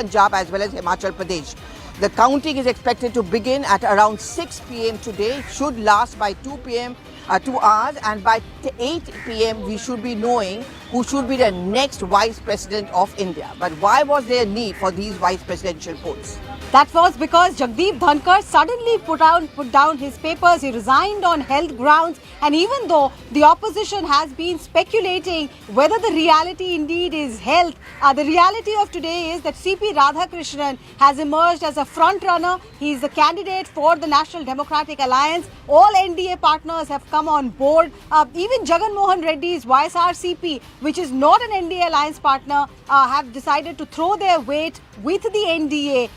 Punjab as well as Himachal Pradesh. The counting is expected to begin at around 6 p.m. today. It should last by 2 p.m. 2 hours, and by 8 p.m. we should be knowing who should be the next Vice President of India. But why was there a need for these Vice Presidential posts? That was because Jagdeep Dhankar suddenly put down his papers. He resigned on health grounds, and even though the opposition has been speculating whether the reality indeed is health, the reality of today is that CP Radhakrishnan has emerged as a front runner. He is the candidate for the National Democratic Alliance. All NDA partners have come on board. Even Jagan Mohan Reddy's YSRCP, which is not an NDA alliance partner, have decided to throw their weight with the NDA.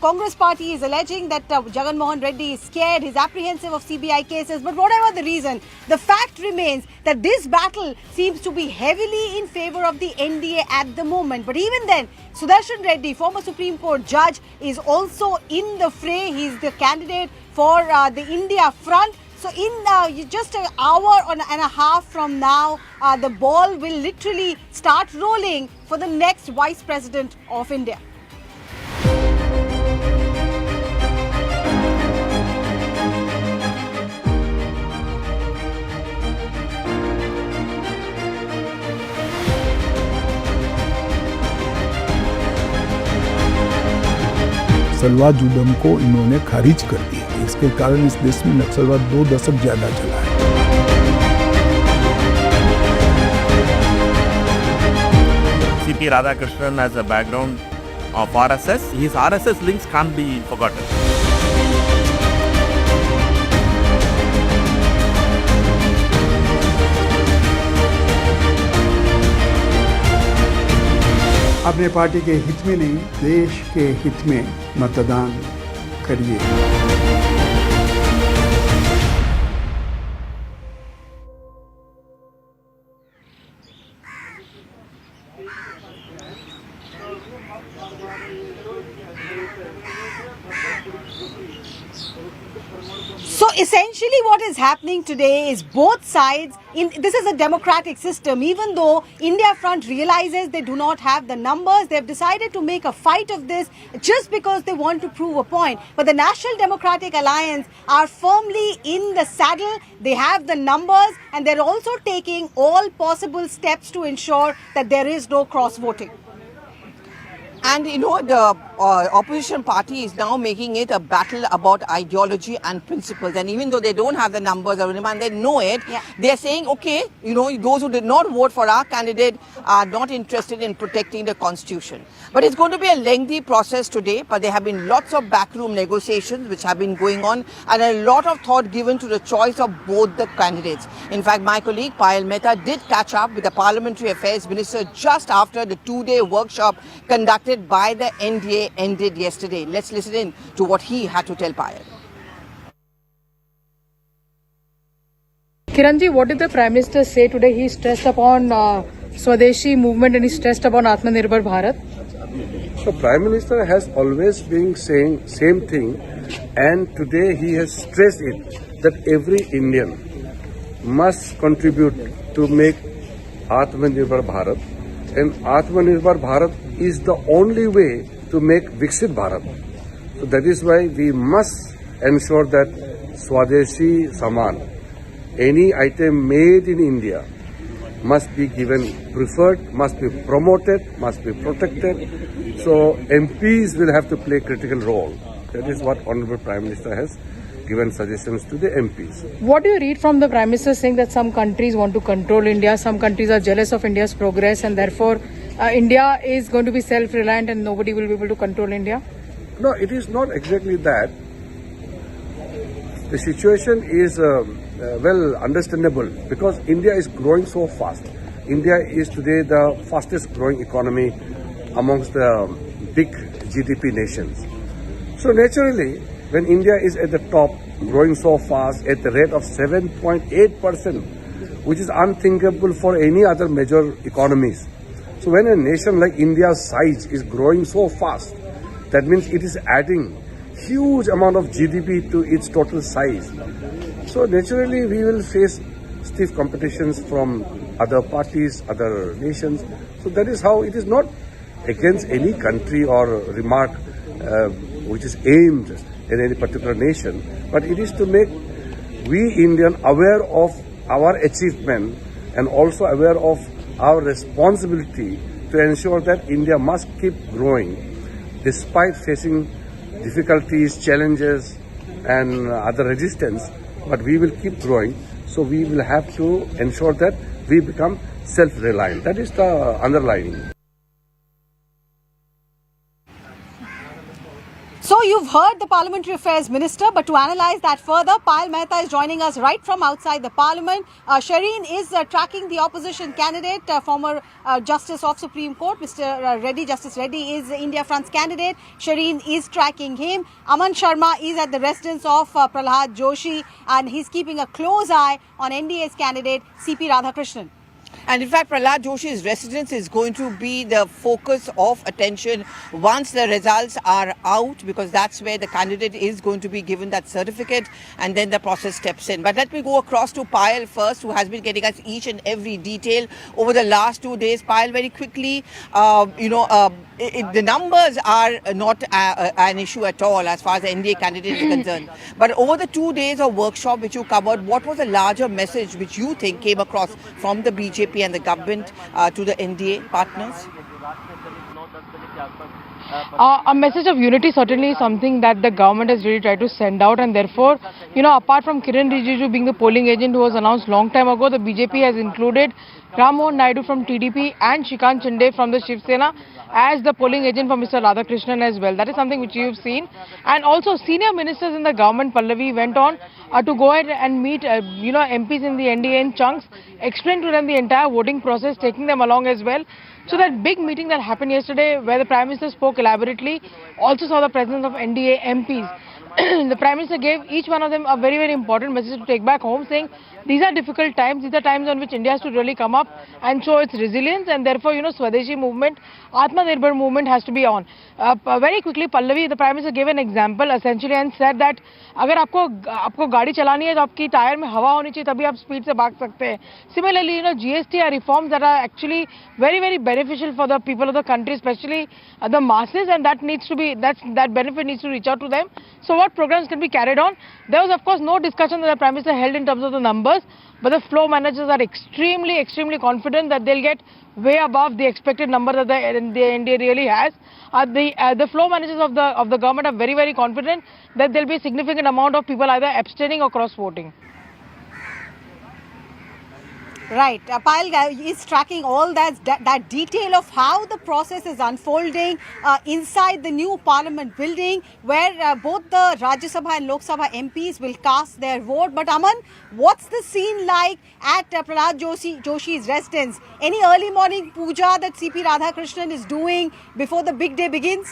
Congress party is alleging that Jagan Mohan Reddy is scared, he's apprehensive of CBI cases, but whatever the reason, the fact remains that this battle seems to be heavily in favor of the NDA at the moment. But even then, Sudershan Reddy, former Supreme Court judge, is also in the fray. He's the candidate for the India front. So in just an hour and a half from now, the ball will literally start rolling for the next Vice President of India. नक्सलवाद जुलम को इन्होंने खारिज कर दिया। इसके कारण इस देश में नक्सलवाद 2 दशक ज्यादा चला है। CP Radhakrishnan has a background of RSS. His RSS links can't be forgotten. अपने पार्टी के हित में नहीं, देश के हित में मतदान करिए। So essentially what is happening today is both sides, this is a democratic system. Even though India Front realizes they do not have the numbers, they have decided to make a fight of this just because they want to prove a point. But the National Democratic Alliance are firmly in the saddle. They have the numbers, and they're also taking all possible steps to ensure that there is no cross-voting. And the opposition party is now making it a battle about ideology and principles. And even though they don't have the numbers and they know it, they're saying, okay, those who did not vote for our candidate are not interested in protecting the constitution. But it's going to be a lengthy process today. But there have been lots of backroom negotiations which have been going on, and a lot of thought given to the choice of both the candidates. In fact, my colleague Payal Mehta did catch up with the Parliamentary Affairs Minister just after the 2-day workshop conducted by the NDA ended yesterday. Let's listen in to what he had to tell Payal. Kiranji, what did the Prime Minister say today? He stressed upon Swadeshi movement and he stressed upon Atmanirbhar Bharat. So Prime Minister has always been saying same thing, and today he has stressed it that every Indian must contribute to make Atmanirbhar Bharat, and Atmanirbhar Bharat is the only way to make Viksit Bharat. So that is why we must ensure that Swadeshi Saman, any item made in India, must be given preferred, must be promoted, must be protected. So MPs will have to play a critical role. That is what Honorable Prime Minister has given suggestions to the MPs. What do you read from the Prime Minister saying that some countries want to control India, some countries are jealous of India's progress, and therefore India is going to be self-reliant and nobody will be able to control India? No, it is not exactly that. The situation is well understandable because India is growing so fast. India is today the fastest growing economy amongst the big GDP nations. So naturally, when India is at the top, growing so fast at the rate of 7.8%, which is unthinkable for any other major economies. So when a nation like India's size is growing so fast, that means it is adding huge amount of GDP to its total size. So naturally we will face stiff competitions from other parties, other nations. So that is how it is not against any country or remark which is aimed in any particular nation, but it is to make we Indian aware of our achievement and also aware of our responsibility to ensure that India must keep growing despite facing difficulties, challenges and other resistance, but we will keep growing. So we will have to ensure that we become self-reliant. That is the underlying. So you've heard the Parliamentary Affairs Minister, but to analyse that further, Payal Mehta is joining us right from outside the Parliament. Shireen is tracking the opposition candidate, former Justice of Supreme Court, Mr. Reddy. Justice Reddy is India Front's candidate. Shireen is tracking him. Aman Sharma is at the residence of Prahlad Joshi, and he's keeping a close eye on NDA's candidate, CP Radhakrishnan. And in fact, Prahlad Joshi's residence is going to be the focus of attention once the results are out, because that's where the candidate is going to be given that certificate and then the process steps in. But let me go across to Payal first, who has been getting us each and every detail over the last 2 days. Payal, very quickly, the numbers are not an issue at all as far as the NDA candidate is concerned. But over the 2 days of workshop which you covered, what was the larger message which you think came across from the BJP and the government to the NDA partners? A message of unity certainly is something that the government has really tried to send out, and therefore, apart from Kiran Rijiju being the polling agent who was announced long time ago, the BJP has included Ram Mohan Naidu from TDP and Shrikant Shinde from the Shiv Sena as the polling agent for Mr. Radhakrishnan as well. That is something which you've seen. And also senior ministers in the government, Pallavi, went on to go ahead and meet MPs in the NDA in chunks, explain to them the entire voting process, taking them along as well. So that big meeting that happened yesterday, where the Prime Minister spoke elaborately, also saw the presence of NDA MPs. The Prime Minister gave each one of them a very, very important message to take back home, saying these are difficult times, these are times on which India has to really come up and show its resilience, and therefore, Swadeshi movement, Atmanirbhar movement has to be on. Very quickly, Pallavi, the Prime Minister gave an example essentially and said that अगर आपको गाड़ी चलानी है तो आपकी tyre में हवा होनी चाहिए, तभी आप स्पीड से भाग सकते हैं. Similarly, GST are reforms that are actually very, very beneficial for the people of the country, especially the masses, and that benefit needs to reach out to them. So what programs can be carried on? There was of course no discussion that the Prime Minister held in terms of the numbers, but the floor managers are extremely confident that they'll get way above the expected number that the NDA really has. The floor managers of the government are very, very confident that there'll be a significant amount of people either abstaining or cross voting. Right. Payal is tracking all that detail of how the process is unfolding inside the new Parliament building, where both the Rajya Sabha and Lok Sabha MPs will cast their vote. But Aman, what's the scene like at Prahlad Joshi's residence? Any early morning puja that CP Radhakrishnan is doing before the big day begins?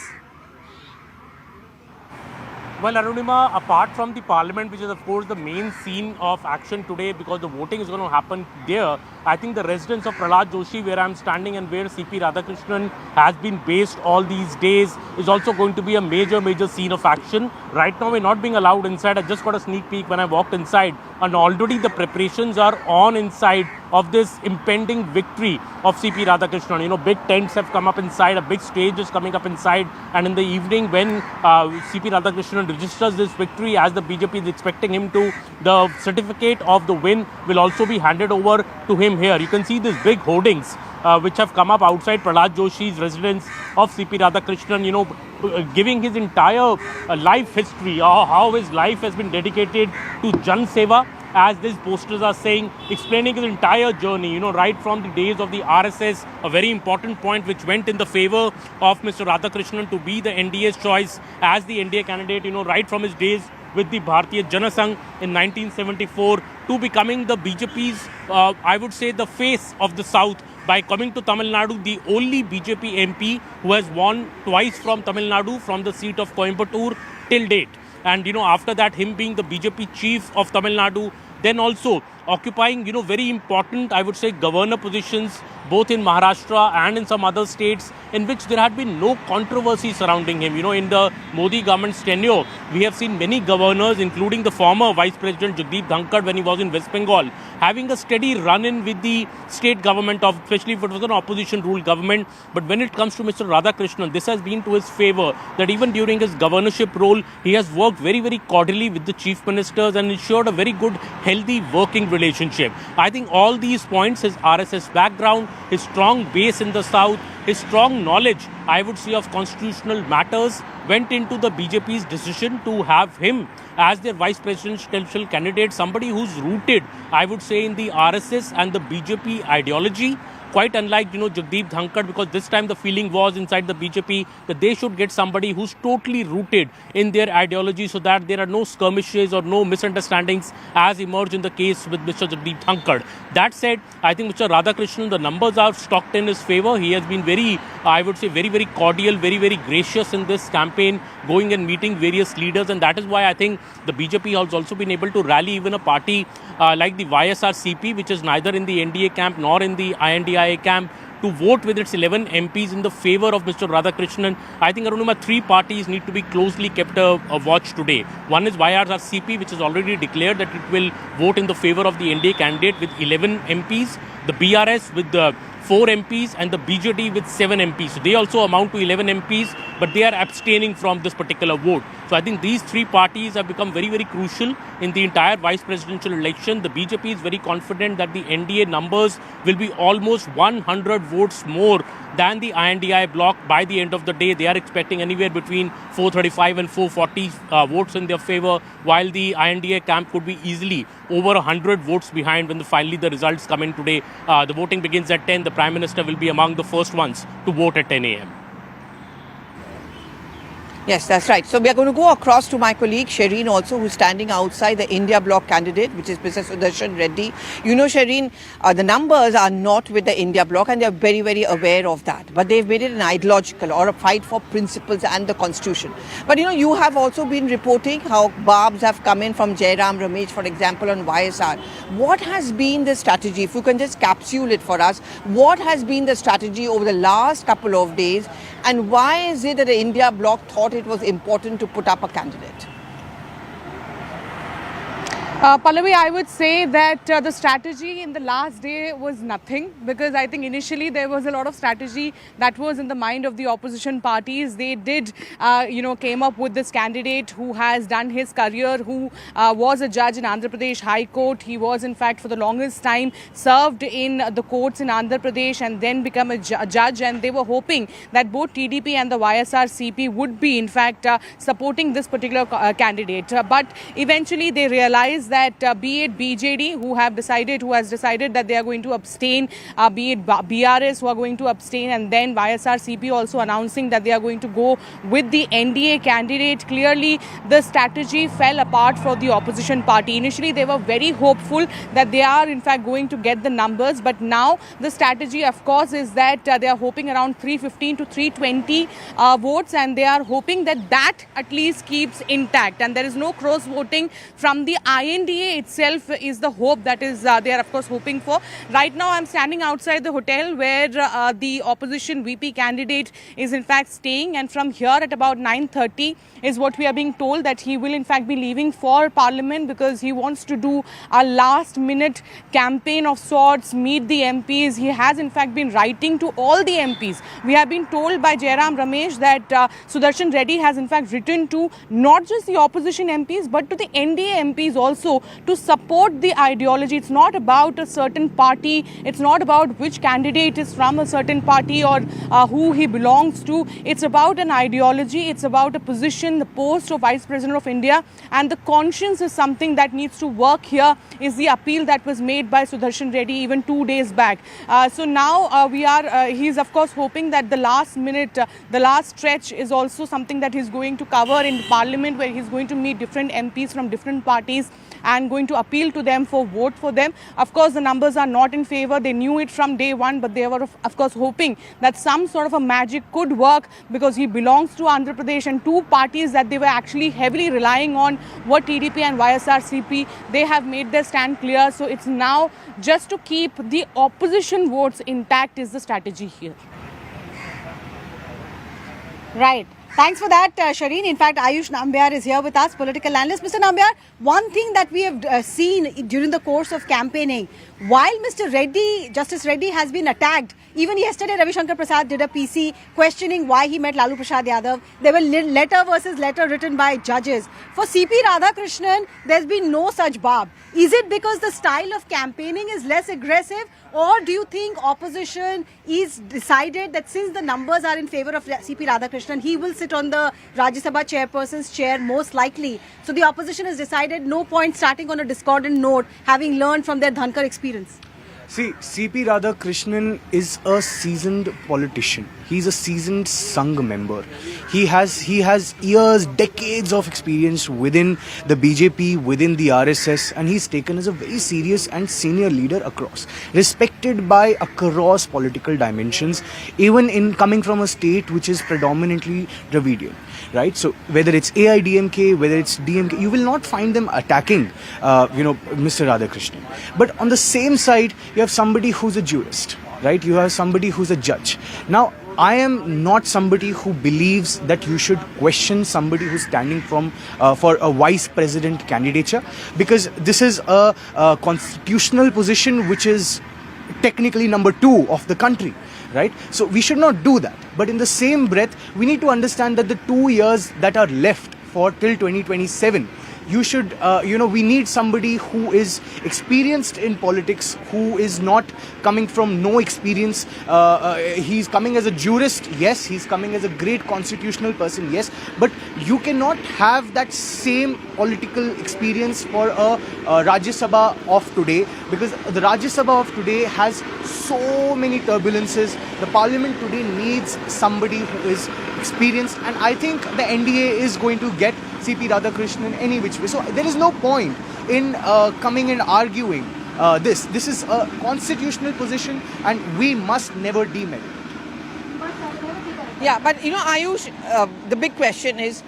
Well, Arunima, apart from the Parliament, which is of course the main scene of action today because the voting is going to happen there, I think the residence of Prahlad Joshi, where I'm standing and where CP Radhakrishnan has been based all these days, is also going to be a major scene of action. Right now we're not being allowed inside. I just got a sneak peek when I walked inside, and already the preparations are on inside of this impending victory of CP Radhakrishnan. Big tents have come up inside, a big stage is coming up inside, and in the evening when CP Radhakrishnan registers this victory, as the BJP is expecting him to, the certificate of the win will also be handed over to him here. You can see these big hoardings which have come up outside Prahlad Joshi's residence of CP Radhakrishnan, giving his entire life history, how his life has been dedicated to Jan Seva, as these posters are saying, explaining his entire journey, right from the days of the RSS, a very important point which went in the favor of Mr. Radhakrishnan to be the NDA's choice as the NDA candidate, right from his days with the Bharatiya Jana Sangh in 1974 to becoming the BJP's, I would say, the face of the South by coming to Tamil Nadu, the only BJP MP who has won twice from Tamil Nadu from the seat of Coimbatore till date. And, after that, him being the BJP chief of Tamil Nadu, then also occupying, very important, I would say, governor positions, both in Maharashtra and in some other states, in which there had been no controversy surrounding him. In the Modi government's tenure, we have seen many governors, including the former Vice President Jagdeep Dhankar when he was in West Bengal, having a steady run-in with the state government, especially if it was an opposition-ruled government. But when it comes to Mr. Radhakrishnan, this has been to his favor, that even during his governorship role, he has worked very, very cordially with the chief ministers and ensured a very good, healthy working relationship. I think all these points, his RSS background, his strong base in the south, his strong knowledge, I would say, of constitutional matters, went into the BJP's decision to have him as their vice presidential candidate, somebody who's rooted, I would say, in the RSS and the BJP ideology. Quite unlike, Jagdeep Dhankar, because this time the feeling was inside the BJP that they should get somebody who's totally rooted in their ideology, so that there are no skirmishes or no misunderstandings as emerged in the case with Mr. Jagdeep Dhankar. That said, I think Mr. Radhakrishnan, the numbers are stocked in his favor. He has been very, I would say, very, very cordial, very, very gracious in this campaign, going and meeting various leaders. And that is why I think the BJP has also been able to rally even a party like the YSRCP, which is neither in the NDA camp nor in the INDI camp, to vote with its 11 MPs in the favor of Mr. Radhakrishnan. I think, Arunima, three parties need to be closely kept a watch today. One is YSRCP, which has already declared that it will vote in the favor of the NDA candidate with 11 MPs. The BRS with the 4 MPs and the BJP with 7 MPs. So they also amount to 11 MPs, but they are abstaining from this particular vote. So I think these three parties have become very, very crucial in the entire vice presidential election. The BJP is very confident that the NDA numbers will be almost 100 votes more than the INDI bloc by the end of the day. They are expecting anywhere between 435 and 440 votes in their favor, while the INDA camp could be easily over 100 votes behind when finally the results come in today. The voting begins at 10. The Prime Minister will be among the first ones to vote at 10 a.m. Yes, that's right. So we are going to go across to my colleague Shireen also, who's standing outside the India bloc candidate, which is Mr. Sudershan Reddy. Shireen, the numbers are not with the India bloc, and they're very, very aware of that. But they've made it an ideological or a fight for principles and the constitution. But you have also been reporting how barbs have come in from Jairam Ramesh, for example, on YSR. What has been the strategy? If you can just capsule it for us, what has been the strategy over the last couple of days? And why is it that the India bloc thought it was important to put up a candidate? Pallavi, I would say that the strategy in the last day was nothing, because I think initially there was a lot of strategy that was in the mind of the opposition parties. They did, came up with this candidate who has done his career, who was a judge in Andhra Pradesh High Court. He was, in fact, for the longest time served in the courts in Andhra Pradesh and then become a judge. And they were hoping that both TDP and the YSRCP would be, in fact, supporting this particular candidate. But eventually they realized that be it BJD who has decided that they are going to abstain, be it BRS who are going to abstain, and then YSRCP also announcing that they are going to go with the NDA candidate. Clearly the strategy fell apart for the opposition party. Initially they were very hopeful that they are in fact going to get the numbers, but now the strategy, of course, is that they are hoping around 315 to 320 votes, and they are hoping that at least keeps intact, and there is no cross voting from the INDA itself is the hope that is they are, of course, hoping for. Right now I'm standing outside the hotel where the opposition VP candidate is in fact staying, and from here at about 9:30 is what we are being told that he will in fact be leaving for Parliament, because he wants to do a last minute campaign of sorts, meet the MPs. He has in fact been writing to all the MPs. We have been told by Jairam Ramesh that Sudershan Reddy has in fact written to not just the opposition MPs but to the NDA MPs also to support the ideology. It's not about a certain party. It's not about which candidate is from a certain party or who he belongs to. It's about an ideology. It's about a position, the post of Vice President of India, and the conscience is something that needs to work here, is the appeal that was made by Sudershan Reddy even 2 days back. So now he's of course hoping that the last minute, the last stretch is also something that he's going to cover in Parliament, where he's going to meet different MPs from different parties and going to appeal to them for vote for them. Of course, the numbers are not in favor. They knew it from day one, but they were of course hoping that some sort of a magic could work, because he belongs to Andhra Pradesh, and two parties that they were actually heavily relying on were TDP and YSRCP. They have made their stand clear. So it's now just to keep the opposition votes intact is the strategy here. Right. Thanks for that, Shireen. In fact, Ayush Nambiar is here with us, political analyst. Mr. Nambiar, one thing that we have seen during the course of campaigning, while Mr. Reddy, Justice Reddy has been attacked, even yesterday Ravi Shankar Prasad did a PC questioning why he met Lalu Prasad Yadav. There were letter versus letter written by judges. For CP Radhakrishnan, there's been no such barb. Is it because the style of campaigning is less aggressive, or do you think opposition is decided that since the numbers are in favor of CP Radhakrishnan, he will sit on the Rajya Sabha chairperson's chair most likely? So the opposition has decided no point starting on a discordant note, having learned from their Dhankar experience. See, CP Radhakrishnan is a seasoned politician. He's a seasoned Sangh member. He has years, decades of experience within the BJP, within the RSS, and he's taken as a very serious and senior leader across, respected by across political dimensions, even in coming from a state which is predominantly Dravidian. Right, so whether it's AIDMK, whether it's DMK, you will not find them attacking, Mr. Radhakrishnan. But on the same side, you have somebody who's a jurist, right? You have somebody who's a judge. Now, I am not somebody who believes that you should question somebody who's standing for a vice president candidature, because this is a constitutional position which is technically number 2 of the country. Right? So we should not do that. But in the same breath, we need to understand that the 2 years that are left for till 2027, you should, we need somebody who is experienced in politics, who is not coming from no experience. He's coming as a jurist, yes. He's coming as a great constitutional person, yes. But you cannot have that same political experience for a Rajya Sabha of today, because the Rajya Sabha of today has so many turbulences. The parliament today needs somebody who is experienced, and I think the NDA is going to get CP Radhakrishnan any which way. So there is no point in coming and arguing this. This is a constitutional position, and we must never deem it. Yeah, but Ayush, the big question is,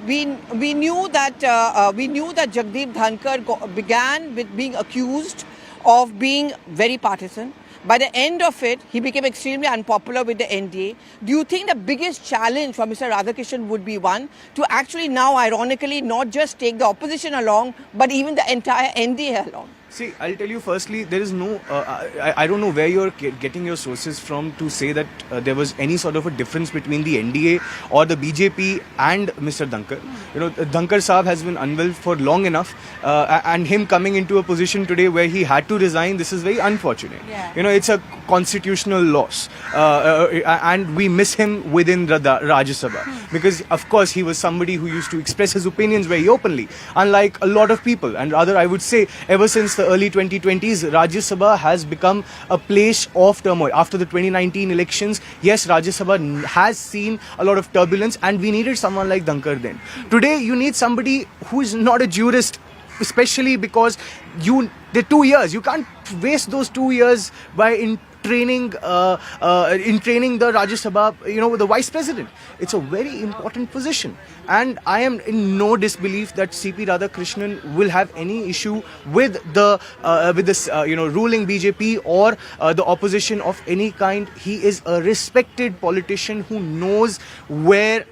we knew that Jagdeep Dhankar began with being accused of being very partisan. By the end of it, he became extremely unpopular with the NDA. Do you think the biggest challenge for Mr. Radhakrishnan would be one to actually now, ironically, not just take the opposition along, but even the entire NDA along? See, I'll tell you firstly, there is no, I don't know where you're getting your sources from to say that there was any sort of a difference between the NDA or the BJP and Mr. Dhankar. Dhankar Saab has been unwell for long enough, and him coming into a position today where he had to resign, this is very unfortunate. Yeah. It's a constitutional loss, and we miss him within the Rajya Sabha, because of course he was somebody who used to express his opinions very openly, unlike a lot of people. And rather, I would say, ever since the early 2020s, Rajya Sabha has become a place of turmoil. After the 2019 elections, yes, Rajya Sabha has seen a lot of turbulence, and we needed someone like Dhankar then. Today, you need somebody who is not a jurist, especially because the 2 years, you can't waste those 2 years by training the Rajya Sabha, with the vice president. It's a very important position, and I am in no disbelief that CP Radhakrishnan will have any issue with this ruling BJP or the opposition of any kind. He is a respected politician who knows where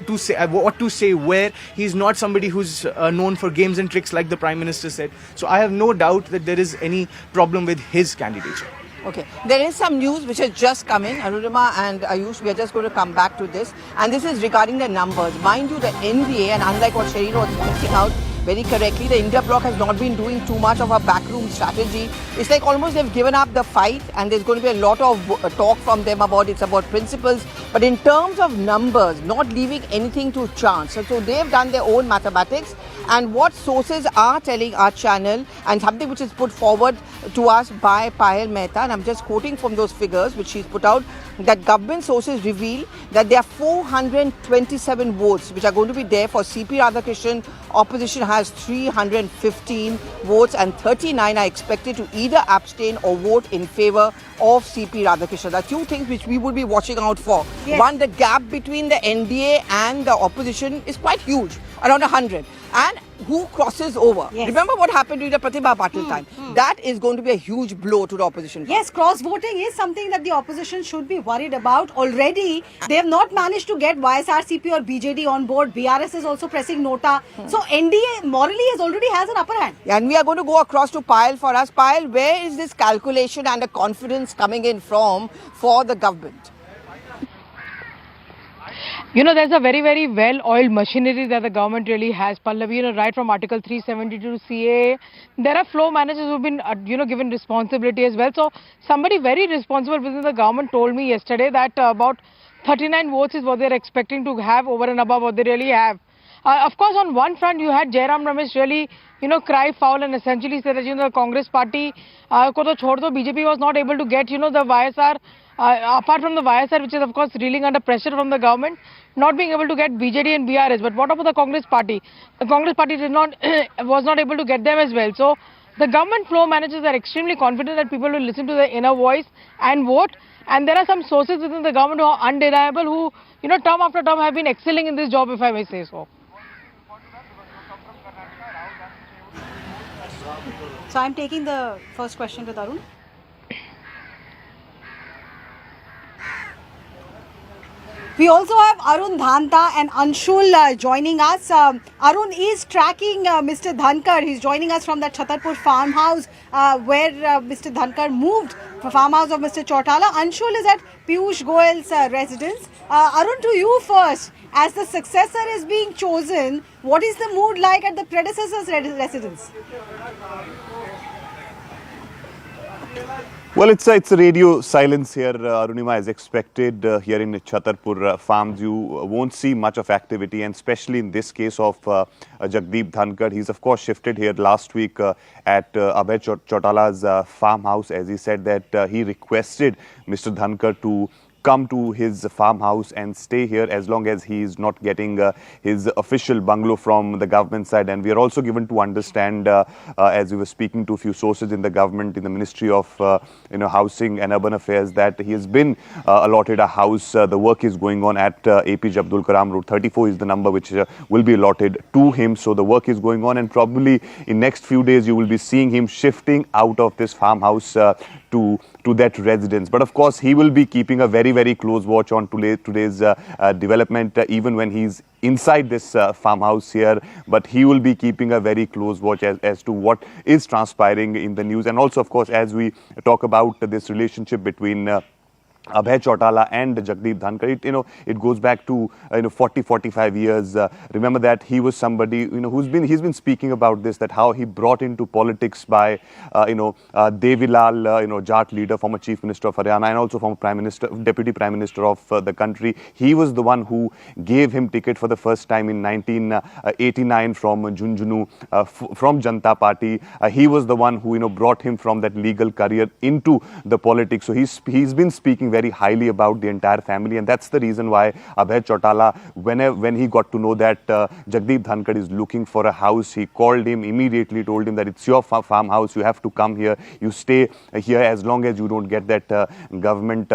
to say what to say where. He's not somebody who's known for games and tricks, like the Prime Minister said. So I have no doubt that there is any problem with his candidature. Okay, there is some news which has just come in. Arunima and Ayush, we are just going to come back to this. And this is regarding the numbers. Mind you, the NDA, and unlike what Shireen was pointing out very correctly, the India bloc has not been doing too much of a backroom strategy. It's like almost they've given up the fight, and there's going to be a lot of talk from them about it's about principles. But in terms of numbers, not leaving anything to chance. So they've done their own mathematics. And what sources are telling our channel, and something which is put forward to us by Payal Mehta, and I'm just quoting from those figures which she's put out, that government sources reveal that there are 427 votes which are going to be there for CP Radhakrishnan Opposition has 315 votes and 39 are expected to either abstain or vote in favor of CP Radhakrishnan. There are two things which we would be watching out for. Yes. One, the gap between the NDA and the opposition is quite huge, around 100. And who crosses over? Yes. Remember what happened during the Pratibha Patil time? That is going to be a huge blow to the opposition. Yes, cross-voting is something that the opposition should be worried about. Already, they have not managed to get YSRCP or BJD on board. BRS is also pressing nota. So, NDA morally already has an upper hand. And we are going to go across to Payal for us. Payal, where is this calculation and the confidence coming in from for the government? You know, there's a very, very well-oiled machinery that the government really has, Pallavi. You know, right from Article 372 CA, there are floor managers who've been, given responsibility as well. So, somebody very responsible within the government told me yesterday that about 39 votes is what they're expecting to have over and above what they really have. Of course, on one front, you had Jairam Ramesh really, cry foul and essentially say that, the Congress party, BJP was not able to get, the YSR, apart from the YSR, which is, of course, reeling under pressure from the government, not being able to get BJD and BRS. But what about the Congress party? The Congress party was not able to get them as well. So, the government floor managers are extremely confident that people will listen to their inner voice and vote. And there are some sources within the government who are undeniable, who, term after term have been excelling in this job, if I may say so. So, I'm taking the first question with Arun. We also have Arun Dhanta and Anshul joining us. Arun is tracking Mr. Dhankar. He's joining us from that Chhatarpur farmhouse where Mr. Dhankar moved, the farmhouse of Mr. Chautala. Anshul is at Piyush Goyal's residence. Arun, to you first. As the successor is being chosen, what is the mood like at the predecessor's residence? Well, it's a radio silence here, Arunima, as expected here in Chhatarpur farms. You won't see much of activity, and especially in this case of Jagdeep Dhankar. He's of course shifted here last week at Abhay Chautala's farmhouse, as he said that he requested Mr. Dhankar to come to his farmhouse and stay here as long as he is not getting his official bungalow from the government side. And we are also given to understand, as we were speaking to a few sources in the government, in the Ministry of Housing and Urban Affairs, that he has been allotted a house. The work is going on at APJ Abdul Kalam Road. 34 is the number which will be allotted to him. So the work is going on, and probably in next few days you will be seeing him shifting out of this farmhouse to that residence. But of course, he will be keeping a very, very close watch on today's development, even when he's inside this farmhouse here. But he will be keeping a very close watch as to what is transpiring in the news. And also, of course, as we talk about this relationship between Abhay Chautala and Jagdeep Dhankar, it goes back to 40-45 years. Remember that he was somebody he's been speaking about this, that how he brought into politics by Devilal, Jat leader, former Chief Minister of Haryana, and also former Deputy Prime Minister of the country. He was the one who gave him ticket for the first time in 1989 from Junjunu, from Janata Party. He was the one who brought him from that legal career into the politics. So he's been speaking very highly about the entire family, and that's the reason why Abhay Chautala, when he got to know that Jagdeep Dhankar is looking for a house, he called him immediately, told him that it's your farmhouse, you have to come here, you stay here as long as you don't get that government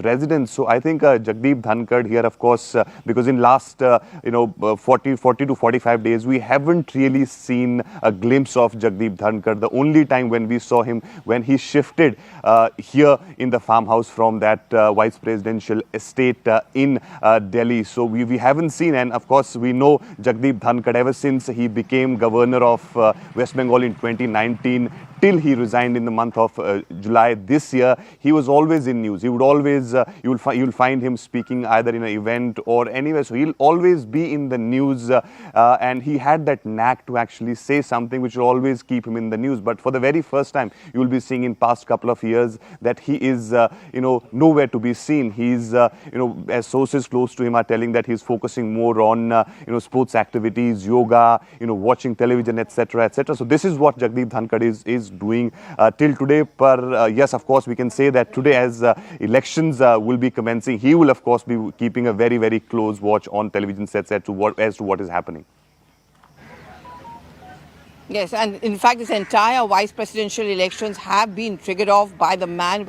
residence. So I think Jagdeep Dhankar here, of course, because in last 40 to 45 days we haven't really seen a glimpse of Jagdeep Dhankar. The only time when we saw him, when he shifted here in the farmhouse from that vice presidential estate in Delhi. So we haven't seen, and of course we know Jagdeep Dhankar ever since he became governor of West Bengal in 2019 till he resigned in the month of July this year. He was always in news. He would always, you'll find him speaking either in an event or anywhere. So he'll always be in the news, and he had that knack to actually say something which will always keep him in the news. But for the very first time, you will be seeing in past couple of years that he is, nowhere to be seen. He's, as sources close to him are telling that he's focusing more on, sports activities, yoga, watching television, etc., etc. So this is what Jagdeep Dhankar is doing till today. Yes, of course, we can say that today, as elections will be commencing, he will of course be keeping a very, very close watch on television sets as to what is happening. Yes, and in fact, this entire vice presidential elections have been triggered off by the man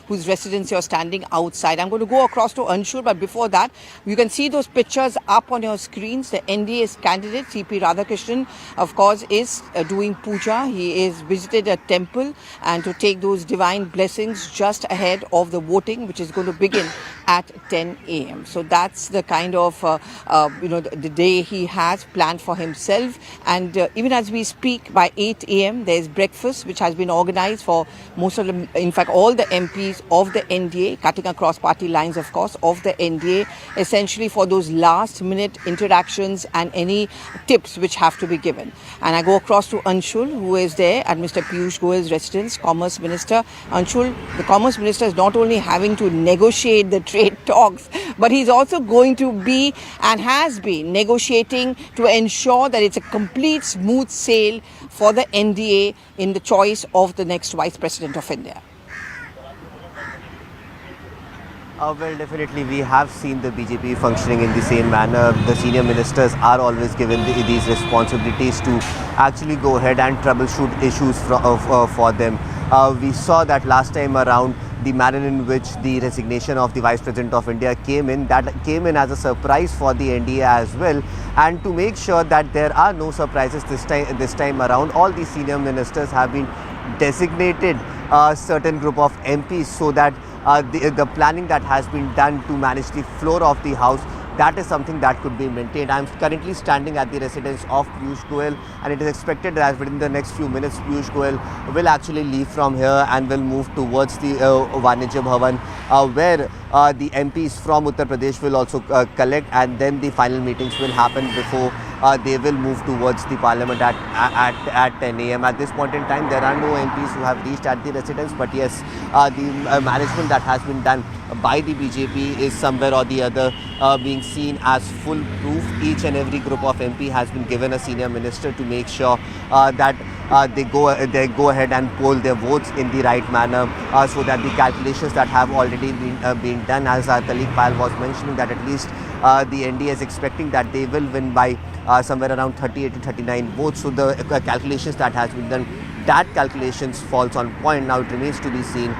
whose residence you're standing outside. I'm going to go across to Anshul, but before that, you can see those pictures up on your screens. The NDA's candidate, CP Radhakrishnan, of course, is doing puja. He is visited a temple and to take those divine blessings just ahead of the voting, which is going to begin at 10 a.m. So that's the kind of, the day he has planned for himself. And even as we speak, by 8 a.m., there's breakfast, which has been organized for most of them, in fact, all the MPs of the NDA, cutting across party lines, of course, of the NDA, essentially for those last minute interactions and any tips which have to be given. And I go across to Anshul, who is there at Mr. Piyush Goyal's residence, Commerce Minister. Anshul, the Commerce Minister is not only having to negotiate the trade talks, but he's also going to be and has been negotiating to ensure that it's a complete smooth sail for the NDA in the choice of the next Vice President of India. Well, definitely we have seen the BJP functioning in the same manner. The senior ministers are always given these responsibilities to actually go ahead and troubleshoot issues for them. We saw that last time around, the manner in which the resignation of the Vice President of India came in as a surprise for the NDA as well. And to make sure that there are no surprises this time around, all the senior ministers have been designated a certain group of MPs so that the planning that has been done to manage the floor of the House, that is something that could be maintained. I am currently standing at the residence of Piyush Goyal, and it is expected that within the next few minutes Piyush Goyal will actually leave from here and will move towards the Vanijya Bhavan, where the MPs from Uttar Pradesh will also collect, and then the final meetings will happen before they will move towards the parliament at 10 a.m. At this point in time, there are no MPs who have reached at the residence, but yes, the management that has been done by the BJP is somewhere or the other being seen as foolproof. Each and every group of MP has been given a senior minister to make sure that they go ahead and poll their votes in the right manner, so that the calculations that have already been done, as our colleague Payal was mentioning, that at least the NDA is expecting that they will win by somewhere around 38 to 39 votes. So the calculations that has been done, that calculations falls on point. Now it remains to be seen,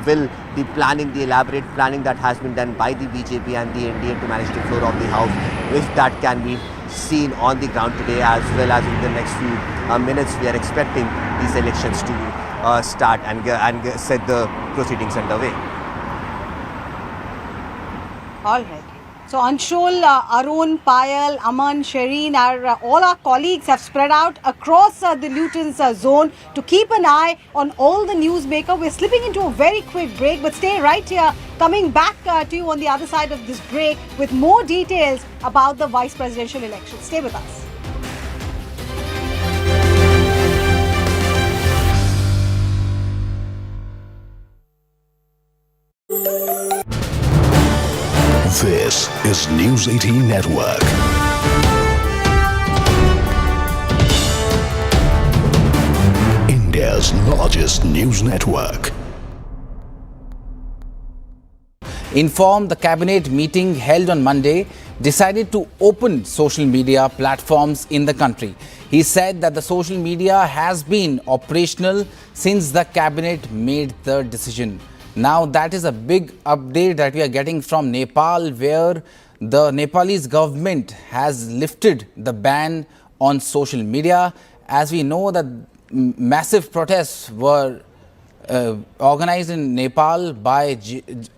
will the elaborate planning that has been done by the BJP and the NDA to manage the floor of the House, if that can be seen on the ground today, as well as in the next few minutes. We are expecting these elections to start and set the proceedings underway. All right. So Anshul, Arun, Payal, Aman, Shireen, all our colleagues have spread out across the Luton's zone to keep an eye on all the newsmakers. We're slipping into a very quick break, but stay right here. Coming back to you on the other side of this break with more details about the vice presidential election. Stay with us. This is News 18 Network. India's largest news network. Informed the cabinet meeting held on Monday decided to open social media platforms in the country. He said that the social media has been operational since the cabinet made the decision. Now that is a big update that we are getting from Nepal, where the Nepalese government has lifted the ban on social media. As we know that massive protests were organized in Nepal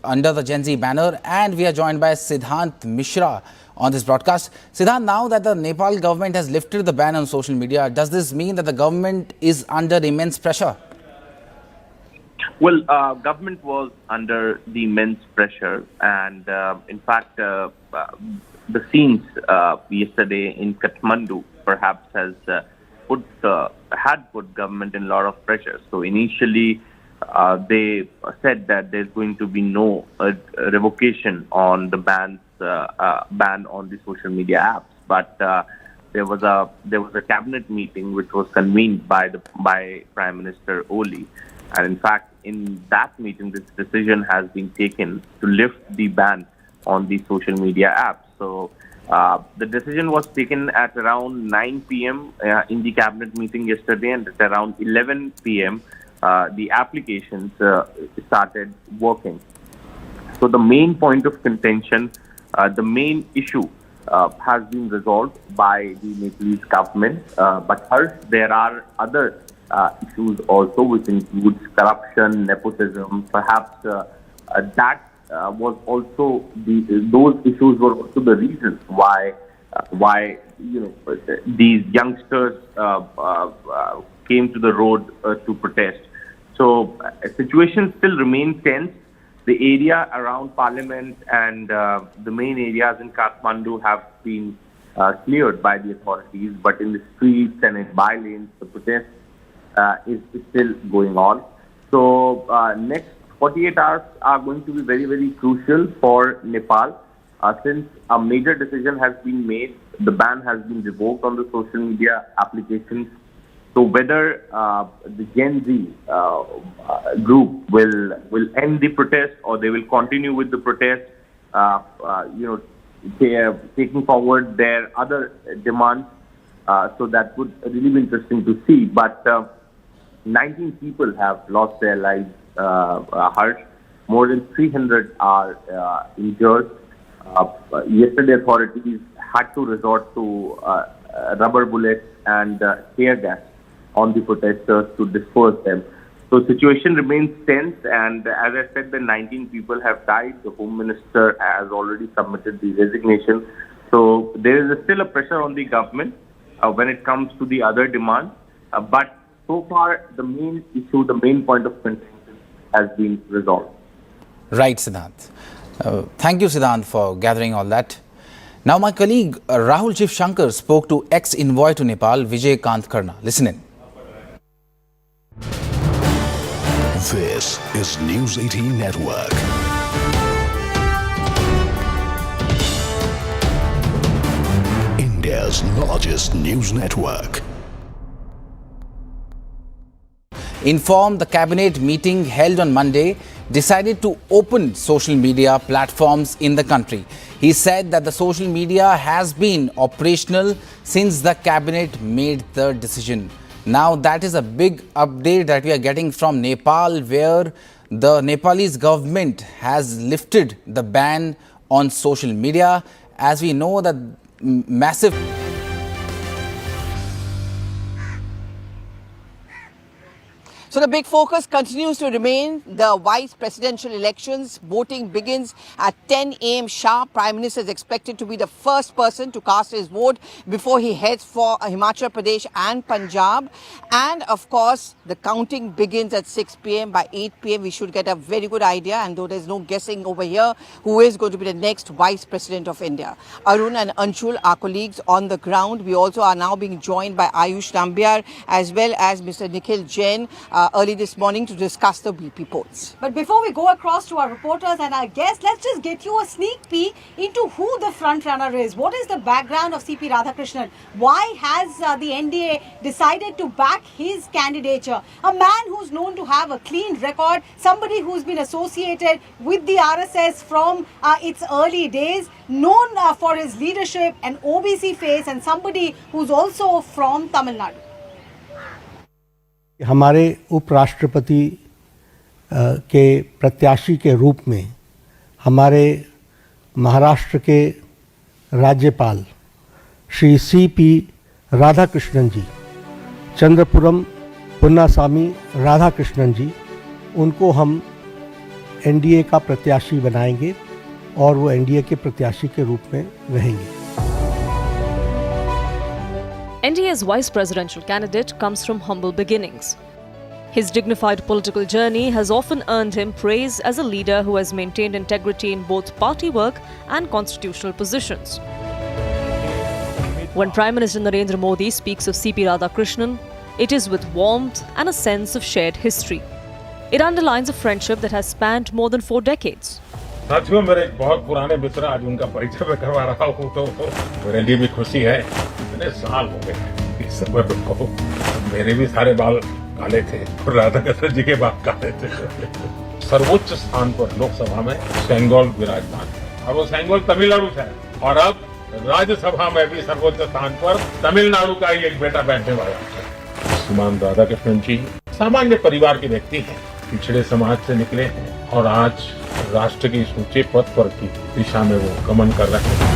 under the Gen Z banner, and we are joined by Siddhant Mishra on this broadcast. Siddhant, now that the Nepal government has lifted the ban on social media, does this mean that the government is under immense pressure? Well, government was under the immense pressure, and in fact, the scenes yesterday in Kathmandu perhaps has had put government in a lot of pressure. So initially, they said that there's going to be no revocation on the ban on the social media apps, but there was a cabinet meeting which was convened by Prime Minister Oli. And in fact, in that meeting, this decision has been taken to lift the ban on the social media apps. So The decision was taken at around 9 p.m. In the cabinet meeting yesterday, and at around 11 p.m. The applications started working. So the main point of contention, the main issue has been resolved by the Nepalese government. But first, there are other issues also, which includes corruption, nepotism. Perhaps that was also those issues were also the reasons why these youngsters came to the road to protest. So situation still remains tense. The area around Parliament and the main areas in Kathmandu have been cleared by the authorities, but in the streets and in by-lanes, the protest is still going on. So next 48 hours are going to be very, very crucial for Nepal. Since a major decision has been made, the ban has been revoked on the social media applications. So whether the Gen Z group will end the protest or they will continue with the protest, they are taking forward their other demands. So that would really be interesting to see. But 19 people have lost their lives. Hurt. More than 300 are injured. Yesterday, authorities had to resort to rubber bullets and tear gas on the protesters to disperse them. So situation remains tense, and as I said, the 19 people have died. The Home Minister has already submitted the resignation. So there is still a pressure on the government when it comes to the other demands. But so far, the main issue, the main point of contention has been resolved. Right, Siddhant. Thank you, Siddhant, for gathering all that. Now, my colleague Rahul Shiv Shankar spoke to ex-envoy to Nepal, Vijay Kant Karna. Listen in. This is News 18 Network. India's largest news network. Informed the cabinet meeting held on Monday decided to open social media platforms in the country. He said that the social media has been operational since the cabinet made the decision. Now that is a big update that we are getting from Nepal, where the Nepalese government has lifted the ban on social media. As we know that massive So the big focus continues to remain the vice presidential elections. Voting begins at 10 a.m. sharp. Prime Minister is expected to be the first person to cast his vote before he heads for Himachal Pradesh and Punjab. And of course, the counting begins at 6 p.m. By 8 p.m. we should get a very good idea, and though there's no guessing over here, who is going to be the next vice president of India. Arun and Anshul, our colleagues on the ground. We also are now being joined by Ayush Nambiar as well as Mr. Nikhil Jain early this morning to discuss the BP polls. But before we go across to our reporters and our guests, let's just get you a sneak peek into who the front runner is. What is the background of CP Radhakrishnan? Why has the NDA decided to back his candidature? A man who's known to have a clean record, somebody who's been associated with the RSS from its early days, known for his leadership, an OBC face, and somebody who's also from Tamil Nadu. हमारे उपराष्ट्रपति के प्रत्याशी के रूप में हमारे महाराष्ट्र के राज्यपाल श्री सीपी राधाकृष्णन जी, चंद्रपुरम पुन्नासामी राधाकृष्णन जी, उनको हम एनडीए का प्रत्याशी बनाएंगे और वो एनडीए के प्रत्याशी के रूप में रहेंगे. NDA's vice presidential candidate comes from humble beginnings. His dignified political journey has often earned him praise as a leader who has maintained integrity in both party work and constitutional positions. When Prime Minister Narendra Modi speaks of CP Radhakrishnan, it is with warmth and a sense of shared history. It underlines a friendship that has spanned more than 4 decades. साथियों, मेरे एक बहुत पुराने मित्र, आज उनका परिचय मैं करवा रहा हूँ, तो मेरे लिए भी खुशी है. इतने साल हो गए इस समय को, मेरे भी सारे बाल काले थे और राधाकृष्णन जी के बाल काले थे. सर्वोच्च स्थान पर लोकसभा में सेंगोल विराजमान है और वो सेंगोल तमिलनाडु से है और अब राज्यसभा में भी सर्वोच्च स्थान पर तमिलनाडु का ही एक बेटा बैठने वाला है। श्रीमान राधाकृष्णन जी सामान्य परिवार के व्यक्ति हैं, पिछड़े समाज से निकले हैं और आज राष्ट्र के इस ऊंचे पद पर की दिशा में वो गमन कर रहे हैं।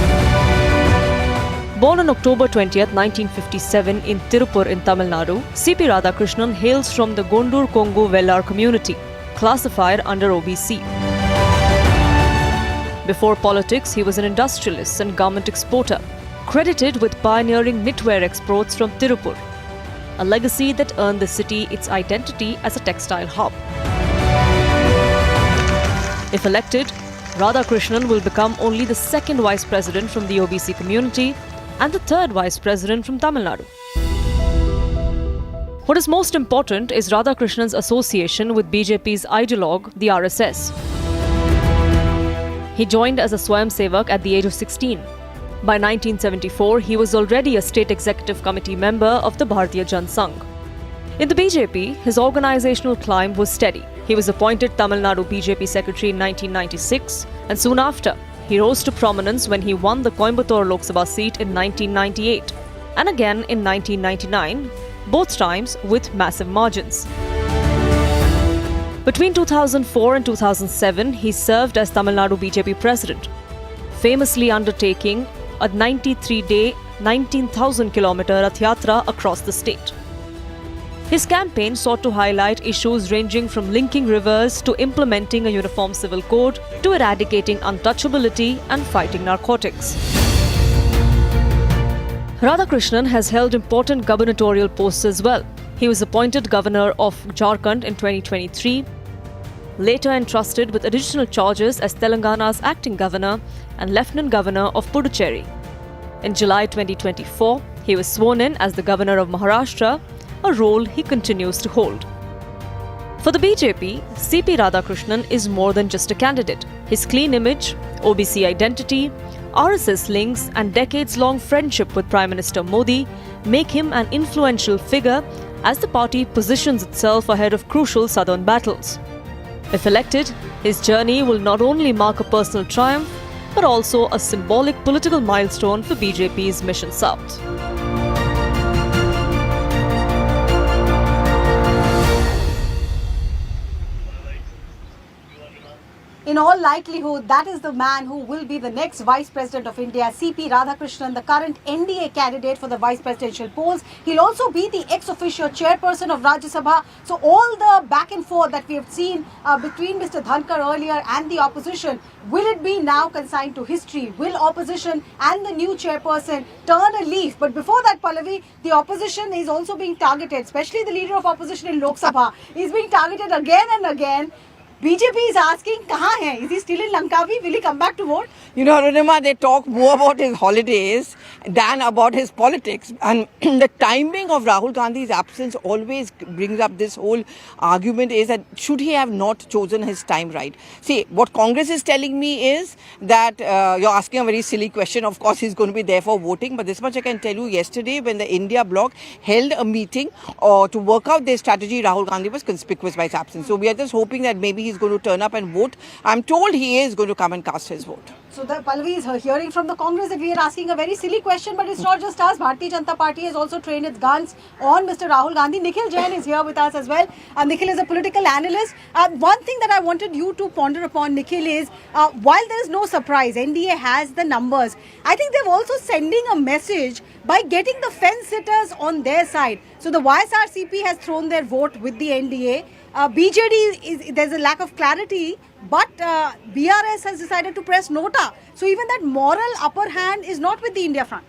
Born on October 20th, 1957 in Tirupur in Tamil Nadu, C.P. Radhakrishnan hails from the Gondur Kongu Vellar community, classified under OBC. Before politics, he was an industrialist and garment exporter, credited with pioneering knitwear exports from Tirupur, a legacy that earned the city its identity as a textile hub. If elected, Radhakrishnan will become only the second vice president from the OBC community and the third vice president from Tamil Nadu. What is most important is Radhakrishnan's association with BJP's ideologue, the RSS. He joined as a Swayamsevak at the age of 16. By 1974, he was already a state executive committee member of the Bharatiya Jan Sangh. In the BJP, his organizational climb was steady. He was appointed Tamil Nadu BJP secretary in 1996, and soon after, he rose to prominence when he won the Coimbatore Lok Sabha seat in 1998 and again in 1999, both times with massive margins. Between 2004 and 2007, he served as Tamil Nadu BJP president, famously undertaking a 93-day, 19,000-kilometer Rath Yatra across the state. His campaign sought to highlight issues ranging from linking rivers to implementing a uniform civil code to eradicating untouchability and fighting narcotics. Radhakrishnan has held important gubernatorial posts as well. He was appointed governor of Jharkhand in 2023, later entrusted with additional charges as Telangana's acting governor and lieutenant governor of Puducherry. In July 2024, he was sworn in as the governor of Maharashtra, a role he continues to hold. For the BJP, C.P. Radhakrishnan is more than just a candidate. His clean image, OBC identity, RSS links and decades-long friendship with Prime Minister Modi make him an influential figure as the party positions itself ahead of crucial southern battles. If elected, his journey will not only mark a personal triumph, but also a symbolic political milestone for BJP's Mission South. In all likelihood, that is the man who will be the next Vice President of India, C.P. Radhakrishnan, the current NDA candidate for the Vice Presidential polls. He'll also be the ex-officio chairperson of Rajya Sabha. So all the back and forth that we have seen between Mr. Dhankar earlier and the opposition, will it be now consigned to history? Will opposition and the new chairperson turn a leaf? But before that, Pallavi, the opposition is also being targeted, especially the leader of opposition in Lok Sabha is being targeted again and again. BJP is asking, kahan hai? Is he still in Lankavi? Will he come back to vote? You know, Arunima, they talk more about his holidays than about his politics. And the timing of Rahul Gandhi's absence always brings up this whole argument is that should he have not chosen his time right? See, what Congress is telling me is that you're asking a very silly question. Of course, he's going to be there for voting. But this much I can tell you, yesterday when the India bloc held a meeting to work out their strategy, Rahul Gandhi was conspicuous by his absence. So we are just hoping that maybe he's going to turn up and vote. I'm told he is going to come and cast his vote. So the Pallavi is hearing from the Congress that we are asking a very silly question, but it's not just us. Bharatiya Janata Party has also trained its guns on Mr. Rahul Gandhi. Nikhil Jain is here with us as well. Nikhil is a political analyst. One thing that I wanted you to ponder upon, Nikhil, is while there is no surprise, NDA has the numbers. I think they're also sending a message by getting the fence sitters on their side. So the YSRCP has thrown their vote with the NDA. BJD, there's a lack of clarity, but BRS has decided to press nota. So even that moral upper hand is not with the India front.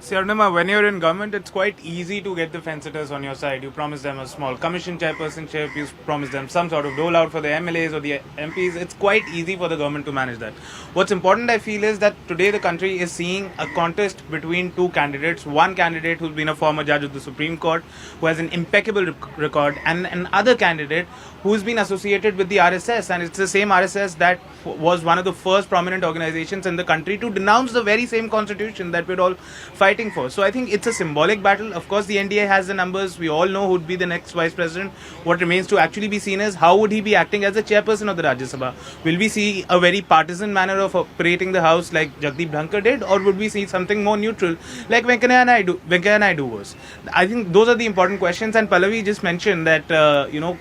See, Arunima, when you're in government, it's quite easy to get the fence-sitters on your side. You promise them a small commission chairpersonship, you promise them some sort of rollout for the MLAs or the MPs. It's quite easy for the government to manage that. What's important, I feel, is that today the country is seeing a contest between two candidates. One candidate who's been a former judge of the Supreme Court, who has an impeccable record, and another candidate who's been associated with the RSS. And it's the same RSS that was one of the first prominent organizations in the country to denounce the very same constitution that we'd all fight fighting for. So I think it's a symbolic battle. Of course, the NDA has the numbers. We all know who would be the next vice president. What remains to actually be seen is how would he be acting as the chairperson of the Rajya Sabha. Will we see a very partisan manner of operating the house like Jagdeep Dhankar did, or would we see something more neutral like Venkaiah Naidu was? I think those are the important questions. And Pallavi just mentioned that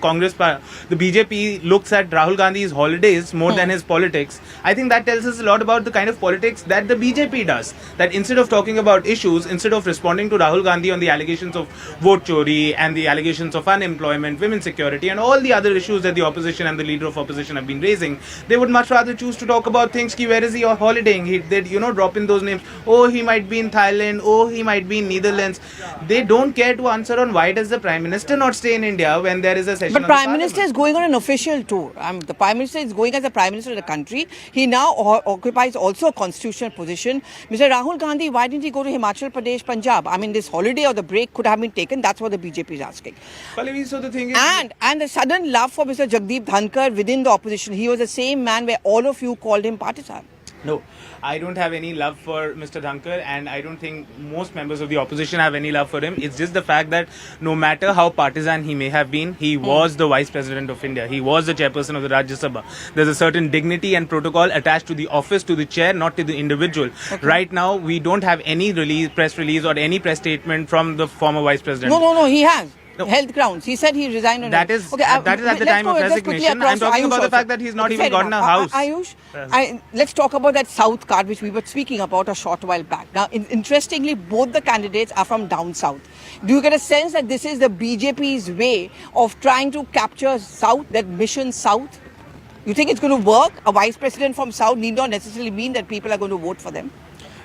Congress, the BJP looks at Rahul Gandhi's holidays more than his politics. I think that tells us a lot about the kind of politics that the BJP does. That instead of talking about issues, instead of responding to Rahul Gandhi on the allegations of vote chori and the allegations of unemployment, women's security and all the other issues that the opposition and the leader of opposition have been raising, they would much rather choose to talk about things ki where is he holidaying. They'd drop in those names. Oh, he might be in Thailand. Oh, he might be in Netherlands. They don't care to answer on why does the Prime Minister not stay in India when there is a session. But Prime Minister is going on an official tour. The Prime Minister is going as the Prime Minister of the country. He now occupies also a constitutional position. Mr. Rahul Gandhi, why didn't he go to Himachal Pradesh, Punjab? I mean, this holiday or the break could have been taken. That's what the BJP is asking. Pallavi, so the thing is... And the sudden love for Mr. Jagdeep Dhankar within the opposition. He was the same man where all of you called him partisan. No, I don't have any love for Mr. Dhankar, and I don't think most members of the opposition have any love for him. It's just the fact that no matter how partisan he may have been, he was the Vice President of India. He was the chairperson of the Rajya Sabha. There's a certain dignity and protocol attached to the office, to the chair, not to the individual. Okay. Right now, we don't have any press release or any press statement from the former Vice President. No, he has. No. Health grounds. He said he resigned on that is at the time of resignation. I'm talking about the fact that he's not even gotten a house. Ayush, let's talk about that South card which we were speaking about a short while back. Now, interestingly, both the candidates are from down south. Do you get a sense that this is the BJP's way of trying to capture South, that mission South? You think it's going to work? A vice president from South need not necessarily mean that people are going to vote for them.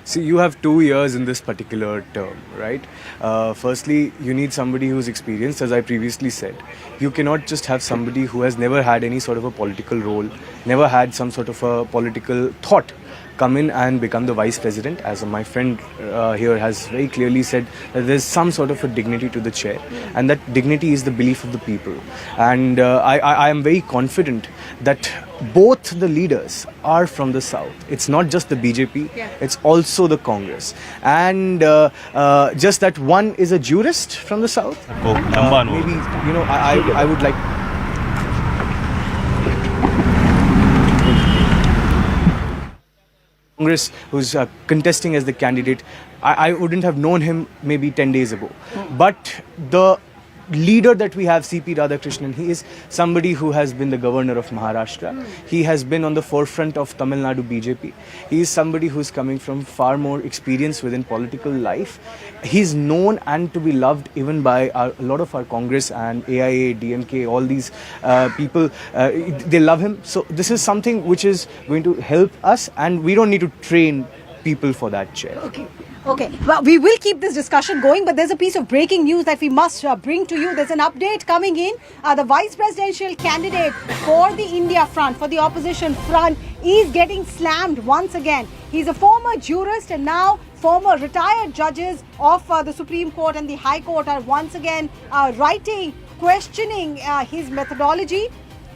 See, you have 2 years in this particular term, right? Firstly, you need somebody who's experienced, as I previously said. You cannot just have somebody who has never had any sort of a political role, never had some sort of a political thought, come in and become the vice president. As my friend here has very clearly said, that there's some sort of a dignity to the chair, and that dignity is the belief of the people. And I am very confident that both the leaders are from the south. It's not just the BJP, it's also the Congress. And just that one is a jurist from the south. Maybe, I would like... Congress, who's contesting as the candidate, I wouldn't have known him maybe 10 days ago. But the leader that we have, CP Radhakrishnan, he is somebody who has been the governor of Maharashtra. He has been on the forefront of Tamil Nadu BJP. He is somebody who's coming from far more experience within political life. He's known and to be loved even by a lot of our Congress and AIA, DMK, all these people. They love him. So this is something which is going to help us, and we don't need to train people for that chair. Okay, well, we will keep this discussion going, but there's a piece of breaking news that we must bring to you. There's an update coming in. The vice presidential candidate for the India front, for the opposition front, is getting slammed once again. He's a former jurist, and now former retired judges of the Supreme Court and the High Court are once again questioning his methodology.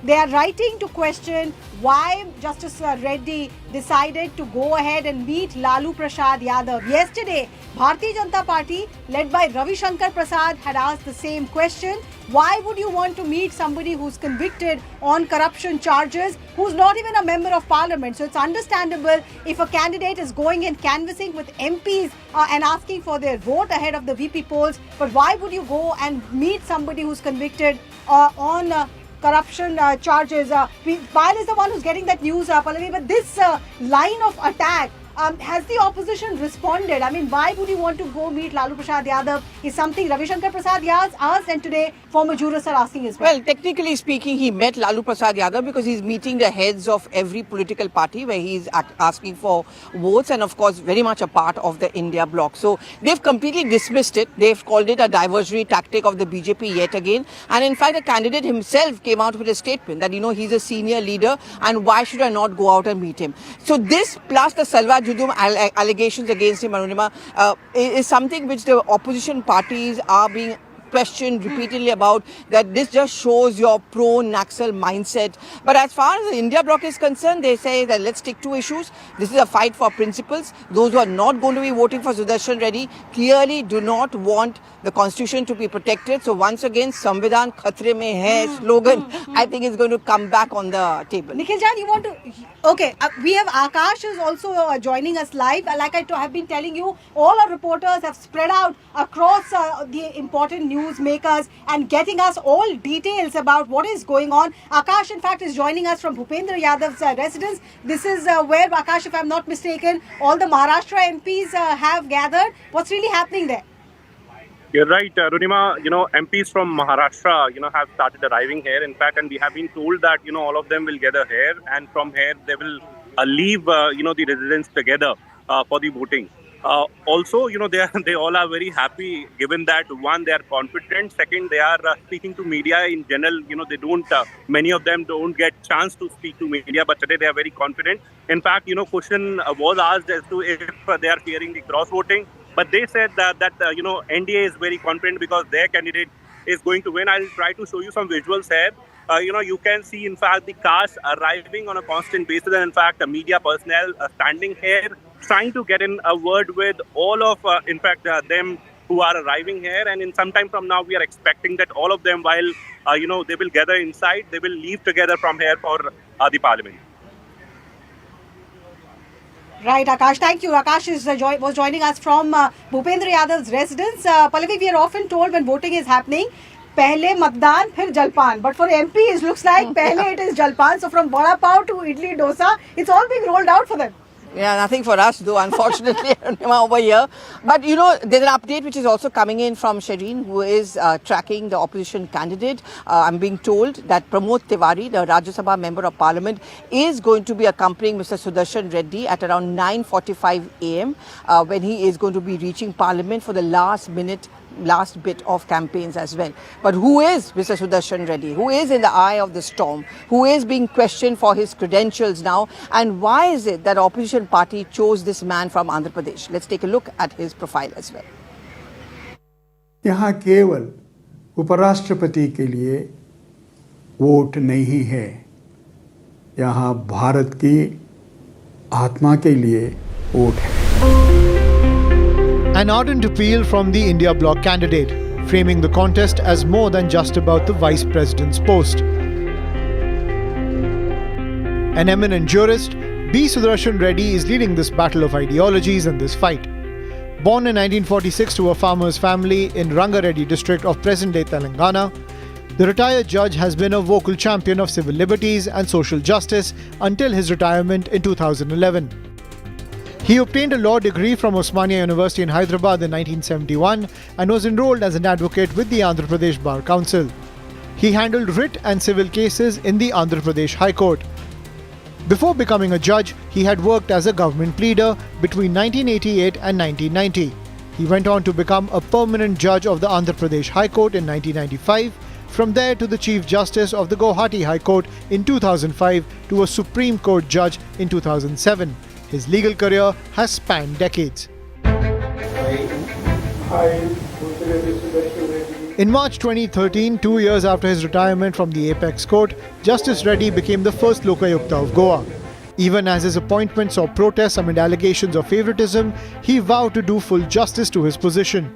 They are writing to question why Justice Reddy decided to go ahead and meet Lalu Prasad Yadav. Yesterday, Bharatiya Janata Party, led by Ravi Shankar Prasad, had asked the same question. Why would you want to meet somebody who's convicted on corruption charges, who's not even a member of parliament? So it's understandable if a candidate is going and canvassing with MPs and asking for their vote ahead of the VP polls. But why would you go and meet somebody who's convicted on corruption charges? Payal is the one who's getting that news, Pallavi, but this line of attack, has the opposition responded? I mean, why would you want to go meet Lalu Prasad Yadav is something Ravi Shankar Prasad asked, and today former jurists are asking as well. Well, technically speaking, he met Lalu Prasad Yadav because he's meeting the heads of every political party where he's asking for votes, and of course very much a part of the India bloc. So they've completely dismissed it. They've called it a diversionary tactic of the BJP yet again. And in fact, the candidate himself came out with a statement that, he's a senior leader and why should I not go out and meet him? So this plus the Salwa Judum allegations against him, Arunima, is something which the opposition parties are being questioned repeatedly about that this just shows your pro-Naxal mindset. But as far as the India bloc is concerned, they say that let's stick to issues. This is a fight for principles. Those who are not going to be voting for Sudershan Reddy clearly do not want the constitution to be protected. So once again, Samvidhan Khatre mein hai slogan, I think is going to come back on the table. Nikhil Jan, you want to... Okay, we have Akash is also joining us live. Like I have been telling you, all our reporters have spread out across the important newsmakers and getting us all details about what is going on. Akash, in fact, is joining us from Bhupendra Yadav's residence. This is where, Akash, if I'm not mistaken, all the Maharashtra MPs have gathered. What's really happening there? You're right, Runima. MPs from Maharashtra, have started arriving here. In fact, and we have been told that, all of them will gather here, and from here they will leave, the residence together for the voting. Also, they all are very happy, given that one, they are confident. Second, they are speaking to media in general. They don't. Many of them don't get chance to speak to media, but today they are very confident. In fact, question was asked as to if they are fearing the cross voting. But they said that NDA is very confident because their candidate is going to win. I'll try to show you some visuals here. You can see, in fact, the cars arriving on a constant basis, and in fact, the media personnel standing here, trying to get in a word with all of, them who are arriving here. And in some time from now, we are expecting that all of them, while, they will gather inside, they will leave together from here for the parliament. Right, Akash. Thank you. Akash was joining us from Bhupendra Yadav's residence. Pallavi, we are often told when voting is happening, pehle matdan, phir jalpan. But for MP, it looks like pehle it is jalpan. So from vada pav to idli dosa, it's all being rolled out for them. Yeah, nothing for us though, unfortunately, over here. But there's an update which is also coming in from Shireen, who is tracking the opposition candidate. I'm being told that Pramod Tiwari, the Rajya Sabha member of Parliament, is going to be accompanying Mr. Sudershan Reddy at around 9:45 a.m. When he is going to be reaching Parliament for the last bit of campaigns as well. But who is Mr. Sudershan Reddy? Who is in the eye of the storm? Who is being questioned for his credentials now? And why is it that opposition party chose this man from Andhra Pradesh? Let's take a look at his profile as well. यहाँ केवल उपराष्ट्रपति के लिए vote नहीं है, यहाँ भारत की आत्मा के लिए वोट है. An ardent appeal from the India bloc candidate, framing the contest as more than just about the vice president's post. An eminent jurist, B. Sudershan Reddy is leading this battle of ideologies in this fight. Born in 1946 to a farmer's family in Rangareddy district of present-day Telangana, the retired judge has been a vocal champion of civil liberties and social justice until his retirement in 2011. He obtained a law degree from Osmania University in Hyderabad in 1971 and was enrolled as an advocate with the Andhra Pradesh Bar Council. He handled writ and civil cases in the Andhra Pradesh High Court. Before becoming a judge, he had worked as a government pleader between 1988 and 1990. He went on to become a permanent judge of the Andhra Pradesh High Court in 1995, from there to the Chief Justice of the Guwahati High Court in 2005 to a Supreme Court judge in 2007. His legal career has spanned decades. In March 2013, 2 years after his retirement from the Apex Court, Justice Reddy became the first Lokayukta of Goa. Even as his appointment saw protests amid allegations of favoritism, he vowed to do full justice to his position.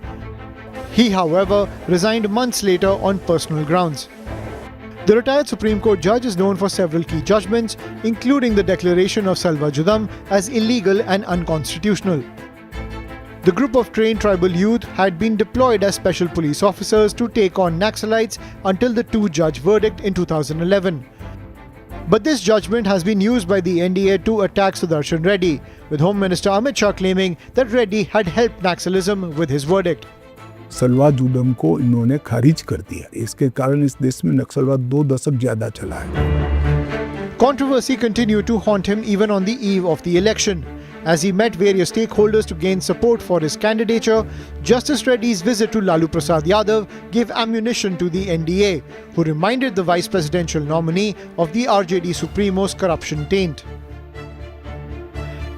He, however, resigned months later on personal grounds. The retired Supreme Court judge is known for several key judgments, including the declaration of Salva Judam as illegal and unconstitutional. The group of trained tribal youth had been deployed as special police officers to take on Naxalites until the two-judge verdict in 2011. But this judgment has been used by the NDA to attack Sudershan Reddy, with Home Minister Amit Shah claiming that Reddy had helped Naxalism with his verdict. सलवा जुडम को इन्होंने खारिज कर दिया. इसके कारण इस देश में नक्सलवाद 2 दशक ज्यादा चला है. Controversy continued to haunt him even on the eve of the election. As he met various stakeholders to gain support for his candidature, Justice Reddy's visit to Lalu Prasad Yadav gave ammunition to the NDA, who reminded the vice presidential nominee of the RJD Supremo's corruption taint.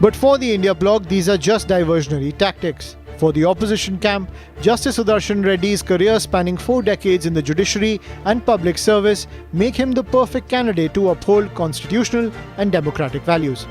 But for the India bloc, these are just diversionary tactics. For the opposition camp, Justice Sudershan Reddy's career spanning 4 decades in the judiciary and public service make him the perfect candidate to uphold constitutional and democratic values.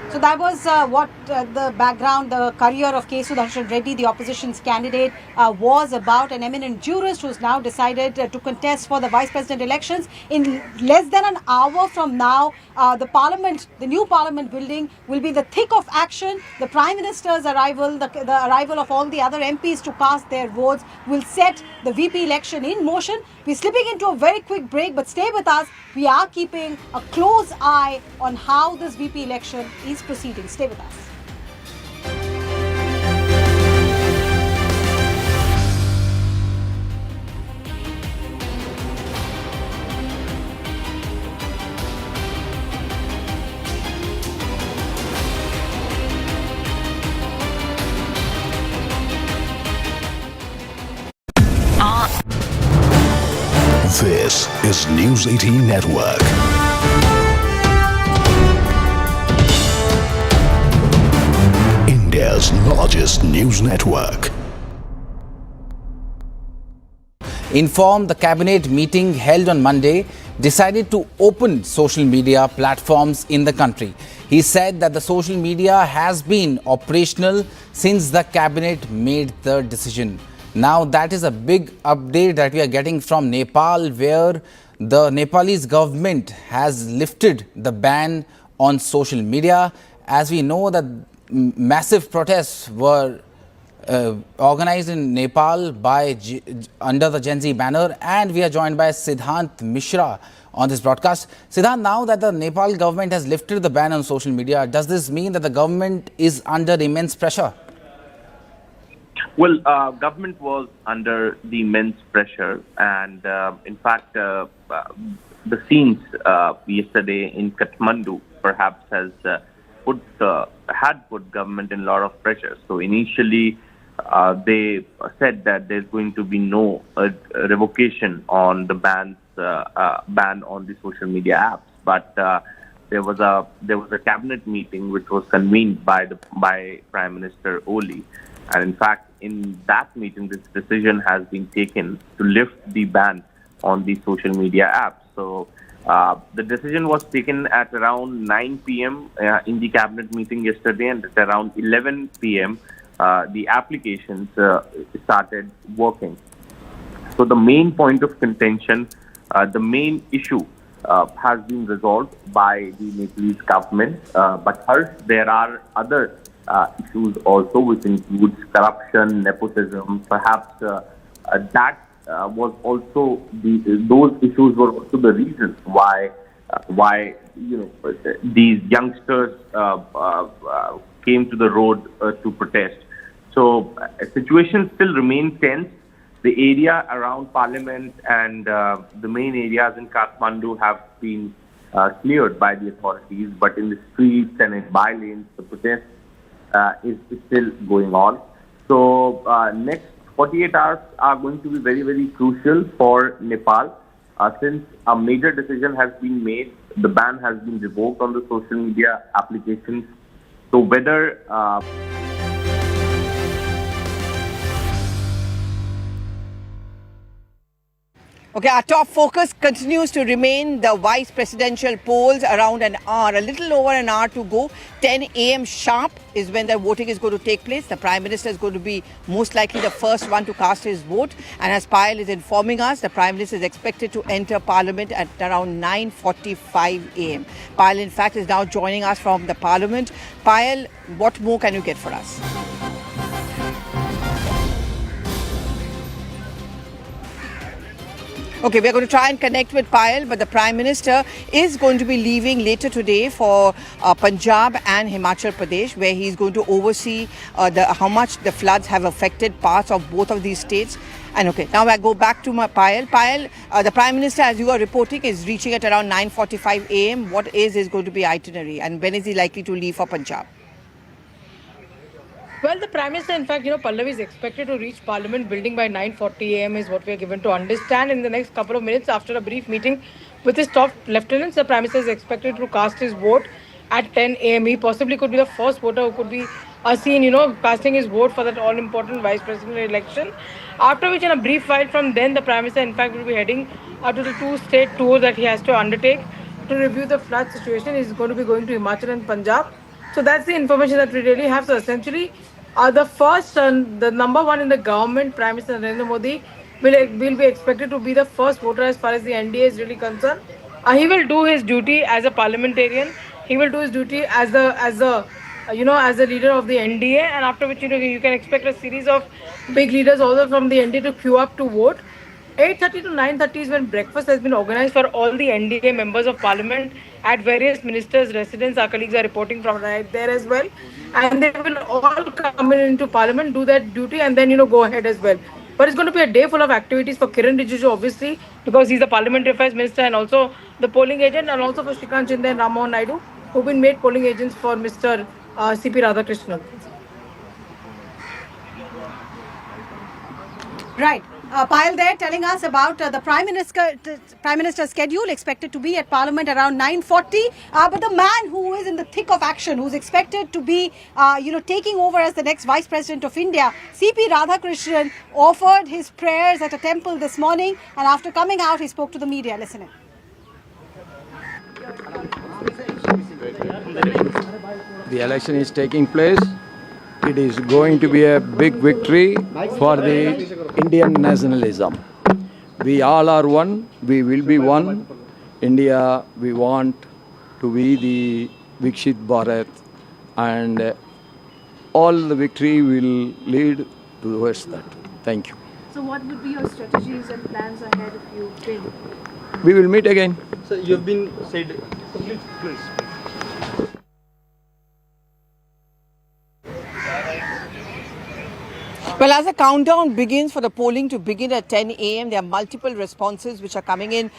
So that was the background, the career of K. Sudershan Reddy, the opposition's candidate, was about. An eminent jurist who's now decided to contest for the vice president elections. In less than an hour from now, the new parliament building will be the thick of action. The Prime Minister's arrival, the arrival of all the other MPs to cast their votes will set the VP election in motion. We're slipping into a very quick break, but stay with us. We are keeping a close eye on how this VP election is proceeding. Stay with us. This is News 18 Network. India's largest news network. Informed the cabinet meeting held on Monday decided to open social media platforms in the country. He said that the social media has been operational since the cabinet made the decision. Now that is a big update that we are getting from Nepal, where the Nepalese government has lifted the ban on social media. As we know that massive protests were organized in Nepal by under the Gen Z banner, and we are joined by Siddhant Mishra on this broadcast. Siddhant, now that the Nepal government has lifted the ban on social media, does this mean that the government is under immense pressure? Well, government was under the immense pressure, and in fact, the scenes yesterday in Kathmandu perhaps has had put government in a lot of pressure. So initially, they said that there's going to be no revocation on the ban on the social media apps, but there was a cabinet meeting which was convened by Prime Minister Oli. And in fact, in that meeting, this decision has been taken to lift the ban on the social media apps. So the decision was taken at around 9 p.m. In the cabinet meeting yesterday, and at around 11 p.m. The applications started working. So the main point of contention, the main issue has been resolved by the Nepalese government. But first, there are other issues also, which includes corruption, nepotism. Perhaps that was also those issues were also the reasons why these youngsters came to the road to protest. So situation still remains tense. The area around Parliament and the main areas in Kathmandu have been cleared by the authorities, but in the streets and in by-lanes, the protest is still going on. So next 48 hours are going to be very, very crucial for Nepal, since a major decision has been made. The ban has been revoked on the social media applications. So whether Okay, our top focus continues to remain the vice presidential polls. Around an hour, a little over an hour to go. 10 a.m. sharp is when the voting is going to take place. The Prime Minister is going to be most likely the first one to cast his vote. And as Payal is informing us, the Prime Minister is expected to enter Parliament at around 9:45 a.m. Payal, in fact, is now joining us from the Parliament. Payal, what more can you get for us? Okay, we're going to try and connect with Payal, but the Prime Minister is going to be leaving later today for Punjab and Himachal Pradesh, where he's going to oversee how much the floods have affected parts of both of these states. And okay, now I go back to Payal. Payal, the Prime Minister, as you are reporting, is reaching at around 9:45 a.m. What is his going to be itinerary, and when is he likely to leave for Punjab? Well, the Prime Minister, in fact, Pallavi is expected to reach Parliament building by 9:40 a.m. is what we are given to understand. In the next couple of minutes, after a brief meeting with his top lieutenants, the Prime Minister is expected to cast his vote at 10 a.m. He possibly could be the first voter who could be seen, casting his vote for that all-important vice president election. After which, in a brief while from then, the Prime Minister, in fact, will be heading to the two-state tour that he has to undertake to review the flood situation. He's going to be going to Himachal and Punjab. So that's the information that we really have. So essentially, the number one in the government, Prime Minister Narendra Modi, will be expected to be the first voter as far as the NDA is really concerned. He will do his duty as a parliamentarian. He will do his duty as the leader of the NDA, and after which you can expect a series of big leaders also from the NDA to queue up to vote. 8:30 to 9:30 is when breakfast has been organized for all the NDA members of parliament at various ministers' residence. Our colleagues are reporting from right there as well. And they will all come into parliament, do that duty, and then, go ahead as well. But it's going to be a day full of activities for Kiran Rijiju, obviously, because he's the parliamentary affairs minister and also the polling agent, and also for Shrikant Shinde and Ram Mohan Naidu, who've been made polling agents for Mr. CP Radhakrishnan. Right. Payal there telling us about the Prime Minister's schedule, expected to be at Parliament around 9:40. But the man who is in the thick of action, who's expected to be, taking over as the next Vice President of India, CP Radhakrishnan, offered his prayers at a temple this morning, and after coming out, he spoke to the media. Listen in. The election is taking place. It is going to be a big victory for the Indian nationalism. We all are one. We will be one. India, we want to be the Vikshit Bharat, and all the victory will lead towards that. Thank you. So what would be your strategies and plans ahead if you win? We will meet again. So you've been said... Please. Well, as the countdown begins for the polling to begin at 10 a.m., there are multiple responses which are coming in.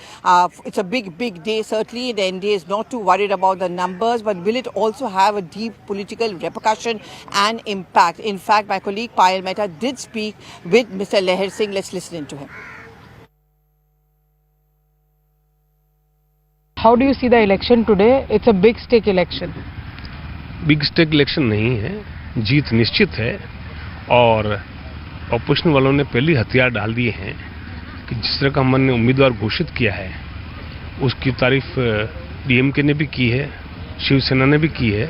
It's a big day, certainly. The NDA is not too worried about the numbers, but will it also have a deep political repercussion and impact? In fact, my colleague Payal Mehta did speak with Mr. Leher Singh. Let's listen in to him. How do you see the election today? It's a big stake election. Big stake election नहीं है, जीत निश्चित है और opposition वालों ने पहले हथियार डाल दिए हैं कि जिस तरह का हमने उम्मीदवार घोषित किया है उसकी तारीफ डीएमके ने भी की है, शिवसेना ने भी की है,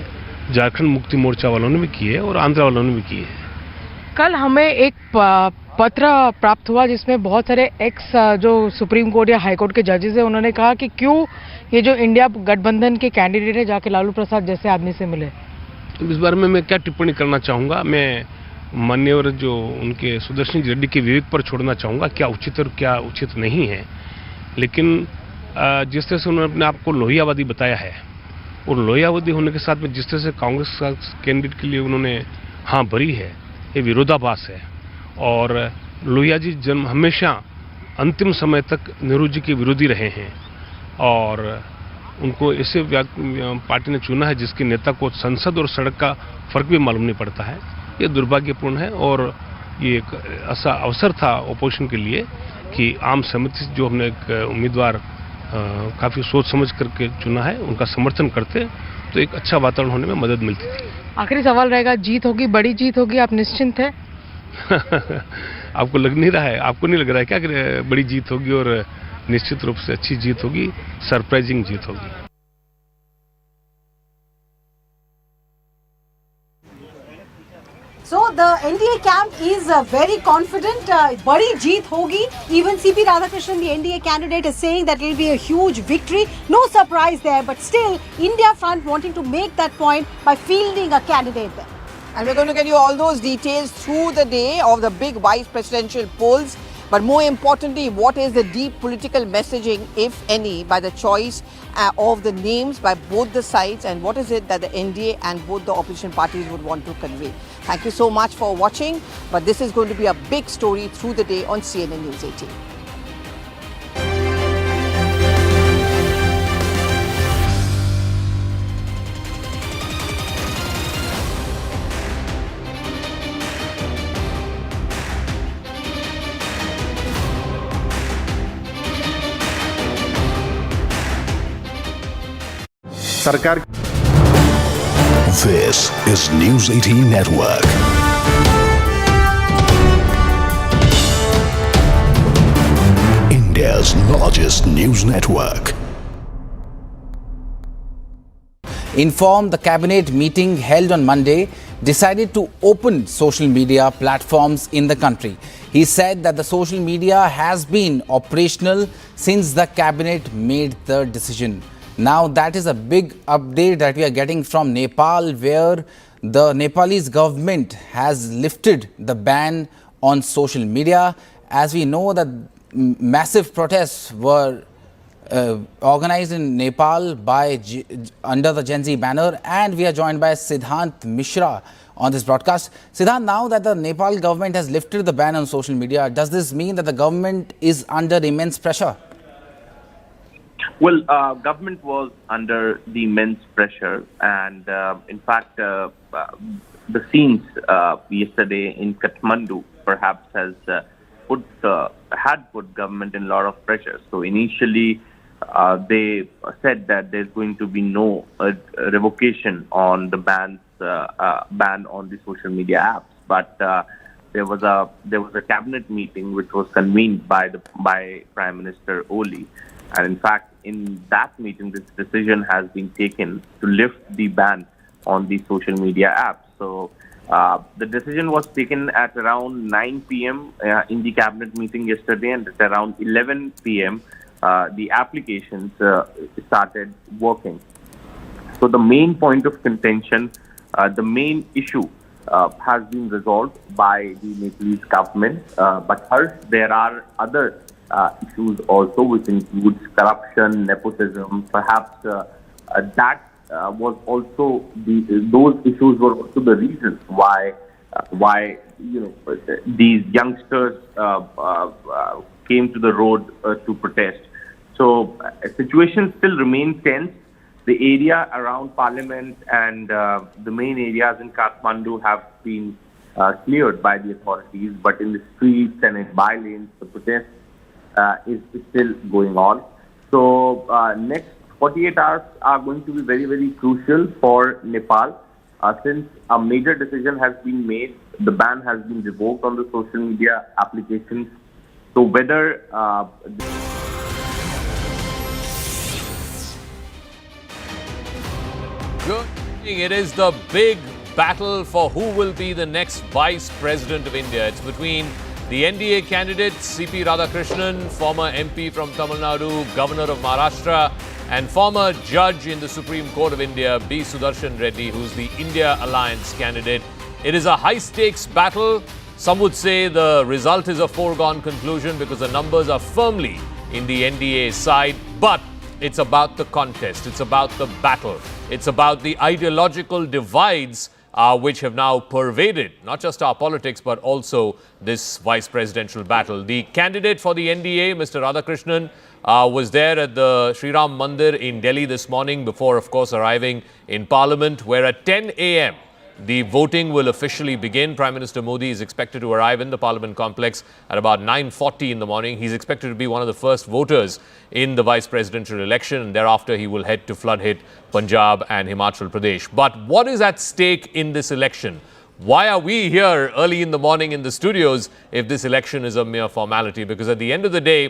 झारखंड मुक्ति मोर्चा वालों ने भी की है और आंध्र वालों ने भी की है। कल हमें एक पत्र प्राप्त हुआ जिसमें बहुत सारे एक्स जो सुप्रीम कोर्ट या हाई कोर्ट के जजेस हैं, उन्होंने कहा कि क्यों ये जो इंडिया गठबंधन के कैंडिडेट है जाके लालू प्रसाद जैसे आदमी से मिले। इस बारे में मैं क्या टिप्पणी करना चाहूँगा, मैं मान्यवर जो उनके सुदर्शन रेड्डी के विवेक पर छोड़ना चाहूँगा क्या उचित और क्या उचित नहीं है। लेकिन जिस तरह से उन्होंने अपने आप को लोहियावादी बताया है और लोहियावादी होने के साथ में जिस तरह से कांग्रेस कैंडिडेट के लिए उन्होंने हाँ भरी है, ये विरोधाभास है। और लोहिया जी जन्म हमेशा अंतिम समय तक नेहरू जी के विरोधी रहे हैं और उनको ऐसे पार्टी ने चुना है जिसके नेता को संसद और सड़क का फर्क भी मालूम नहीं पड़ता है। ये दुर्भाग्यपूर्ण है और ये एक ऐसा अवसर था ओपोजिशन के लिए कि आम सहमति जो हमने एक उम्मीदवार काफ़ी सोच समझ करके चुना है उनका समर्थन करते तो एक अच्छा वातावरण होने में मदद मिलती थी। आखिरी सवाल रहेगा, जीत होगी, बड़ी जीत होगी, आप निश्चिंत हैं? आपको लग नहीं रहा है, आपको नहीं लग रहा है क्या कि बड़ी जीत होगी और निश्चित रूप से अच्छी जीत होगी, सरप्राइजिंग जीत होगी। So the NDA camp is very confident. Badi jeet hogi. Even CP Radhakrishnan, the NDA candidate, is saying that it will be a huge victory. No surprise there, but still, India front wanting to make that point by fielding a candidate there. And we're going to get you all those details through the day of the big vice presidential polls. But more importantly, what is the deep political messaging, if any, by the choice of the names by both the sides, and what is it that the NDA and both the opposition parties would want to convey? Thank you so much for watching. But this is going to be a big story through the day on CNN News 18. सरकार This is News 18 Network. India's largest news network. Informed the cabinet meeting held on Monday decided to open social media platforms in the country. He said that the social media has been operational since the cabinet made the decision. Now that is a big update that we are getting from Nepal, where the Nepalese government has lifted the ban on social media. As we know that massive protests were organized in Nepal by under the Gen Z banner, and we are joined by Siddhant Mishra on this broadcast. Siddhant, now that the Nepal government has lifted the ban on social media, does this mean that the government is under immense pressure? Well, government was under the immense pressure, and in fact, the scenes yesterday in Kathmandu perhaps has had put government in a lot of pressure. So initially, they said that there's going to be no revocation on the ban on the social media apps, but there was a cabinet meeting which was convened by Prime Minister Oli, and in fact, in that meeting, this decision has been taken to lift the ban on the social media apps. So the decision was taken at around 9 p.m. In the cabinet meeting yesterday, and at around 11 p.m. The applications started working. So the main point of contention, the main issue has been resolved by the Nepalese government, but first there are other issues also, which includes corruption, nepotism. Perhaps that was also those issues were also the reasons why these youngsters came to the road to protest. So situation still remains tense. The area around Parliament and the main areas in Kathmandu have been cleared by the authorities, but in the streets and in by-lanes, the protest is still going on. So next 48 hours are going to be very, very crucial for Nepal, since a major decision has been made. The ban has been revoked on the social media applications. So whether Good evening. It is the big battle for who will be the next Vice President of India. It's between the NDA candidate CP Radhakrishnan, former MP from Tamil Nadu, Governor of Maharashtra, and former judge in the Supreme Court of India, B. Sudershan Reddy, who's the India Alliance candidate. It is a high-stakes battle. Some would say the result is a foregone conclusion because the numbers are firmly in the NDA side, but it's about the contest. It's about the battle. It's about the ideological divides which have now pervaded not just our politics, but also this vice presidential battle. The candidate for the NDA, Mr. Radhakrishnan, was there at the Sri Ram Mandir in Delhi this morning before, of course, arriving in Parliament, where at 10 a.m. the voting will officially begin. Prime Minister Modi is expected to arrive in the Parliament complex at about 9:40 in the morning. He's expected to be one of the first voters in the vice presidential election, and thereafter he will head to flood-hit Punjab and Himachal Pradesh. But what is at stake in this election? Why are we here early in the morning in the studios if this election is a mere formality? Because at the end of the day,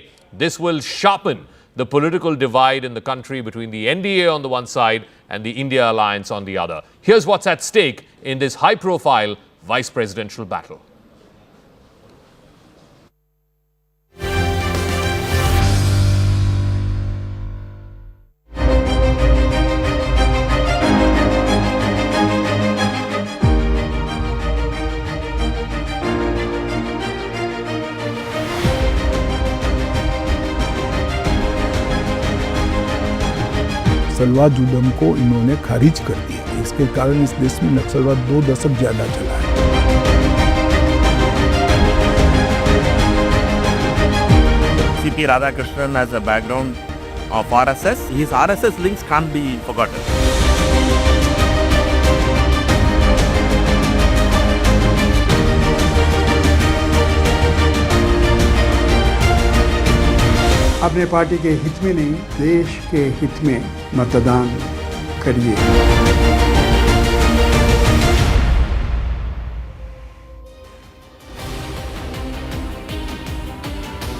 this will sharpen the political divide in the country between the NDA on the one side and the India Alliance on the other. Here's what's at stake in this high-profile vice presidential battle. नक्सलवाद जुडम को इन्होंने खारिज कर दिया। इसके कारण इस देश में नक्सलवाद 2 दशक ज्यादा चला है। CP Radhakrishnan has a background of RSS. His RSS links can't be forgotten. अपने पार्टी के हित में नहीं, देश के हित में मतदान करिए।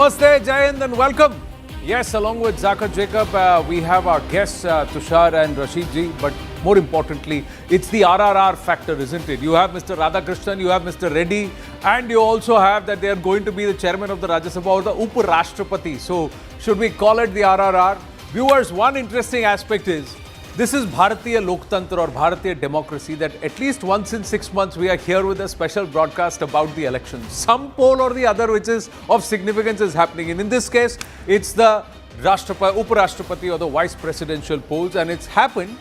Namaste, Jai Hind and welcome. Yes, along with Zakir Jacob, we have our guests Tushar and Rashid ji, but more importantly, it's the RRR factor, isn't it? You have Mr. Radhakrishnan, you have Mr. Reddy, and you also have that they are going to be the chairman of the Rajya Sabha or the Uparashtrapati. So, should we call it the RRR? Viewers, one interesting aspect is, this is Bharatiya Loktantra or Bharatiya democracy, that at least once in 6 months we are here with a special broadcast about the elections. Some poll or the other which is of significance is happening. And in this case, it's the Uparashtrapati or the vice presidential polls, and it's happened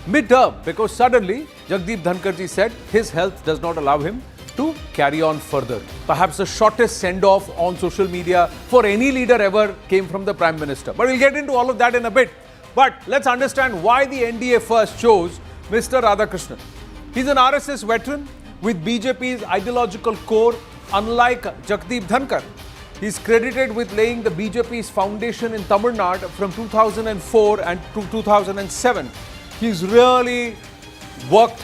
mid-term because suddenly Jagdeep Dhankar ji said his health does not allow him to carry on further. Perhaps the shortest send-off on social media for any leader ever came from the Prime Minister. But we'll get into all of that in a bit. But let's understand why the NDA first chose Mr. Radhakrishnan. He's an RSS veteran with BJP's ideological core, unlike Jagdeep Dhankar. He's credited with laying the BJP's foundation in Tamil Nadu from 2004 and to 2007. He's really worked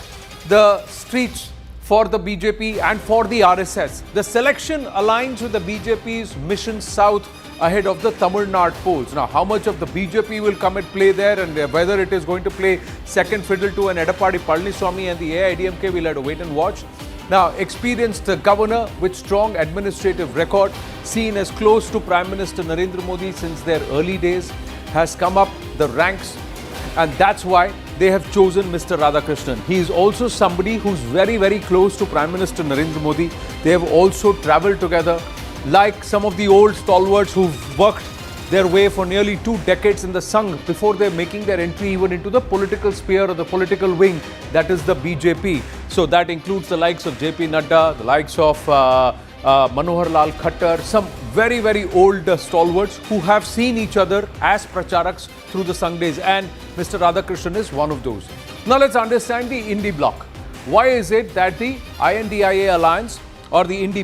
the streets for the BJP and for the RSS. The selection aligns with the BJP's Mission South ahead of the Tamil Nadu polls. Now, how much of the BJP will come and play there and whether it is going to play second fiddle to an Edappadi Palaniswamy and the AIDMK, we'll have to wait and watch. Now, experienced governor with strong administrative record, seen as close to Prime Minister Narendra Modi since their early days, has come up the ranks, and that's why they have chosen Mr. Radhakrishnan. He is also somebody who's very, very close to Prime Minister Narendra Modi. They have also travelled together, like some of the old stalwarts who've worked their way for nearly 2 decades in the Sangh before they're making their entry even into the political sphere or the political wing, that is the BJP. So that includes the likes of JP Nadda, the likes of Manohar Lal Khattar, some very, very old stalwarts who have seen each other as pracharaks through the Sangh days, and Mr. Radhakrishnan is one of those. Now let's understand the INDI bloc. Why is it that the INDI alliance or the INDI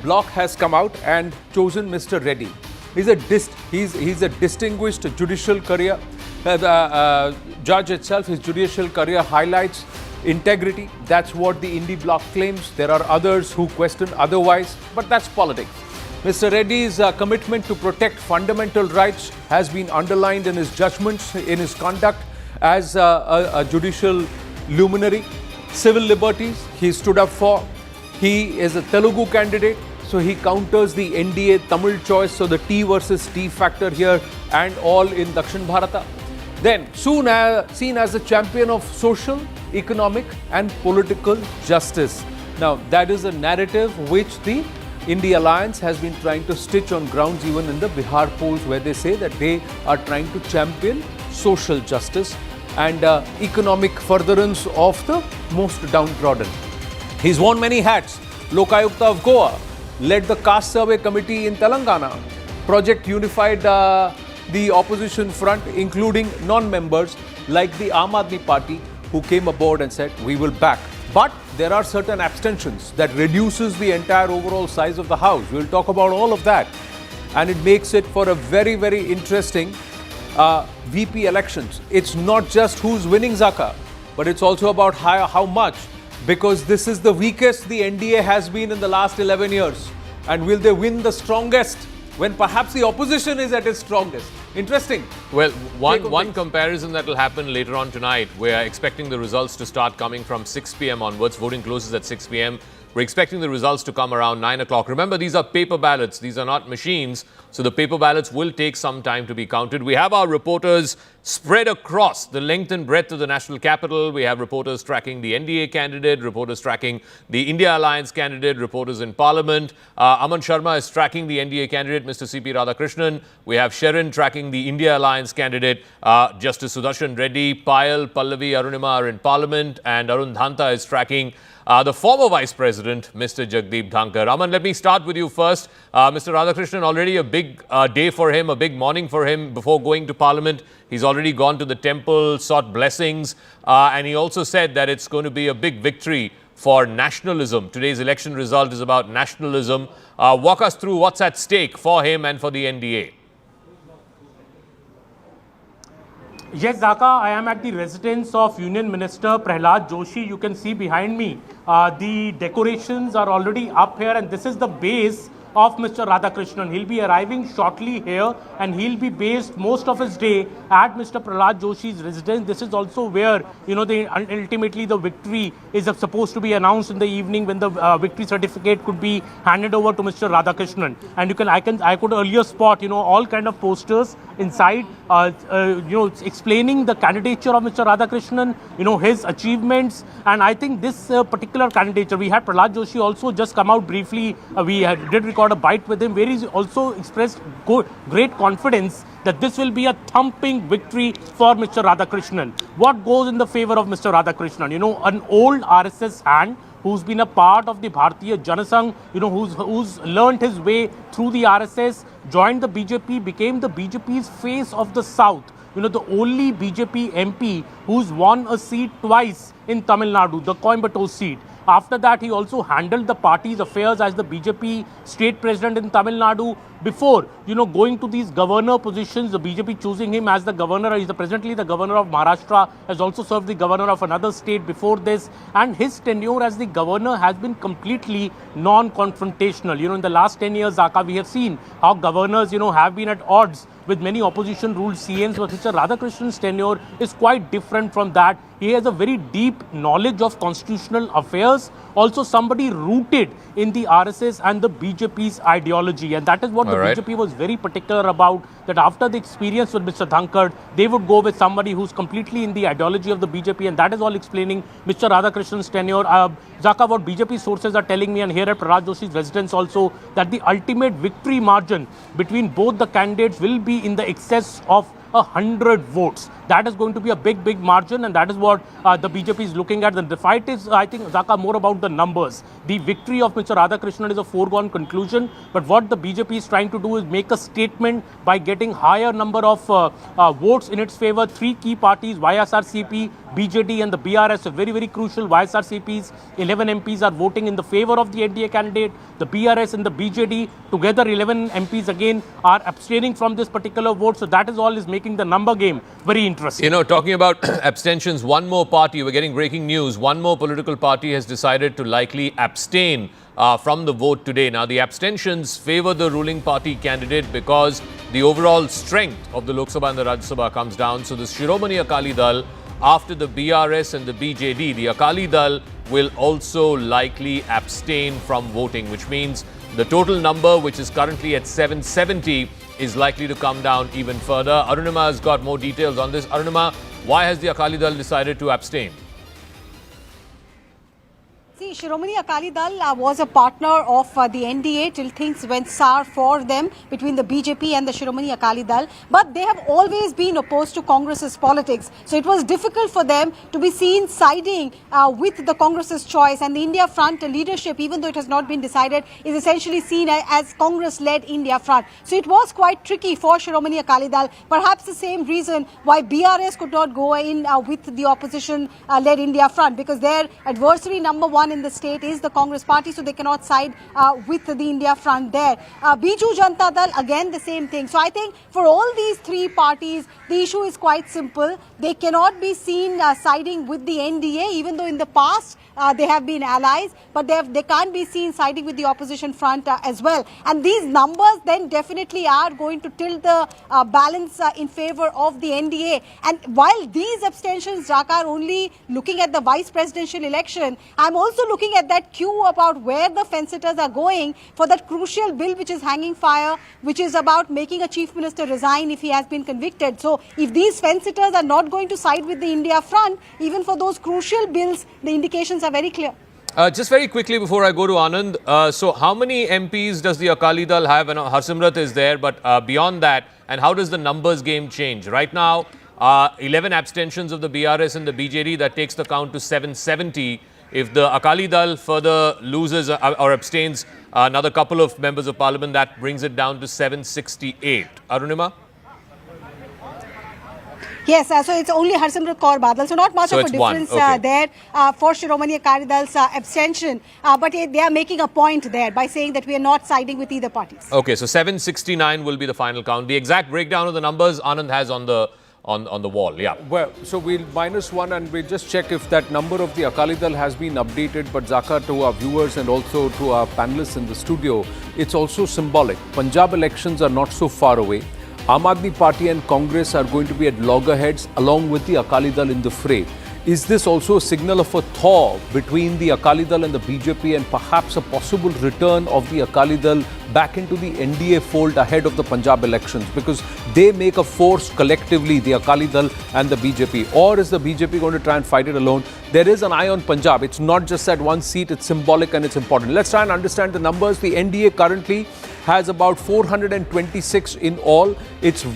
bloc has come out and chosen Mr. Reddy? He's a distinguished judicial career. The judge itself, his judicial career highlights integrity. That's what the INDI bloc claims. There are others who question otherwise, but that's politics. Mr. Reddy's commitment to protect fundamental rights has been underlined in his judgments, in his conduct as a judicial luminary. Civil liberties he stood up for. He is a Telugu candidate, so he counters the NDA Tamil choice, so the T versus T factor here and all in Dakshin Bharata. Then, seen as a champion of social, economic and political justice. Now, that is a narrative which the INDI Alliance has been trying to stitch on grounds even in the Bihar polls, where they say that they are trying to champion social justice and economic furtherance of the most downtrodden. He's worn many hats. Lokayukta of Goa, led the caste survey committee in Telangana. Project unified the opposition front, including non-members like the Aam Aadmi Party, who came aboard and said, we will back. But there are certain abstentions that reduces the entire overall size of the house. We'll talk about all of that. And it makes it for a very, very interesting VP elections. It's not just who's winning Zaka, but it's also about how much. Because this is the weakest the NDA has been in the last 11 years. And will they win the strongest when perhaps the opposition is at its strongest? Interesting. Well, one comparison that will happen later on tonight, we are expecting the results to start coming from 6 p.m. onwards. Voting closes at 6 p.m. We're expecting the results to come around 9 o'clock. Remember, these are paper ballots. These are not machines. So the paper ballots will take some time to be counted. We have our reporters spread across the length and breadth of the national capital. We have reporters tracking the NDA candidate, reporters tracking the India Alliance candidate, reporters in Parliament. Aman Sharma is tracking the NDA candidate, Mr. CP Radhakrishnan. We have Sharon tracking the India Alliance candidate, Justice Sudershan Reddy. Payal, Pallavi, Arunima are in Parliament. And Arun Dhanta is tracking the former Vice President, Mr. Jagdeep Dhankar. Aman, let me start with you first. Mr. Radhakrishnan, already a big day for him, a big morning for him before going to Parliament. He's already gone to the temple, sought blessings, and he also said that it's going to be a big victory for nationalism. Today's election result is about nationalism. Walk us through what's at stake for him and for the NDA. Yes, Zaka, I am at the residence of Union Minister Prahlad Joshi. You can see behind me, the decorations are already up here, and this is the base of Mr. Radhakrishnan. He'll be arriving shortly here, and he'll be based most of his day at Mr. Prahlad Joshi's residence. This is also where, ultimately the victory is supposed to be announced in the evening, when the victory certificate could be handed over to Mr. Radhakrishnan. And I could earlier spot, all kind of posters inside, explaining the candidature of Mr. Radhakrishnan, his achievements. And I think this particular candidature, we had Prahlad Joshi also just come out briefly. We did record a bite with him, where he also expressed great confidence that this will be a thumping victory for Mr. Radhakrishnan. What goes in the favor of Mr. Radhakrishnan? An old RSS hand who's been a part of the Bharatiya Janasangh, who's learned his way through the RSS, joined the BJP, became the BJP's face of the South. The only BJP MP who's won a seat twice in Tamil Nadu, the Coimbatore seat. After that, he also handled the party's affairs as the BJP state president in Tamil Nadu. Before, going to these governor positions, the BJP choosing him as the governor. He's presently the governor of Maharashtra, has also served the governor of another state before this. And his tenure as the governor has been completely non-confrontational. In the last 10 years, Zaka, we have seen how governors, have been at odds with many opposition ruled CMs, but Mr. Radhakrishnan's tenure is quite different from that. He has a very deep knowledge of constitutional affairs, also somebody rooted in the RSS and the BJP's ideology. And that is what the BJP was very particular about, that after the experience with Mr. Dhankar, they would go with somebody who's completely in the ideology of the BJP, and that is all explaining Mr. Radhakrishnan's tenure. Zaka, what BJP sources are telling me, and here at Prahlad Joshi's residence also, that the ultimate victory margin between both the candidates will be in the excess of 100 votes. That is going to be a big, big margin, and that is what the BJP is looking at. The fight is, I think, Zaka, more about the numbers. The victory of Mr. Radhakrishnan is a foregone conclusion, but what the BJP is trying to do is make a statement by getting higher number of votes in its favor. Three key parties, YSRCP, BJD and the BRS, are very, very crucial. YSRCP's 11 MPs are voting in the favor of the NDA candidate. The BRS and the BJD, together 11 MPs again, are abstaining from this particular vote. So that is all is making the number game very interesting. Talking about abstentions, one more party, we're getting breaking news, one more political party has decided to likely abstain from the vote today. Now, the abstentions favor the ruling party candidate because the overall strength of the Lok Sabha and the Rajya Sabha comes down. So the Shiromani Akali Dal, after the BRS and the BJD, the Akali Dal will also likely abstain from voting, which means the total number, which is currently at 770, is likely to come down even further. Arunima has got more details on this. Arunima, why has the Akali Dal decided to abstain? See, Shiromani Akali Dal was a partner of the NDA till things went sour for them between the BJP and the Shiromani Akali Dal. But they have always been opposed to Congress's politics. So it was difficult for them to be seen siding with the Congress's choice. And the India Front leadership, even though it has not been decided, is essentially seen as Congress-led India Front. So it was quite tricky for Shiromani Akali Dal. Perhaps the same reason why BRS could not go in with the opposition-led India Front, because their adversary number one in the state is the Congress party, so they cannot side with the India Front there. Biju Janata Dal, again the same thing. So I think for all these three parties, the issue is quite simple. They cannot be seen siding with the NDA, even though in the past they have been allies, but they can't be seen siding with the opposition front as well. And these numbers then definitely are going to tilt the balance in favor of the NDA. And while these abstentions, Jaka, are only looking at the vice presidential election, I'm also looking at that queue about where the fence-sitters are going for that crucial bill which is hanging fire, which is about making a chief minister resign if he has been convicted. So if these fence-sitters are not going to side with the India Front, even for those crucial bills, the indications are very clear. Just very quickly before I go to Anand, so how many MPs does the Akali Dal have? And Harsimrat is there, but beyond that, and how does the numbers game change? Right now, 11 abstentions of the BRS and the BJD, that takes the count to 770. If the Akali Dal further loses or abstains another couple of members of parliament, that brings it down to 768. Arunima? Yes, so it's only Harsimrat Kaur Badal, so not much of a difference there for Shiromani Akali Dal's abstention. But they are making a point there by saying that we are not siding with either parties. Okay, so 769 will be the final count. The exact breakdown of the numbers Anand has on the on the wall. Yeah. Well, so we'll -1 and we'll just check if that number of the Akali Dal has been updated. But Zaka, to our viewers and also to our panelists in the studio, it's also symbolic. Punjab elections are not so far away. Aam Aadmi Party and Congress are going to be at loggerheads along with the Akali Dal in the fray. Is this also a signal of a thaw between the Akali Dal and the BJP and perhaps a possible return of the Akali Dal back into the NDA fold ahead of the Punjab elections? Because they make a force collectively, the Akali Dal and the BJP. Or is the BJP going to try and fight it alone? There is an eye on Punjab. It's not just that one seat, it's symbolic and it's important. Let's try and understand the numbers. The NDA currently has about 426 in all. It's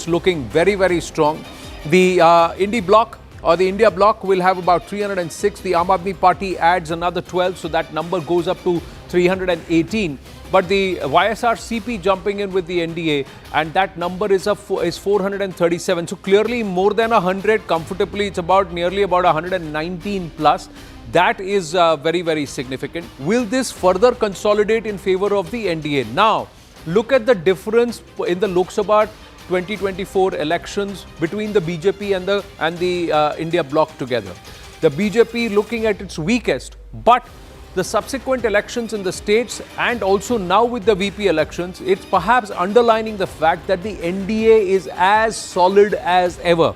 looking very strong. The INDI bloc or the India bloc will have about 306. The Aam Aadmi Party adds another 12, so that number goes up to 318. But the YSRCP jumping in with the NDA, and that number is 437. So clearly more than 100 comfortably. It's nearly about 119 plus. That is very significant. Will this further consolidate in favor of the NDA? Now, look at the difference in the Lok Sabha 2024 elections between the BJP and the India bloc together. The BJP looking at its weakest, but the subsequent elections in the states and also now with the VP elections, it's perhaps underlining the fact that the NDA is as solid as ever.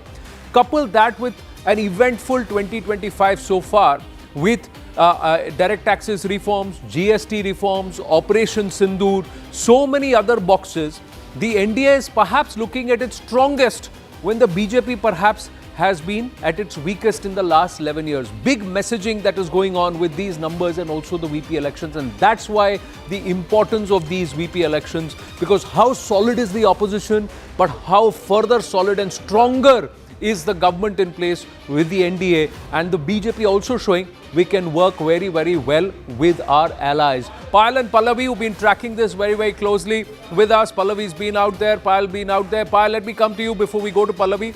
Couple that with an eventful 2025 so far with direct taxes reforms, GST reforms, Operation Sindoor, so many other boxes. The NDA is perhaps looking at its strongest when the BJP perhaps has been at its weakest in the last 11 years. Big messaging that is going on with these numbers and also the VP elections, and that's why the importance of these VP elections, because how solid is the opposition, but how further solid and stronger is the government in place with the NDA, and the BJP also showing we can work very well with our allies. Payal and Pallavi, who've been tracking this very closely with us. Pallavi's been out there, Payal been out there. Payal, let me come to you before we go to Pallavi.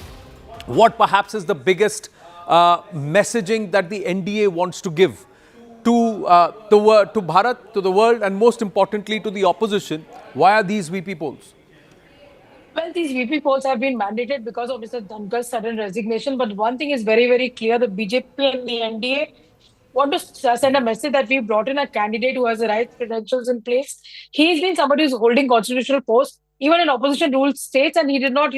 What perhaps is the biggest messaging that the NDA wants to give to Bharat, to the world, and most importantly to the opposition via these VP polls? Well, these VP polls have been mandated because of Mr. Dhankar's sudden resignation. But one thing is very clear: the BJP and the NDA want to send a message that we brought in a candidate who has the right credentials in place. He's been somebody who's holding constitutional posts, even in opposition ruled states, and he did not,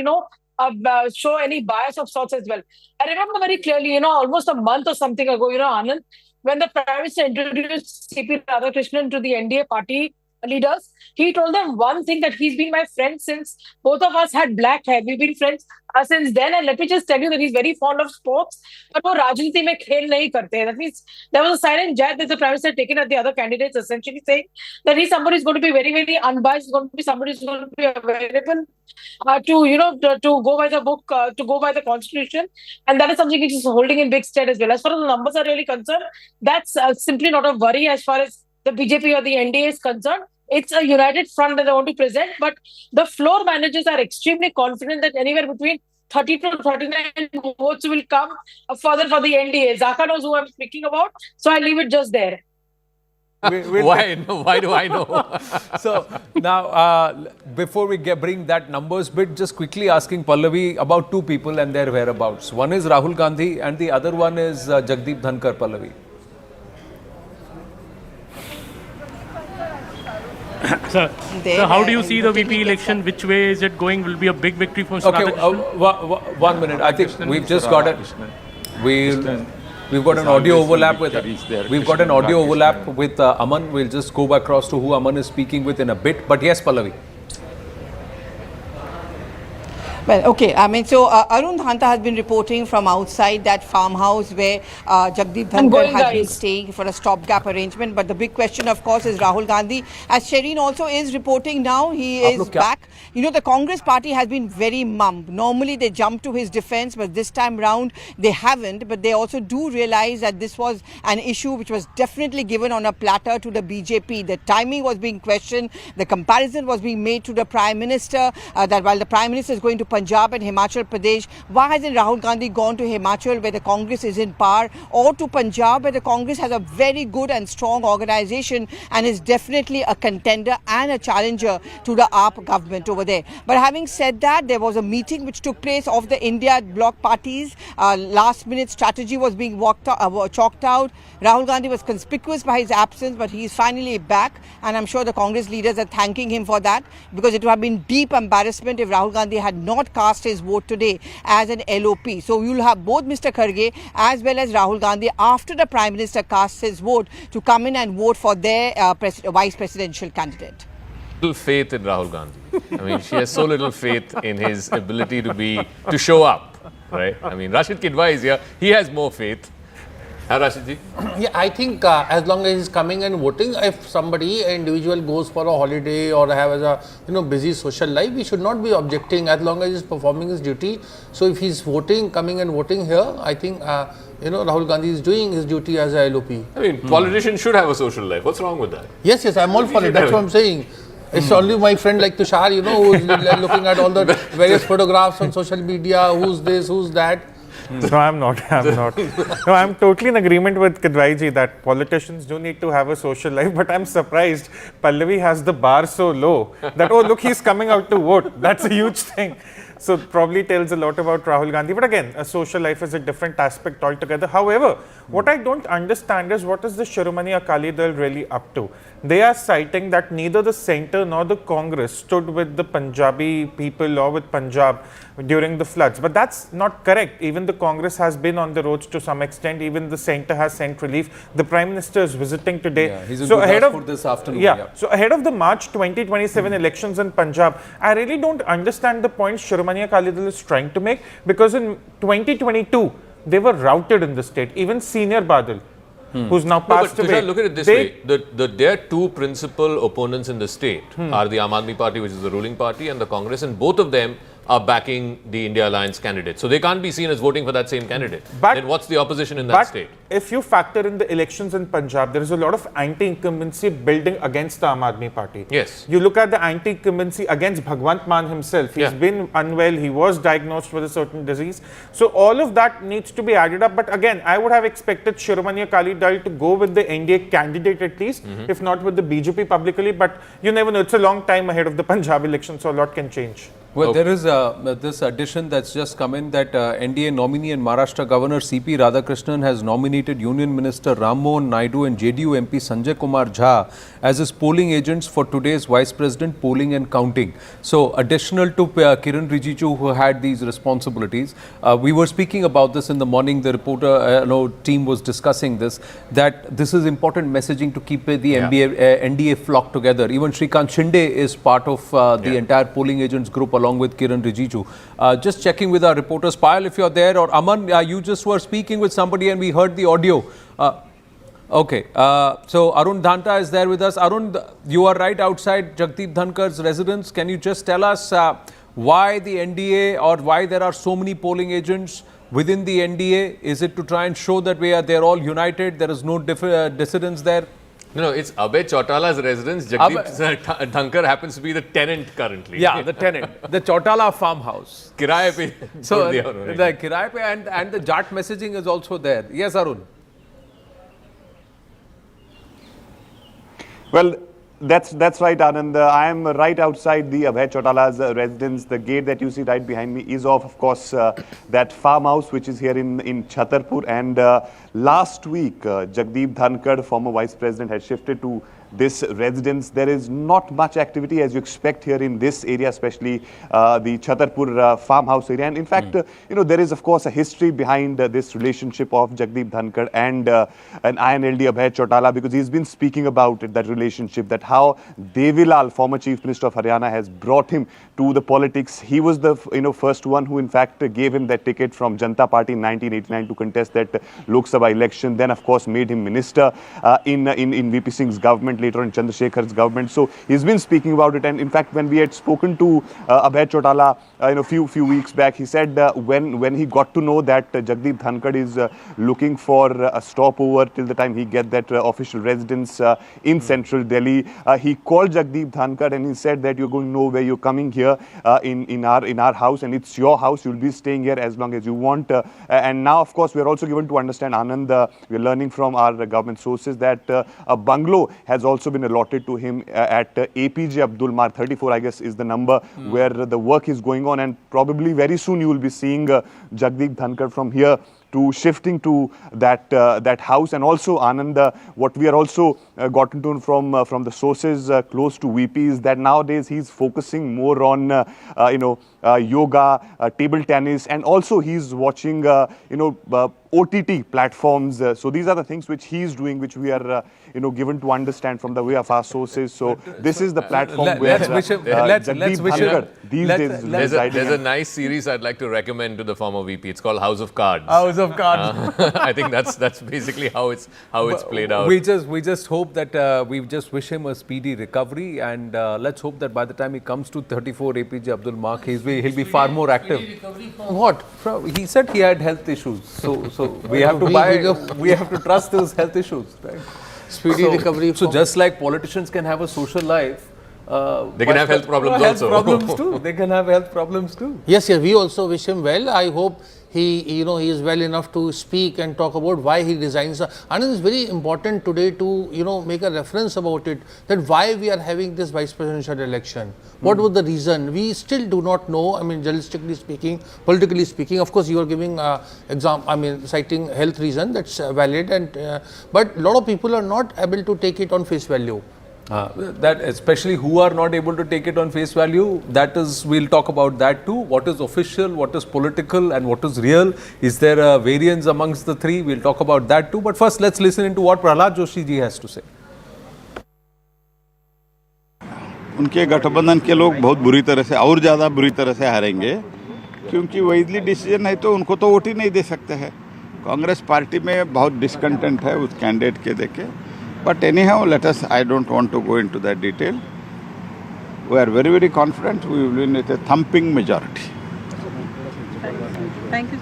show any bias of sorts as well. I remember very clearly, almost a month or something ago, Anand, when the Prime Minister introduced CP Radhakrishnan to the NDA party leaders, he told them one thing, that he's been my friend since both of us had black hair. We've been friends since then, and let me just tell you that he's very fond of sports, but wo rajniti mein khel nahi karte. That means there was a silent jab that the Prime Minister had taken at the other candidates, essentially saying that he's somebody who's going to be very unbiased, he's going to be somebody who's going to be available to go by the book, to go by the constitution, and that is something which is holding in big stead as well. As far as the numbers are really concerned, that's simply not a worry as far as the BJP or the NDA is concerned. It's a united front that they want to present, but the floor managers are extremely confident that anywhere between 30 to 39 votes will come further for the NDA. Zaka knows who I'm speaking about, so I leave it just there. Why? No, why do I know? So now, before we bring that numbers bit, just quickly asking Pallavi about two people and their whereabouts. One is Rahul Gandhi and the other one is Jagdeep Dhankar. Pallavi. So how do you see the VP election? Which way is it going? Will be a big victory for Mr. Okay, 1 minute. I think we've just got it. We've got an audio overlap with Aman. We'll just go across to who Aman is speaking with in a bit. But yes, Pallavi. Well, okay. So Arun Dhanta has been reporting from outside that farmhouse where Jagdeep Dhankar has been staying for a stopgap arrangement. But the big question, of course, is Rahul Gandhi. As Shireen also is reporting now, he is back. The Congress party has been very mum. Normally, they jump to his defense, but this time round, they haven't. But they also do realize that this was an issue which was definitely given on a platter to the BJP. The timing was being questioned. The comparison was being made to the Prime Minister, that while the Prime Minister is going to Punjab and Himachal Pradesh. Why hasn't Rahul Gandhi gone to Himachal where the Congress is in power, or to Punjab where the Congress has a very good and strong organization and is definitely a contender and a challenger to the AAP government over there. But having said that, there was a meeting which took place of the India bloc parties. Last minute strategy was being chalked out. Rahul Gandhi was conspicuous by his absence, but he is finally back, and I'm sure the Congress leaders are thanking him for that, because it would have been deep embarrassment if Rahul Gandhi had not cast his vote today as an LOP. So we will have both Mr. Kharge as well as Rahul Gandhi, after the Prime Minister casts his vote, to come in and vote for their vice presidential candidate. Little faith in Rahul Gandhi. I mean, she has so little faith in his ability to show up, right? I mean, Rashid Kidwai is here. He has more faith. Rashidji? Yeah, I think as long as he's coming and voting, if somebody, an individual goes for a holiday or has a busy social life, we should not be objecting as long as he's performing his duty. So if he's voting, coming and voting here, I think Rahul Gandhi is doing his duty as a LOP. I mean, politicians should have a social life. What's wrong with that? Yes, I'm all for it. That's what I'm saying. It's only my friend like Tushar, who's looking at all the various photographs on social media, who's this, who's that. No, I'm not. No, I'm totally in agreement with Kidwaiji that politicians do need to have a social life, but I'm surprised Pallavi has the bar so low that, oh, look, he's coming out to vote. That's a huge thing. So it probably tells a lot about Rahul Gandhi. But again, a social life is a different aspect altogether. However, what I don't understand is what is the Shiromani Akali Dal really up to? They are citing that neither the centre nor the Congress stood with the Punjabi people or with Punjab during the floods. But that's not correct. Even the Congress has been on the roads to some extent. Even the centre has sent relief. The Prime Minister is visiting today. Yeah, he's in Gurdaspur this afternoon. Yeah. So ahead of the March 2027 elections in Punjab, I really don't understand the point Shiromani Akali Dal is trying to make, because in 2022, they were routed in the state. Even Senior Badal, who's now passed away. Tushar, look at it this way. Their two principal opponents in the state are the Aam Aadmi Party, which is the ruling party, and the Congress, and both of them are backing the India Alliance candidate. So they can't be seen as voting for that same candidate. But then what's the opposition in that state? If you factor in the elections in Punjab, there is a lot of anti-incumbency building against the Aam Aadmi Party. Yes. You look at the anti-incumbency against Bhagwant Mann himself. He's been unwell. He was diagnosed with a certain disease. So all of that needs to be added up. But again, I would have expected Shiromani Akali Dal to go with the NDA candidate at least, if not with the BJP publicly. But you never know. It's a long time ahead of the Punjab election, so a lot can change. Well, there is this addition that's just come in that NDA nominee and Maharashtra Governor CP Radhakrishnan has nominated Union Minister Ram Mohan Naidu and JDU MP Sanjay Kumar Jha as his polling agents for today's Vice President polling and counting. So, additional to Kiran Rijiju, who had these responsibilities, we were speaking about this in the morning. The reporter team was discussing this, that this is important messaging to keep the NDA flock together. Even Shrikant Shinde is part of the entire polling agents group along with Kiran Rijiju. Just checking with our reporters, Payal, if you're there, or Aman, you just were speaking with somebody and we heard the audio. Okay, so Arun Dhanta is there with us. Arun, you are right outside Jagdeep Dhankar's residence. Can you just tell us why the NDA, or why there are so many polling agents within the NDA? Is it to try and show that they're all united, there is no dissidence there? No, it's Abhay Chautala's residence. Jagdeep Dhankar happens to be the tenant currently. Yeah, the tenant. The Chautala farmhouse. Kiraye pe. So, the kiraye pe and the Jat messaging is also there. Yes, Arun. Well, that's right, Anand. I am right outside the Abhay Chautala's residence. The gate that you see right behind me is of course, that farmhouse which is here in Chhatarpur. And last week, Jagdeep Dhankar, former Vice President, had shifted to this residence. There is not much activity as you expect here in this area, especially the Chhatarpur farmhouse area. And in fact, there is of course a history behind this relationship of Jagdeep Dhankar and an INLD Abhay Chautala, because he's been speaking about it, that relationship, that how Devilal, former Chief Minister of Haryana, has brought him to the politics. He was the first one who in fact gave him that ticket from Janata Party in 1989 to contest that Lok Sabha election. Then of course made him minister in VP Singh's government. government, later on Chandrasekhar's government. So he's been speaking about it. And in fact, when we had spoken to Abhay Chautala, few weeks back, he said when he got to know that Jagdeep Dhankar is looking for a stopover till the time he get that official residence in central Delhi, he called Jagdeep Dhankar and he said that you're going nowhere, you're coming here in our house, and it's your house, you'll be staying here as long as you want. And now, of course, we're also given to understand, Anand, we're learning from our government sources that a bungalow has also been allotted to him at APJ Abdul Mar 34, I guess is the number, where the work is going on, and probably very soon you will be seeing Jagdeep Dhankar from here to shifting to that house. And also, Anand, what we are also gotten to from the sources close to VP is that nowadays he's focusing more on yoga, table tennis, and also he's watching OTT platforms. So these are the things which he is doing, which we are given to understand from the way of our sources. So this is the platform where let's wish him. There's a nice series I'd like to recommend to the former VP. It's called House of Cards. House of Cards. I think that's basically how it's played out. We just hope that we just wish him a speedy recovery, and let's hope that by the time he comes to 34 APJ Abdul Mark, he'll be far more active. What? He said he had health issues, so we have to trust those health issues, right? Speedy recovery. So just like politicians can have a social life, they can have health problems also. They can have health problems too. Yes, we also wish him well. I hope he is well enough to speak and talk about why he resigns. And it is very important today to make a reference about it, that why we are having this vice presidential election. What was the reason? We still do not know. I mean, journalistically speaking, politically speaking, of course you are giving citing health reason, that's valid, and but a lot of people are not able to take it on face value. That especially who are not able to take it on face value, that is, we'll talk about that too. What is official, what is political, and what is real? Is there a variance amongst the three? We'll talk about that too. But first, let's listen into what Prahlad Joshi ji has to say. उनके गठबंधन के लोग बहुत बुरी तरह से, और ज़्यादा बुरी तरह से हारेंगे, क्योंकि वाइजली डिसीजन है तो उनको तो वोट ही नहीं दे सकते हैं. कांग्रेस पार्टी में बहुत डिसकंटेंट है उस कैंडिडेट के देखे. But anyhow, I don't want to go into that detail. We are very, very confident we will win with a thumping majority. Thank you.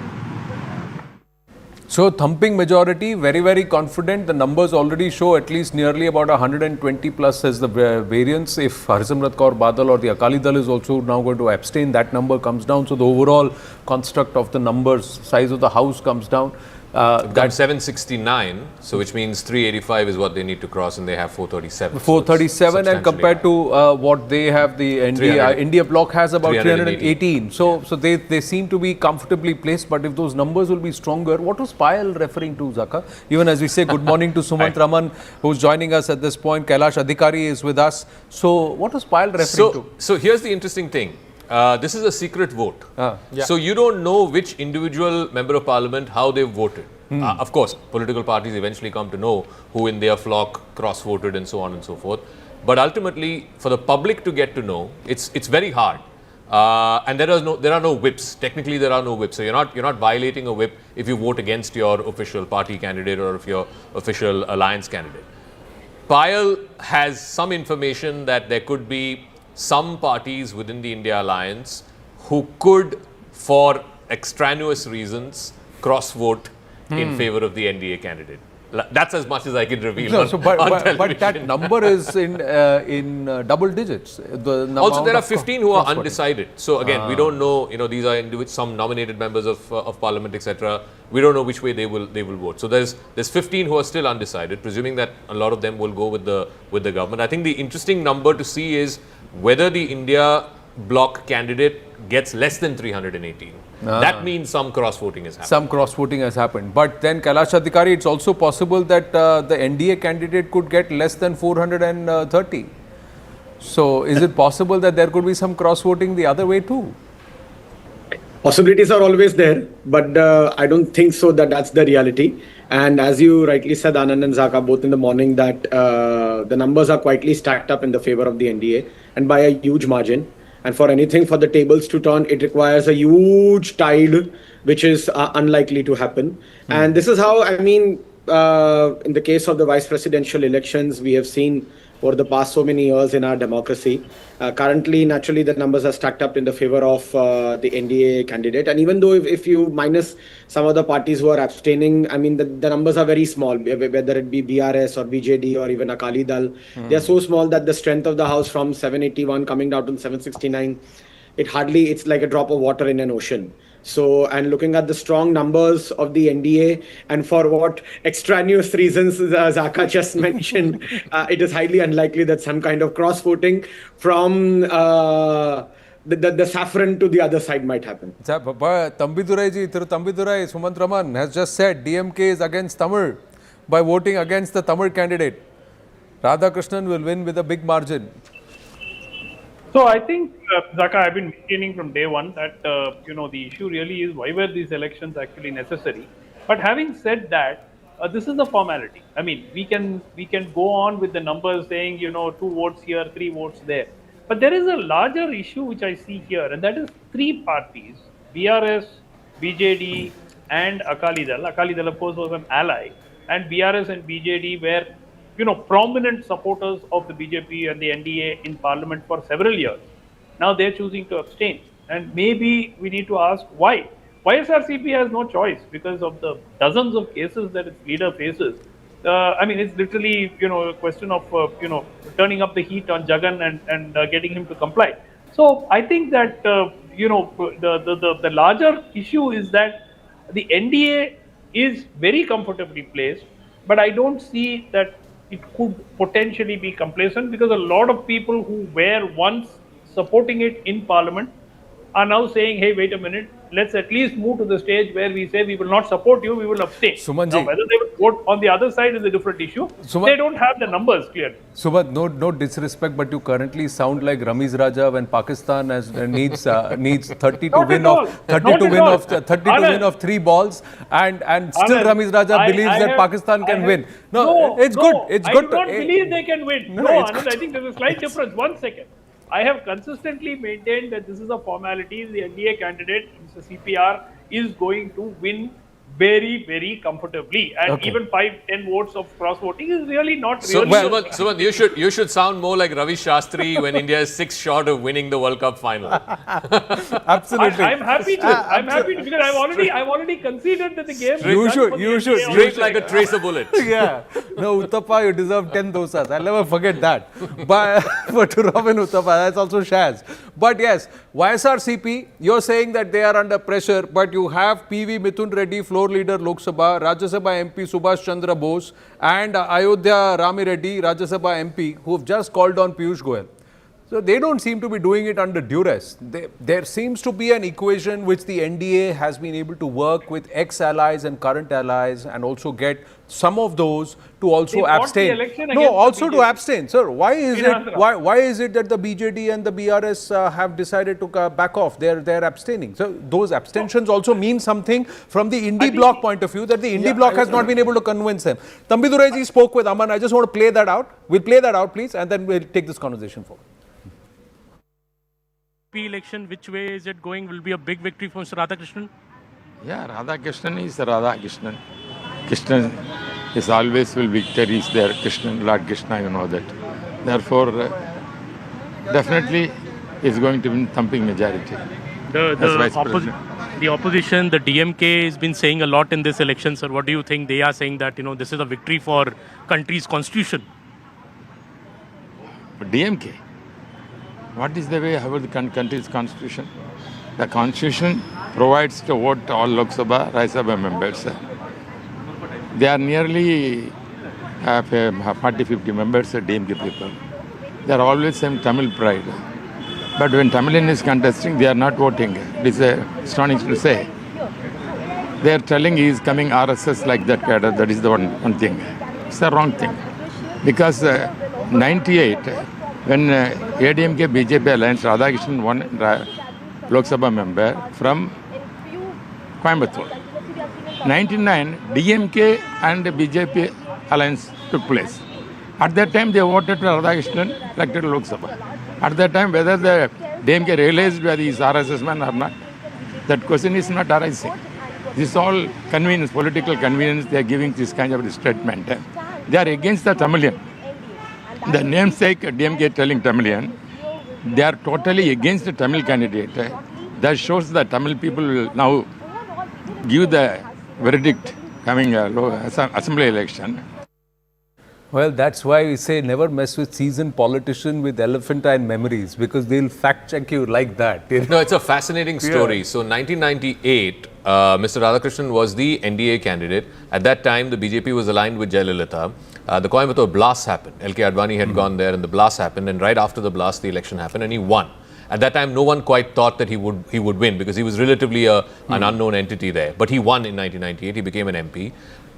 So, thumping majority, very, very confident. The numbers already show at least nearly about 120 plus as the variance. If Harsimrat Kaur Badal or the Akali Dal is also now going to abstain, that number comes down. So, the overall construct of the numbers, size of the house comes down. That's 769, so which means 385 is what they need to cross, and they have 437. 437, so and compared to what they have, the India bloc has about 318. So they seem to be comfortably placed. But if those numbers will be stronger, what was Payal referring to, Zaka? Even as we say good morning to Sumant Raman, who's joining us at this point. Kailash Adhikari is with us. So what was Payal referring to? So here's the interesting thing. This is a secret vote. So you don't know which individual member of parliament, how they've voted. Of course, political parties eventually come to know who in their flock cross-voted and so on and so forth. But ultimately, for the public to get to know, it's very hard. And there are no whips. Technically, there are no whips. So you're not violating a whip if you vote against your official party candidate or if your official alliance candidate. Payal has some information that there could be some parties within the India alliance who could, for extraneous reasons, cross-vote in favor of the NDA candidate. That's as much as I can reveal. No, but that number is in double digits. Also, there are 15 who are undecided. So again, we don't know. These are some nominated members of parliament, etc. We don't know which way they will vote. So there's 15 who are still undecided, presuming that a lot of them will go with the government. I think the interesting number to see is whether the India bloc candidate gets less than 318. That means some cross-voting has happened. Some cross-voting has happened. But then, Kailash Adhikari, it's also possible that the NDA candidate could get less than 430. So, is it possible that there could be some cross-voting the other way too? Possibilities are always there, but I don't think so that's the reality. And as you rightly said, Anand and Zaka, both in the morning, that the numbers are quietly stacked up in the favor of the NDA and by a huge margin. And for anything for the tables to turn, it requires a huge tide, which is unlikely to happen. And this is how, in the case of the vice presidential elections, we have seen over the past so many years in our democracy. Currently, naturally, the numbers are stacked up in the favor of the NDA candidate. And even though if you minus some of the parties who are abstaining, I mean, the numbers are very small, whether it be BRS or BJD or even Akali Dal. They are so small that the strength of the house from 781 coming down to 769, it's like a drop of water in an ocean. So, and looking at the strong numbers of the NDA and for what extraneous reasons Zaka just mentioned, it is highly unlikely that some kind of cross-voting from the saffron to the other side might happen. Tambidurai Sumant Raman has just said DMK is against Tamil by voting against the Tamil candidate. Radhakrishnan will win with a big margin. So I think, Zaka, I've been maintaining from day one that, the issue really is why were these elections actually necessary? But having said that, this is a formality. I mean, we can go on with the numbers saying, 2 votes here, 3 votes there. But there is a larger issue which I see here, and that is 3 parties, BRS, BJD, and Akali Dal. Akali Dal, of course, was an ally, and BRS and BJD were prominent supporters of the BJP and the NDA in parliament for several years. Now they're choosing to abstain. And maybe we need to ask why. YSRCP has no choice because of the dozens of cases that its leader faces. It's literally, a question of, turning up the heat on Jagan and getting him to comply. So I think that, the larger issue is that the NDA is very comfortably placed, but I don't see that it could potentially be complacent because a lot of people who were once supporting it in parliament are now saying, hey, wait a minute, let's at least move to the stage where we say we will not support you, we will abstain. Sumanji. Now, whether they will vote on the other side is a different issue. They don't have the numbers clearly. Suman, no disrespect, but you currently sound like Ramiz Raja when Pakistan needs 30 to win of 3 balls, and still Ramiz Raja believes that Pakistan can win. No, it's good. It's good. I do not believe they can win. No, Anand, I think there's a slight difference. 1 second. I have consistently maintained that this is a formality. The NDA candidate, Mr. CPR, is going to win very, very comfortably. And even 5-10 votes of cross-voting is really not really... Suman, you should sound more like Ravi Shastri when India is 6 short of winning the World Cup final. Absolutely. I'm happy to. I'm happy to because I've already conceded that the game... You should. Straight like a tracer bullet. Yeah. No, Uttappa, you deserve 10 dosas. I'll never forget that. But to Robin Uttappa, that's also Shaz. But yes, YSRCP, you're saying that they are under pressure, but you have PV Mithun Reddy, floor leader Lok Sabha, Rajya Sabha MP Subhash Chandra Bose, and Ayodhya Rami Reddy, Rajya Sabha MP, who have just called on Piyush Goyal. So they don't seem to be doing it under duress. There seems to be an equation which the NDA has been able to work with ex-allies and current allies and also get some of those to also abstain. No, also to abstain. Sir, why is it that the BJD and the BRS have decided to back off? They're abstaining. So those abstentions also mean something from the INDI bloc point of view, that the INDI bloc has not been able to convince them. Tambidurai spoke with Aman. I just want to play that out. We'll play that out, please, and then we'll take this conversation forward. Election, which way is it going? Will be a big victory for Mr. Radhakrishnan? Yeah, Radhakrishnan is Radhakrishnan. Krishna is always will victory is there. Krishna, Lord Krishna, you know that. Therefore, definitely is going to win thumping majority. The opposition, the DMK has been saying a lot in this election, sir. What do you think? They are saying that, this is a victory for country's constitution. DMK? What is the way about the country's constitution? The constitution provides to vote all Lok Sabha, Rajya Sabha members. They are nearly 40-50 members, DMK people. They are always saying Tamil pride. But when Tamilian is contesting, they are not voting. It is astonishing to say. They are telling he is coming RSS like that cadre. That is the one thing. It's the wrong thing. Because 98, when ADMK BJP alliance, Radhakrishnan won Lok Sabha member from Coimbatore. 99, DMK and BJP alliance took place. At that time, they voted for Radhakrishnan, elected Lok Sabha. At that time, whether the DMK realized whether he is RSS man or not, that question is not arising. This is all convenience, political convenience. They are giving this kind of statement. They are against the Tamilian. The namesake DMK telling Tamilian, they are totally against the Tamil candidate. That shows that Tamil people will now give the verdict coming assembly election. Well, that's why we say never mess with seasoned politician with elephantine memories, because they'll fact check you like that. No, it's a fascinating story. So 1998, Mr. Radhakrishnan was the NDA candidate. At that time, the BJP was aligned with Jayalalitha. The Coimbatore blast happened. LK Advani had gone there and the blast happened. And right after the blast, the election happened and he won. At that time, no one quite thought that he would win because he was relatively an unknown entity there. But he won in 1998. He became an MP.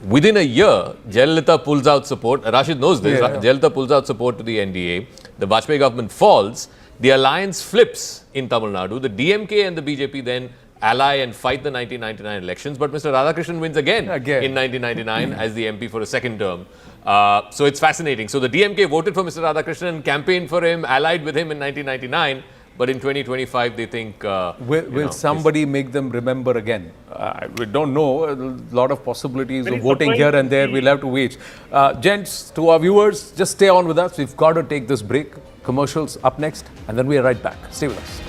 Within a year, Jayalalitha pulls out support. Rashid knows this. Jayalalitha pulls out support to the NDA. The Vajpayee government falls. The alliance flips in Tamil Nadu. The DMK and the BJP then ally and fight the 1999 elections. But Mr. Radhakrishnan wins again in 1999 as the MP for a second term. So it's fascinating. So the DMK voted for Mr. Radhakrishnan, campaigned for him, allied with him in 1999. But in 2025, they think... will somebody make them remember again? We don't know. A lot of possibilities of voting here and there. We'll have to wait. Gents, to our viewers, just stay on with us. We've got to take this break. Commercials up next. And then we are right back. Stay with us.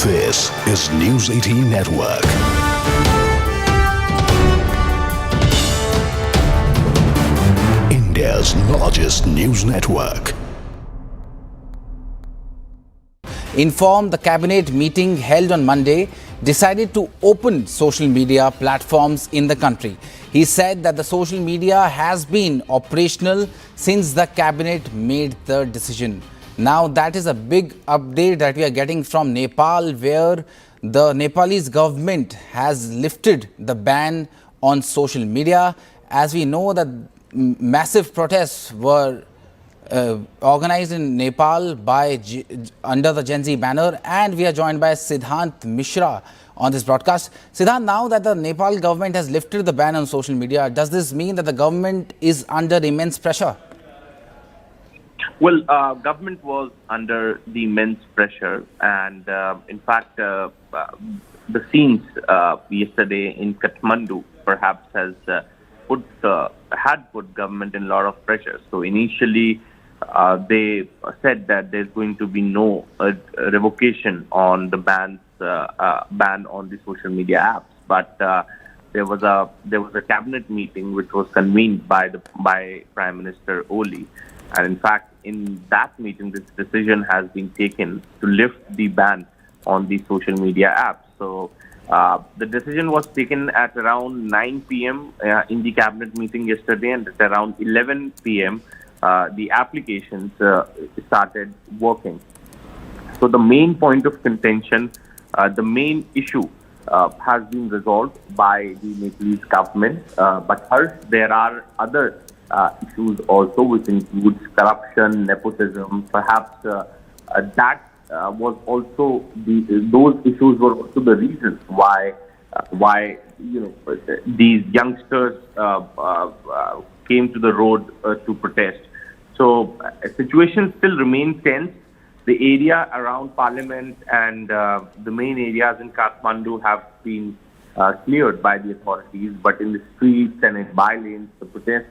This is News18 Network. India's largest news network. Informed the cabinet meeting held on Monday decided to open social media platforms in the country. He said that the social media has been operational since the cabinet made the decision. Now that is a big update that we are getting from Nepal, where the Nepalese government has lifted the ban on social media. As we know that massive protests were organized in Nepal by under the Gen Z banner, and we are joined by Siddhant Mishra on this broadcast. Siddhant, now that the Nepal government has lifted the ban on social media, does this mean that the government is under immense pressure? Well, government was under the immense pressure, and in fact, the scenes yesterday in Kathmandu perhaps has had put government in a lot of pressure. So initially, they said that there's going to be no revocation on the ban on the social media apps, but there was a cabinet meeting which was convened by Prime Minister Oli. And in fact, in that meeting, this decision has been taken to lift the ban on the social media apps. So the decision was taken at around 9 p.m. In the cabinet meeting yesterday, and at around 11 p.m. The applications started working. So the main point of contention, the main issue has been resolved by the Nepalese government. But first, there are other issues also, which includes corruption, nepotism. Perhaps that was also those issues were also the reasons why these youngsters came to the road to protest. So situation still remains tense. The area around Parliament and the main areas in Kathmandu have been cleared by the authorities, but in the streets and in by-lanes, the protest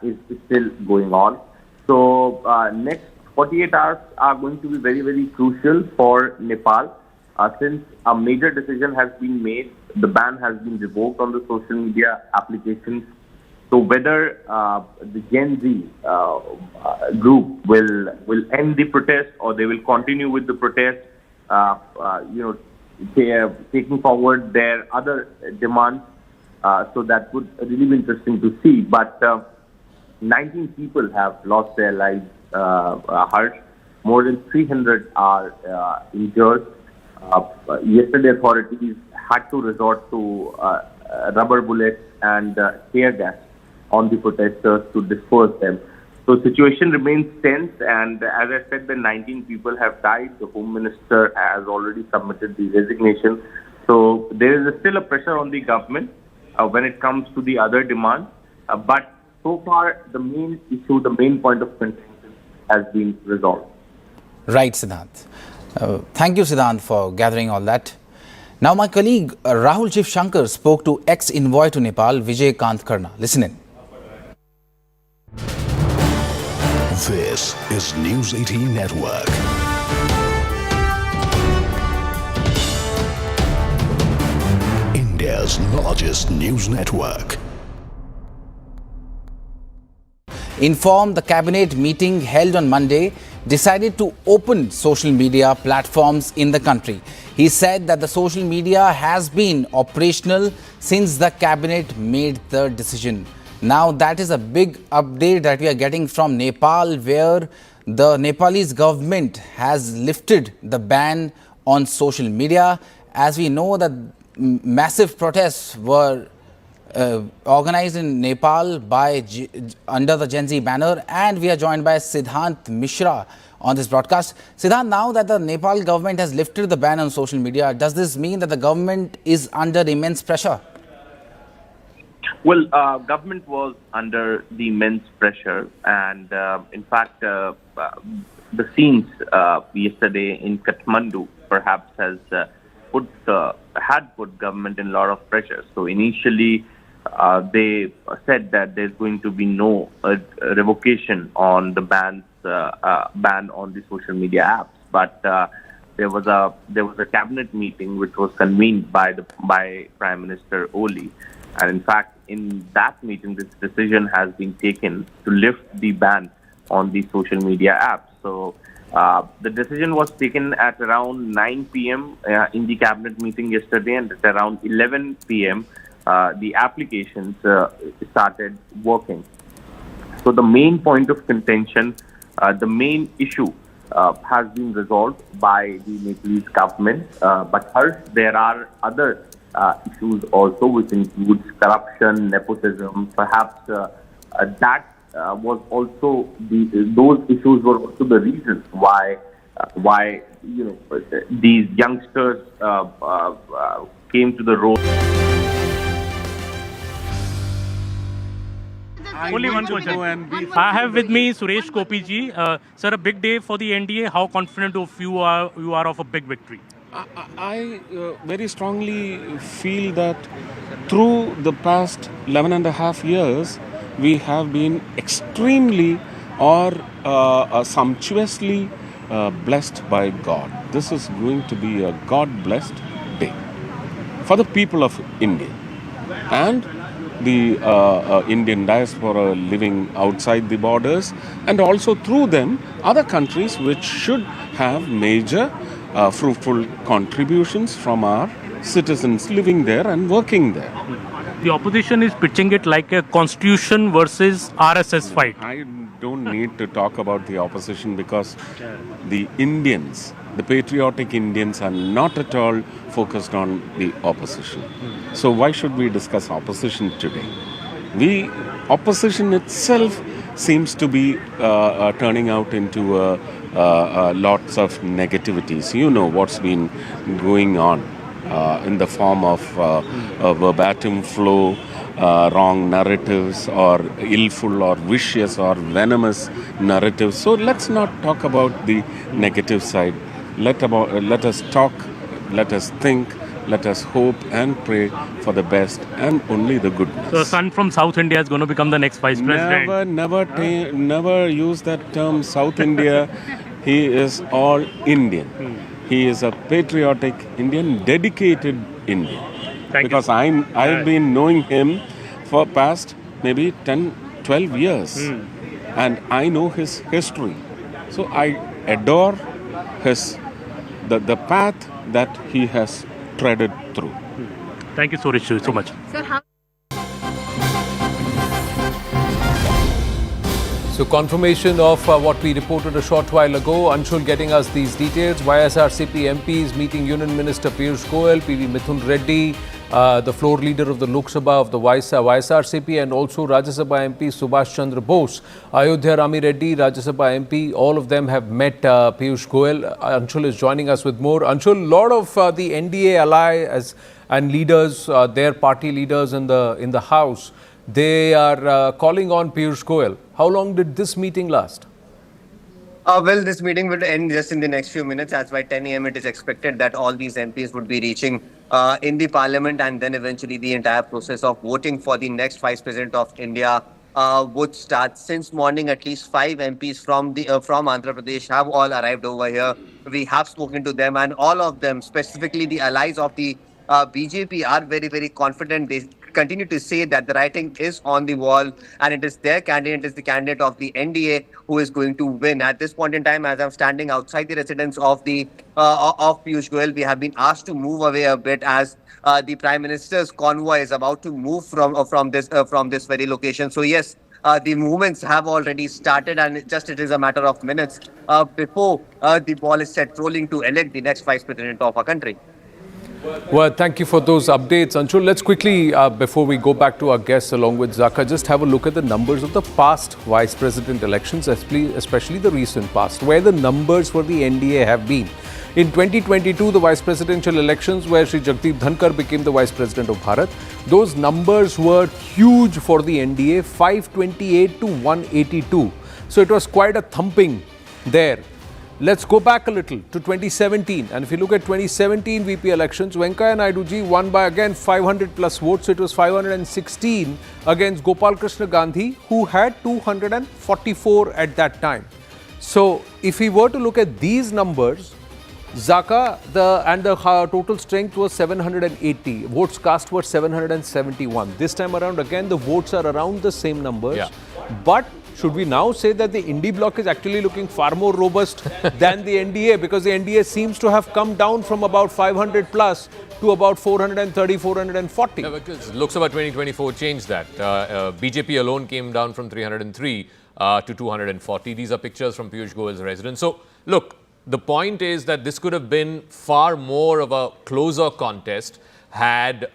is still going on. So next 48 hours are going to be very, very crucial for Nepal. Since a major decision has been made, the ban has been revoked on the social media applications. So whether the Gen Z group will end the protest or they will continue with the protest, they are taking forward their other demands. So that would really be interesting to see. But 19 people have lost their lives, Harsh. More than 300 are injured. Yesterday, authorities had to resort to rubber bullets and tear gas on the protesters to disperse them. So situation remains tense, and as I said, the 19 people have died. The Home Minister has already submitted the resignation. So there is still a pressure on the government when it comes to the other demands. But so far, the main issue, the main point of contention has been resolved. Right, Siddhant. Thank you, Siddhant, for gathering all that. Now, my colleague Rahul Chief Shankar spoke to ex-envoy to Nepal, Vijay Kant Karna. Listen in. This is News18 Network. India's largest news network. Informed the cabinet meeting held on Monday decided to open social media platforms in the country. He said that the social media has been operational since the cabinet made the decision. Now that is a big update that we are getting from Nepal, where the Nepalese government has lifted the ban on social media. As we know that massive protests were organized in Nepal by under the Gen Z banner, and we are joined by Siddhant Mishra on this broadcast. Siddhant, now that the Nepal government has lifted the ban on social media, does this mean that the government is under immense pressure? Well, government was under the immense pressure, and in fact, the scenes yesterday in Kathmandu perhaps has had put government in a lot of pressure. So initially, they said that there's going to be no revocation on the ban on the social media apps, but there was a cabinet meeting which was convened by Prime Minister Oli, and in fact, in that meeting, this decision has been taken to lift the ban on the social media apps. So the decision was taken at around 9 p.m. In the cabinet meeting yesterday, and at around 11 p.m. The applications started working. So the main point of contention, the main issue has been resolved by the Nepalese government, but there are other issues also, which includes corruption, nepotism. Perhaps that was also those issues were also the reasons why these youngsters came to the road. Only one question. I have with me Suresh Kopi ji. Sir, a big day for the NDA. How confident of you are of a big victory? I very strongly feel that through the past 11 and a half years, we have been extremely or sumptuously blessed by God. This is going to be a God-blessed day for the people of India and the Indian diaspora living outside the borders, and also through them other countries which should have major fruitful contributions from our citizens living there and working there. The opposition is pitching it like a constitution versus RSS fight. I don't need to talk about the opposition because the Indians, the patriotic Indians, are not at all focused on the opposition. So why should we discuss opposition today? Opposition itself seems to be turning out into lots of negativities. You know what's been going on in the form of a verbatim flow, wrong narratives, or illful or vicious or venomous narratives. So let's not talk about the negative side. Let us talk, let us think, let us hope and pray for the best and only the goodness. So a son from South India is going to become the next vice president. Never use that term South India. He is all Indian. He is a patriotic Indian, dedicated Indian. Because I've been knowing him for past maybe 10, 12 years. And I know his history. So I adore the path that he has treaded through. Thank you so much. Sir, So confirmation of what we reported a short while ago. Anshul getting us these details. YSRCP MPs meeting Union Minister Piyush Goyal, PV Mithun Reddy, the floor leader of the Lok Sabha of the YSRCP, and also Rajya Sabha MP Subhash Chandra Bose, Ayodhya Rami Reddy, Rajya Sabha MP. All of them have met Piyush Goyal. Anshul is joining us with more. Anshul, a lot of the NDA ally and leaders, their party leaders in the House, They are calling on Piyush Goyal. How long did this meeting last? Well, this meeting will end just in the next few minutes. As by 10 a.m., it is expected that all these MPs would be reaching in the parliament, and then eventually the entire process of voting for the next Vice President of India would start. Since morning, at least 5 MPs from Andhra Pradesh have all arrived over here. We have spoken to them, and all of them, specifically the allies of the BJP, are very, very confident. They continue to say that the writing is on the wall, and it is their candidate, is the candidate of the NDA who is going to win. At this point in time, as I'm standing outside the residence of the of Piyush Goyal, we have been asked to move away a bit as the Prime Minister's convoy is about to move from this very location. So yes, the movements have already started, and it is a matter of minutes before the ball is set rolling to elect the next Vice President of our country. Well, thank you for those updates, Anshul. Let's quickly, before we go back to our guests along with Zaka, just have a look at the numbers of the past Vice President elections, especially the recent past, where the numbers for the NDA have been. In 2022, the Vice Presidential elections, where Shri Jagdeep Dhankar became the Vice President of Bharat, those numbers were huge for the NDA, 528 to 182. So it was quite a thumping there. Let's go back a little to 2017. And if you look at 2017 VP elections, Venkaiah Naidu ji won by again 500 plus votes. So it was 516 against Gopal Krishna Gandhi, who had 244 at that time. So if we were to look at these numbers, Zaka, the total strength was 780. Votes cast were 771. This time around, again, the votes are around the same numbers. Yeah. But should we now say that the INDI bloc is actually looking far more robust than the NDA, because the NDA seems to have come down from about 500 plus to about 430, 440? Yeah, because Lok Sabha 2024 changed that. BJP alone came down from 303 to 240. These are pictures from Piyush Goyal's residence. So, look, the point is that this could have been far more of a closer contest had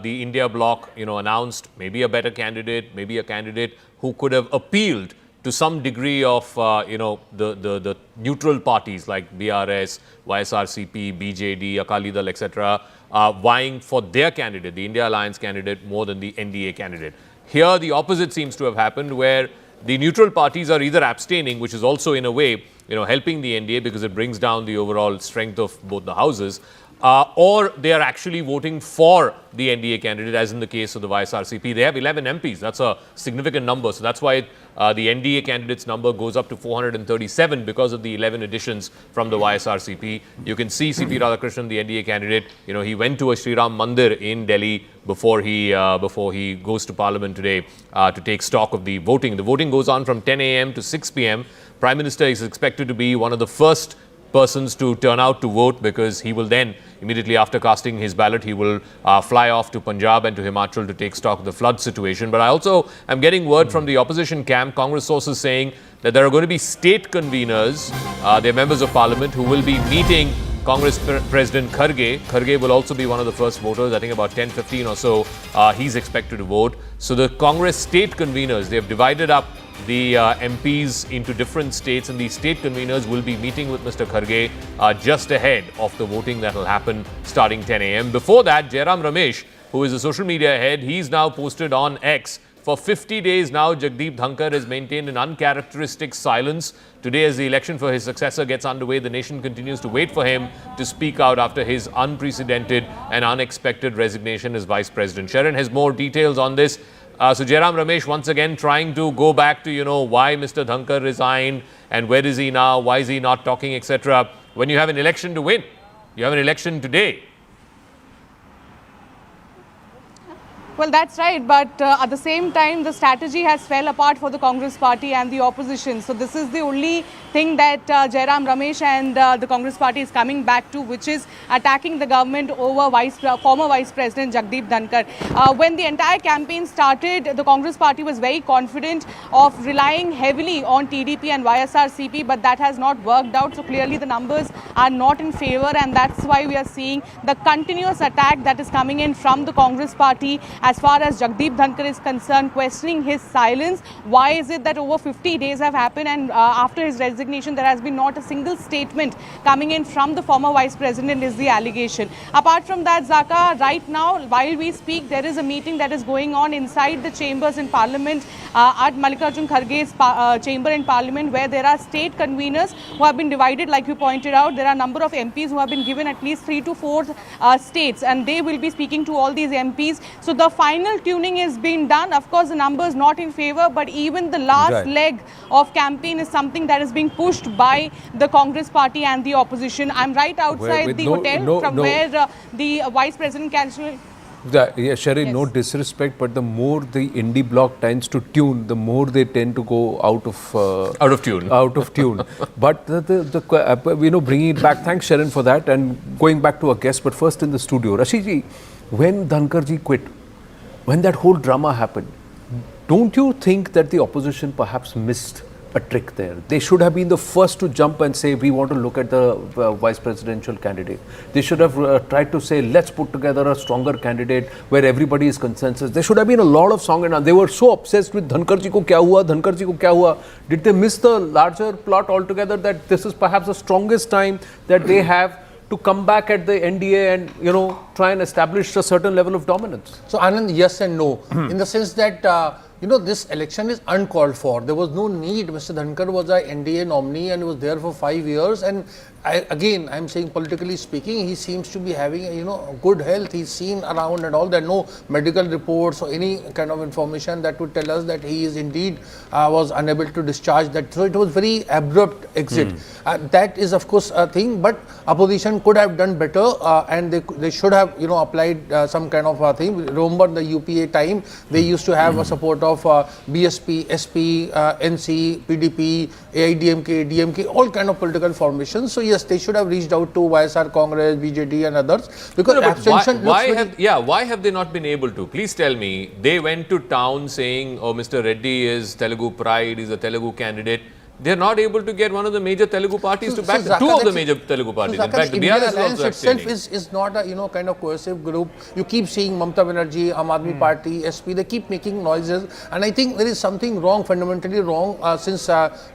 the India bloc, announced maybe a better candidate, maybe a candidate who could have appealed to some degree of, the neutral parties like BRS, YSRCP, BJD, Akali Dal, etc., vying for their candidate, the India Alliance candidate, more than the NDA candidate. Here, the opposite seems to have happened, where the neutral parties are either abstaining, which is also in a way, helping the NDA because it brings down the overall strength of both the houses, or they are actually voting for the NDA candidate, as in the case of the YSRCP. They have 11 MPs. That's a significant number. So that's why the NDA candidate's number goes up to 437 because of the 11 additions from the YSRCP. You can see CP Radhakrishnan, the NDA candidate, he went to a Sri Ram Mandir in Delhi before he goes to Parliament today to take stock of the voting. The voting goes on from 10 a.m. to 6 p.m. Prime Minister is expected to be one of the first persons to turn out to vote, because he will then, immediately after casting his ballot, he will fly off to Punjab and to Himachal to take stock of the flood situation. But I also am getting word from the opposition camp, Congress sources saying that there are going to be state conveners, they're members of parliament, who will be meeting Congress President Kharge. Kharge will also be one of the first voters. I think about 10-15 or so he's expected to vote. So the Congress state conveners, they've divided up the MPs into different states, and the state conveners will be meeting with Mr. Kharge just ahead of the voting that will happen starting 10 a.m. Before that, Jairam Ramesh, who is the social media head, he's now posted on X. For 50 days now, Jagdeep Dhankar has maintained an uncharacteristic silence. Today, as the election for his successor gets underway, the nation continues to wait for him to speak out after his unprecedented and unexpected resignation as Vice President. Sharon has more details on this. So Jairam Ramesh once again trying to go back to, why Mr. Dhankar resigned and where is he now, why is he not talking, etc. When you have an election to win, you have an election today. Well, that's right. But at the same time, the strategy has fell apart for the Congress party and the opposition. So this is the only thing that Jairam Ramesh and the Congress party is coming back to, which is attacking the government over former Vice President Jagdeep Dhankar. When the entire campaign started, the Congress party was very confident of relying heavily on TDP and YSRCP, but that has not worked out. So clearly the numbers are not in favor, and that's why we are seeing the continuous attack that is coming in from the Congress party as far as Jagdeep Dhankar is concerned, questioning his silence. Why is it that over 50 days have happened and after his resignation there has been not a single statement coming in from the former Vice President is the allegation. Apart from that, Zaka, right now while we speak there is a meeting that is going on inside the chambers in Parliament at Mallikarjun Kharge's chamber in Parliament, where there are state conveners who have been divided, like you pointed out. There are a number of MPs who have been given at least 3 to 4 states, and they will be speaking to all these MPs. So the final tuning is being done. Of course, the numbers not in favor, but even the last leg of campaign is something that is being pushed by the Congress party and the opposition. I'm right outside the hotel where the Vice President candidate. Yeah, Sherry, no disrespect, but the more the indie bloc tends to tune, the more they tend to go out of tune. But bringing it back, thanks Sharon for that, and going back to our guest. But first in the studio, Rashid, when Dhankarji quit, when that whole drama happened, don't you think that the opposition perhaps missed a trick there? They should have been the first to jump and say, we want to look at the vice presidential candidate. They should have tried to say, let's put together a stronger candidate where everybody is consensus. There should have been a lot of song and dance. They were so obsessed with Dhankarji ko kya hua, Dhankarji ko kya hua. Did they miss the larger plot altogether, that this is perhaps the strongest time that they have to come back at the NDA and, try and establish a certain level of dominance? So Anand, yes and no, in the sense that this election is uncalled for. There was no need. Mr. Dhankar was a NDA nominee and he was there for 5 years. And I'm saying politically speaking, he seems to be having, good health. He's seen around and all. There are no medical reports or any kind of information that would tell us that he is indeed was unable to discharge that. So it was very abrupt exit. That is of course a thing, but opposition could have done better and they should have, applied some kind of a thing. Remember the UPA time, they used to have a support of BSP, SP, NC, PDP, AIDMK, DMK, all kind of political formations. So yes, they should have reached out to YSR, Congress, BJD and others, because abstention why have they not been able to? Please tell me. They went to town saying, oh, Mr. Reddy is Telugu pride, he's a Telugu candidate. They're not able to get one of the major Telugu parties to back them. Two of the major Telugu parties. In fact, the BRS is also itself is not a kind of cohesive group. You keep seeing Mamata Banerjee, Aam Aadmi Party, SP, they keep making noises. And I think there is something wrong, fundamentally wrong, since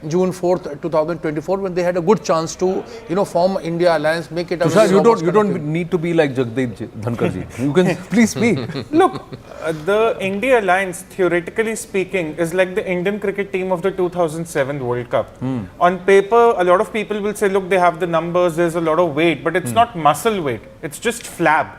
June 4th, 2024, when they had a good chance to, form India Alliance, make it a... Tushar, you don't need to be like Jagdeep Dhankarji. You can please speak. Look, the India Alliance, theoretically speaking, is like the Indian cricket team of the 2007 World Cup. On paper, a lot of people will say, look, they have the numbers, there's a lot of weight, but it's not muscle weight, it's just flab,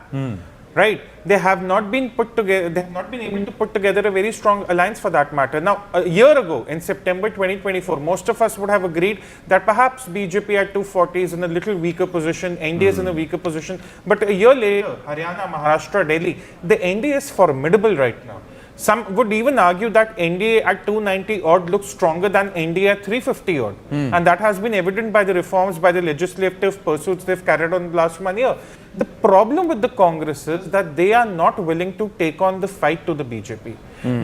right? They have not been put together, they have not been able to put together a very strong alliance for that matter. Now, a year ago, in September 2024, most of us would have agreed that perhaps BJP at 240 is in a little weaker position, NDA is in a weaker position, but a year later, Haryana, Maharashtra, Delhi, the NDA is formidable right now. Some would even argue that NDA at 290 odd looks stronger than NDA at 350 odd. And that has been evident by the reforms, by the legislative pursuits they've carried on the last 1 year. The problem with the Congress is that they are not willing to take on the fight to the BJP.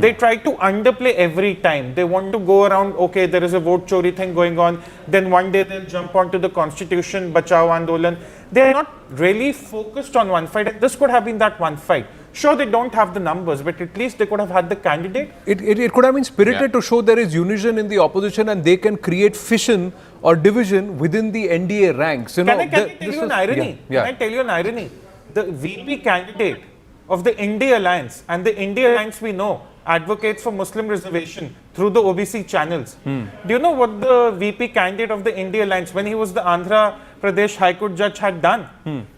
They try to underplay every time. They want to go around, okay, there is a vote chori thing going on. Then one day they'll jump onto the constitution, Bachao Andolan. They are not really focused on one fight. And this could have been that one fight. Sure, they don't have the numbers, but at least they could have had the candidate. It could have been spirited to show there is unison in the opposition and they can create fission or division within the NDA ranks. Can I tell you an irony? Can I tell you an irony? The VP candidate of the India Alliance, and the India Alliance we know advocates for Muslim reservation through the OBC channels. Do you know what the VP candidate of the India Alliance, when he was the Andhra Pradesh High Court judge, had done?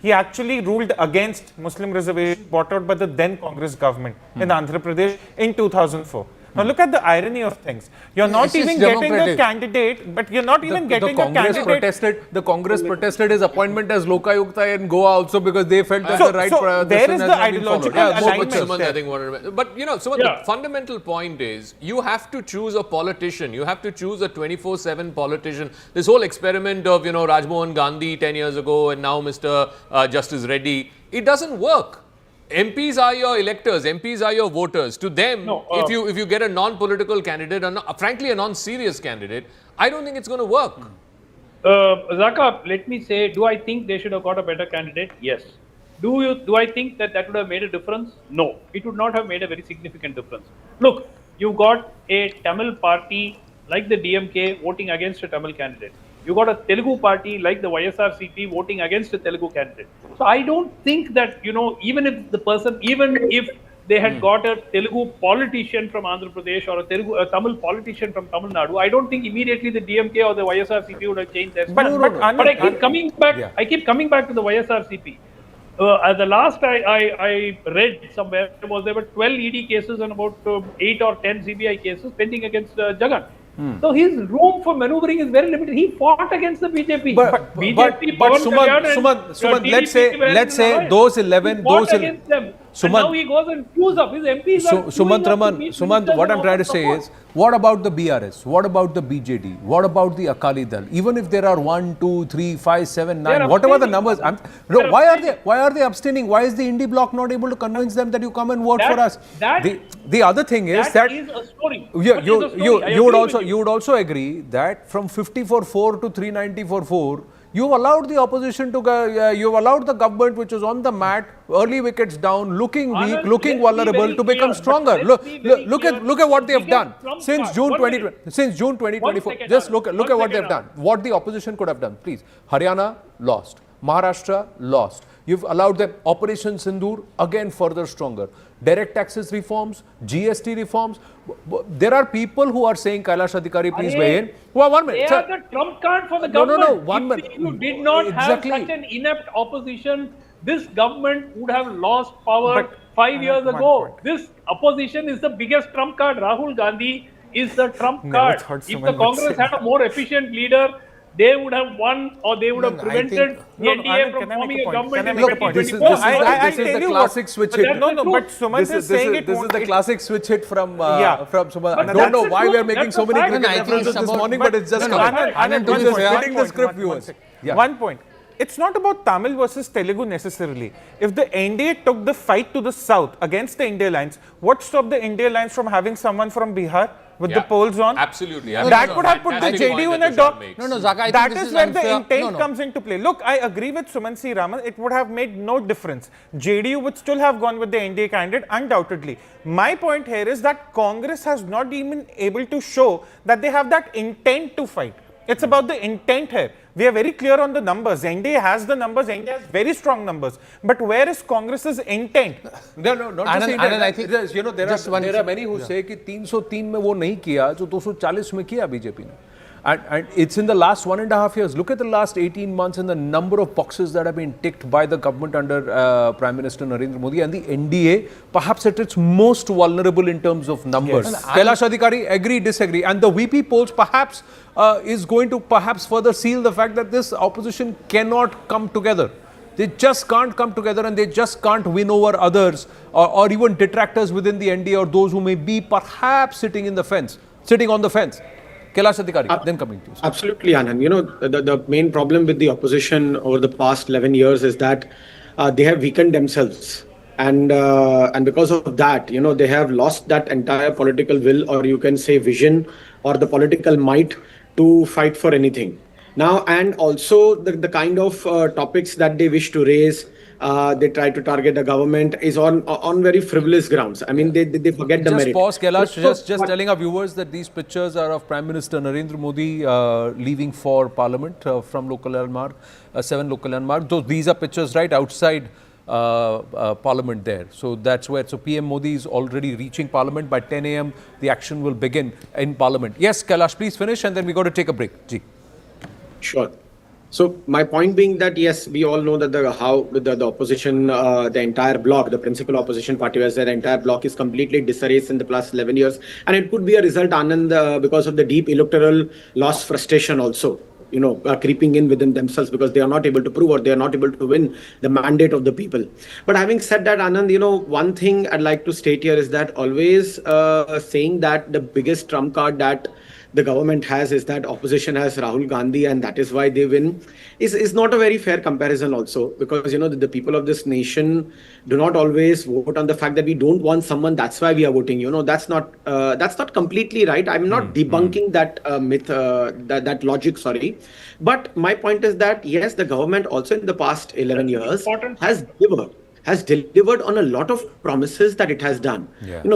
He actually ruled against Muslim reservation brought out by the then Congress government in Andhra Pradesh in 2004. Now look at the irony of things. You're not even getting a candidate, but you're not even getting a candidate. The Congress protested his appointment as Lokayukta in Goa also because they felt that the right... there is the ideological alignment. But Sumant, the fundamental point is you have to choose a politician. You have to choose a 24/7 politician. This whole experiment of, Rajmohan Gandhi 10 years ago and now Mr. Justice Reddy, it doesn't work. MPs are your electors, MPs are your voters. To them, if you get a non-political candidate, frankly a non-serious candidate, I don't think it's going to work. Zaka, let me say, do I think they should have got a better candidate? Yes. Do I think that that would have made a difference? No, it would not have made a very significant difference. Look, you got a Tamil party like the DMK voting against a Tamil candidate. You got a Telugu party like the YSRCP voting against a Telugu candidate. So I don't think that, even if they had got a Telugu politician from Andhra Pradesh or a Tamil politician from Tamil Nadu, I don't think immediately the DMK or the YSRCP would have changed their stance. But I keep coming back. Yeah. I keep coming back to the YSRCP. The last I read somewhere was there were 12 ED cases and about 8 or 10 CBI cases pending against Jagan. So his room for maneuvering is very limited. He fought against the BJP. But Suman, let's say those 11, those against them. And now he goes and queues up. His MPs are Sumant, what I'm trying to say is, what about the BRS? What about the BJD? What about the Akali Dal? Even if there are 1, 2, 3, 5, 7, 9, whatever the numbers, why are they abstaining? Why is the Indie bloc not able to convince them that you come and vote for us? The other thing is that is a story. You would also agree that from 54-4 to 394-4, you've allowed the opposition to you've allowed the government, which was on the mat, early wickets down, looking weak, looking vulnerable, to become stronger. Look at what they have done since June 2024. Just look at what they have done. What the opposition could have done, please. Haryana lost. Maharashtra lost. You've allowed them. Operation Sindoor, again further stronger. Direct taxes reforms, GST reforms. There are people who are saying, Kailash Adhikari, please weigh in. Well, 1 minute. They are the trump card for the government. No, 1 minute. If you did not have such an inept opposition, this government would have lost power 5 years ago. This opposition is the biggest trump card. Rahul Gandhi is the trump card. If the Congress had a more efficient leader, they would have won, or they would have prevented the NDA from forming a government in 2024. This is the classic switch hit. But Sumant is saying it. This is the classic switch hit from Sumant. I don't know why we are making so many references this morning, but it's just hitting the script, viewers. 1 point. It's not about Tamil versus Telugu necessarily. If the NDA took the fight to the south against the India Alliance, what stopped the India Alliance from having someone from Bihar with the polls on? Absolutely. That would have put the JDU in a dog. Zaka, that is where the intent comes into play. Look, I agree with Suman C. Raman. It would have made no difference. JDU would still have gone with the NDA candidate, undoubtedly. My point here is that Congress has not even able to show that they have that intent to fight. It's about the intent here. We are very clear on the numbers. NDA has the numbers. NDA has very strong numbers. But where is Congress's intent? No, not just intent. I think, there are many who say that 303 में वो नहीं किया जो 240 में किया BJP ने. And it's in the last 1.5 years. Look at the last 18 months and the number of boxes that have been ticked by the government under Prime Minister Narendra Modi, and the NDA perhaps at its most vulnerable in terms of numbers. Yes. Kailash Adhikari, agree, disagree. And the VP polls perhaps is going to perhaps further seal the fact that this opposition cannot come together. They just can't come together, and they just can't win over others or even detractors within the NDA or those who may be perhaps sitting on the fence. Kailash Adhikari, then coming to you. Absolutely, Anand. The main problem with the opposition over the past 11 years is that they have weakened themselves. And because of that, they have lost that entire political will, or you can say vision, or the political might to fight for anything. Now, and also the kind of topics that they wish to raise, they try to target the government is on very frivolous grounds. I mean, they forget the merit. Just pause, Kailash. Just telling our viewers that these pictures are of Prime Minister Narendra Modi leaving for Parliament from local landmark, 7 local landmark. These are pictures right outside Parliament there. So that's where. So PM Modi is already reaching Parliament. By 10 a.m. the action will begin in Parliament. Yes, Kailash, please finish, and then we got to take a break. Ji. Sure. So my point being that, yes, we all know that the opposition, the entire bloc, the principal opposition party, as the entire bloc is completely disarrayed in the past 11 years. And it could be a result, Anand, because of the deep electoral loss frustration also, creeping in within themselves, because they are not able to prove or they are not able to win the mandate of the people. But having said that, Anand, one thing I'd like to state here is that always saying that the biggest trump card that the government has is that opposition has Rahul Gandhi, and that is why they win, is not a very fair comparison also, because the people of this nation do not always vote on the fact that we don't want someone, that's why we are voting. That's not completely right. I'm not debunking that myth, that logic, sorry. But my point is that yes, the government also in the past 11 years has delivered on a lot of promises that it has done.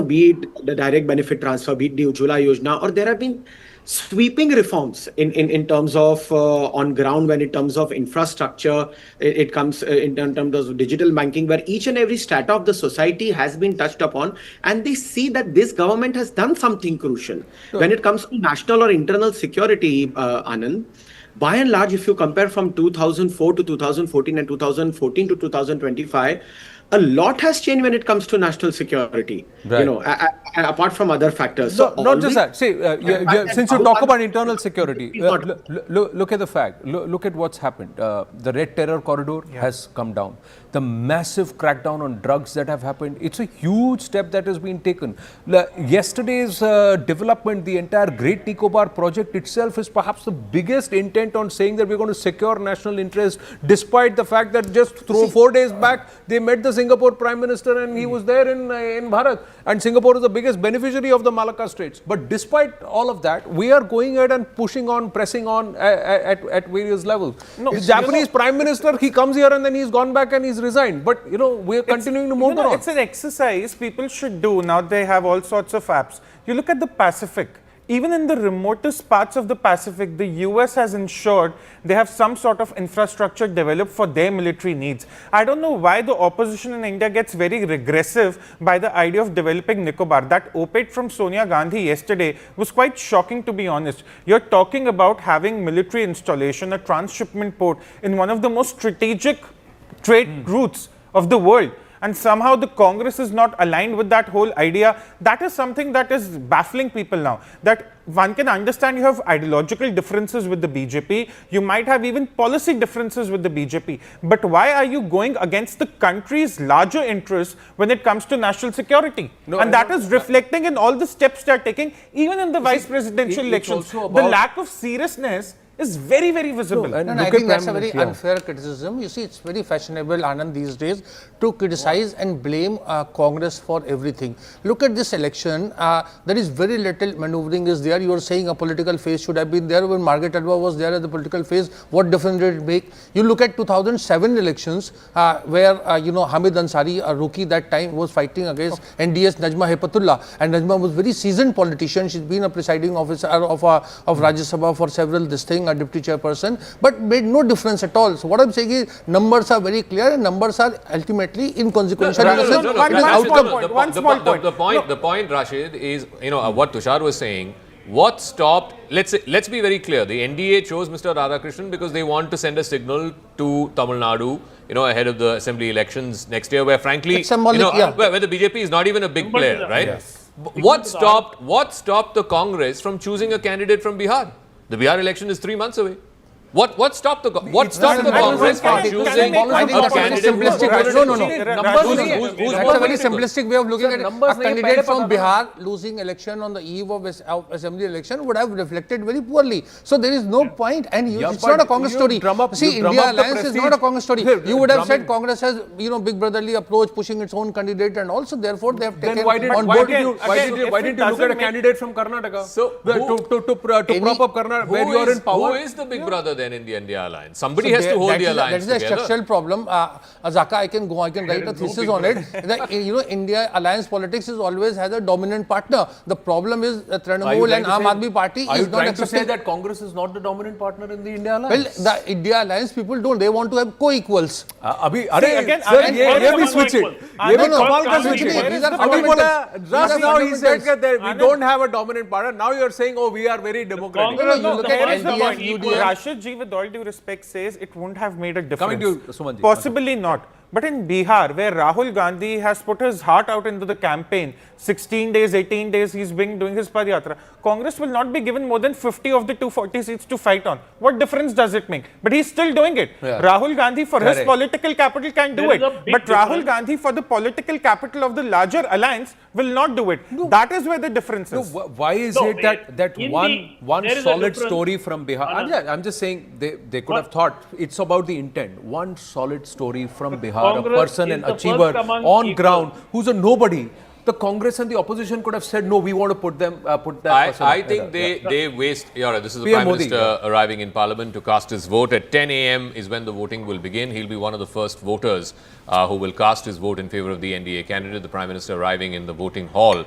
Be it the direct benefit transfer, be it the Ujjwala Yojana, or there have been sweeping reforms in terms of on ground, when in terms of infrastructure, it comes in terms of digital banking, where each and every strata of the society has been touched upon, and they see that this government has done something crucial. When it comes to national or internal security, Anand, by and large, if you compare from 2004 to 2014 and 2014 to 2025, a lot has changed when it comes to national security, apart from other factors. So not just that. See, since you talk about internal security, look at the fact. Look at what's happened. The Red Terror corridor has come down. The massive crackdown on drugs that have happened, it's a huge step that has been taken. Yesterday's development, the entire Great Nicobar project itself is perhaps the biggest intent on saying that we're going to secure national interest, despite the fact that just 4 days back, they met the Singapore Prime Minister and he was there in Bharat. And Singapore is the biggest beneficiary of the Malacca Straits. But despite all of that, we are going ahead and pushing on, pressing on at various levels. The Japanese Prime Minister, he comes here and then he's gone back and he's resigned. But, we're continuing to move on. It's an exercise people should do. Now they have all sorts of apps. You look at the Pacific. Even in the remotest parts of the Pacific, the US has ensured they have some sort of infrastructure developed for their military needs. I don't know why the opposition in India gets very regressive by the idea of developing Nicobar. That op-ed from Sonia Gandhi yesterday was quite shocking, to be honest. You're talking about having military installation, a transshipment port in one of the most strategic trade routes of the world. And somehow the Congress is not aligned with that whole idea. That is something that is baffling people now. That one can understand you have ideological differences with the BJP. You might have even policy differences with the BJP. But why are you going against the country's larger interests when it comes to national security? And that is reflecting in all the steps they are taking, even in the vice presidential elections. The lack of seriousness is very, very visible. I think that's a very unfair criticism. You see, it's very fashionable, Anand, these days to criticize and blame Congress for everything. Look at this election. There is very little maneuvering is there. You are saying a political phase should have been there. When Margaret Atwood was there at the political phase, what difference did it make? You look at 2007 elections where, Hamid Ansari, a rookie that time, was fighting against NDS Najma Hepatullah. And Najma was a very seasoned politician. She's been a presiding officer of Rajya Sabha for several a deputy chairperson, but made no difference at all. So what I'm saying is numbers are very clear and numbers are ultimately inconsequential. The point, Rashid, is what Tushar was saying. What stopped? Let's be very clear. The NDA chose Mr. Radhakrishnan because they want to send a signal to Tamil Nadu, ahead of the assembly elections next year, where frankly, where the BJP is not even a big player, right? Yes. What stopped the Congress from choosing a candidate from Bihar? The Bihar election is 3 months away. What stopped the Congress from choosing a candidate? That's a very simplistic way of looking at it. A candidate from Bihar losing election on the eve of assembly election would have reflected very poorly. So there is no point, and it's not a Congress story. See, India Alliance is not a Congress story. You would have said Congress has, big brotherly approach, pushing its own candidate, and also therefore they have taken on board. Why didn't you look at a candidate from Karnataka? So to prop up Karnataka, where you are in power? Who is the big brother then in the India alliance? Somebody has to hold the alliance together. That is a together. structural problem. Azaka, I can write a thesis on it. That, India alliance politics is always has a dominant partner. The problem is Trinamool and Aam Aadmi Party is not accepting. Are you trying to say that Congress is not the dominant partner in the India alliance? Well, the India alliance people don't. They want to have co-equals. Switch it. Just now he said that we don't have a dominant partner. Now you are saying, we are very democratic. Rashid ji, with all due respect, says it won't have made a difference. Coming to Suman ji. Possibly not. But in Bihar, where Rahul Gandhi has put his heart out into the campaign, 16 days, 18 days, he's been doing his Padayatra, Congress will not be given more than 50 of the 240 seats to fight on. What difference does it make? But he's still doing it. Yeah. Rahul Gandhi for his political capital can do There it. is a big But Rahul difference. Gandhi for the political capital of the larger alliance will not do it. That is where the difference is. Why is No, it that in one there is a solid difference. story from Bihar? I'm just saying they could have thought it's about the intent. One solid story from Bihar, a Congress person, is an the achiever first among on equals. ground who's a nobody. The Congress and the opposition could have said, no, we want to put that person. I think they waste. Yeah, this is the PM Prime Modi, Minister arriving in Parliament to cast his vote. At 10 a.m. is when the voting will begin. He'll be one of the first voters who will cast his vote in favor of the NDA candidate. The Prime Minister arriving in the voting hall.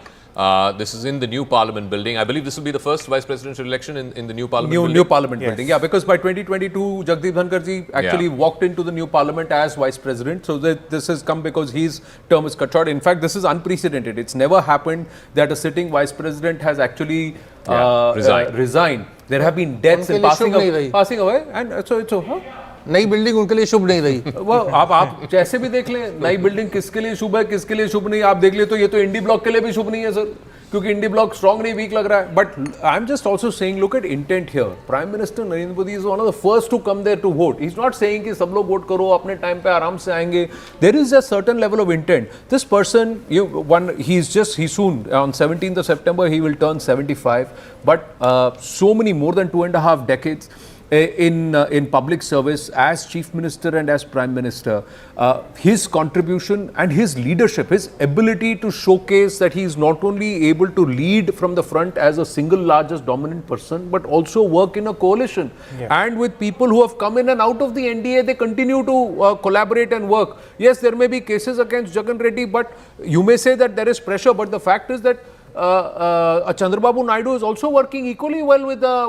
This is in the new Parliament building. I believe this will be the first vice presidential election in the new Parliament building. New Parliament building. Yeah, because by 2022, Jagdeep Dhankar ji actually walked into the new Parliament as Vice President. So this has come because his term is cut short. In fact, this is unprecedented. It's never happened that a sitting Vice President has actually resigned. There have been deaths and passing away. And so it's over. नई building उनके लिए शुभ नहीं रही। वो आप जैसे भी देख लें, नई बिल्डिंग किसके लिए शुभ है, किसके लिए शुभ नहीं, आप देख ले तो ये तो इंडी ब्लॉक के लिए भी शुभ नहीं है सर, क्योंकि इंडी ब्लॉक स्ट्रांग नहीं, वीक लग रहा है. But I am just also saying, look at intent here. Prime minister Narendra Modi is one of the first to come there to vote. He is not saying कि सब लोग vote करो, अपने time पे आराम से आएंगे. There is a certain level of intent. This person, he soon on 17th of September he will turn 75, but so many more than 2.5 decades in public service as Chief Minister and as Prime Minister, his contribution and his leadership, his ability to showcase that he is not only able to lead from the front as a single largest dominant person, but also work in a coalition. And with people who have come in and out of the NDA, they continue to collaborate and work. Yes, there may be cases against Jagan Reddy, but you may say that there is pressure, but the fact is that Chandrababu Naidu is also working equally well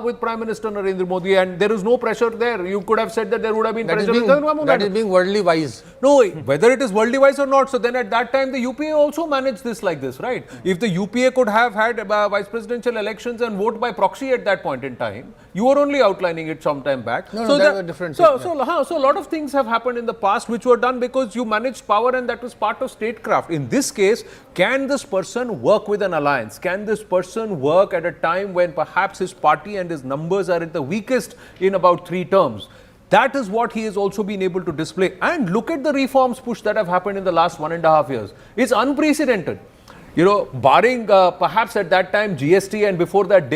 with Prime Minister Narendra Modi, and there is no pressure there. You could have said that there would have been pressure with Chandrababu Naidu. That is being worldly wise. No, whether it is worldly wise or not. So then at that time, the UPA also managed this like this, right? If the UPA could have had vice presidential elections and vote by proxy at that point in time, you were only outlining it some time back. No, that was different. So a lot of things have happened in the past which were done because you managed power, and that was part of statecraft. In this case, can this person work with an alliance? Can this person work at a time when perhaps his party and his numbers are at the weakest in about 3 terms? That is what he has also been able to display. And look at the reforms push that have happened in the last 1.5 years. It's unprecedented. You know, barring perhaps at that time GST and before that,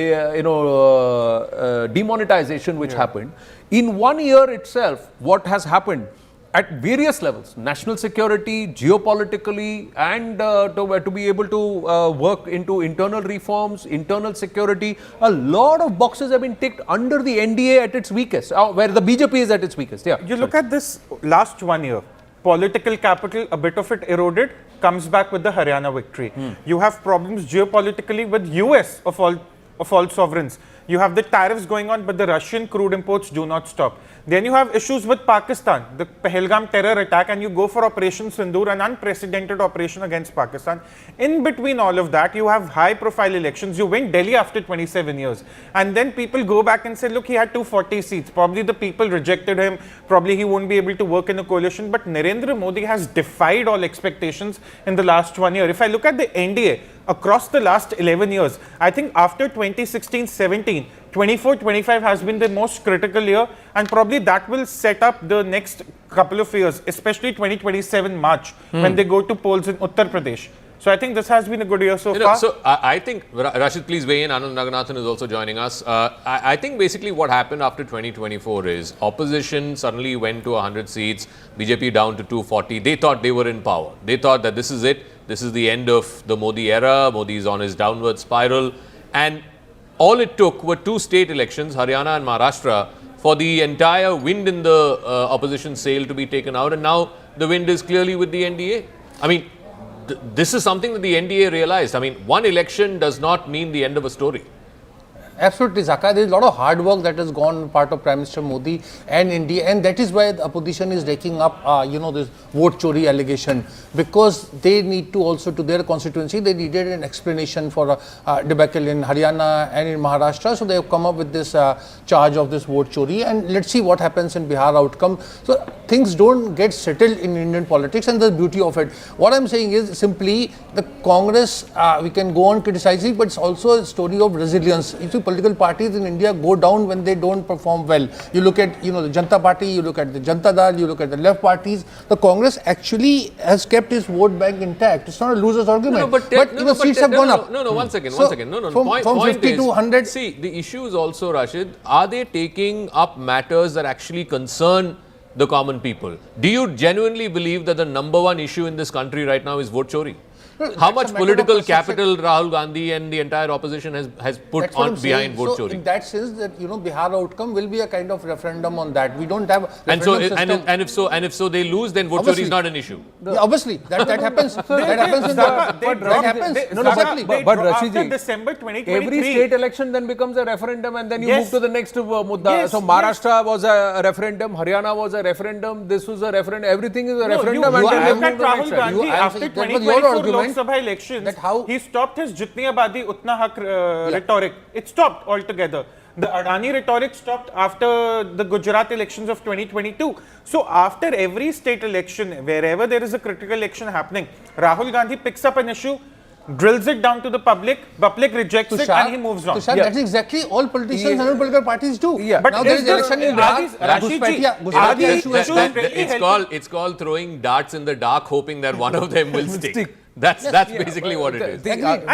demonetization which happened. In 1 year itself, what has happened at various levels, national security, geopolitically, and to be able to work into internal reforms, internal security, a lot of boxes have been ticked under the NDA at its weakest, where the BJP is at its weakest. Yeah. You look at this last 1 year, political capital, a bit of it eroded, comes back with the Haryana victory. You have problems geopolitically with US of all sovereigns. You have the tariffs going on, but the Russian crude imports do not stop. Then you have issues with Pakistan, the Pahalgam terror attack, and you go for Operation Sindoor, an unprecedented operation against Pakistan. In between all of that, you have high-profile elections. You win Delhi after 27 years. And then people go back and say, look, he had 240 seats. Probably the people rejected him. Probably he won't be able to work in a coalition. But Narendra Modi has defied all expectations in the last 1 year. If I look at the NDA, across the last 11 years, I think after 2016-17, 24-25 has been the most critical year, and probably that will set up the next couple of years, especially 2027 March, when they go to polls in Uttar Pradesh. So I think this has been a good year so far. So I think, Rashid, please weigh in. Anand Naganathan is also joining us. I think basically what happened after 2024 is opposition suddenly went to 100 seats, BJP down to 240. They thought they were in power. They thought that this is it. This is the end of the Modi era. Modi is on his downward spiral. And all it took were 2 state elections, Haryana and Maharashtra, for the entire wind in the opposition sail to be taken out. And now the wind is clearly with the NDA. I mean, this is something that the NDA realized. I mean, one election does not mean the end of a story. Absolutely, Zaka. There is a lot of hard work that has gone part of Prime Minister Modi and India, and that is why the opposition is raking up, this vote chori allegation, because they need to also, to their constituency, they needed an explanation for debacle in Haryana and in Maharashtra. So they have come up with this charge of this vote chori, and let's see what happens in Bihar outcome. So things don't get settled in Indian politics, and the beauty of it. What I'm saying is simply the Congress, we can go on criticizing, but it's also a story of resilience. You see, political parties in India go down when they don't perform well. You look at, the Janata Party, you look at the Janata Dal, you look at the left parties. The Congress actually has kept its vote bank intact. It's not a loser's argument. Seats have gone up. One second. From 50 to 100. See, the issue is also, Rashid, are they taking up matters that actually concern the common people? Do you genuinely believe that the number one issue in this country right now is vote chori? How much political capital Rahul Gandhi and the entire opposition has put on behind vote chori? In that sense, that Bihar outcome will be a kind of referendum on that. We don't have and if so they lose, then vote chori is not an issue. Obviously, that happens. That happens. But Rashid, December 2023, every state election then becomes a referendum, and then you move to the next mudda. So Maharashtra was a referendum, Haryana was a referendum, this was a referendum. Everything is a referendum. You look at Rahul Gandhi after 2024 Lok Sabha elections, he stopped his Jitni Abadi Utna Hak rhetoric. It stopped altogether. The Adani rhetoric stopped after the Gujarat elections of 2022. So after every state election, wherever there is a critical election happening, Rahul Gandhi picks up an issue, drills it down to the public rejects it, and he moves on. That's exactly all politicians and all political parties do. But now there is election in Bihar. It's called throwing darts in the dark, hoping that one of them will stick. That's basically what it is. Dr.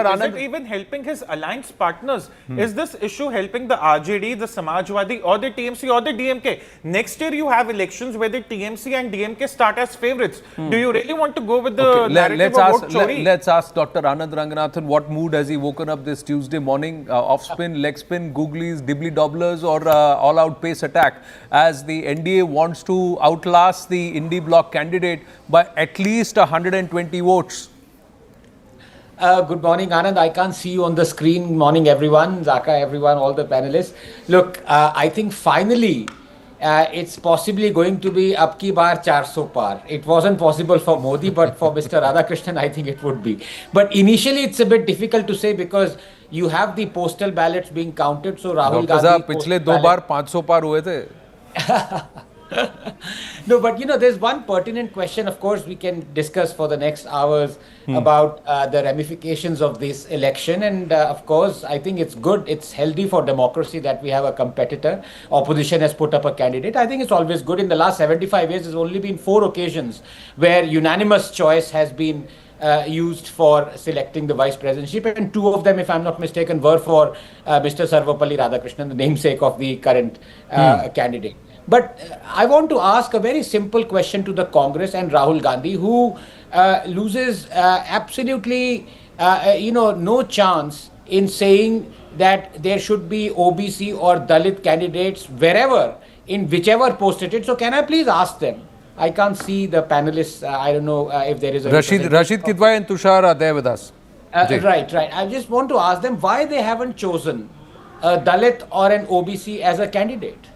Anand, even helping his alliance partners. Is this issue helping the RJD, the Samajwadi, or the TMC or the DMK? Next year you have elections where the TMC and DMK start as favourites. Do you really want to go with the narrative of vote chori? Let's ask Dr. Anand Ranganathan, what mood has he woken up this Tuesday morning? Off spin, leg spin, googlies, dibbly dobblers, or all-out pace attack, as the NDA wants to outlast the INDI bloc candidate by at least 120 votes. Good morning, Anand. I can't see you on the screen. Morning, everyone. Zaka, everyone, all the panelists. Look, I think finally it's possibly going to be ab ki baar 400 par. It wasn't possible for Modi, but for Mr. Radhakrishnan, I think it would be. But initially, it's a bit difficult to say because you have the postal ballots being counted. So Rahul Gandhi. पिछले 2 बार 500 पार हुए थे. No, but there's one pertinent question, of course, we can discuss for the next hours about the ramifications of this election. And of course, I think it's good, it's healthy for democracy that we have a competitor. Opposition has put up a candidate. I think it's always good. In the last 75 years, there's only been 4 occasions where unanimous choice has been used for selecting the vice presidency, and 2 of them, if I'm not mistaken, were for Mr. Sarvapalli Radhakrishnan, the namesake of the current candidate. But I want to ask a very simple question to the Congress and Rahul Gandhi, who loses absolutely, no chance in saying that there should be OBC or Dalit candidates wherever, in whichever post it is. So can I please ask them? I can't see the panelists. I don't know if there is a... Rashid Kidwai and Tushar are there with us. Right. I just want to ask them why they haven't chosen a Dalit or an OBC as a candidate.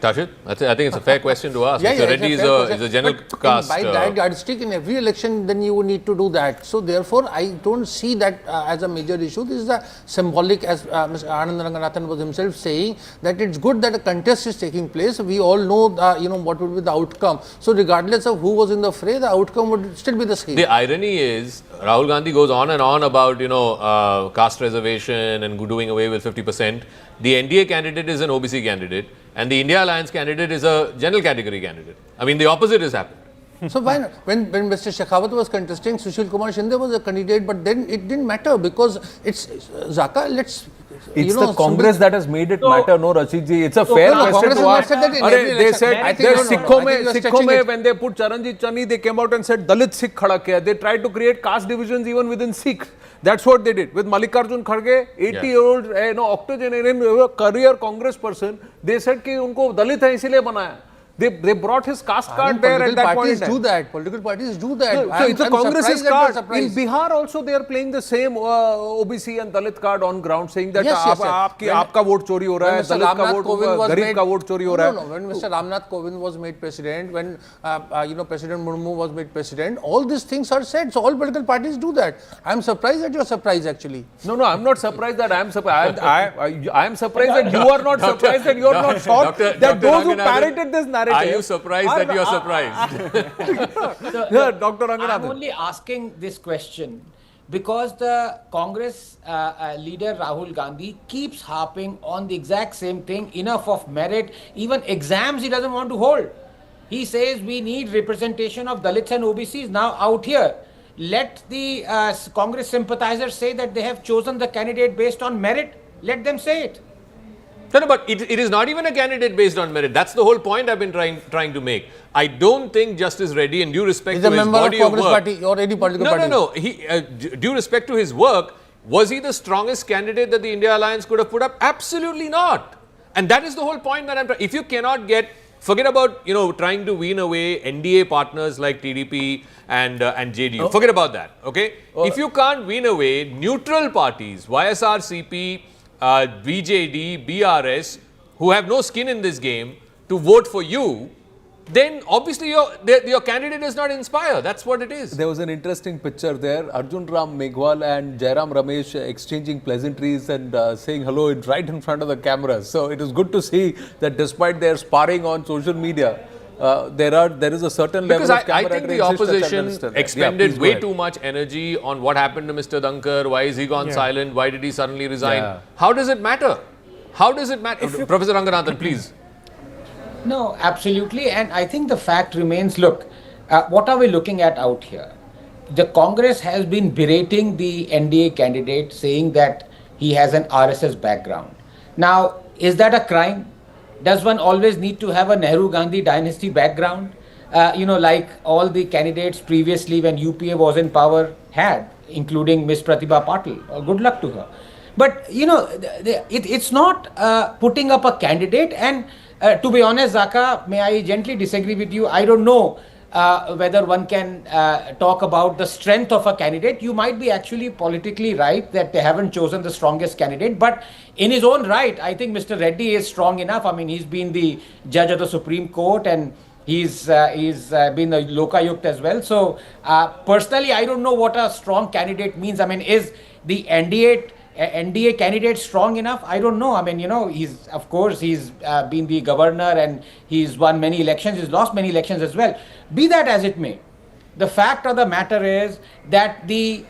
Tashit, I think it's a fair question to ask. Mr. Reddy is a general cast. By that yardstick, in every election, then you would need to do that. So therefore, I don't see that as a major issue. This is a symbolic, as Mr. Anand Ranganathan was himself saying, that it's good that a contest is taking place. We all know, what would be the outcome. So regardless of who was in the fray, the outcome would still be the same. The irony is, Rahul Gandhi goes on and on about, caste reservation and doing away with 50%. The NDA candidate is an OBC candidate, and the India Alliance candidate is a general category candidate. I mean, the opposite has happened. So when Mr. Shekhawat was contesting, Sushil Kumar Shinde was a candidate, but then it didn't matter because it's Zaka. It's the Congress that has made it matter, no, Rashidji. It's a fair question to ask. They said Sikhon mein, when they put Charanjit Chani, they came out and said Dalit Sikh khada kiya. They tried to create caste divisions even within Sikhs. That's what they did. With Mallikarjun Kharge, 80-year-old octogenarian career Congress person, they said कि उनको दलित है इसीलिए बनाया. They brought his caste card there at that point in time. Political parties do that. So it's a Congress's card. In Bihar also they are playing the same OBC and Dalit card on ground, saying that आपका vote चोरी हो रहा है, दलित का vote, गरीब का vote चोरी हो रहा है. No, when Mr. Ramnath Kovind was made president, when President Murmu was made president, all these things are said. So all political parties do that. I am surprised that you are surprised actually. No, I'm not surprised that I am surprised. I am surprised that you are not surprised, that you are not shocked that those who parroted this narrative. Are you surprised that you are surprised? Dr. Ranganathan. I'm only asking this question because the Congress leader Rahul Gandhi keeps harping on the exact same thing, enough of merit, even exams he doesn't want to hold. He says we need representation of Dalits and OBCs now out here. Let the Congress sympathizers say that they have chosen the candidate based on merit. Let them say it. No, but it is not even a candidate based on merit. That's the whole point I've been trying to make. I don't think Justice Reddy, in due respect to his body of work... He's a member of Congress party or any political party. No. Due respect to his work, was he the strongest candidate that the India Alliance could have put up? Absolutely not. And that is the whole point that I'm trying... If you cannot get... Forget about, trying to wean away NDA partners like TDP and JDU. Forget about that, okay? If you can't wean away neutral parties, YSR, CP... BJD, BRS, who have no skin in this game, to vote for you, then obviously your candidate does not inspire. That's what it is. There was an interesting picture there. Arjun Ram Meghwal and Jairam Ramesh exchanging pleasantries and saying hello right in front of the cameras. So it is good to see that despite their sparring on social media, there is a certain level of camaraderie. I think the opposition expended way too much energy on what happened to Mr. Dankar. Why is he gone silent? Why did he suddenly resign? Yeah. How does it matter? How does it matter? Professor Ranganathan, please. No, absolutely. And I think the fact remains, look, what are we looking at out here? The Congress has been berating the NDA candidate, saying that he has an RSS background. Now, is that a crime? Does one always need to have a Nehru-Gandhi dynasty background? Like all the candidates previously when UPA was in power had, including Ms. Pratibha Patil. Good luck to her. But, it's not putting up a candidate. And to be honest, Zaka, may I gently disagree with you? I don't know whether one can talk about the strength of a candidate. You might be actually politically right that they haven't chosen the strongest candidate. But in his own right, I think Mr. Reddy is strong enough. I mean, he's been the judge of the Supreme Court and he's been the Lokayukt as well. So personally, I don't know what a strong candidate means. I mean, is the NDA candidate strong enough? I don't know. I mean, he's been the governor and he's won many elections. He's lost many elections as well. Be that as it may, the fact of the matter is that the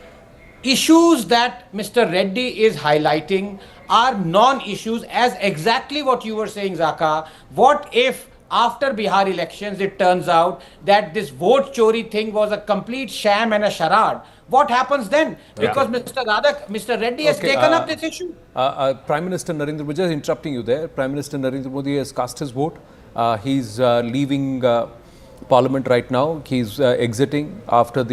issues that Mr. Reddy is highlighting are non-issues, as exactly what you were saying, Zaka. What if after Bihar elections it turns out that this vote chori thing was a complete sham and a charade? What happens then? Because Mr. Reddy has taken up this issue. Prime Minister Narendra Modi, just interrupting you there. Prime Minister Narendra Modi has cast his vote. He's leaving Parliament right now. He's exiting after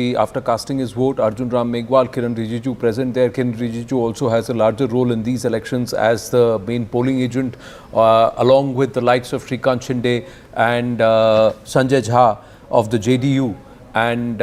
casting his vote. Arjun Ram Meghwal, Kiran Rijiju present there. Kiran Rijiju also has a larger role in these elections as the main polling agent, along with the likes of Shrikant Shinde and Sanjay Jha of the JDU. And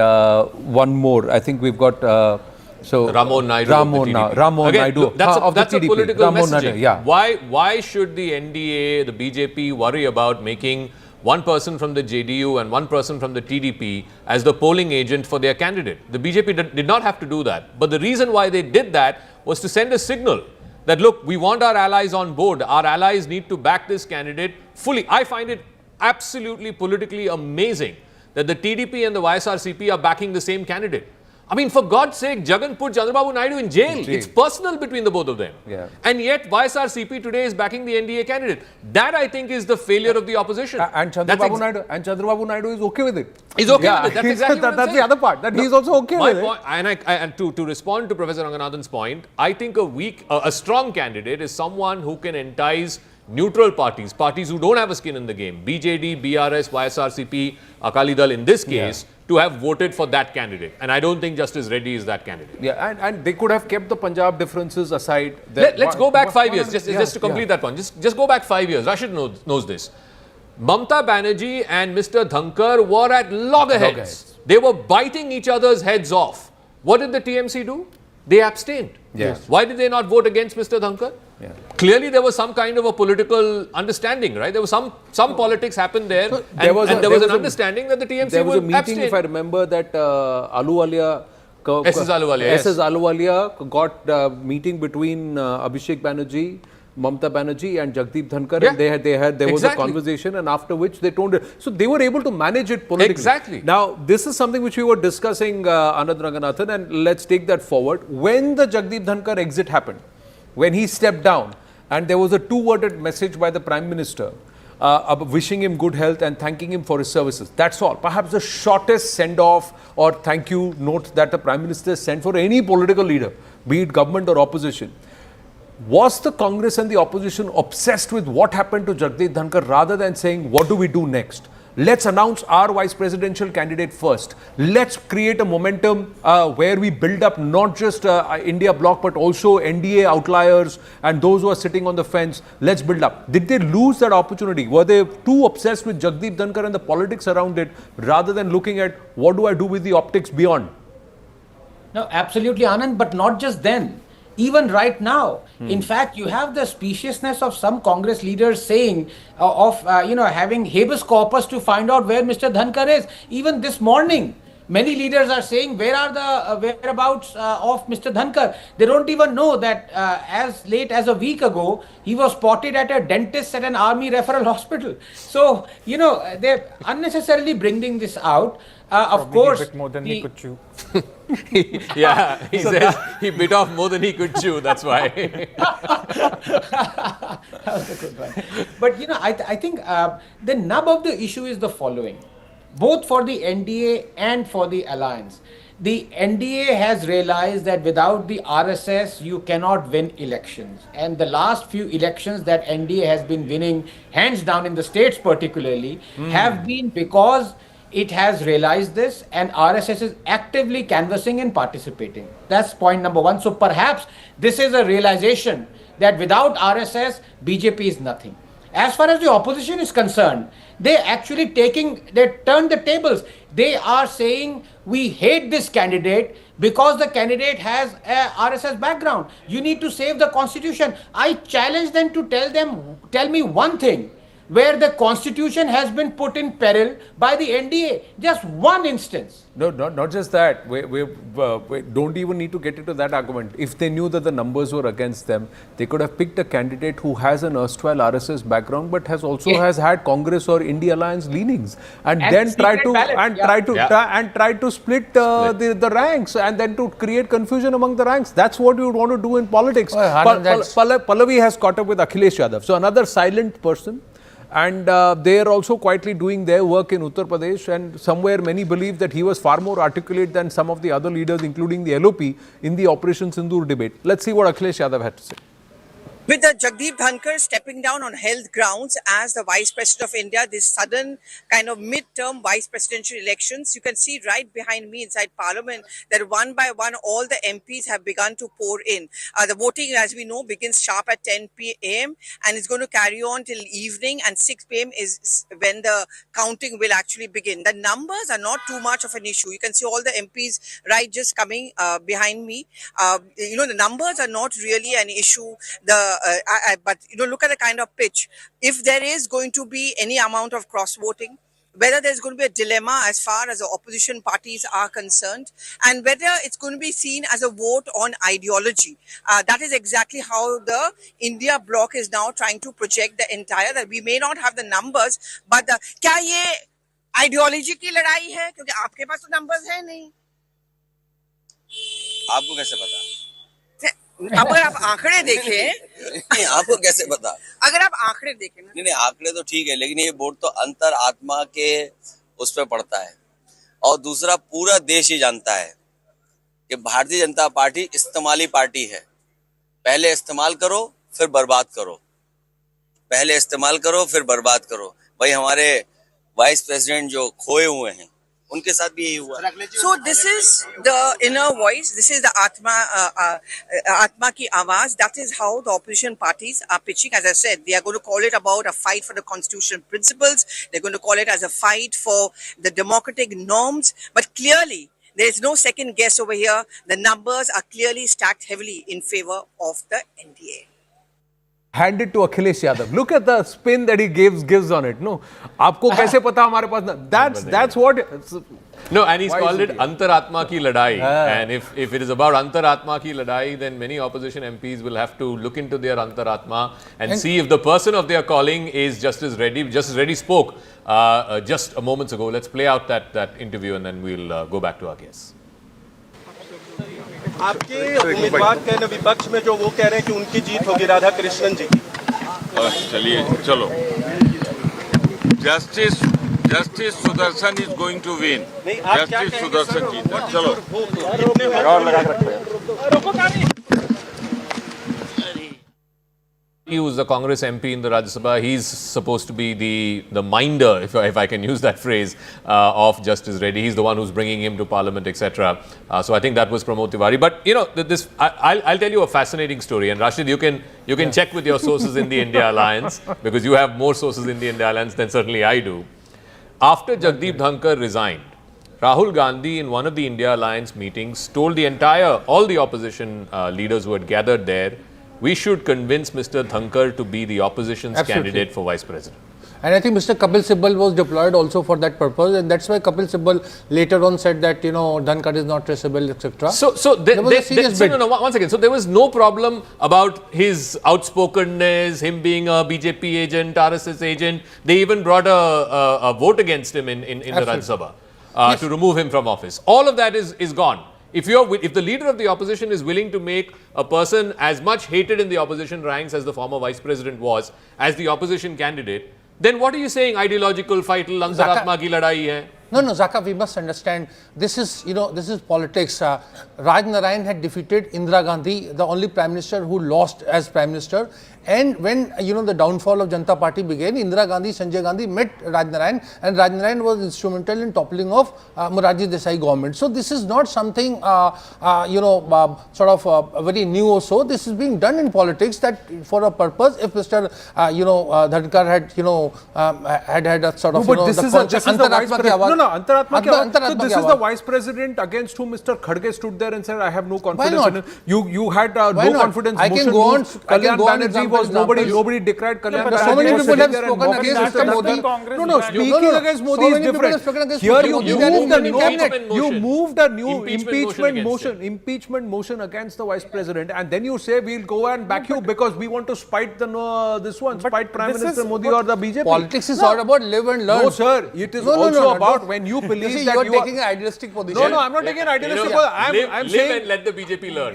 one more, I think we've got Ramon Naidu. Naidu. That's a political messaging. Yeah. Why should the NDA, the BJP worry about making one person from the JDU and one person from the TDP as the polling agent for their candidate? The BJP did not have to do that. But the reason why they did that was to send a signal that, look, we want our allies on board. Our allies need to back this candidate fully. I find it absolutely politically amazing that the TDP and the YSRCP are backing the same candidate. I mean, for God's sake, Jagan put Chandrababu Naidu in jail. It's personal between the both of them. Yeah. And yet, YSRCP today is backing the NDA candidate. That, I think, is the failure of the opposition. And Chandrababu Naidu is okay with it. He's okay with it. That's exactly what I'm That's saying. the other part. That he's also okay with it. And to respond to Professor Ranganathan's point, I think a strong candidate is someone who can entice neutral parties who don't have a skin in the game, BJD, BRS, YSRCP, Akali Dal in this case, to have voted for that candidate. And I don't think Justice Reddy is that candidate. Yeah, and they could have kept the Punjab differences aside. Let's go back 5 years, just to complete that point. Just go back 5 years. Rashid knows this. Mamta Banerjee and Mr. Dhankar were at loggerheads. They were biting each other's heads off. What did the TMC do? They abstained. Yes. Why did they not vote against Mr. Dhankar? Yeah. Clearly, there was some kind of a political understanding, right? There was some politics happened there, So and there was an understanding that the TMC There was a would meeting, abstain. if I remember, that Ahluwalia. SS Ahluwalia, yes. SS Ahluwalia got meeting between Abhishek Banerjee, Mamta Banerjee and Jagdeep Dhankar, Yeah. and there was a Exactly. conversation, and after which they told it. So they were able to manage it politically. Exactly. Now, this is something which we were discussing, Anand Ranganathan, and let's take that forward. When the Jagdeep Dhankar exit happened, when he stepped down, and there was a two-worded message by the Prime Minister, wishing him good health and thanking him for his services. That's all. Perhaps the shortest send-off or thank you note that the Prime Minister sent for any political leader, be it government or opposition. Was the Congress and the opposition obsessed with what happened to Jagdeep Dhankar rather than saying, what do we do next? Let's announce our vice presidential candidate first. Let's create a momentum where we build up not just India bloc but also NDA outliers and those who are sitting on the fence. Let's build up. Did they lose that opportunity? Were they too obsessed with Jagdeep Dhankar and the politics around it rather than looking at what do I do with the optics beyond? No, absolutely, Anand, but not just then. Even right now, in fact, you have the speciousness of some Congress leaders saying having habeas corpus to find out where Mr. Dhankar is. Even this morning, many leaders are saying where are the whereabouts of Mr. Dhankar. They don't even know that as late as a week ago, he was spotted at a dentist at an army referral hospital. So, they're unnecessarily bringing this out. Of course, he bit more than he could chew. Yeah, he says he bit off more than he could chew. That's why. That was a good one. But I think the nub of the issue is the following: both for the NDA and for the alliance, the NDA has realized that without the RSS, you cannot win elections. And the last few elections that NDA has been winning, hands down in the states particularly, have been because it has realized this, and RSS is actively canvassing and participating. That's point number one. So perhaps this is a realization that without RSS, BJP is nothing. As far as the opposition is concerned, they turned the tables. They are saying we hate this candidate because the candidate has a RSS background. You need to save the constitution. I challenge them to tell me one thing where the constitution has been put in peril by the NDA. Just one instance. No, not just that. We don't even need to get into that argument. If they knew that the numbers were against them, they could have picked a candidate who has an erstwhile RSS background but has had Congress or India Alliance leanings, and then try to split the ranks and then to create confusion among the ranks. That's what you would want to do in politics. Pallavi has caught up with Akhilesh Yadav, so another silent person. And they are also quietly doing their work in Uttar Pradesh, and somewhere many believe that he was far more articulate than some of the other leaders, including the LOP, in the Operation Sindoor debate. Let's see what Akhilesh Yadav had to say. With the Jagdeep Dhankar stepping down on health grounds as the Vice President of India, this sudden kind of mid-term Vice Presidential elections, you can see right behind me inside Parliament that one by one all the MPs have begun to pour in. The voting, as we know, begins sharp at 10 p.m. and it's going to carry on till evening, and 6 p.m. is when the counting will actually begin. The numbers are not too much of an issue. You can see all the MPs right just coming behind me. The numbers are not really an issue. But look at the kind of pitch. If there is going to be any amount of cross voting, whether there's going to be a dilemma as far as the opposition parties are concerned, and whether it's going to be seen as a vote on ideology. That is exactly how the India bloc is now trying to project the entire, that we may not have the numbers, but क्या ये ideology की लड़ाई है? क्योंकि आपके पास तो numbers है नहीं. आपको कैसे पता? अगर आप आंकड़े देखें, आपको कैसे पता? अगर आप आंकड़े देखें ना, नहीं आंकड़े तो ठीक है, लेकिन ये वोट तो अंतर आत्मा के उस पे पड़ता है, और दूसरा पूरा देश ही जानता है कि भारतीय जनता पार्टी इस्तेमाली पार्टी है. पहले इस्तेमाल करो फिर बर्बाद करो, पहले इस्तेमाल करो फिर बर्बाद करो. भाई हमारे वाइस प्रेसिडेंट जो खोए हुए हैं, उनके साथ भी यही हुआ। So this is the inner voice. This is the Atma ki Awaz. That is how the opposition parties are pitching. As I said, they are going to call it about a fight for the constitutional principles. They're going to call it as a fight for the democratic norms. But clearly, there is no second guess over here. The numbers are clearly stacked heavily in favor of the NDA. Hand it to Akhilesh Yadav. Look at the spin that he gives on it. No, आपको कैसे पता हमारे पास ना? That's what. No, and he's called it Antaratma ki ladai. And if it is about Antaratma ki ladai, then many opposition MPs will have to look into their Antaratma and see if the person of their calling is Justice Reddy. Justice Reddy spoke just a moments ago. Let's play out that interview and then we'll go back to our guests. आपके उम्मीदवार कह रहे विपक्ष में जो वो कह रहे हैं कि उनकी जीत होगी राधा कृष्णन जी की। चलिए चलो Justice Sudarshan is going to win. Justice Sudarshan जीत चलो He was the Congress MP in the Rajya Sabha. He's supposed to be the minder, if I can use that phrase, of Justice Reddy. He's the one who's bringing him to Parliament, etc. So I think that was Pramod Tiwari. But you know, I'll tell you a fascinating story. And Rashid, you can check with your sources in the India Alliance because you have more sources in the India Alliance than certainly I do. After Jagdeep Dhankar resigned, Rahul Gandhi in one of the India Alliance meetings told all the opposition leaders who had gathered there, we should convince Mr. Dhankar to be the opposition's candidate for Vice President. And I think Mr. Kapil Sibal was deployed also for that purpose, and that's why Kapil Sibal later on said that, you know, Dhankar is not traceable, etc. One second. So there was no problem about his outspokenness, him being a BJP agent, RSS agent. They even brought a vote against him in the Rajya Sabha to remove him from office. All of that is gone. If the leader of the opposition is willing to make a person as much hated in the opposition ranks as the former vice president was, as the opposition candidate, then what are you saying? Ideological fight, Antaratma ki ladai hai? No, Zaka, we must understand, this is politics. Raj Narayan had defeated Indira Gandhi, the only Prime Minister who lost as Prime Minister. And when, the downfall of Janata Party began, Indira Gandhi, Sanjay Gandhi met Raj Narayan, and Raj Narayan was instrumental in toppling of Morarji Desai government. So this is not something, very new or so. This is being done in politics that for a purpose, if Mr. Dhankar had a sort of, this is the vice president. So this is the vice president against whom Mr. Khadge stood there and said, I have no confidence in him. You had no confidence motion. Kalyan Banerjee was nobody decried Kalyan Banerjee. So many people have spoken against Mr. Modi. No, speaking against Modi is different. Here you moved a new impeachment motion against the vice president, and then you say we'll go and back you because we want to spite spite Prime Minister Modi or the BJP. Politics is all about live and learn. No, sir. It is also about when you believe that you are taking an idealistic position. No, I'm not taking an idealistic position. I'm saying live and let the BJP learn.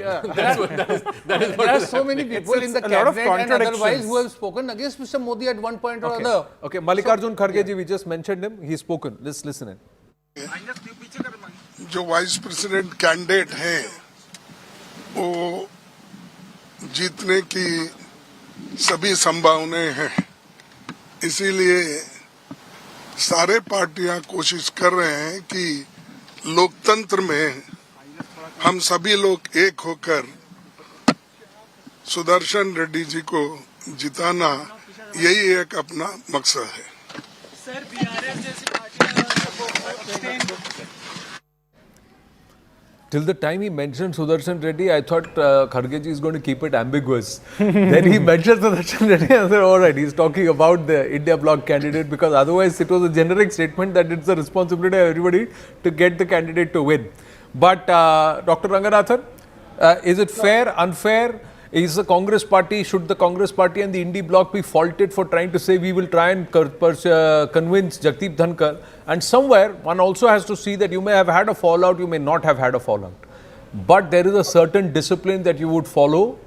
That is there are so many people in the cabinet and otherwise who have spoken against Mr. Modi at one point or other. Okay, Mallikarjun Kharge ji, we just mentioned him. He's spoken. Let's listen in. जो vice president candidate हैं वो जीतने की सभी संभावनाएं हैं, इसीलिए सारे पार्टियां कोशिश कर रहे हैं कि लोकतंत्र में हम सभी लोग एक होकर सुदर्शन रेड्डी जी को जिताना, यही एक अपना मकसद है। Till the time he mentioned Sudershan Reddy, I thought Kharge ji is going to keep it ambiguous. Then he mentioned Sudershan Reddy and I said, all right, he's talking about the India bloc candidate, because otherwise it was a generic statement that it's the responsibility of everybody to get the candidate to win. But Dr. Ranganathan, is it fair, unfair? Is the Congress party, should the Congress party and the INDI bloc be faulted for trying to say we will try and convince Jagdeep Dhankar? And somewhere one also has to see that you may have had a fallout, you may not have had a fallout. But there is a certain discipline that you would follow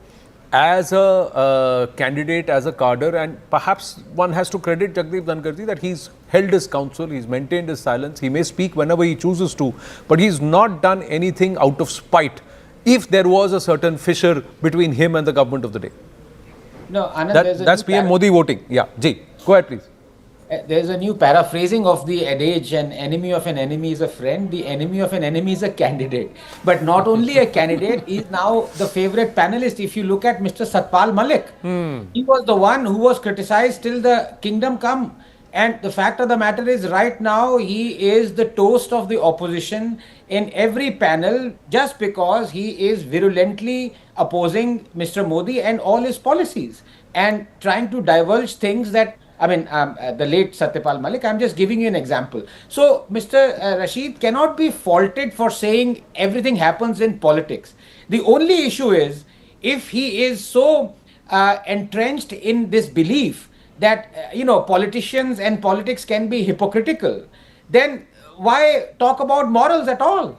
as a candidate, as a cadre, and perhaps one has to credit Jagdeep Dhankar ji that he's held his counsel, he's maintained his silence, he may speak whenever he chooses to, but he's not done anything out of spite if there was a certain fissure between him and the government of the day. No, Anand, that's PM Modi voting. Yeah, Ji, go ahead please. there's a new paraphrasing of the adage, an enemy of an enemy is a friend, the enemy of an enemy is a candidate. But not only a candidate, he is now the favorite panelist. If you look at Mr. Satpal Malik, he was the one who was criticized till the kingdom come. And the fact of the matter is, right now, he is the toast of the opposition in every panel just because he is virulently opposing Mr. Modi and all his policies and trying to divulge things that, I mean, the late Satyapal Malik, I'm just giving you an example. So, Mr. Rashid cannot be faulted for saying everything happens in politics. The only issue is, if he is so entrenched in this belief that politicians and politics can be hypocritical, then why talk about morals at all?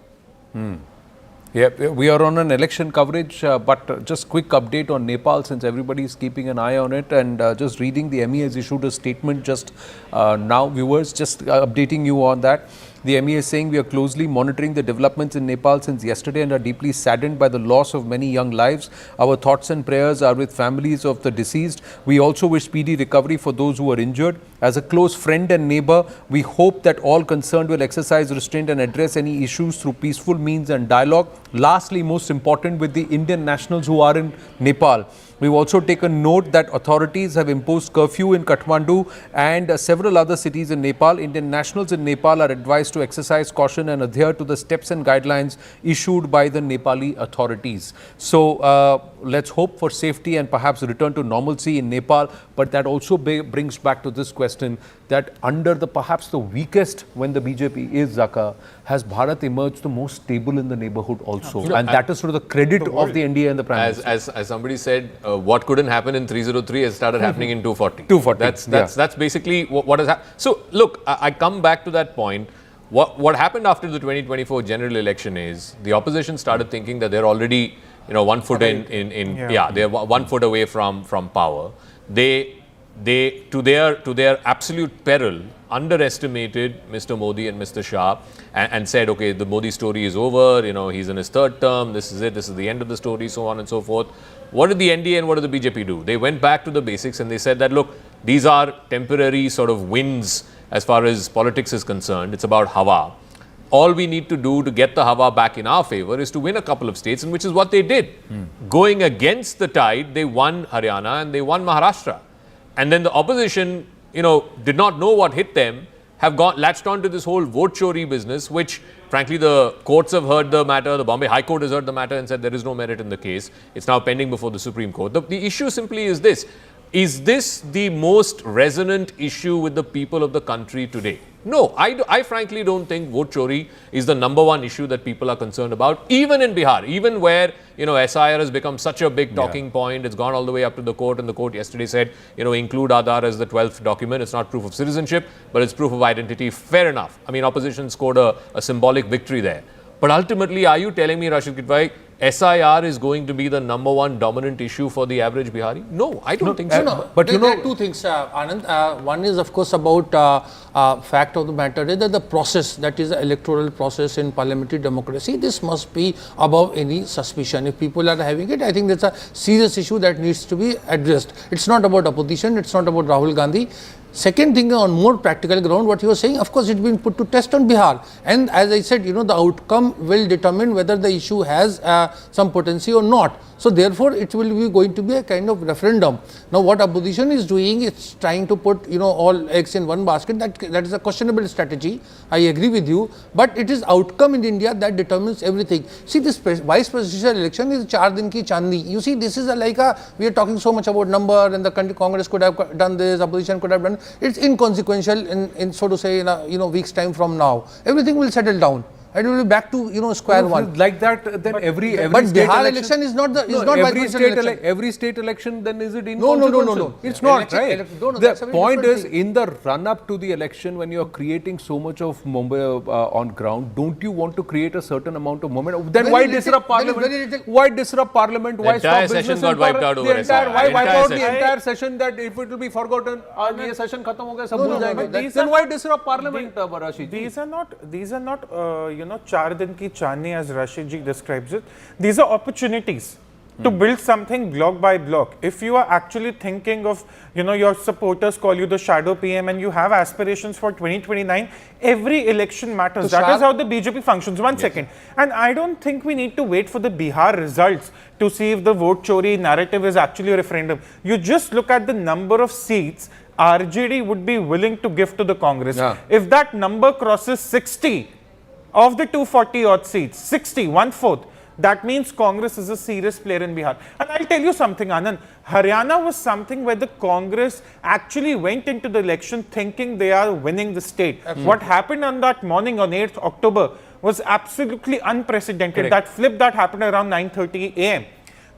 Yeah, we are on an election coverage, but just quick update on Nepal since everybody is keeping an eye on it, and just reading, the ME has issued a statement just now, viewers, just updating you on that. The ME is saying we are closely monitoring the developments in Nepal since yesterday and are deeply saddened by the loss of many young lives. Our thoughts and prayers are with families of the deceased. We also wish speedy recovery for those who are injured. As a close friend and neighbor, we hope that all concerned will exercise restraint and address any issues through peaceful means and dialogue. Lastly, most important, with the Indian nationals who are in Nepal, we've also taken note that authorities have imposed curfew in Kathmandu and several other cities in Nepal. Indian nationals in Nepal are advised to exercise caution and adhere to the steps and guidelines issued by the Nepali authorities. So let's hope for safety and perhaps return to normalcy in Nepal. But that also brings back to this question, that under the perhaps the weakest when the BJP is, Zaka, has Bharat emerged the most stable in the neighborhood also? And that is sort of the credit of the NDA and the Prime Minister. As somebody said, what couldn't happen in 303 has started happening in 240. 240. That's basically what has happened. So look, I come back to that point. What happened after the 2024 general election is the opposition started thinking that they're already 1 foot they're 1 foot away from power. They to their absolute peril underestimated Mr. Modi and Mr. Shah and said, okay, the Modi story is over, he's in his third term, this is it, this is the end of the story, so on and so forth. What did the NDA and what did the BJP do? They went back to the basics and they said that, look, these are temporary sort of wins as far as politics is concerned. It's about Hawa. All we need to do to get the Hawa back in our favor is to win a couple of states, and which is what they did. Going against the tide, they won Haryana and they won Maharashtra. And then the opposition, did not know what hit them, have latched on to this whole vote chori business, which frankly the courts have heard the matter, the Bombay High Court has heard the matter and said there is no merit in the case. It's now pending before the Supreme Court. The issue simply is this. Is this the most resonant issue with the people of the country today? No, I frankly don't think vote chori is the number one issue that people are concerned about, even in Bihar, even where, SIR has become such a big talking point. It's gone all the way up to the court, and the court yesterday said, include Aadhaar as the 12th document. It's not proof of citizenship, but it's proof of identity. Fair enough. I mean, opposition scored a symbolic victory there. But ultimately, are you telling me, Rashid Kitwai, SIR is going to be the number one dominant issue for the average Bihari? No, I don't think so. No, but there are two things, Anand. One is, of course, about fact of the matter is that the process, that is the electoral process in parliamentary democracy, this must be above any suspicion. If people are having it, I think that's a serious issue that needs to be addressed. It's not about opposition, it's not about Rahul Gandhi. Second thing, on more practical ground, what you were saying, of course, it's been put to test on Bihar. And as I said, the outcome will determine whether the issue has some potency or not. So therefore, it will be going to be a kind of referendum. Now, what opposition is doing, it's trying to put, all eggs in one basket. That is a questionable strategy. I agree with you. But it is outcome in India that determines everything. See, this vice presidential election is 4 din ki chandi. You see, this is we are talking so much about number, and the Congress could have done this, opposition could have done. It's inconsequential in so to say, in a week's time from now. Everything will settle down. And we will be back to square one. Like that, then every but state Bihar election is not every state election. Then is it inconsequential? No. It's not, right? The point is, in the run-up to the election, when you are creating so much of Mumbai on ground, don't you want to create a certain amount of momentum? Then why disrupt Parliament? Why disrupt Parliament? Why stop business? The entire session got wiped out over Why wipe out the entire session? That if it will be forgotten, this session khatam ho gaya, sab bhul jayenge. Then why disrupt Parliament, Rashid? These are not 4 din ki chani, as Rashid ji describes it. These are opportunities. to build something block by block. If you are actually thinking of, your supporters call you the shadow PM and you have aspirations for 2029, every election matters. That is how the BJP functions. One second. And I don't think we need to wait for the Bihar results to see if the vote chori narrative is actually a referendum. You just look at the number of seats RJD would be willing to give to the Congress. If that number crosses 60 of the 240 odd seats, 60, 1/4, that means Congress is a serious player in Bihar. And I'll tell you something, Anand. Haryana was something where the Congress actually went into the election thinking they are winning the state. What happened on that morning on 8th October was absolutely unprecedented. That flip that happened around 9:30 a.m.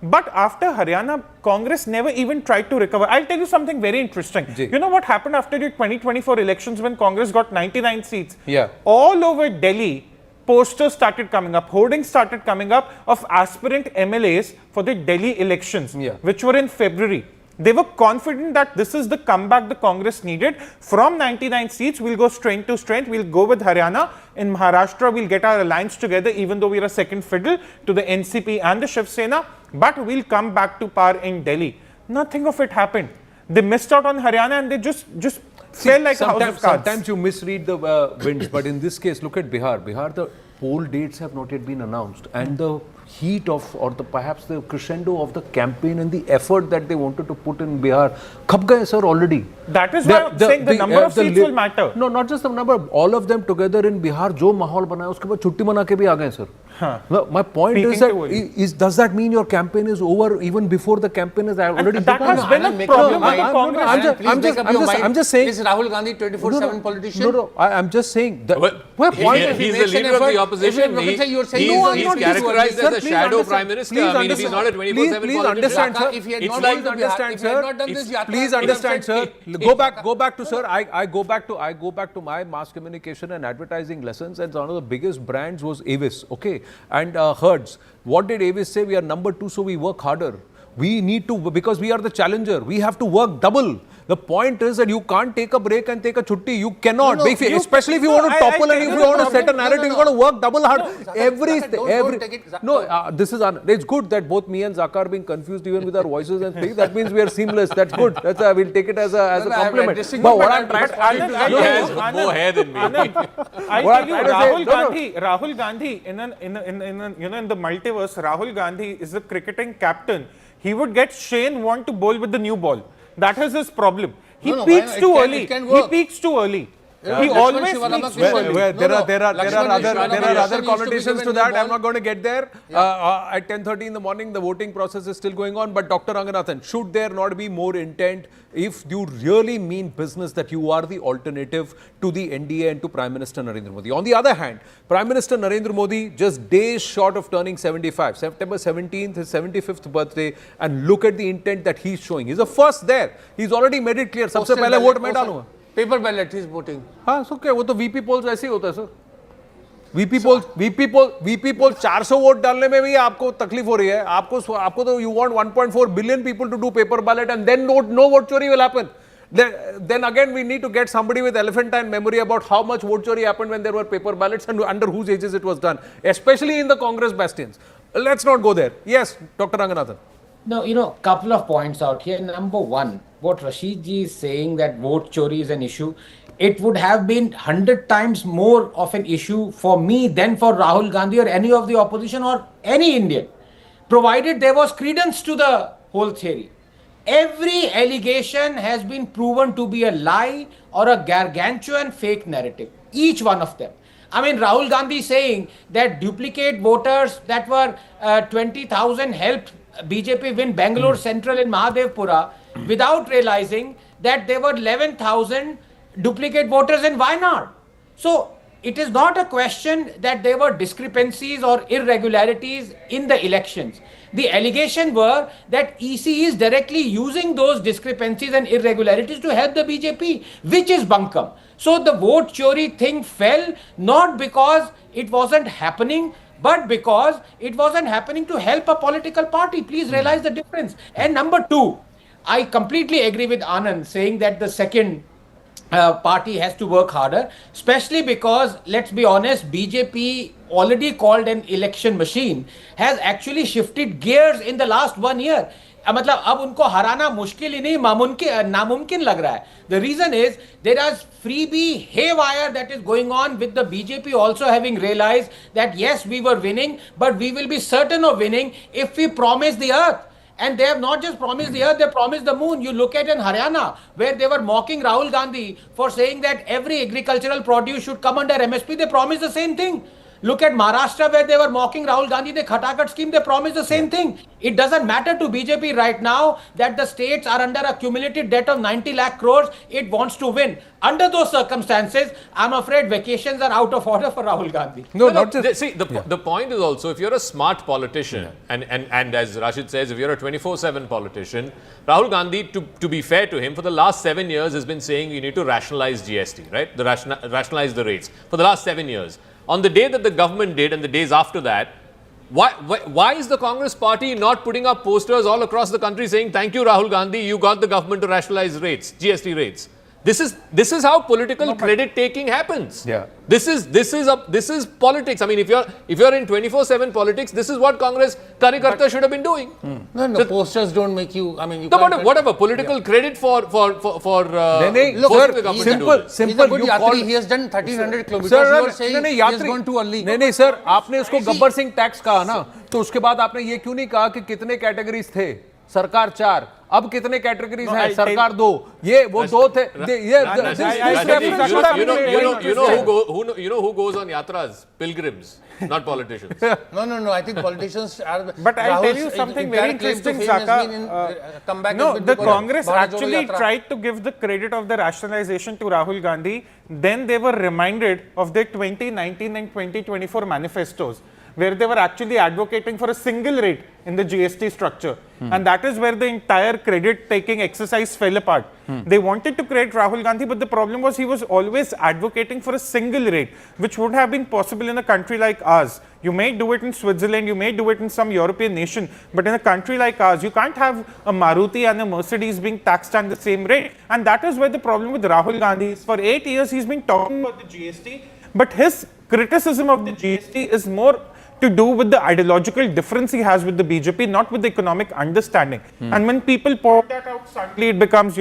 But after Haryana, Congress never even tried to recover. I'll tell you something very interesting. You know what happened after the 2024 elections when Congress got 99 seats? All over Delhi, posters started coming up, hoardings started coming up of aspirant MLAs for the Delhi elections, which were in February. They were confident that this is the comeback the Congress needed. From 99 seats, we'll go strength to strength. We'll go with Haryana. In Maharashtra, we'll get our alliance together, even though we're a second fiddle to the NCP and the Shiv Sena. But we'll come back to power in Delhi. Nothing of it happened. They missed out on Haryana and they just fell like a house of cards. Sometimes you misread the winds, but in this case, look at Bihar. Bihar, the poll dates have not yet been announced, and the heat of, or perhaps the crescendo of the campaign and the effort that they wanted to put in Bihar, khap gaye sir already. That is why I'm saying the number of seats will matter. No, not just the number. All of them together in Bihar, jo mahal bana hai, uske baad chutti mana ke bhi aa gaye sir. My point is that does that mean your campaign is over even before the campaign is already begun? That has been a problem with the Congress. I'm just saying. Is Rahul Gandhi 24/7 politician? No, I'm just saying. He's the leader of the opposition. He's characterized as a shadow prime minister. I mean, if he's not a 24/7 please understand, sir. If he had not done this, please understand, sir. Go back to sir. I go back to my mass communication and advertising lessons, and one of the biggest brands was Avis. Okay. And Hertz. What did Avis say? We are number 2, so we work harder. We need to, because we are the challenger, we have to work double. The point is that you can't take a break and take a chutti. You cannot. Especially if you want to topple and if you want to set a narrative, you got to work double hard. It's good that both me and Zaka are being confused even with our voices and things. That means we are seamless. That's good. We'll take it as a compliment. But what I'm trying to say, he has more hair than me. Rahul Gandhi in the multiverse, Rahul Gandhi is the cricketing captain. He would get Shane Warne to bowl with the new ball. That is his problem. He peaks too early. He peaks too early. He always peaks too early. There are other connotations to that. I'm not going to get there. At 10:30 in the morning, the voting process is still going on. But Dr. Ranganathan, should there not be more intent if you really mean business that you are the alternative to the NDA and to Prime Minister Narendra Modi? On the other hand, Prime Minister Narendra Modi, just days short of turning 75, September 17th, his 75th birthday, and look at the intent that he's showing. He's the first there. He's already made it clear. सबसे पहले vote मैं डालूंगा. Paper ballot, he's voting. हाँ, so क्या? वो तो VP polls ऐसे ही होता है सर. VP polls 400 वोट डालने में भी आपको तकलीफ हो रही है. आपको तो you want 1.4 billion people to do paper ballot and then no vote chori will happen. Then again we need to get somebody with elephantine memory about how much vote chori happened when there were paper ballots and under whose ages it was done, especially in the Congress bastions. Let's not go there. Yes, Dr. Ranganathan. No, couple of points out here. Number one, what Rashid ji is saying that vote chori is an issue. It would have been 100 times more of an issue for me than for Rahul Gandhi or any of the opposition or any Indian, provided there was credence to the whole theory. Every allegation has been proven to be a lie or a gargantuan fake narrative. Each one of them. I mean, Rahul Gandhi saying that duplicate voters that were 20,000 helped BJP win Bangalore Central in Mahadevpura without realizing that there were 11,000 duplicate voters in Wayanad. So it is not a question that there were discrepancies or irregularities in the elections. The allegation were that EC is directly using those discrepancies and irregularities to help the BJP, which is bunkum. So the vote chori thing fell not because it wasn't happening, but because it wasn't happening to help a political party. Please realize the difference. And number two, I completely agree with Anand saying that the second party has to work harder, especially because, let's be honest, BJP, already called an election machine, has actually shifted gears in the last 1 year. मतलब अब उनको हराना मुश्किल ही नहीं नामुमकिन लग रहा है. The reason is there is freebie haywire that is going on, with the BJP also having realized that yes, we were winning, but we will be certain of winning if we promise the earth. And they have not just promised the earth, they promised the moon. You look at in Haryana, where they were mocking Rahul Gandhi for saying that every agricultural produce should come under MSP. They promised the same thing. Look at Maharashtra, where they were mocking Rahul Gandhi, the Khatakat scheme, they promised the same thing. It doesn't matter to BJP right now that the states are under a cumulative debt of 90 lakh crores. It wants to win. Under those circumstances, I'm afraid vacations are out of order for Rahul Gandhi. No, not just... See, the point is also, if you're a smart politician, and as Rashid says, if you're a 24/7 politician, Rahul Gandhi, to be fair to him, for the last 7 years has been saying you need to rationalize GST, right? Rationalize the rates. For the last 7 years. On the day that the government did and the days after that, why is the Congress party not putting up posters all across the country saying, thank you, Rahul Gandhi, you got the government to rationalize rates, GST rates? This is how political credit taking happens. Yeah. This is politics. I mean, if you're in 24/7 politics, this is what Congress Karyakarta should have been doing. No, so, posters don't make you. I mean, you no, but whatever political credit for look, the government. Simple. He has done 1300 kilometers. You are saying he has gone too early. नहीं sir, आपने इसको Gabbar Singh tax कहा ना, तो उसके बाद आपने ये क्यों नहीं कहा कि कितने कैटेगरीज थे? सरकार 4, अब कितने कैटेगरीज हैं? सरकार 2, ये वो 2 थे. You know who goes on yatras? Pilgrims, not politicians. No. I think politicians are. But I'll tell you something very interesting, Zaka. No, the Congress actually tried to give the credit of the rationalization to Rahul Gandhi. Then they were reminded of their 2019 and 2024 manifestos, where they were actually advocating for a single rate in the GST structure. And that is where the entire credit-taking exercise fell apart. They wanted to create Rahul Gandhi, but the problem was he was always advocating for a single rate, which would have been possible in a country like ours. You may do it in Switzerland, you may do it in some European nation, but in a country like ours, you can't have a Maruti and a Mercedes being taxed at the same rate. And that is where the problem with Rahul Gandhi is. For 8 years, he's been talking about the GST, but his criticism of the GST is more to do with the ideological difference he has with the BJP, not with the economic understanding. And when people point that out, suddenly it becomes,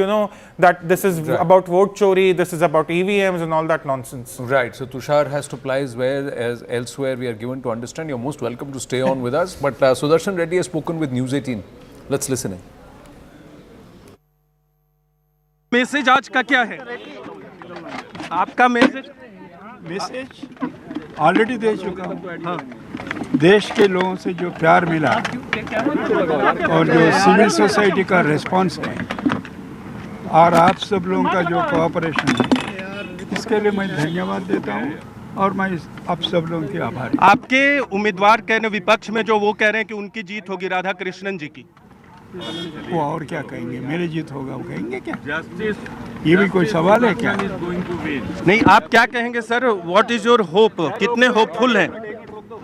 that this is about vote chori, this is about EVMs and all that nonsense. Right. So Tushar has to plies where as elsewhere we are given to understand. You're most welcome to stay on with us. But Sudershan Reddy has spoken with News18. Let's listen in. Message आज का क्या है? आपका message already दे चुका हूँ. हाँ. देश के लोगों से जो प्यार मिला और जो सिविल सोसाइटी का रिस्पांस है और आप सब लोगों का जो कोऑपरेशन है, इसके लिए मैं धन्यवाद देता हूँ और मैं आप सब लोगों के आभारी. आपके उम्मीदवार कहने विपक्ष में जो वो कह रहे हैं कि उनकी जीत होगी राधाकृष्णन जी की, वो और क्या कहेंगे? मेरी जीत होगा वो कहेंगे क्या? ये भी कोई सवाल है क्या? नहीं, आप क्या कहेंगे sir? What is your hope? कितने होपफुल हैं?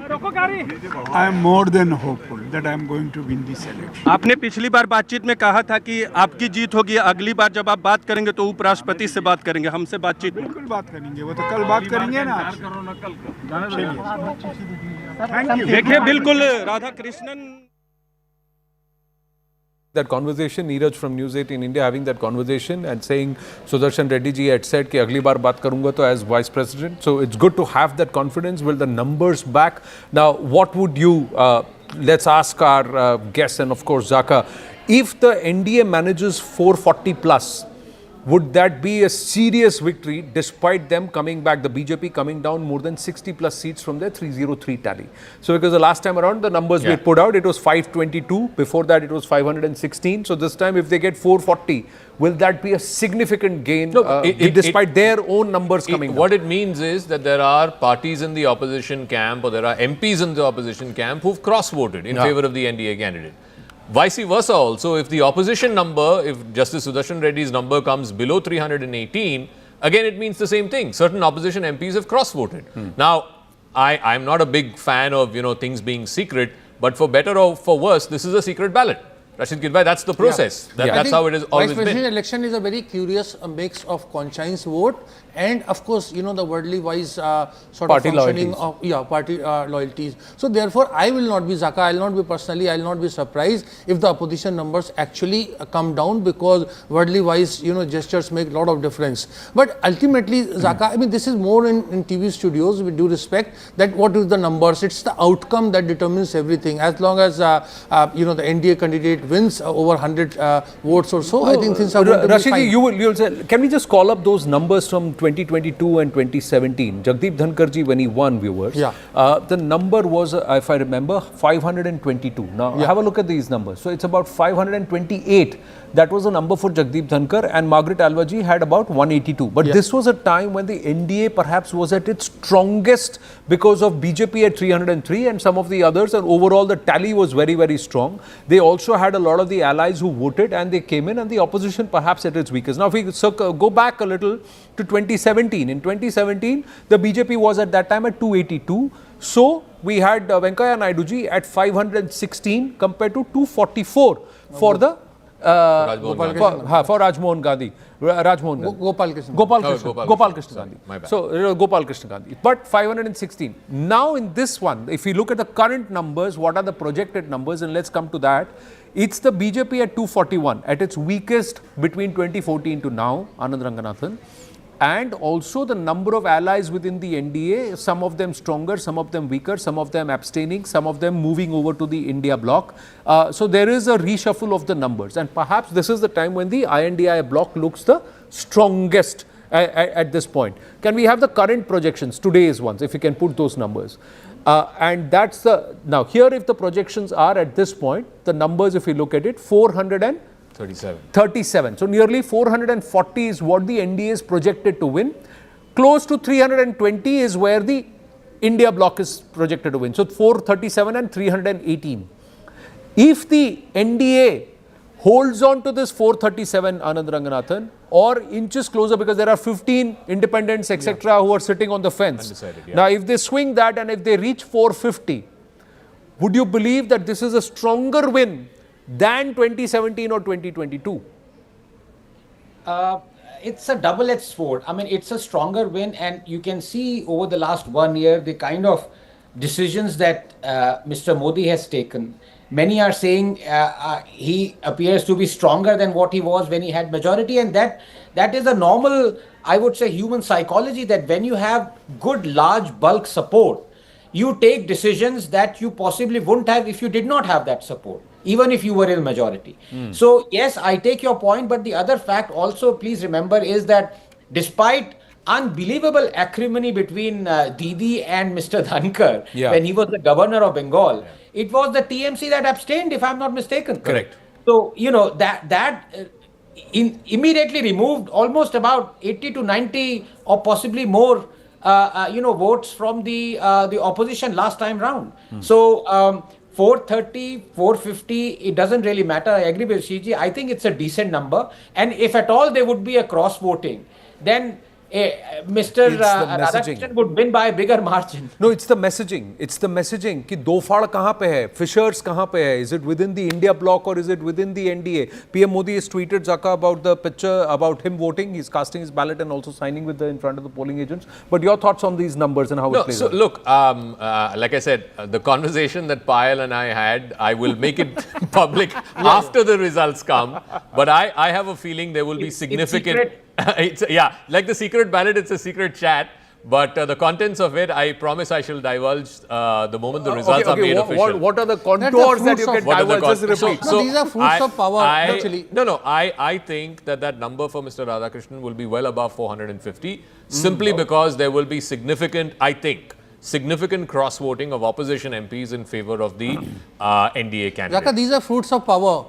I am more than hopeful that I am going to win this election. आपने पिछली बार बातचीत में कहा था कि आपकी जीत होगी. अगली बार जब आप बात करेंगे तो उपराष्ट्रपति से बात करेंगे, हमसे बातचीत में बिल्कुल बात करेंगे. वो तो कल बात करेंगे ना. Thank you. देखिए, बिल्कुल Radhakrishnan. That conversation, Neeraj from News18 India having that conversation and saying Sudershan Reddy ji had said कि अगली बार बात करूँगा तो as vice president. So it's good to have that confidence. Will the numbers back? Now, what would you, let's ask our guests and of course Zaka, if the NDA manages 440 plus, would that be a serious victory despite them coming back, the BJP coming down more than 60 plus seats from their 303 tally? So because the last time around the numbers we put out, it was 522, before that it was 516. So this time if they get 440, will that be a significant gain despite their own numbers coming down? What it means is that there are parties in the opposition camp or there are MPs in the opposition camp who've cross-voted in favor of the NDA candidate. Vice versa also, if the opposition number, if Justice Sudershan Reddy's number comes below 318, again it means the same thing. Certain opposition MPs have cross-voted. Now, I'm not a big fan of, things being secret, but for better or for worse, this is a secret ballot. Rashid Gidwai, that's the process. That's how it has always Vice President been. election is a very curious mix of conscience vote and, of course, the worldly wise sort Party of functioning loyalties. of party loyalties. So therefore, I will not be Zaka. I will not be personally. I will not be surprised if the opposition numbers actually come down, because worldly wise, gestures make a lot of difference. But ultimately, Zaka, I mean, this is more in TV studios. With due respect, that what is the numbers? It's the outcome that determines everything. As long as the NDA candidate wins over 100 votes or so, I think things are going to be fine. You'll say, can we just call up those numbers from 2022 and 2017? Jagdeep Dhankar ji, when he won, viewers, the number was, if I remember, 522. Now, have a look at these numbers. So, it's about 528. That was the number for Jagdeep Dhankar, and Margaret Alvaji had about 182. But this was a time when the NDA perhaps was at its strongest because of BJP at 303 and some of the others, and overall the tally was very, very strong. They also had a lot of the allies who voted and they came in, and the opposition perhaps at its weakest. Now, if we go back a little to 2017, in 2017, the BJP was at that time at 282. So, we had Venkaiah Naidu ji at 516 compared to 244 for the for Rajmohan Gandhi. Gopal Krishna Gandhi. So, Gopal Krishna Gandhi. But 516. Now, in this one, if you look at the current numbers, what are the projected numbers, and let's come to that. It's the BJP at 241, at its weakest between 2014 to now, Anand Ranganathan. And also the number of allies within the NDA, some of them stronger, some of them weaker, some of them abstaining, some of them moving over to the India bloc. So there is a reshuffle of the numbers, and perhaps this is the time when the INDI bloc looks the strongest at this point. Can we have the current projections, today's ones, if you can put those numbers? And that's the, now here if the projections are at this point, the numbers if you look at it, 437. So nearly 440 is what the NDA is projected to win. Close to 320 is where the India bloc is projected to win. So 437 and 318. If the NDA holds on to this 437, Anand Ranganathan, or inches closer, because there are 15 independents, etc., who are sitting on the fence. Now, if they swing that and if they reach 450, would you believe that this is a stronger win than 2017 or 2022? It's a double-edged sword. I mean, it's a stronger win, and you can see over the last 1 year the kind of decisions that Mr. Modi has taken. Many are saying he appears to be stronger than what he was when he had majority, and that is a normal, I would say, human psychology, that when you have good, large, bulk support, you take decisions that you possibly wouldn't have if you did not have that support, even if you were in majority. So, yes, I take your point, but the other fact also, please remember, is that despite unbelievable acrimony between Didi and Mr. Dhankar when he was the governor of Bengal, it was the TMC that abstained, if I'm not mistaken. Correct. So, that immediately removed almost about 80 to 90 or possibly more votes from the opposition last time round. So 430, 450, it doesn't really matter. I agree with Shiji. I think it's a decent number. And if at all there would be a cross voting, then Mr. Radhakrishnan would win by a bigger margin. No, it's the messaging. It's the messaging. Ki dofad kahan pe hai? Fishers kahan pe hai? Is it within the India bloc or is it within the NDA? PM Modi has tweeted, Zaka, about the picture about him voting. He's casting his ballot and also signing with in front of the polling agents. But your thoughts on these numbers and how it plays out? Look, like I said, the conversation that Payal and I had, I will make it public after the results come. But I have a feeling there will be significant... like the secret ballot, it's a secret chat. But the contents of it, I promise I shall divulge the moment the results are made official. What are the contours that you can divulge? Just repeat. So these are fruits of power, actually. I think that number for Mr. Radhakrishnan will be well above 450, simply because there will be significant cross-voting of opposition MPs in favor of the NDA candidate. Zaka, these are fruits of power.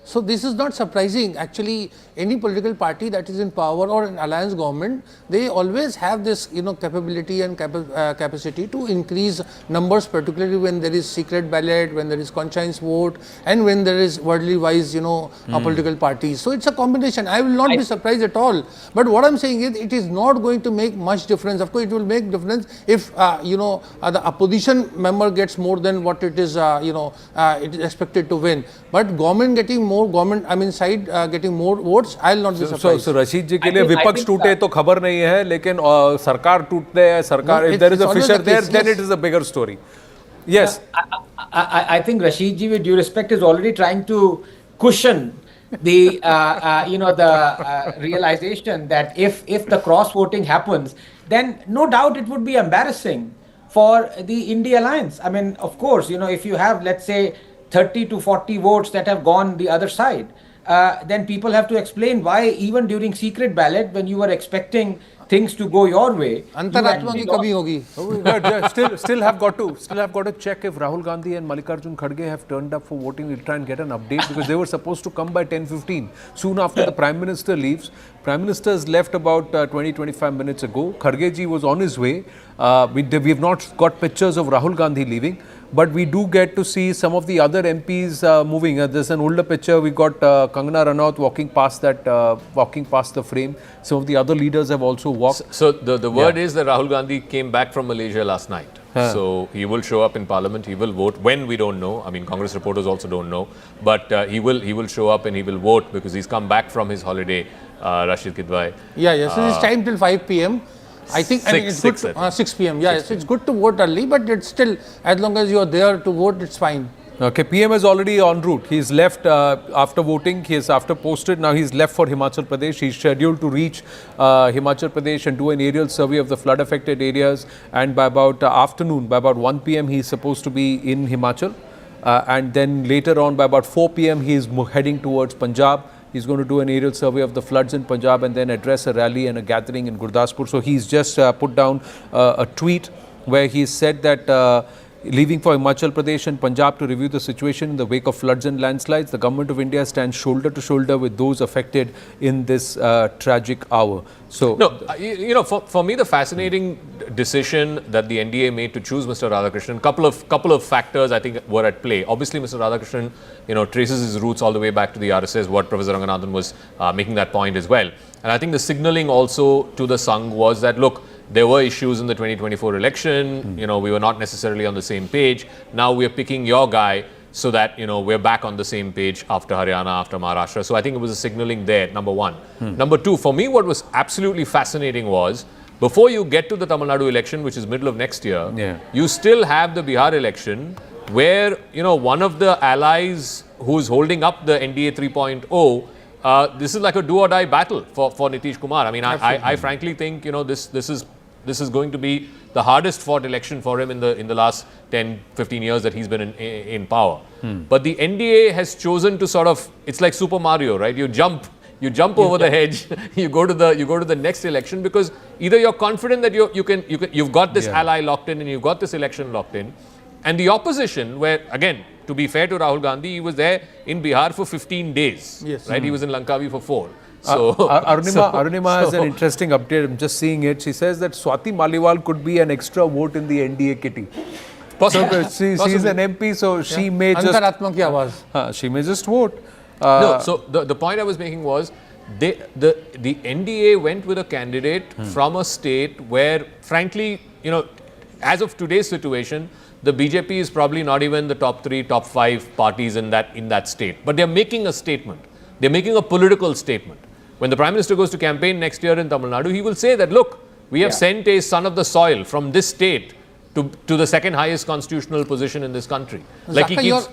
So this is not surprising. Actually, any political party that is in power or an alliance government, they always have this, capability and capacity to increase numbers, particularly when there is secret ballot, when there is conscience vote, and when there is worldly wise, political parties. So it's a combination. I will not be surprised at all. But what I'm saying is, it is not going to make much difference. Of course, it will make difference if the opposition member gets more than what it is, it is expected to win. But government getting more, side getting more votes, I will not be surprised. So Rashid ji के लिए विपक्ष टूटे तो खबर नहीं है, लेकिन सरकार टूटते हैं, सरकार, if there is a fissure there, then it is a bigger story. Yes. I think Rashid ji, with due respect, is already trying to cushion the realization that if the cross voting happens, then no doubt it would be embarrassing for the INDI alliance. I mean, of course, if you have, let's say, 30 to 40 votes that have gone the other side, then people have to explain why even during secret ballot, when you were expecting things to go your way, अंतरात्मा की कमी होगी. Still have got to check if Rahul Gandhi and Mallikarjun Kharge have turned up for voting. We'll try and get an update, because they were supposed to come by 10:15. Soon after the Prime Minister leaves. Prime Minister has left about 20-25 minutes ago. Kharge ji was on his way. We have not got pictures of Rahul Gandhi leaving, but we do get to see some of the other MPs moving. There's an older picture. We got Kangana Ranaut walking past the frame. Some of the other leaders have also walked. So the word is that Rahul Gandhi came back from Malaysia last night. So he will show up in Parliament. He will vote. When, we don't know. I mean, Congress reporters also don't know. But he will show up and he will vote, because he's come back from his holiday. Rashid Kidwai. So it's time till 5 p.m. I think it's good to, 6 p.m. Yeah, so it's good to vote early, but it's still, as long as you are there to vote, it's fine. Okay, PM is already en route. He's left after voting. He is after posted. Now he's left for Himachal Pradesh. He's scheduled to reach Himachal Pradesh and do an aerial survey of the flood affected areas. And by about afternoon, by about 1 p.m, he's supposed to be in Himachal. And then later on, by about 4 p.m, he's heading towards Punjab. He's going to do an aerial survey of the floods in Punjab and then address a rally and a gathering in Gurdaspur. So he's just put down a tweet where he said that leaving for Himachal Pradesh and Punjab to review the situation in the wake of floods and landslides, the government of India stands shoulder to shoulder with those affected in this tragic hour. So, no, for me, the fascinating decision that the NDA made to choose Mr. Radhakrishnan, couple of factors I think were at play. Obviously, Mr. Radhakrishnan, traces his roots all the way back to the RSS. What Professor Ranganathan was making that point as well. And I think the signaling also to the Sangh was that, look, there were issues in the 2024 election. We were not necessarily on the same page. Now we are picking your guy so that, we're back on the same page after Haryana, after Maharashtra. So I think it was a signaling there, number one. Number two, for me, what was absolutely fascinating was, before you get to the Tamil Nadu election, which is middle of next year, you still have the Bihar election where, one of the allies who's holding up the NDA 3.0, this is like a do or die battle for Nitish Kumar. I mean, I frankly think, this is going to be the hardest fought election for him in the last 10-15 years that he's been in power. But the NDA has chosen to sort of, it's like Super Mario, right? You jump over the hedge, you go to the next election, because either you're confident that you've got this ally locked in and you've got this election locked in, and the opposition, where again, to be fair to Rahul Gandhi, he was there in Bihar for 15 days, right? He was in Lankavi for 4. So Arunima has an interesting update. I'm just seeing it. She says that Swati Maliwal could be an extra vote in the NDA kitty. Possibly. She's an MP, so she may just. Antaratma ki awaaz. She may just vote. No. So the point I was making was, the NDA went with a candidate from a state where, frankly, as of today's situation, the BJP is probably not even the top 3, top 5 parties in that state. But they're making a statement. They're making a political statement. When the Prime Minister goes to campaign next year in Tamil Nadu, he will say that, look, we have sent a son of the soil from this state to the second highest constitutional position in this country. Like he keeps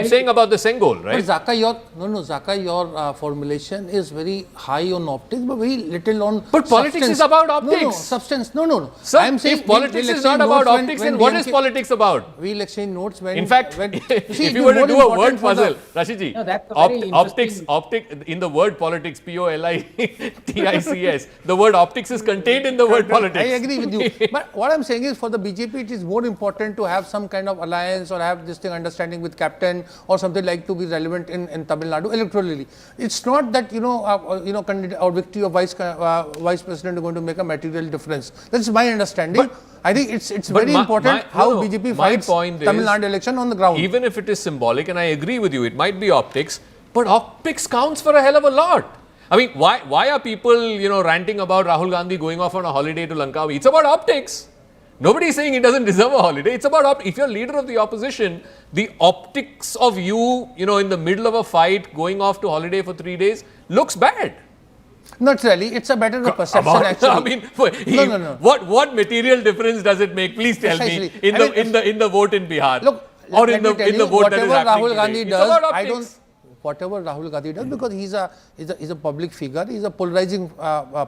saying about the Sengol, right? But Zaka, your formulation is very high on optics, but very little on But politics is about optics. No, substance. No. Sir, I'm saying if politics is not about optics, then what is politics about? We'll exchange notes when... In fact, if you were to do a word puzzle, Rashidji, optics, in the word politics, POLITICS, the word optics is contained in the word politics. I agree with you. But what I'm saying is, for the BJP it is more important to have some kind of alliance or have this thing understanding with captain or something like to be relevant in Tamil Nadu electorally. It's not that candidate or victory of vice president is going to make a material difference. That's my understanding. But I think it's very important how BJP fights Tamil Nadu election on the ground. Even if it is symbolic, and I agree with you, it might be optics, but optics counts for a hell of a lot. I mean, why are people, ranting about Rahul Gandhi going off on a holiday to Langkawi? It's about optics. Nobody is saying he doesn't deserve a holiday. It's about if you're leader of the opposition, the optics of you, in the middle of a fight, going off to holiday for 3 days, looks bad. Not really. It's a matter of perception, actually. I mean, no. What material difference does it make? Please tell me in the vote in Bihar, or in the vote that is happening Rahul Gandhi today. does, I don't. Whatever Rahul Gandhi does, because he's a public figure, he's a polarizing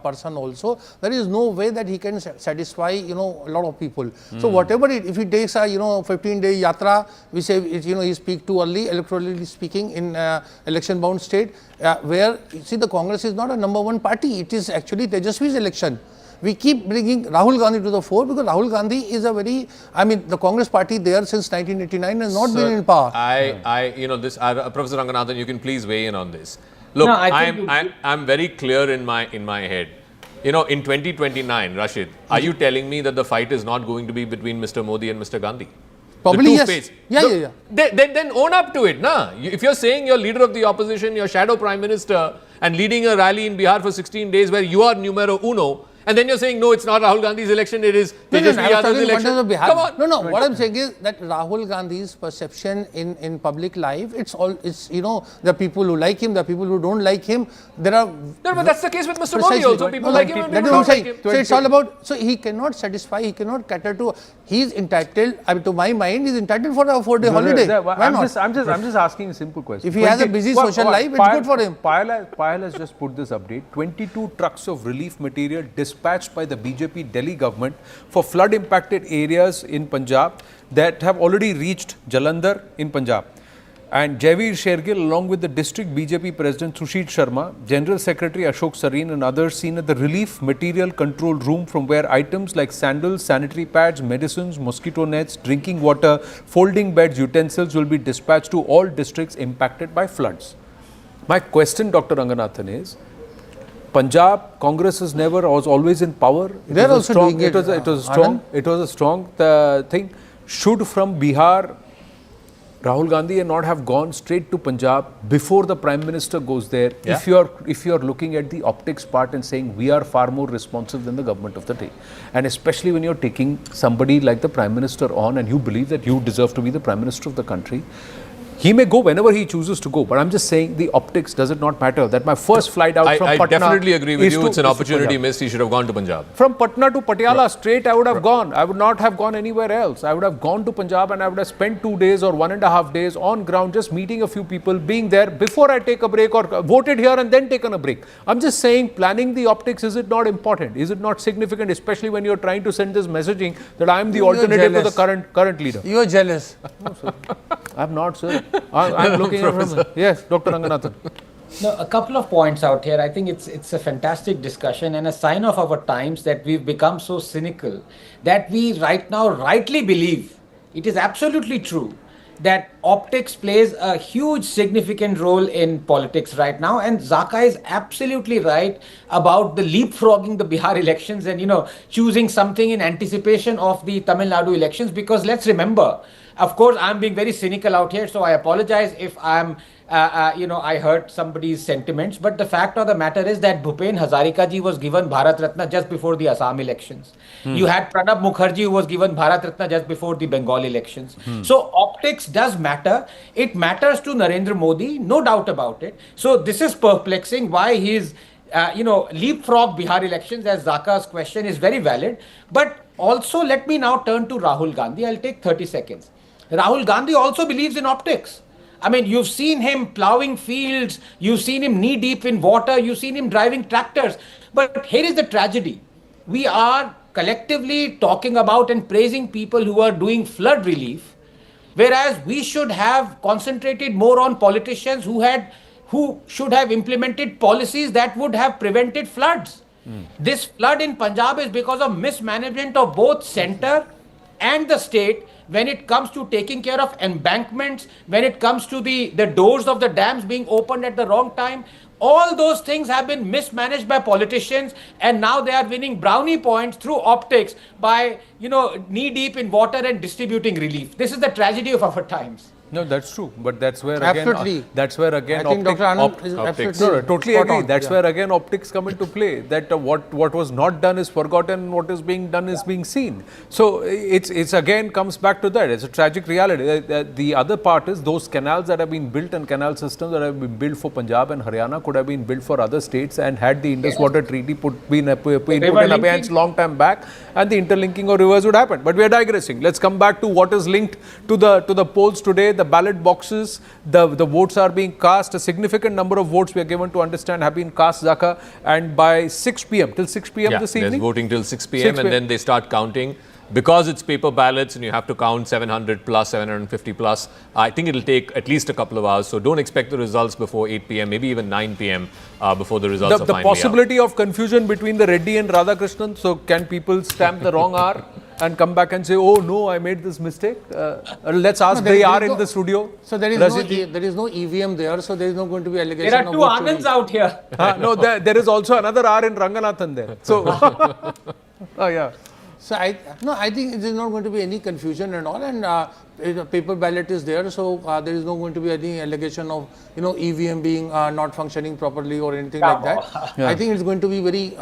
person also. There is no way that he can satisfy a lot of people. So whatever if he takes a 15-day yatra, we say he speak too early, electorally speaking, in election bound state, where you see the Congress is not a number one party. It is actually Tejaswi's election. We keep bringing Rahul Gandhi to the fore because Rahul Gandhi is the Congress party there since 1989 has not been in power. Professor Ranganathan, you can please weigh in on this. Look, No, I'm very clear in my head. In 2029, Rashid, are you telling me that the fight is not going to be between Mr. Modi and Mr. Gandhi? Probably yes. Yeah. Then own up to it, na? If you're saying you're leader of the opposition, you're shadow prime minister, and leading a rally in Bihar for 16 days where you are numero uno, and then you're saying, no, it's not Rahul Gandhi's election, it is Tejaswi Yadav's election. Come on. No. What I'm saying is that Rahul Gandhi's perception in public life, it's the people who like him, the people who don't like him. There are. No, but that's the case with Mr. Modi also. People like him and people don't like him. So it's all about. So he cannot satisfy. He cannot cater to. He's entitled. To my mind, he's entitled for a 4-day holiday. Why not? I'm just asking a simple question. If he has a busy social life, it's good for him. Payal has just put this update. 22 trucks of relief material dispatched by the BJP Delhi government for flood impacted areas in Punjab that have already reached Jalandhar in Punjab. And Javeer Shergill, along with the district BJP president Sushit Sharma, General Secretary Ashok Sareen and others seen at the relief material control room from where items like sandals, sanitary pads, medicines, mosquito nets, drinking water, folding beds, utensils will be dispatched to all districts impacted by floods. My question, Dr. Ranganathan, is Punjab Congress was always in power. They're also doing it. It was a strong thing. Should from Bihar Rahul Gandhi not have gone straight to Punjab before the Prime Minister goes there? Yeah. If you are looking at the optics part and saying we are far more responsive than the government of the day, and especially when you're taking somebody like the Prime Minister on and you believe that you deserve to be the Prime Minister of the country, he may go whenever he chooses to go, but I'm just saying the optics, does it not matter that my first flight out from Patna... I definitely agree with you. It's an opportunity missed. He should have gone to Punjab. From Patna to Patiala straight I would have gone. I would not have gone anywhere else. I would have gone to Punjab and I would have spent 2 days or 1.5 days on ground just meeting a few people, being there before I take a break or voted here and then taken a break. I'm just saying planning the optics, is it not important? Is it not significant, especially when you're trying to send this messaging that I am the alternative to the current leader? You are jealous. No, sir. I'm not, sir. I'm looking at him. Yes, Dr. Ranganathan. No, a couple of points out here. I think it's a fantastic discussion and a sign of our times that we've become so cynical that we right now rightly believe, it is absolutely true, that optics plays a huge significant role in politics right now. And Zaka is absolutely right about the leapfrogging the Bihar elections and, choosing something in anticipation of the Tamil Nadu elections. Because let's remember, of course, I'm being very cynical out here, so I apologize if I'm, I hurt somebody's sentiments. But the fact of the matter is that Bhupen Hazarika ji was given Bharat Ratna just before the Assam elections. You had Pranab Mukherjee who was given Bharat Ratna just before the Bengal elections. So optics does matter. It matters to Narendra Modi, no doubt about it. So this is perplexing why he's leapfrog Bihar elections, as Zaka's question is very valid. But also let me now turn to Rahul Gandhi. I'll take 30 seconds. Rahul Gandhi also believes in optics. I mean, you've seen him plowing fields, you've seen him knee deep in water, you've seen him driving tractors. But here is the tragedy. We are collectively talking about and praising people who are doing flood relief, whereas we should have concentrated more on politicians who should have implemented policies that would have prevented floods. This flood in Punjab is because of mismanagement of both center and the state when it comes to taking care of embankments, when it comes to the doors of the dams being opened at the wrong time. All those things have been mismanaged by politicians, and now they are winning brownie points through optics by, knee deep in water and distributing relief. This is the tragedy of our times. No, that's true. But that's where Absolutely. again, that's where again, I think Dr. Anand is optics. absolutely Totally spot agree. on. That's Yeah. where again optics come into play. That what was not done is forgotten. What is being done is being seen. So it's again comes back to that. It's a tragic reality. The other part is those canals that have been built and canal systems that have been built for Punjab and Haryana could have been built for other states, and had the Indus Water Treaty been put in abeyance long time back, and the interlinking of rivers would happen. But we are digressing. Let's come back to what is linked to the polls today. The ballot boxes. The votes are being cast. A significant number of votes, we are given to understand, have been cast, Zaka, and by 6 p.m. till 6 p.m. this evening. There's voting till 6 p.m. and then they start counting. Because it's paper ballots and you have to count 700 plus, 750 plus, I think it'll take at least a couple of hours. So don't expect the results before 8 p.m., maybe even 9 p.m. Before the results are finally The possibility of confusion between the Reddy and Radhakrishnan. So can people stamp the wrong R and come back and say, oh no, I made this mistake? Let's ask the R in the studio. So there is no EVM there, so there is not going to be allegation. There are two Anands out here. No, there is also another R in Ranganathan there. So, oh yeah. So I think there is not going to be any confusion and all, and the paper ballot is there, so there is not going to be any allegation of EVM being not functioning properly or anything like that. Yeah. I think it's going to be very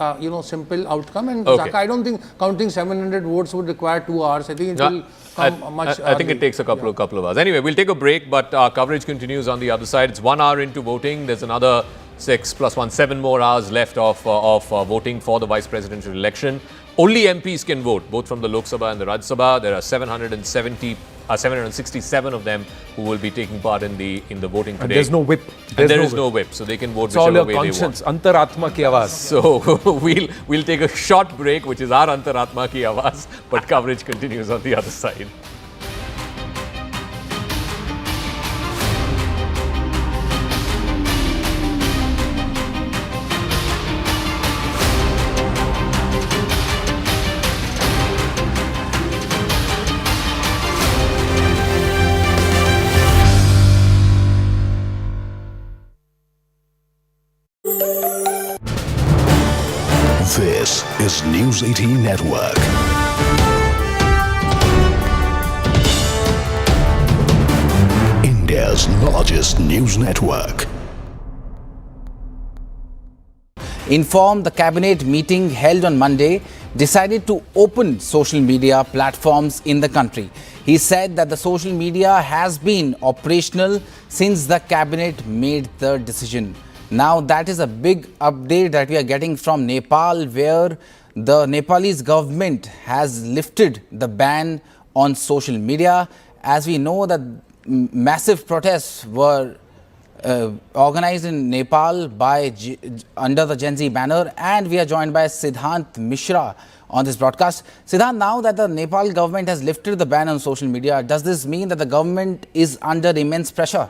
simple outcome, and Okay. Zaka, I don't think counting 700 votes would require 2 hours. I think it will come much. I think it takes a couple of hours. Anyway, we'll take a break, but our coverage continues on the other side. It's 1 hour into voting. There's another 6 plus 1, 7 more hours left of voting for the vice presidential election. Only MPs can vote, both from the Lok Sabha and the Rajya Sabha. There are 767 of them who will be taking part in the voting today. And there's no whip. There is no whip, so they can vote It's all whichever your way conscience. they want. Antaratma ki awaaz. So we'll take a short break, which is our Antaratma ki awaaz, but coverage continues on the other side. This is News 18 Network. India's largest news network. Informed the cabinet meeting held on Monday decided to open social media platforms in the country. He said that the social media has been operational since the cabinet made the decision. Now that is a big update that we are getting from Nepal, where the Nepalese government has lifted the ban on social media. As we know that massive protests were organized in Nepal by under the Gen Z banner, and we are joined by Siddhant Mishra on this broadcast. Siddhant, now that the Nepal government has lifted the ban on social media, does this mean that the government is under immense pressure?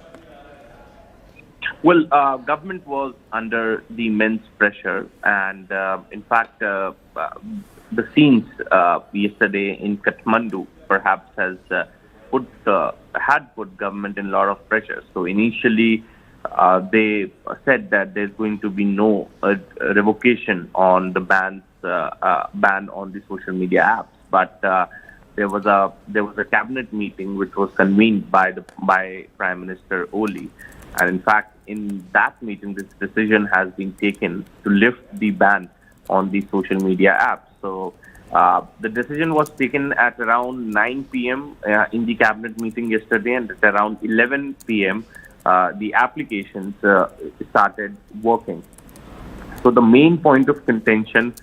Well, government was under the immense pressure, and in fact, the scenes yesterday in Kathmandu perhaps has had put government in a lot of pressure. So initially, they said that there's going to be no revocation on the ban on the social media apps, but there was a cabinet meeting which was convened by Prime Minister Oli. And in fact, in that meeting, this decision has been taken to lift the ban on the social media apps. So the decision was taken at around 9 p.m. In the cabinet meeting yesterday, and at around 11 p.m. The applications started working. So the main point of contention,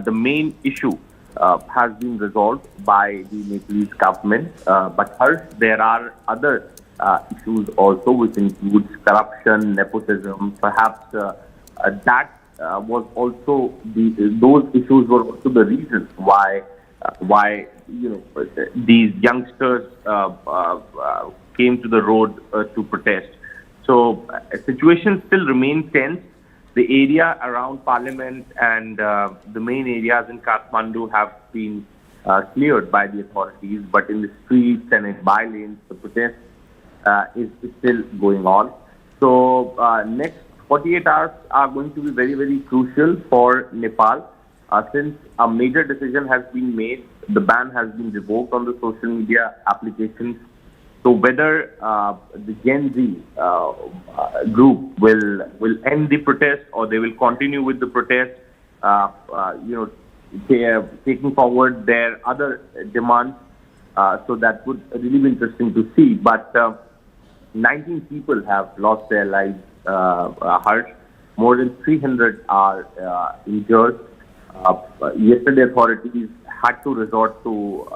the main issue has been resolved by the Nepalese government. But first, there are other issues also, which includes corruption, nepotism. Perhaps that was also those issues were also the reasons why these youngsters came to the road to protest. So situation still remains tense. The area around Parliament and the main areas in Kathmandu have been cleared by the authorities, but in the streets and in by-lanes, the protest is still going on. So next 48 hours are going to be very, very crucial for Nepal. Since a major decision has been made, the ban has been revoked on the social media applications. So whether the Gen Z group will end the protest or they will continue with the protest, they are taking forward their other demands. So that would really be interesting to see. But 19 people have lost their lives, Harsh. More than 300 are injured. Yesterday, authorities had to resort to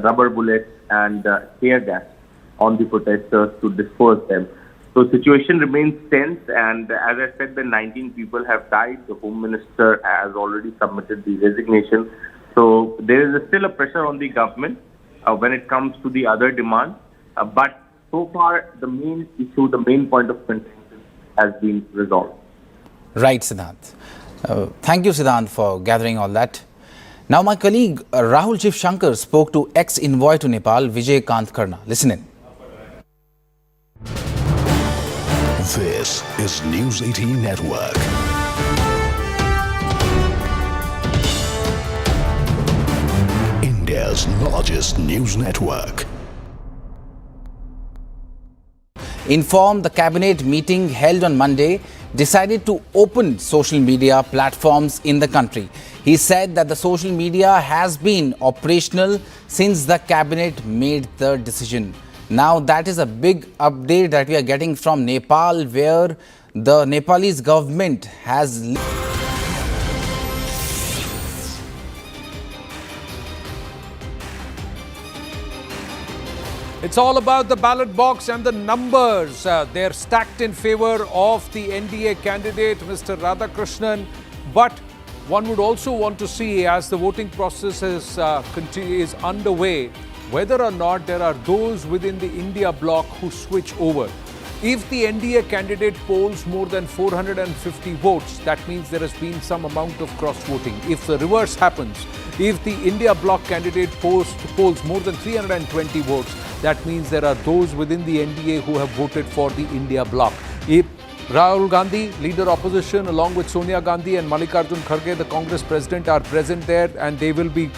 rubber bullets and tear gas on the protesters to disperse them. So the situation remains tense, and as I said, the 19 people have died. The Home Minister has already submitted the resignation. So there is still a pressure on the government when it comes to the other demands. But so far, the main issue, the main point of contention has been resolved. Right, Siddhant. Thank you, Siddhant, for gathering all that. Now, my colleague Rahul Shiv Shankar spoke to ex-envoy to Nepal, Vijay Kant Karna. Listen in. This is News 18 Network. India's largest news network. Informed the cabinet meeting held on Monday decided to open social media platforms in the country. He said that the social media has been operational since the cabinet made the decision. Now that is a big update that we are getting from Nepal, where the Nepalese government has... It's all about the ballot box and the numbers. They're stacked in favor of the NDA candidate, Mr. Radhakrishnan. But one would also want to see, as the voting process is underway, whether or not there are those within the India bloc who switch over. If the NDA candidate polls more than 450 votes, that means there has been some amount of cross-voting. If the reverse happens, if the India bloc candidate polls more than 320 votes, that means there are those within the NDA who have voted for the India bloc. If Rahul Gandhi, leader opposition, along with Sonia Gandhi and Mallikarjun Kharge, the Congress president, are present there, and they will be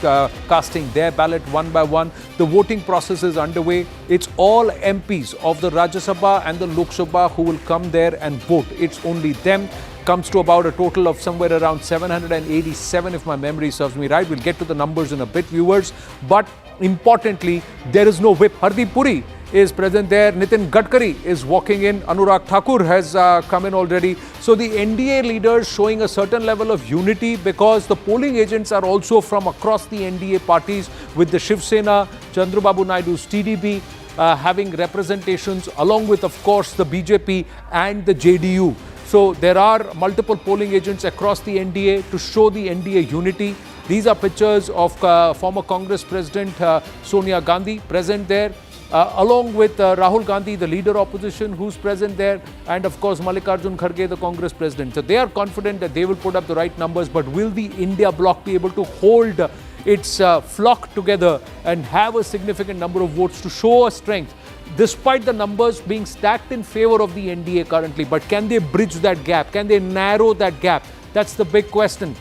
casting their ballot one by one. The voting process is underway. It's all MPs of the Rajya Sabha and the Lok Sabha who will come there and vote. It's only them. Comes to about a total of somewhere around 787, if my memory serves me right. We'll get to the numbers in a bit, viewers. But importantly, there is no whip. Hardeep Puri is present there. Nitin Gadkari is walking in. Anurag Thakur has come in already. So the NDA leaders showing a certain level of unity, because the polling agents are also from across the NDA parties, with the Shiv Sena, Chandrababu Naidu's TDP having representations, along with, of course, the BJP and the JDU. So there are multiple polling agents across the NDA to show the NDA unity. These are pictures of former Congress President Sonia Gandhi present there, along with Rahul Gandhi, the leader opposition, who's present there, and of course Mallikarjun Kharge, the Congress president. So they are confident that they will put up the right numbers, but will the India bloc be able to hold its flock together and have a significant number of votes to show a strength, despite the numbers being stacked in favor of the NDA currently? But can they bridge that gap? Can they narrow that gap? That's the big question.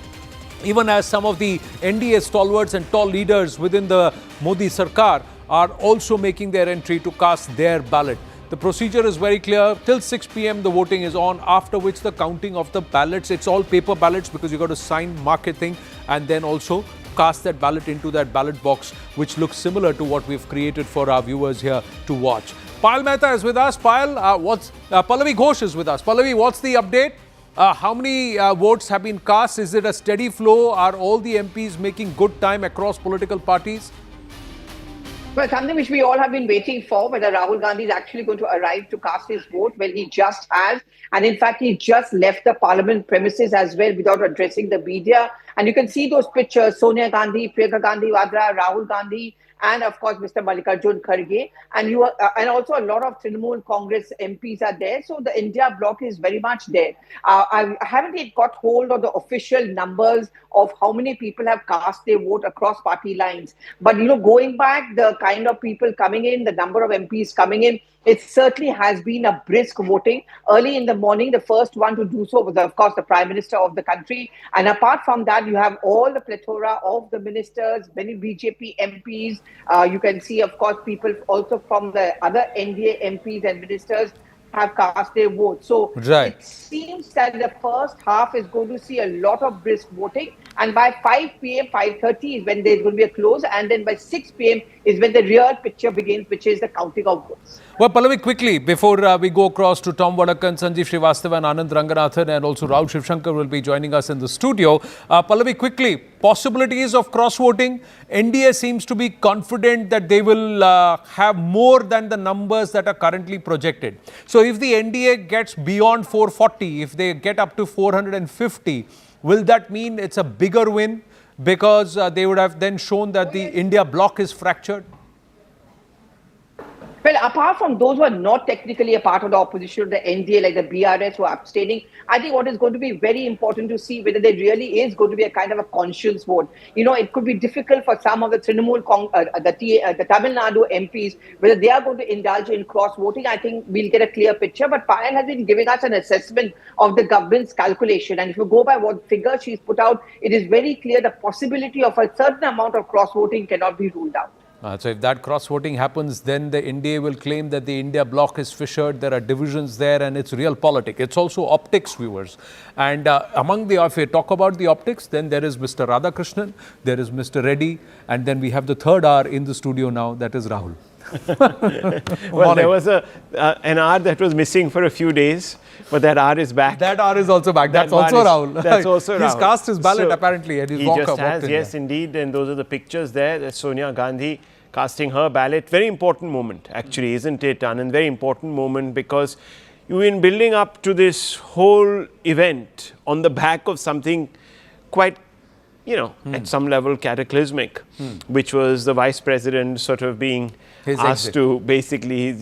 Even as some of the NDA stalwarts and tall leaders within the Modi Sarkar are also making their entry to cast their ballot. The procedure is very clear. Till 6 p.m. the voting is on, after which the counting of the ballots. It's all paper ballots, because you got to sign, mark a thing, and then also cast that ballot into that ballot box, which looks similar to what we've created for our viewers here to watch. Payal Mehta is with us. Payal, Pallavi Ghosh is with us. Pallavi, what's the update? How many votes have been cast? Is it a steady flow? Are all the MPs making good time across political parties? Well, something which we all have been waiting for, whether Rahul Gandhi is actually going to arrive to cast his vote. Well, he just has. And in fact, he just left the parliament premises as well without addressing the media. And you can see those pictures, Sonia Gandhi, Priyanka Gandhi Vadra, Rahul Gandhi, and of course Mr. Mallikarjun Kharge, and also a lot of Trinamool Congress MPs are there. So the India bloc is very much there. I haven't yet got hold of the official numbers of how many people have cast their vote across party lines. But going back, the kind of people coming in, the number of MPs coming in, it certainly has been a brisk voting. Early in the morning, the first one to do so was, of course, the Prime Minister of the country. And apart from that, you have all the plethora of the ministers, many BJP MPs. You can see, of course, people also from the other NDA MPs and ministers have cast their vote. So it seems that the first half is going to see a lot of brisk voting. And by 5 p.m., 5:30 is when there's going to be a close. And then by 6 p.m. is when the real picture begins, which is the counting of votes. Well, Pallavi, quickly, before we go across to Tom Vadakan, Sanjeev Srivastava and Anand Ranganathan, and also Rahul Shivshankar will be joining us in the studio. Pallavi, quickly, possibilities of cross-voting. NDA seems to be confident that they will have more than the numbers that are currently projected. So if the NDA gets beyond 440, if they get up to 450, will that mean it's a bigger win because they would have then shown that the India bloc is fractured? Well, apart from those who are not technically a part of the opposition, the NDA, like the BRS who are abstaining, I think what is going to be very important to see whether there really is going to be a kind of a conscience vote. It could be difficult for some of the Trinamool, the Tamil Nadu MPs, whether they are going to indulge in cross-voting. I think we'll get a clear picture. But Payal has been giving us an assessment of the government's calculation. And if you go by what figures she's put out, it is very clear the possibility of a certain amount of cross-voting cannot be ruled out. So if that cross-voting happens, then the NDA will claim that the India bloc is fissured, there are divisions there, and it's real politics. It's also optics, viewers. And if we talk about the optics, then there is Mr. Radhakrishnan, there is Mr. Reddy, and then we have the third R in the studio now, that is Rahul. Well, there was an R that was missing for a few days, but that R is back. That R is also back. That's also Rahul. That's also Rahul. He's cast his ballot apparently, and he just has, yes, indeed. And those are the pictures there. That's Sonia Gandhi casting her ballot. Very important moment, actually, isn't it, Anand? Very important moment because you've been building up to this whole event on the back of something quite, at some level cataclysmic, which was the vice president sort of being asked to basically,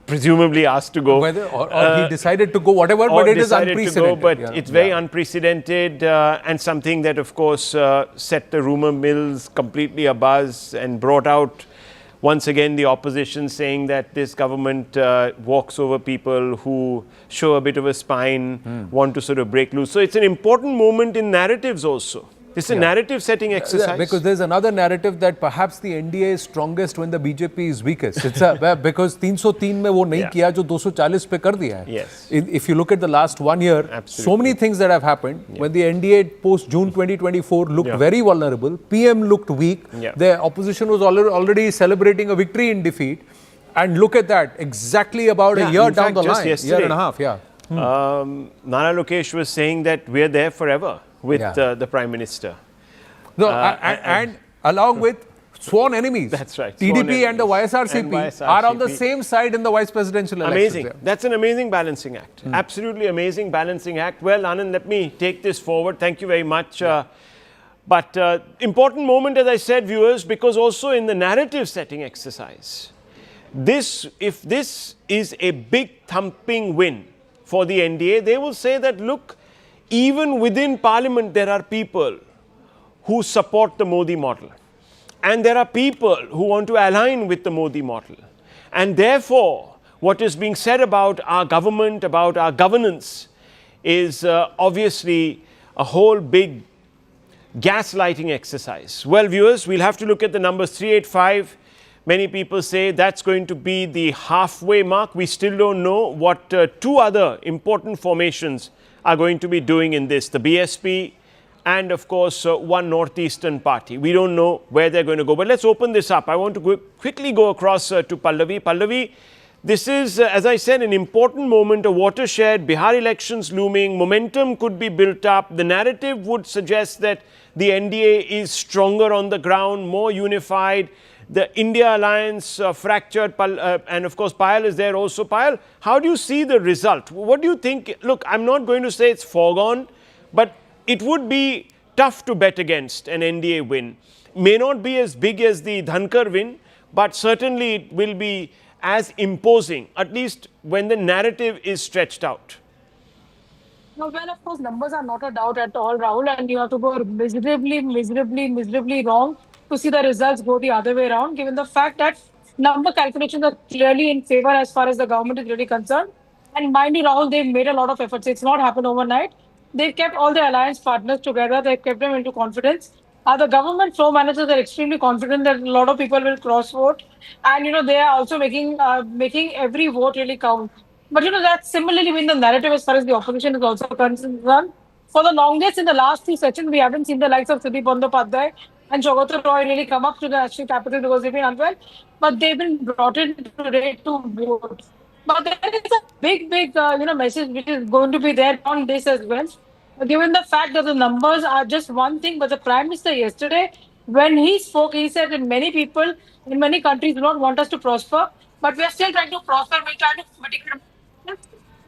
presumably asked to go. Whether or he decided to go, whatever, but it is unprecedented. But it's very unprecedented and something that, of course, set the rumor mills completely abuzz and brought out once again the opposition saying that this government walks over people who show a bit of a spine, want to sort of break loose. So it's an important moment in narratives also. It's a narrative setting exercise. Because there's another narrative that perhaps the NDA is strongest when the BJP is weakest. It's because 303 में वो नहीं किया जो 240 पे कर दिया है. Yes. If you look at the last 1 year, so many things that have happened. When the NDA post June 2024 looked very vulnerable, PM looked weak. The opposition was already celebrating a victory in defeat. And look at that, exactly about a year down the line, year and a half. Nara Lokesh was saying that we're there forever with the Prime Minister. No, and along with sworn enemies. That's right. TDP and the YSRCP are on the same side in the vice presidential elections. Amazing. That's an amazing balancing act. Absolutely amazing balancing act. Well, Anand, let me take this forward. Thank you very much. But important moment, as I said, viewers, because also in the narrative setting exercise, if this is a big thumping win for the NDA, they will say that, look, even within Parliament, there are people who support the Modi model. And there are people who want to align with the Modi model. And therefore, what is being said about our government, about our governance, is obviously a whole big gaslighting exercise. Well, viewers, we'll have to look at the numbers 385. Many people say that's going to be the halfway mark. We still don't know what two other important formations are going to be doing in this, the BSP and, of course, one northeastern party. We don't know where they're going to go. But let's open this up. I want to quickly go across to Pallavi. Pallavi, this is, as I said, an important moment, a watershed, Bihar elections looming, momentum could be built up. The narrative would suggest that the NDA is stronger on the ground, more unified. The India alliance fractured, and of course Payal is there also. Payal, how do you see the result? What do you think? Look, I'm not going to say it's foregone, but it would be tough to bet against an NDA win. May not be as big as the Dhankar win, but certainly it will be as imposing, at least when the narrative is stretched out. No, well, of course, numbers are not a doubt at all, Rahul, and you have to go miserably wrong to see the results go the other way around, given the fact that number calculations are clearly in favor as far as the government is really concerned. And mind you, Rahul, they've made a lot of efforts. It's not happened overnight. They've kept all the alliance partners together. They've kept them into confidence. The government flow managers are extremely confident that a lot of people will cross vote, and they are also making every vote really count. But that's similarly been the narrative as far as the opposition is also concerned. For the longest in the last two sessions, we haven't seen the likes of Sudeep Bandyopadhyay and Jagata Roy really come up to the national capital because they've been unwell. But they've been brought in today to vote. But there is a big message which is going to be there on this as well. Given the fact that the numbers are just one thing, but the Prime Minister yesterday, when he spoke, he said that many people in many countries do not want us to prosper, but we are still trying to prosper. We're trying to mitigate.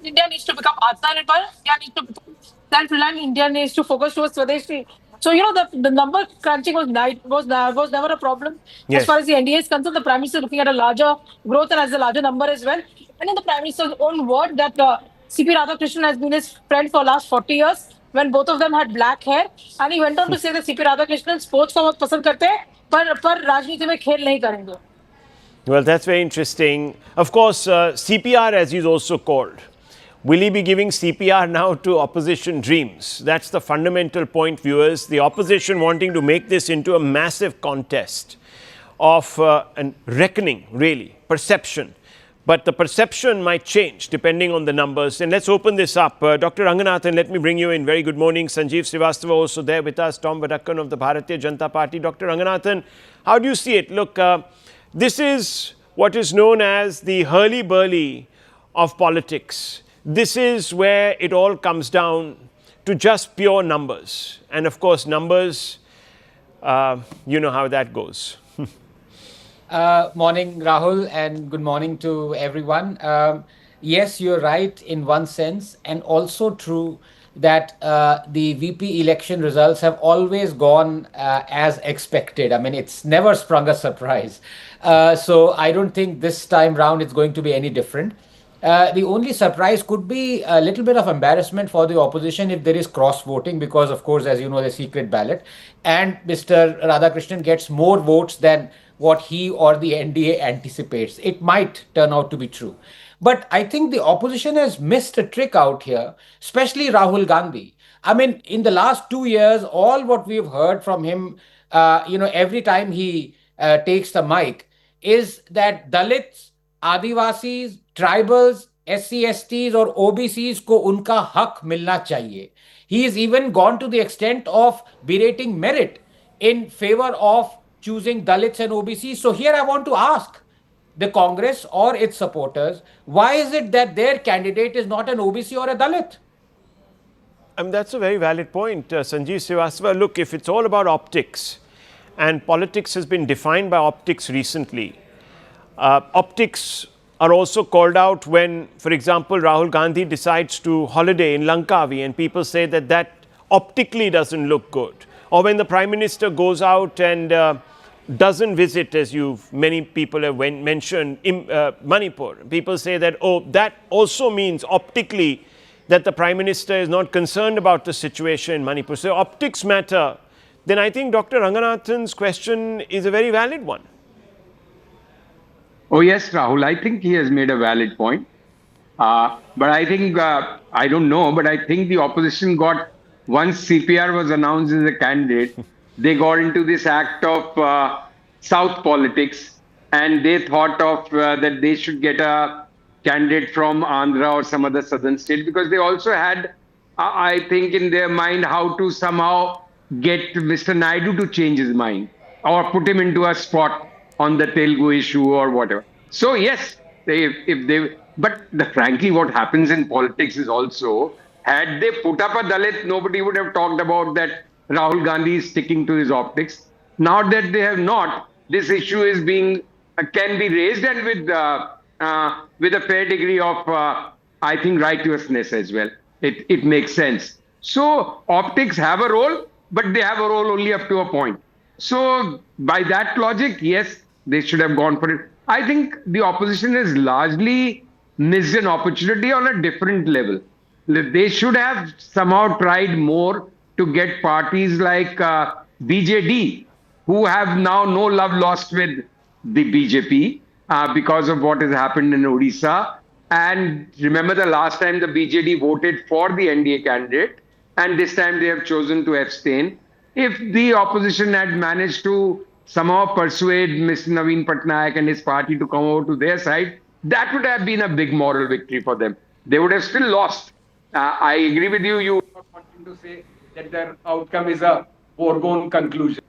India needs to become Atmanirbhar. India needs to become self-reliant. India needs to focus towards Swadeshi. So the number crunching was never a problem. Yes. As far as the NDA is concerned, the Prime Minister is looking at a larger growth and as a larger number as well. And in the Prime Minister's own word that CP Radhakrishnan has been his friend for last 40 years when both of them had black hair. And he went on to say that CP Radhakrishnan sports को बहुत पसंद करते हैं पर राजनीति में खेल नहीं करेंगे. Well, that's very interesting. Of course, CPR, as he's also called. Will he be giving CPR now to opposition dreams? That's the fundamental point, viewers. The opposition wanting to make this into a massive contest of a reckoning, really, perception. But the perception might change depending on the numbers. And let's open this up. Dr. Ranganathan, let me bring you in. Very good morning. Sanjeev Srivastava also there with us. Tom Vadakkan of the Bharatiya Janata Party. Dr. Ranganathan, how do you see it? Look, this is what is known as the hurly-burly of politics. This is where it all comes down to just pure numbers. And of course, numbers, you know how that goes. Morning, Rahul, and good morning to everyone. Yes, you're right in one sense, and also true that the VP election results have always gone as expected. I mean, it's never sprung a surprise. So I don't think this time round it's going to be any different. The only surprise could be a little bit of embarrassment for the opposition if there is cross-voting because, of course, as you know, the secret ballot. And Mr. Radhakrishnan gets more votes than what he or the NDA anticipates. It might turn out to be true. But I think the opposition has missed a trick out here, especially Rahul Gandhi. I mean, in the last 2 years, all what we've heard from him, every time he takes the mic, is that Dalits, Adivasis, tribals, SC/STs or OBCs को उनका हक मिलना चाहिए. He has even gone to the extent of berating merit in favor of choosing Dalits and OBCs. So here I want to ask the Congress or its supporters, why is it that their candidate is not an OBC or a Dalit? That's a very valid point, Sanjeev Srivastava. Look, if it's all about optics, and politics has been defined by optics recently, optics are also called out when, for example, Rahul Gandhi decides to holiday in Langkawi and people say that that optically doesn't look good. Or when the Prime Minister goes out and doesn't visit, as many people have mentioned, Manipur. People say that, oh, that also means optically that the Prime Minister is not concerned about the situation in Manipur. So optics matter. Then I think Dr. Ranganathan's question is a very valid one. Oh, yes, Rahul. I think he has made a valid point. But I think, I don't know, but I think the opposition got, once CPR was announced as a candidate, they got into this act of South politics, and they thought of that they should get a candidate from Andhra or some other southern state, because they also had, I think, in their mind how to somehow get Mr. Naidu to change his mind or put him into a spot on the Telugu issue or whatever. So yes, but frankly, what happens in politics is also, had they put up a Dalit, nobody would have talked about that Rahul Gandhi is sticking to his optics. Now that they have not, this issue is can be raised, and with a fair degree of, I think, righteousness as well. It makes sense. So optics have a role, but they have a role only up to a point. So by that logic, yes, they should have gone for it. I think the opposition has largely missed an opportunity on a different level. They should have somehow tried more to get parties like BJD, who have now no love lost with the BJP because of what has happened in Odisha. And remember the last time the BJD voted for the NDA candidate, and this time they have chosen to abstain. If the opposition had managed to somehow persuade Mr. Naveen Patnaik and his party to come over to their side, that would have been a big moral victory for them. They would have still lost. I agree with you. You were not wanting to say that their outcome is a foregone conclusion.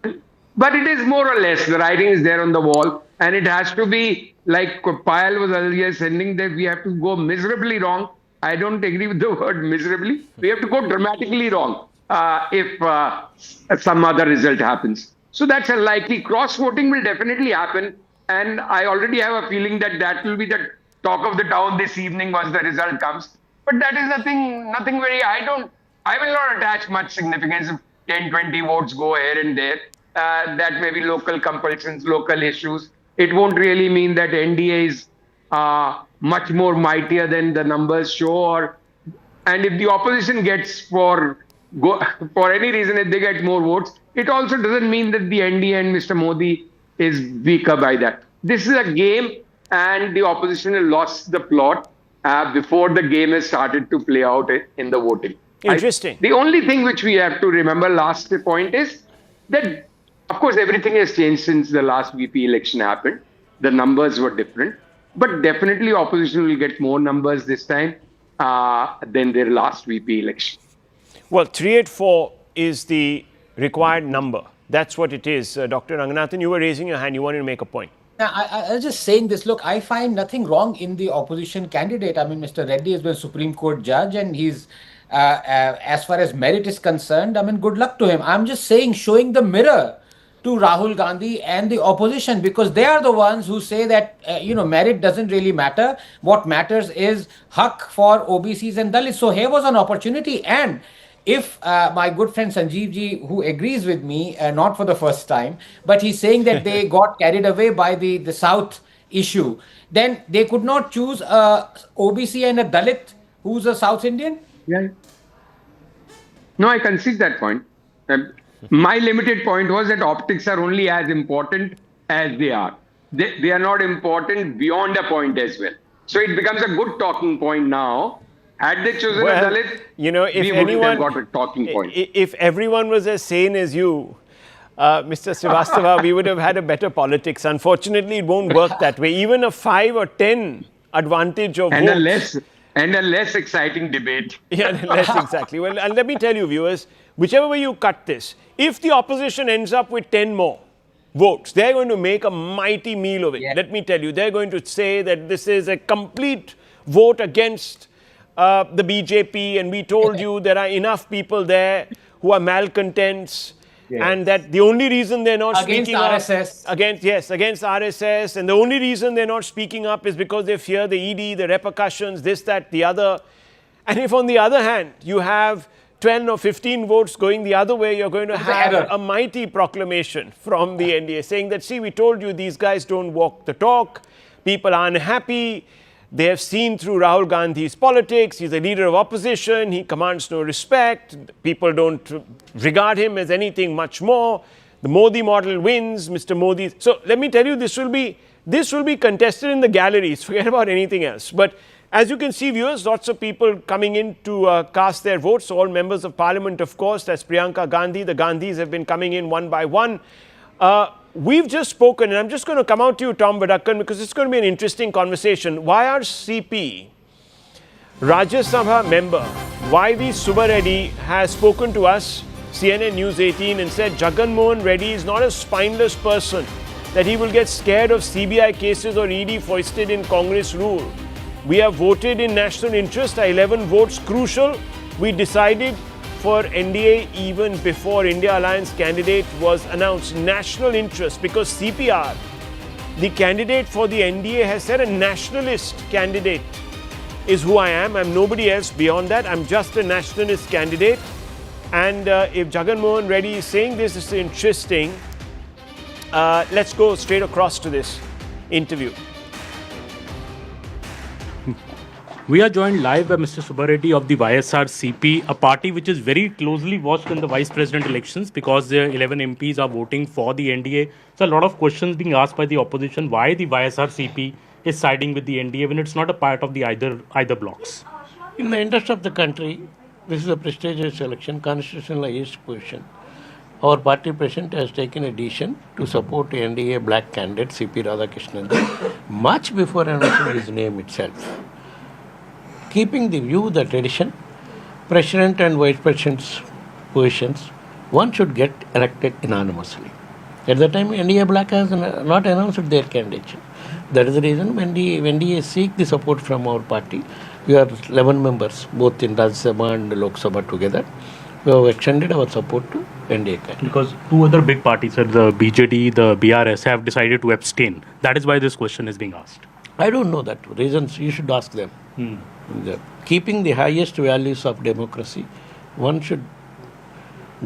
But it is more or less, the writing is there on the wall, and it has to be, like Payal was earlier sending, that we have to go miserably wrong. I don't agree with the word miserably. We have to go dramatically wrong if some other result happens. So that's unlikely. Cross-voting will definitely happen, and I already have a feeling that that will be the talk of the town this evening once the result comes. But that is nothing very, I will not attach much significance if 10, 20 votes go here and there. That may be local compulsions, local issues. It won't really mean that NDA is much more mightier than the numbers show. And if the opposition gets for any reason, if they get more votes, it also doesn't mean that the NDA and Mr. Modi is weaker by that. This is a game, and the opposition has lost the plot before the game has started to play out in the voting. Interesting. The only thing which we have to remember, last point, is that, of course, everything has changed since the last VP election happened. The numbers were different. But definitely opposition will get more numbers this time than their last VP election. Well, 384 is the required number. That's what it is. Dr. Ranganathan, you were raising your hand. You wanted to make a point. Now, I was just saying this. Look, I find nothing wrong in the opposition candidate. I mean, Mr. Reddy has been a Supreme Court judge, and he's, as far as merit is concerned, I mean, good luck to him. I'm just saying, showing the mirror to Rahul Gandhi and the opposition, because they are the ones who say that, merit doesn't really matter. What matters is haq for OBCs and Dalits. So here was an opportunity. And if my good friend Sanjeev ji, who agrees with me, not for the first time, but he's saying that they got carried away by the South issue, then they could not choose a OBC and a Dalit who's a South Indian? Yeah. No, I concede that point. My limited point was that optics are only as important as they are. They are not important beyond a point as well. So it becomes a good talking point now. Had they chosen a Dalit, if we wouldn't have got a talking point. If everyone was as sane as you, Mr. Srivastava, we would have had a better politics. Unfortunately, it won't work that way. Even a 5 or 10 advantage of votes. And a less exciting debate. Yeah, less exactly. Well, and let me tell you, viewers, whichever way you cut this, if the opposition ends up with 10 more votes, they're going to make a mighty meal of it. Yeah. Let me tell you, they're going to say that this is a complete vote against the BJP, and we told you there are enough people there who are malcontents. Yes. And that the only reason they're not speaking RSS. up against RSS, and the only reason they're not speaking up is because they fear the ED, the repercussions, this, that, the other. And if on the other hand you have 12 or 15 votes going the other way, you're going to have a mighty proclamation from the NDA saying that, see, we told you these guys don't walk the talk, people are unhappy. They have seen through Rahul Gandhi's politics. He's a leader of opposition. He commands no respect. People don't regard him as anything much more. The Modi model wins, Mr. Modi. So let me tell you, this will be contested in the galleries. Forget about anything else. But as you can see, viewers, lots of people coming in to cast their votes. All members of parliament, of course. That's Priyanka Gandhi. The Gandhis have been coming in one by one. We've just spoken, and I'm just going to come out to you, Tom Vadakkan, because it's going to be an interesting conversation. YRCP Rajya Sabha member YV Sudershan Reddy has spoken to us, CNN News 18, and said Jagan Mohan Reddy is not a spineless person, that he will get scared of CBI cases or ED foisted in Congress rule. We have voted in national interest, our 11 votes crucial. We decided for NDA even before India Alliance candidate was announced. National interest, because CPR, the candidate for the NDA, has said a nationalist candidate is who I am. I'm nobody else beyond that. I'm just a nationalist candidate. And if Jagan Mohan Reddy is saying this is interesting, let's go straight across to this interview. We are joined live by Mr. Sudershan of the YSRCP, a party which is very closely watched in the vice president elections because their 11 MPs are voting for the NDA. So a lot of questions being asked by the opposition why the YSRCP is siding with the NDA when it's not a part of the either blocks. In the interest of the country, this is a prestigious election, constitutional highest position. Our party president has taken a decision to support NDA black candidate CP Radhakrishnan much before announcing his name itself. Keeping the view, the tradition, president and vice president's positions, one should get elected unanimously. At the time, NDA Black has not announced their candidature. That is the reason when NDA seek the support from our party, we are 11 members, both in Rajya Sabha and Lok Sabha together. We have extended our support to NDA candidate. Because two other big parties, the BJP, the BRS, have decided to abstain. That is why this question is being asked. I don't know that. Reasons, you should ask them. Keeping the highest values of democracy, one should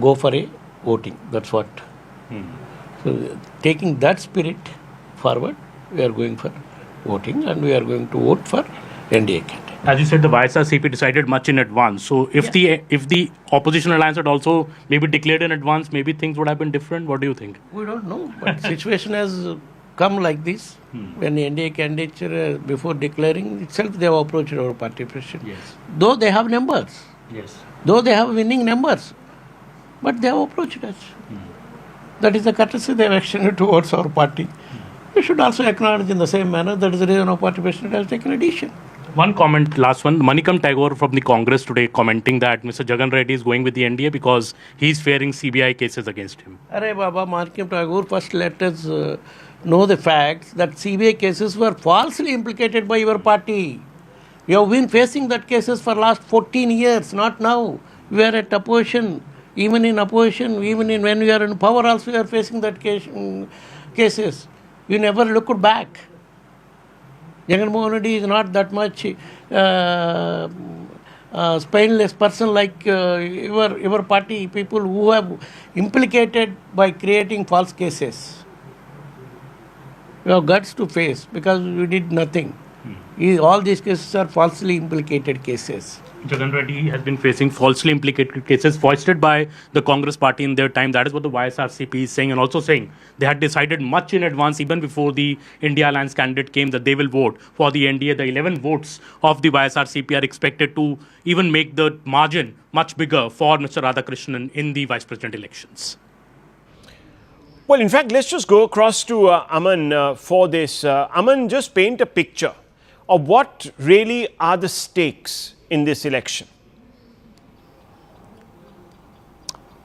go for a voting. That's what. So, taking that spirit forward, we are going for voting and we are going to vote for NDA candidate. As you said, the YSRCP decided much in advance. So if the opposition alliance had also maybe declared in advance, maybe things would have been different. What do you think? We don't know, but situation has come like this. When the NDA candidature, before declaring itself, they have approached our party president. Yes. Though they have numbers. Yes. Though they have winning numbers. But they have approached us. That is the courtesy they have extended towards our party. We should also acknowledge in the same manner that is the reason our party president has taken a decision. One comment, last one. Manikam Tagore from the Congress today commenting that Mr. Jagan Reddy is going with the NDA because he is fearing CBI cases against him. Arey Baba, Manikam Tagore, first let us know the facts that CBI cases were falsely implicated by your party. You have been facing that cases for last 14 years, not now. We are at opposition. Even in opposition, when we are in power also, we are facing that cases. You never looked back. Jagan Mohan Reddy is not that much spineless person like your party people who have implicated by creating false cases. You have guts to face because we did nothing. All these cases are falsely implicated cases. Jagan Reddy has been facing falsely implicated cases foisted by the Congress party in their time. That is what the YSRCP is saying, and also saying they had decided much in advance, even before the India Alliance candidate came, that they will vote for the NDA. The 11 votes of the YSRCP are expected to even make the margin much bigger for Mr. Radhakrishnan in the vice president elections. Well, in fact, let's just go across to Aman for this. Aman, just paint a picture of what really are the stakes in this election.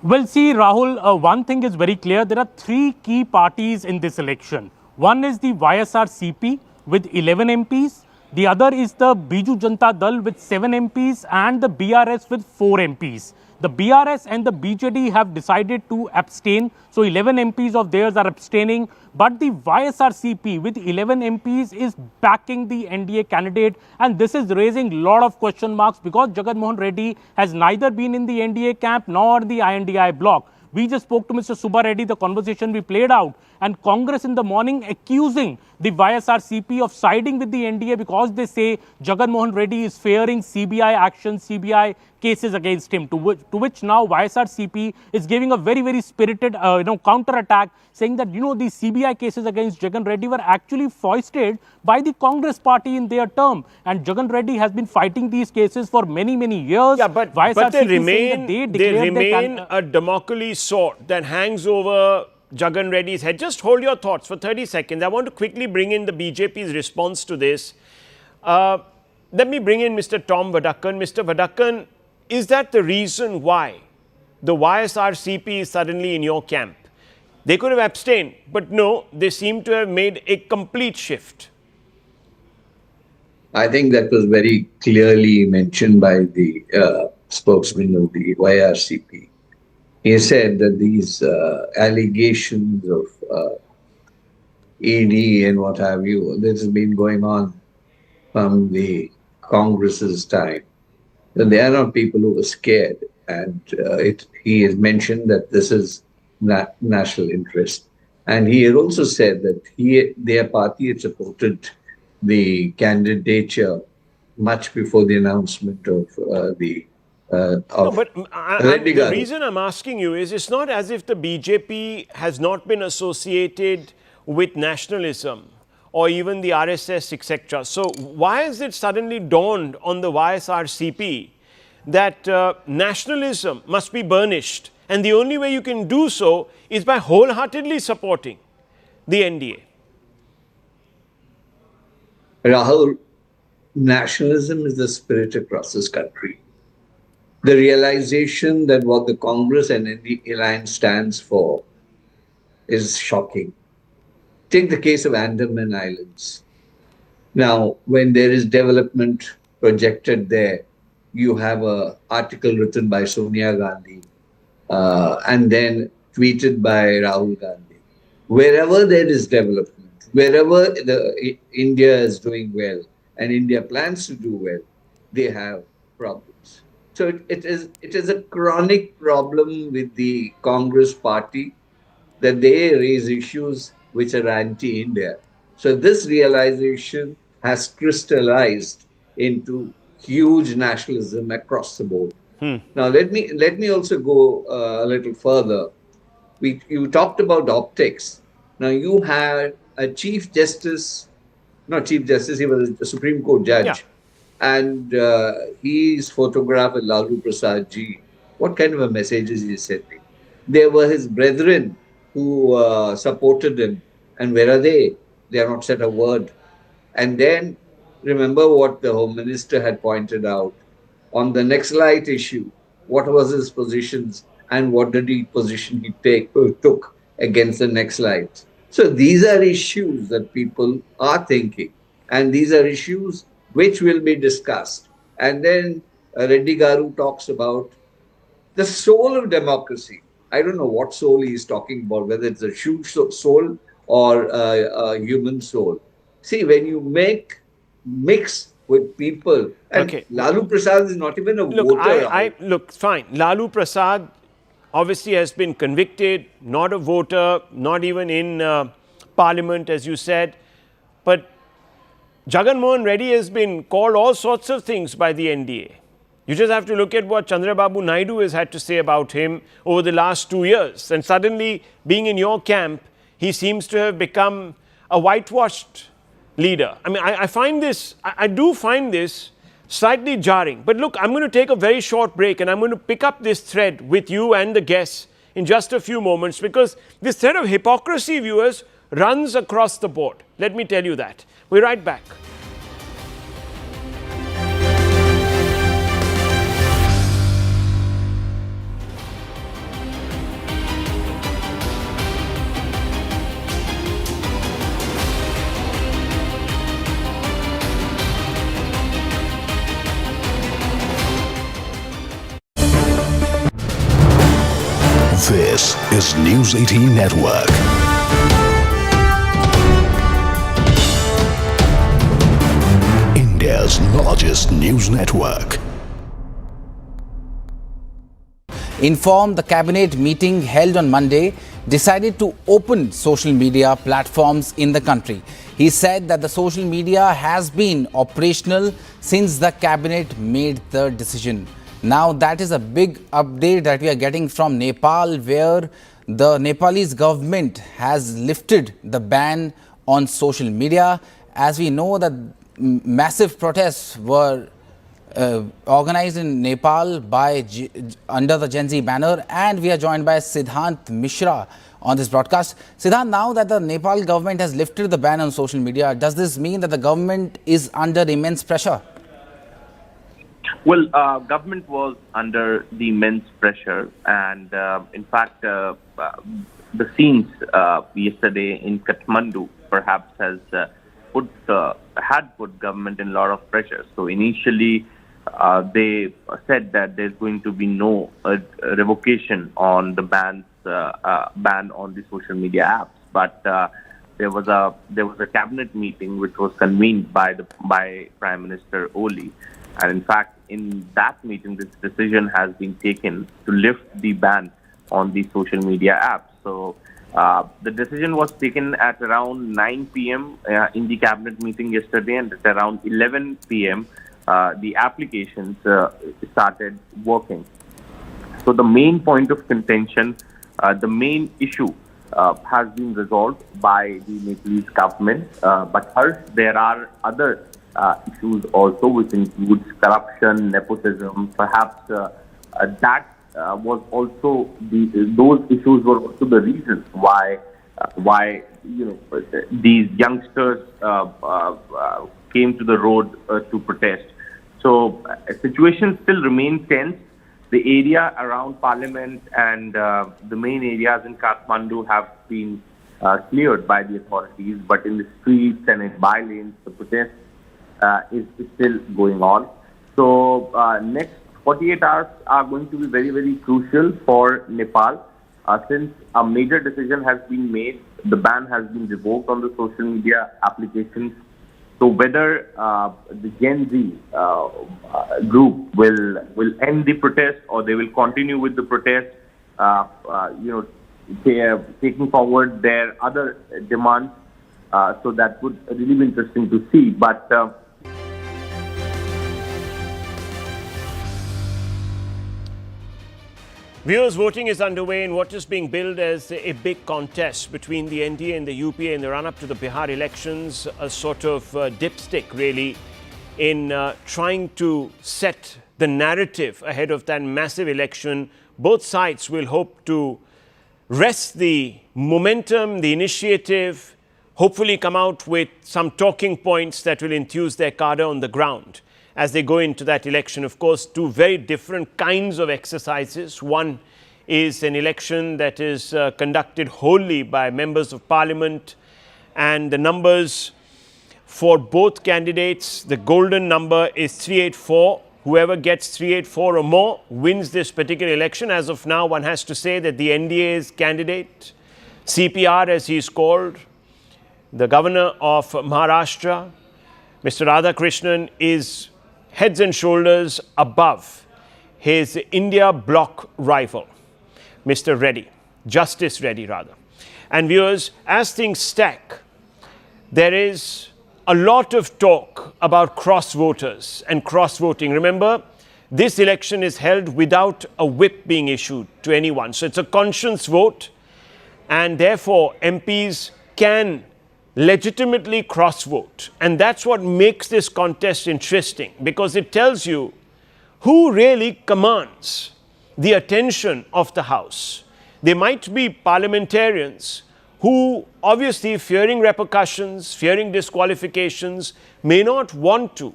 Well, see, Rahul, one thing is very clear. There are three key parties in this election. One is the YSRCP with 11 MPs. The other is the Biju Janata Dal with 7 MPs and the BRS with 4 MPs. The BRS and the BJP have decided to abstain. So 11 MPs of theirs are abstaining. But the YSRCP with 11 MPs is backing the NDA candidate. And this is raising a lot of question marks because Jagan Mohan Reddy has neither been in the NDA camp nor the INDI bloc. We just spoke to Mr. Sudershan Reddy, the conversation we played out, and Congress in the morning accusing the YSRCP of siding with the NDA because they say Jagan Mohan Reddy is fearing CBI action, CBI cases against him, to which now YSRCP is giving a very, very spirited counter-attack, saying that, these CBI cases against Jagan Reddy were actually foisted by the Congress party in their term. And Jagan Reddy has been fighting these cases for many, many years. Yeah, but they remain a Damocles sword that hangs over Jagan Reddy's head. Just hold your thoughts for 30 seconds. I want to quickly bring in the BJP's response to this. Let me bring in Mr. Tom Vadakkan. Mr. Vadakkan, is that the reason why the YSRCP is suddenly in your camp? They could have abstained, but no, they seem to have made a complete shift. I think that was very clearly mentioned by the spokesman of the YRCP. He said that these allegations of ED and what have you, this has been going on from the Congress's time. That they are not people who were scared. and he has mentioned that this is national interest. And he had also said that their party had supported the candidature much before the announcement of Reddy. The reason I'm asking you is it's not as if the BJP has not been associated with nationalism or even the RSS, etc. So why has it suddenly dawned on the YSRCP that nationalism must be burnished, and the only way you can do so is by wholeheartedly supporting the NDA? Rahul, nationalism is the spirit across this country. The realization that what the Congress and NDA alliance stands for is shocking. Take the case of Andaman Islands. Now, when there is development projected there, you have an article written by Sonia Gandhi and then tweeted by Rahul Gandhi. Wherever there is development, wherever India is doing well and India plans to do well, they have problems. So it is a chronic problem with the Congress party that they raise issues which are anti-India. So this realization has crystallized into huge nationalism across the board. Now let me also go a little further. You talked about optics. Now you had a Chief Justice, not Chief Justice, he was a Supreme Court judge. Yeah. And he's photographed with Lalu Prasad ji. What kind of a message is he sending? There were his brethren who supported him. And where are they? They have not said a word. And then remember what the Home Minister had pointed out on the Naxalite issue. What was his positions and what position he took against the Naxalites? So these are issues that people are thinking, and these are issues which will be discussed. And then Reddy Garu talks about the soul of democracy. I don't know what soul he is talking about, whether it's a shoe soul or a human soul. See, when you mix with people, and Lalu Prasad is not even a voter. Look, fine. Lalu Prasad obviously has been convicted, not a voter, not even in parliament, as you said. But Jagan Mohan Reddy has been called all sorts of things by the NDA. You just have to look at what Chandrababu Naidu has had to say about him over the last 2 years. And suddenly, being in your camp, he seems to have become a whitewashed leader. I mean, I do find this slightly jarring. But look, I'm going to take a very short break and I'm going to pick up this thread with you and the guests in just a few moments, because this thread of hypocrisy, viewers, runs across the board. Let me tell you that. We're right back. This is News 18 Network. India's largest news network. Informed the cabinet meeting held on Monday decided to open social media platforms in the country. He said that the social media has been operational since the cabinet made the decision. Now that is a big update that we are getting from Nepal, where the Nepalese government has lifted the ban on social media. As we know that massive protests were organized in Nepal by under the Gen Z banner, and we are joined by Siddhant Mishra on this broadcast. Siddhant, now that the Nepal government has lifted the ban on social media, does this mean that the government is under immense pressure? Well, government was under the immense pressure, and in fact, the scenes yesterday in Kathmandu perhaps has had put government in a lot of pressure. So initially, they said that there's going to be no revocation on the ban on the social media apps, but there was a cabinet meeting which was convened by Prime Minister Oli. And in fact, in that meeting, this decision has been taken to lift the ban on the social media apps. So the decision was taken at around 9 p.m. In the cabinet meeting yesterday, and at around 11 p.m. The applications started working. So the main point of contention, the main issue has been resolved by the Nepalese government. But first, there are other issues also, which includes corruption, nepotism. Perhaps that was also those issues were also the reasons why these youngsters came to the road to protest. So situation still remains tense. The area around Parliament and the main areas in Kathmandu have been cleared by the authorities, but in the streets and in by-lanes, the protest is still going on. So next 48 hours are going to be very, very crucial for Nepal. Since a major decision has been made, the ban has been revoked on the social media applications. So whether the Gen Z group will end the protest or they will continue with the protest, they are taking forward their other demands. So that would really be interesting to see. But viewers, voting is underway in what is being billed as a big contest between the NDA and the UPA in the run-up to the Bihar elections, a sort of dipstick really in trying to set the narrative ahead of that massive election. Both sides will hope to wrest the momentum, the initiative, hopefully come out with some talking points that will enthuse their cadre on the ground as they go into that election. Of course, two very different kinds of exercises. One is an election that is conducted wholly by members of parliament, and the numbers for both candidates, the golden number is 384. Whoever gets 384 or more wins this particular election. As of now, one has to say that the NDA's candidate, CPR as he is called, the governor of Maharashtra, Mr. Radhakrishnan, is heads and shoulders above his India bloc rival, Mr. Reddy, Justice Reddy rather. And viewers, as things stack, there is a lot of talk about cross voters and cross voting. Remember, this election is held without a whip being issued to anyone. So it's a conscience vote, and therefore MPs can legitimately cross-vote. And that's what makes this contest interesting, because it tells you who really commands the attention of the House. There might be parliamentarians who, obviously fearing repercussions, fearing disqualifications, may not want to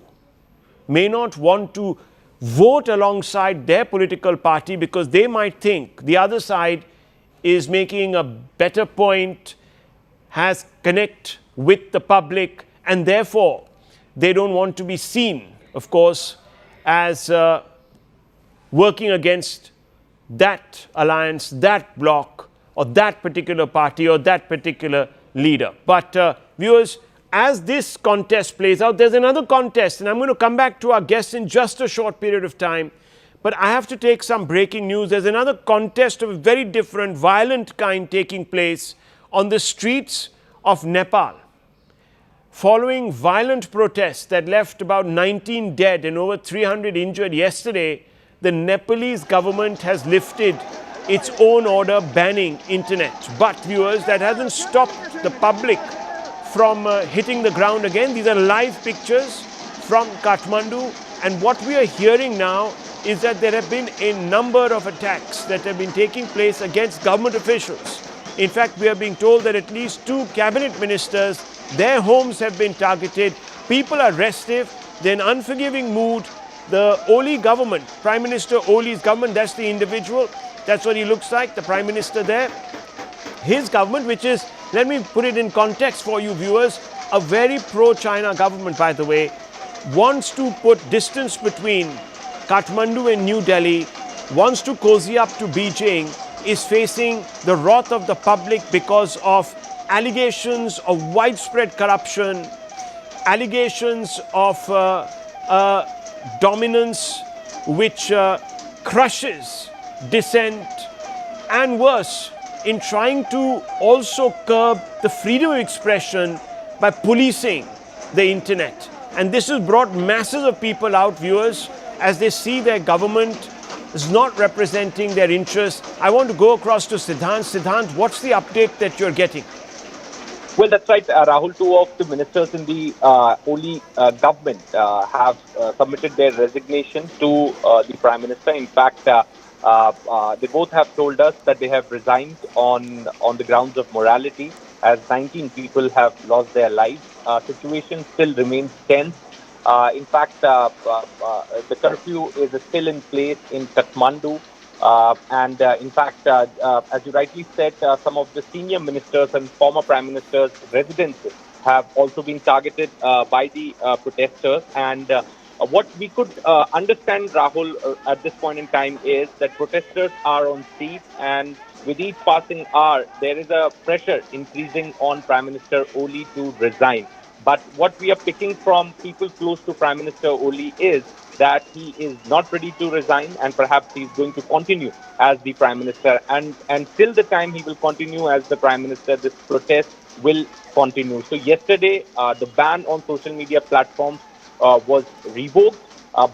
vote alongside their political party because they might think the other side is making a better point, has connect with the public, and therefore they don't want to be seen, of course, as working against that alliance, that bloc, or that particular party, or that particular leader. But viewers, as this contest plays out, there's another contest, and I'm going to come back to our guests in just a short period of time. But I have to take some breaking news. There's another contest of a very different, violent kind taking place on the streets of Nepal. Following violent protests that left about 19 dead and over 300 injured yesterday, the Nepalese government has lifted its own order banning internet. But viewers, that hasn't stopped the public from hitting the ground again. These are live pictures from Kathmandu, and what we are hearing now is that there have been a number of attacks that have been taking place against government officials. In fact, we are being told that at least 2 cabinet ministers, their homes have been targeted. People are restive. They're in unforgiving mood. The Oli government, Prime Minister Oli's government, that's the individual. That's what he looks like, the Prime Minister there. His government, which is, let me put it in context for you viewers, a very pro-China government, by the way, wants to put distance between Kathmandu and New Delhi, wants to cozy up to Beijing, is facing the wrath of the public because of allegations of widespread corruption, allegations of dominance which crushes dissent, and worse, in trying to also curb the freedom of expression by policing the internet. And this has brought masses of people out, viewers, as they see their government is not representing their interests. I want to go across to Siddhant. Siddhant, what's the update that you're getting? Well, that's right, Rahul. Two of the ministers in the Oli government have submitted their resignation to the Prime Minister. In fact, they both have told us that they have resigned on the grounds of morality, as 19 people have lost their lives. Situation still remains tense. In fact, the curfew is still in place in Kathmandu. In fact, as you rightly said, some of the senior ministers and former prime ministers' residences have also been targeted by the protesters. And what we could understand, Rahul, at this point in time is that protesters are on seat, and with each passing hour, there is a pressure increasing on Prime Minister Oli to resign. But what we are picking from people close to Prime Minister Oli is that he is not ready to resign, and perhaps he's going to continue as the Prime Minister. And till the time he will continue as the Prime Minister, this protest will continue. So yesterday, the ban on social media platforms was revoked,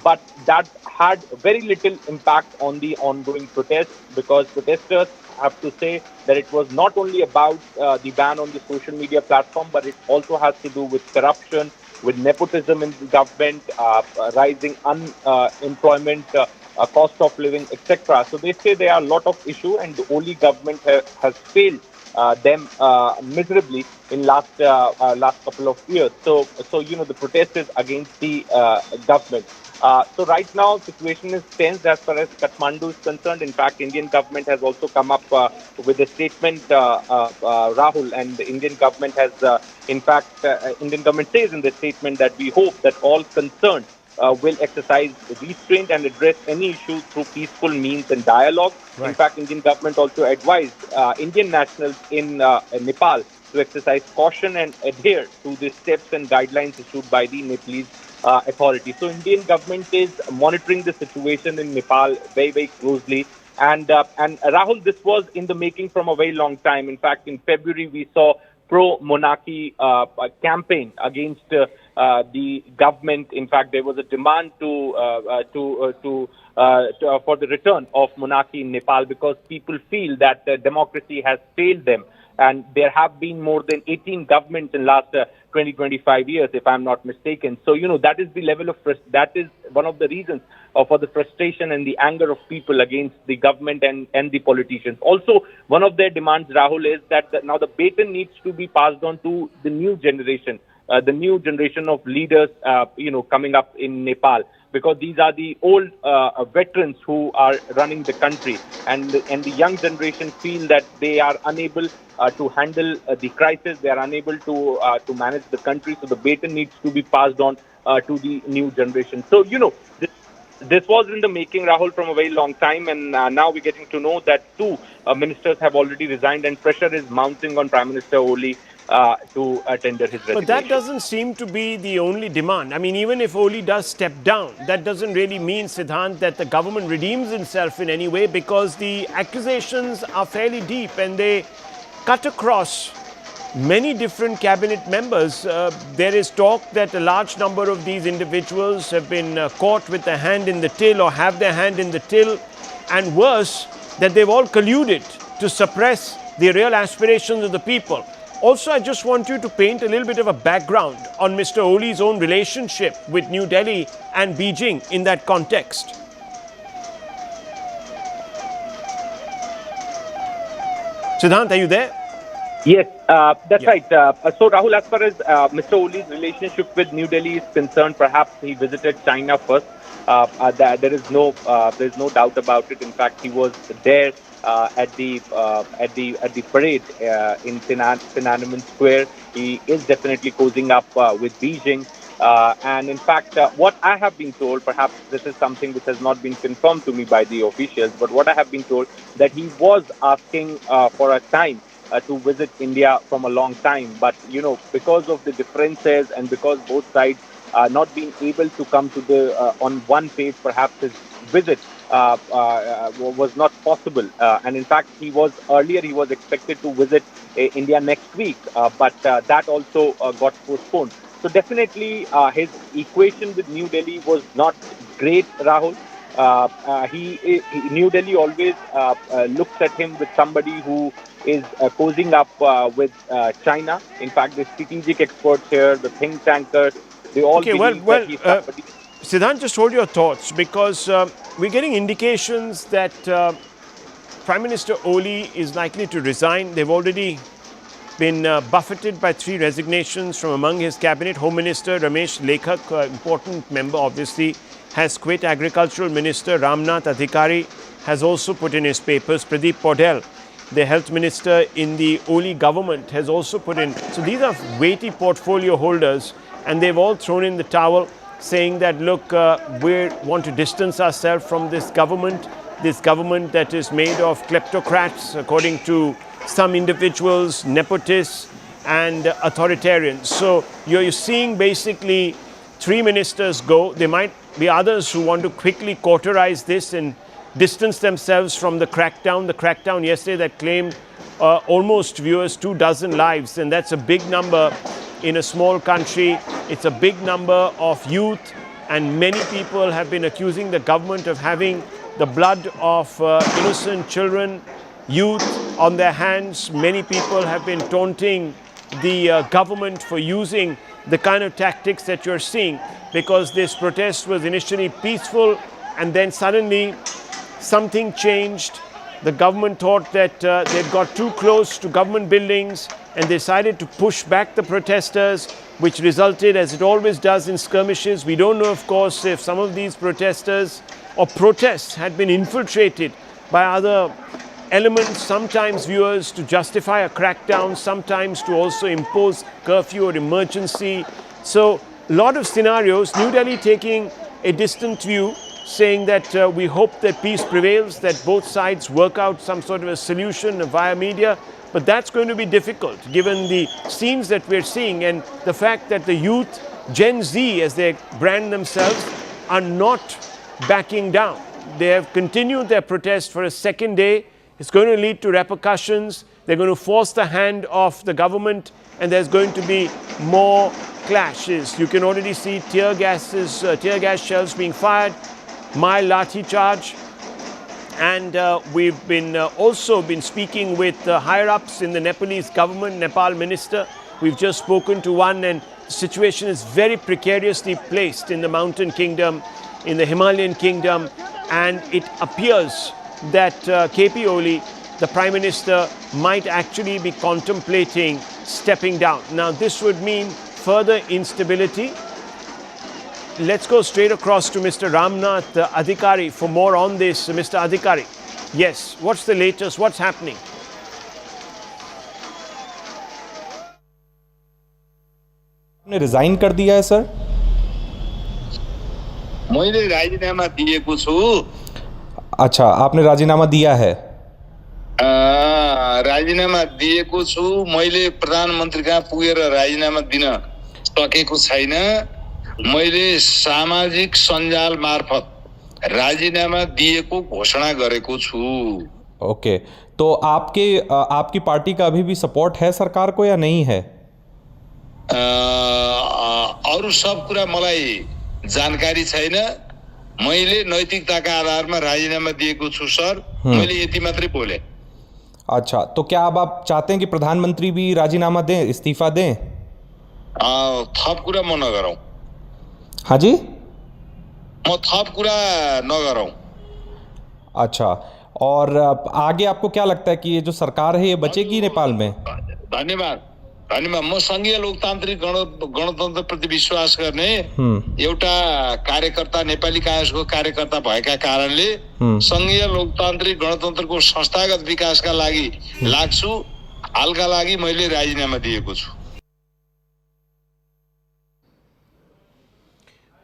but that had very little impact on the ongoing protests, because protesters have to say that it was not only about the ban on the social media platform, but it also has to do with corruption, with nepotism in the government, rising unemployment, cost of living, etc. So they say there are a lot of issues, and the Oli government has failed them miserably in last couple of years. So the protest is against the government. So right now, situation is tense as far as Kathmandu is concerned. In fact, Indian government has also come up with a statement, Rahul, and the Indian government has, Indian government says in the statement that we hope that all concerned will exercise restraint and address any issue through peaceful means and dialogue. Right. In fact, Indian government also advised Indian nationals in Nepal to exercise caution and adhere to the steps and guidelines issued by the Nepalese authority. So Indian government is monitoring the situation in Nepal very, very closely. And Rahul, this was in the making from a very long time. In fact, in February, we saw pro-monarchy campaign against the government. In fact, there was a demand for the return of monarchy in Nepal, because people feel that democracy has failed them. And there have been more than 18 governments in last 25 years, if I'm not mistaken. So, that is the level of, that is one of the reasons for the frustration and the anger of people against the government and the politicians. Also, one of their demands, Rahul, is that now the baton needs to be passed on to the new generation of leaders, coming up in Nepal, because these are the old veterans who are running the country, and the young generation feel that they are unable to handle the crisis. They are unable to manage the country. So the baton needs to be passed on to the new generation. So this was in the making, Rahul, from a very long time, and now we're getting to know that two ministers have already resigned, and pressure is mounting on Prime Minister Oli to tender his resignation. But that doesn't seem to be the only demand. I mean, even if Oli does step down, that doesn't really mean, Siddhant, that the government redeems itself in any way, because the accusations are fairly deep and they cut across many different cabinet members. There is talk that a large number of these individuals have been caught with their hand in the till, or have their hand in the till, and worse, that they've all colluded to suppress the real aspirations of the people. Also, I just want you to paint a little bit of a background on Mr. Oli's own relationship with New Delhi and Beijing in that context. Siddhant, are you there? Yes, that's right. So, Rahul, as far as Mr. Oli's relationship with New Delhi is concerned, perhaps he visited China first. There is no doubt about it. In fact, he was there at the parade in Tiananmen Square. He is definitely cozying up with Beijing. And in fact, what I have been told, perhaps this is something which has not been confirmed to me by the officials, but what I have been told, that he was asking for a time to visit India from a long time. But, because of the differences and because both sides not being able to come to the on one page. Perhaps his visit was not possible, and in fact, he was expected to visit India next week, but that also got postponed. So definitely, his equation with New Delhi was not great, Rahul. New Delhi always looks at him with somebody who is cozying up with China. In fact, the strategic experts here, the think tankers, they all Okay, believe that he's somebody. Siddhant, just hold your thoughts, because we're getting indications that Prime Minister Oli is likely to resign. They've already been buffeted by 3 resignations from among his cabinet. Home Minister Ramesh Lekhak, important member obviously, has quit. Agricultural Minister Ramnath Adhikari has also put in his papers. Pradeep Paudel, the Health Minister in the Oli government, has also put in. So these are weighty portfolio holders, and they've all thrown in the towel, saying that, look, we want to distance ourselves from this government that is made of kleptocrats, according to some individuals, nepotists and authoritarians. So you're seeing basically 3 ministers go. There might be others who want to quickly cauterize this and distance themselves from the crackdown. The crackdown yesterday that claimed almost, viewers, 24 lives, and that's a big number in a small country. It's a big number of youth, and many people have been accusing the government of having the blood of innocent children, youth on their hands. Many people have been taunting the government for using the kind of tactics that you're seeing, because this protest was initially peaceful and then suddenly something changed. The government thought that they'd got too close to government buildings and decided to push back the protesters, which resulted, as it always does, in skirmishes. We don't know, of course, if some of these protesters or protests had been infiltrated by other elements, sometimes, viewers, to justify a crackdown, sometimes to also impose curfew or emergency. So a lot of scenarios. New Delhi taking a distant view, saying that we hope that peace prevails, that both sides work out some sort of a solution via media. But that's going to be difficult, given the scenes that we're seeing and the fact that the youth, Gen Z as they brand themselves, are not backing down. They have continued their protest for a second day. It's going to lead to repercussions. They're going to force the hand of the government, and there's going to be more clashes. You can already see tear gas shells being fired, mild lathi charge. And we've been also been speaking with higher-ups in the Nepalese government, Nepal minister. We've just spoken to one, and the situation is very precariously placed in the mountain kingdom, in the Himalayan kingdom, and it appears that KP Oli, the Prime Minister, might actually be contemplating stepping down. Now, this would mean further instability. Let's go straight across to Mr. Ramnath Adhikari for more on this. Mr. Adhikari, yes, what's the latest? What's happening? आपने resign कर दिया है sir? मैले राजीनामा दिएको छु। अच्छा, आपने राजीनामा दिया है? राजीनामा दिएको छु। मैले प्रधानमन्त्री कहाँ पुगेर राजीनामा दिन सकेको छैन। मैले सामाजिक सञ्जाल मार्फत राजीनामा दिएको घोषणा गरेको छु। ओके, तो आपकी पार्टी का अभी भी सपोर्ट है सरकार को या नहीं है? अरु सब कुरा मलाई जानकारी छैन। मैले नैतिकताका आधारमा राजीनामा दिएको छु सर। मैले यति मात्रै बोले। अच्छा, तो क्या अब आप चाहते हैं कि प्रधानमंत्री भी राजीनामा दें, इस्तीफा दें? थप कुरा म नगरौँ। हाँ जी, म थप कुरा नगरौँ। अच्छा, और आगे आपको क्या लगता है कि ये जो सरकार है ये बचेगी नेपाल में? धन्यवाद। म संघीय लोकतान्त्रिक गणतन्त्र प्रति विश्वास गर्ने एउटा कार्यकर्ता, नेपाली कांग्रेसको कार्यकर्ता भएका कारणले संघीय लोकतान्त्रिक गणतन्त्रको संस्थागत विकासका लागि लाग्छु। हालका लागि मैले राजीनामा दिएको छु।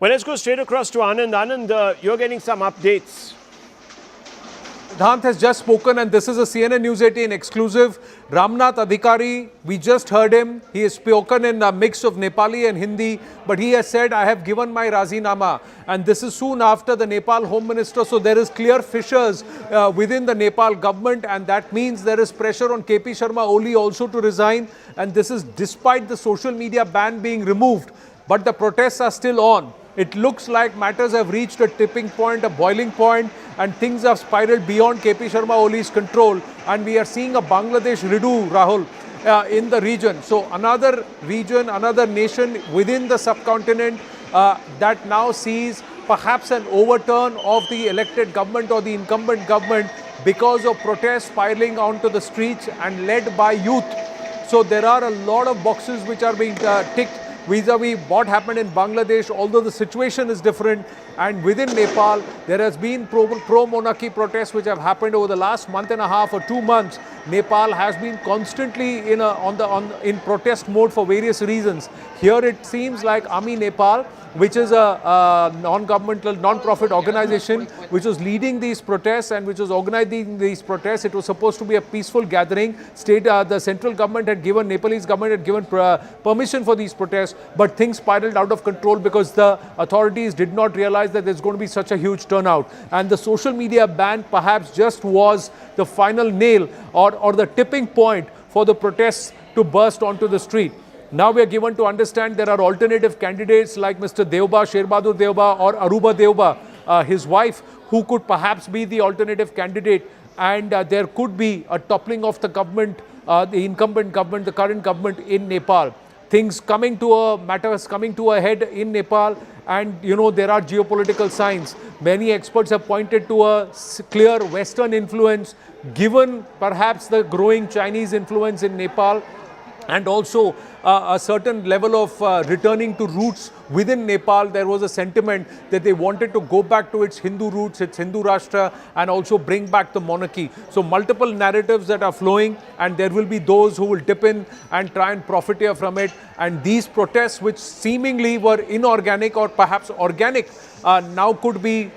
Well, let's go straight across to Anand. Anand, you're getting some updates. Siddhant has just spoken, and this is a CNN News 18 exclusive. Ramnath Adhikari, we just heard him. He has spoken in a mix of Nepali and Hindi, but he has said, I have given my Razinama. And this is soon after the Nepal Home Minister. So there is clear fissures within the Nepal government, and that means there is pressure on KP Sharma Oli also to resign. And this is despite the social media ban being removed. But the protests are still on. It looks like matters have reached a tipping point, a boiling point, and things have spiraled beyond KP Sharma Oli's control. And we are seeing a Bangladesh redo, Rahul, in the region. So another region, another nation within the subcontinent that now sees perhaps an overturn of the elected government or the incumbent government because of protests spiraling onto the streets and led by youth. So there are a lot of boxes which are being ticked vis-a-vis what happened in Bangladesh, although the situation is different. And within Nepal, there has been pro-monarchy protests which have happened over the last month and a half or 2 months. Nepal has been constantly in protest mode for various reasons. Here it seems like Ami Nepal, which is a non-governmental, non-profit organization, which was leading these protests and which was organizing these protests. It was supposed to be a peaceful gathering. The central government had given, Nepalese government had given permission for these protests, but things spiraled out of control because the authorities did not realize that there's going to be such a huge turnout. And the social media ban perhaps just was the final nail or the tipping point for the protests to burst onto the street. Now we are given to understand there are alternative candidates like Mr. Deoba, Sherbadur Deoba or Aruba Deoba, his wife, who could perhaps be the alternative candidate, and there could be a toppling of the government, the incumbent government, the current government in Nepal. Matters coming to a head in Nepal, and there are geopolitical signs. Many experts have pointed to a clear Western influence, given perhaps the growing Chinese influence in Nepal, and also a certain level of returning to roots within Nepal. There was a sentiment that they wanted to go back to its Hindu roots, its Hindu Rashtra, and also bring back the monarchy. So multiple narratives that are flowing, and there will be those who will dip in and try and profiteer from it. And these protests, which seemingly were inorganic or perhaps organic, now could be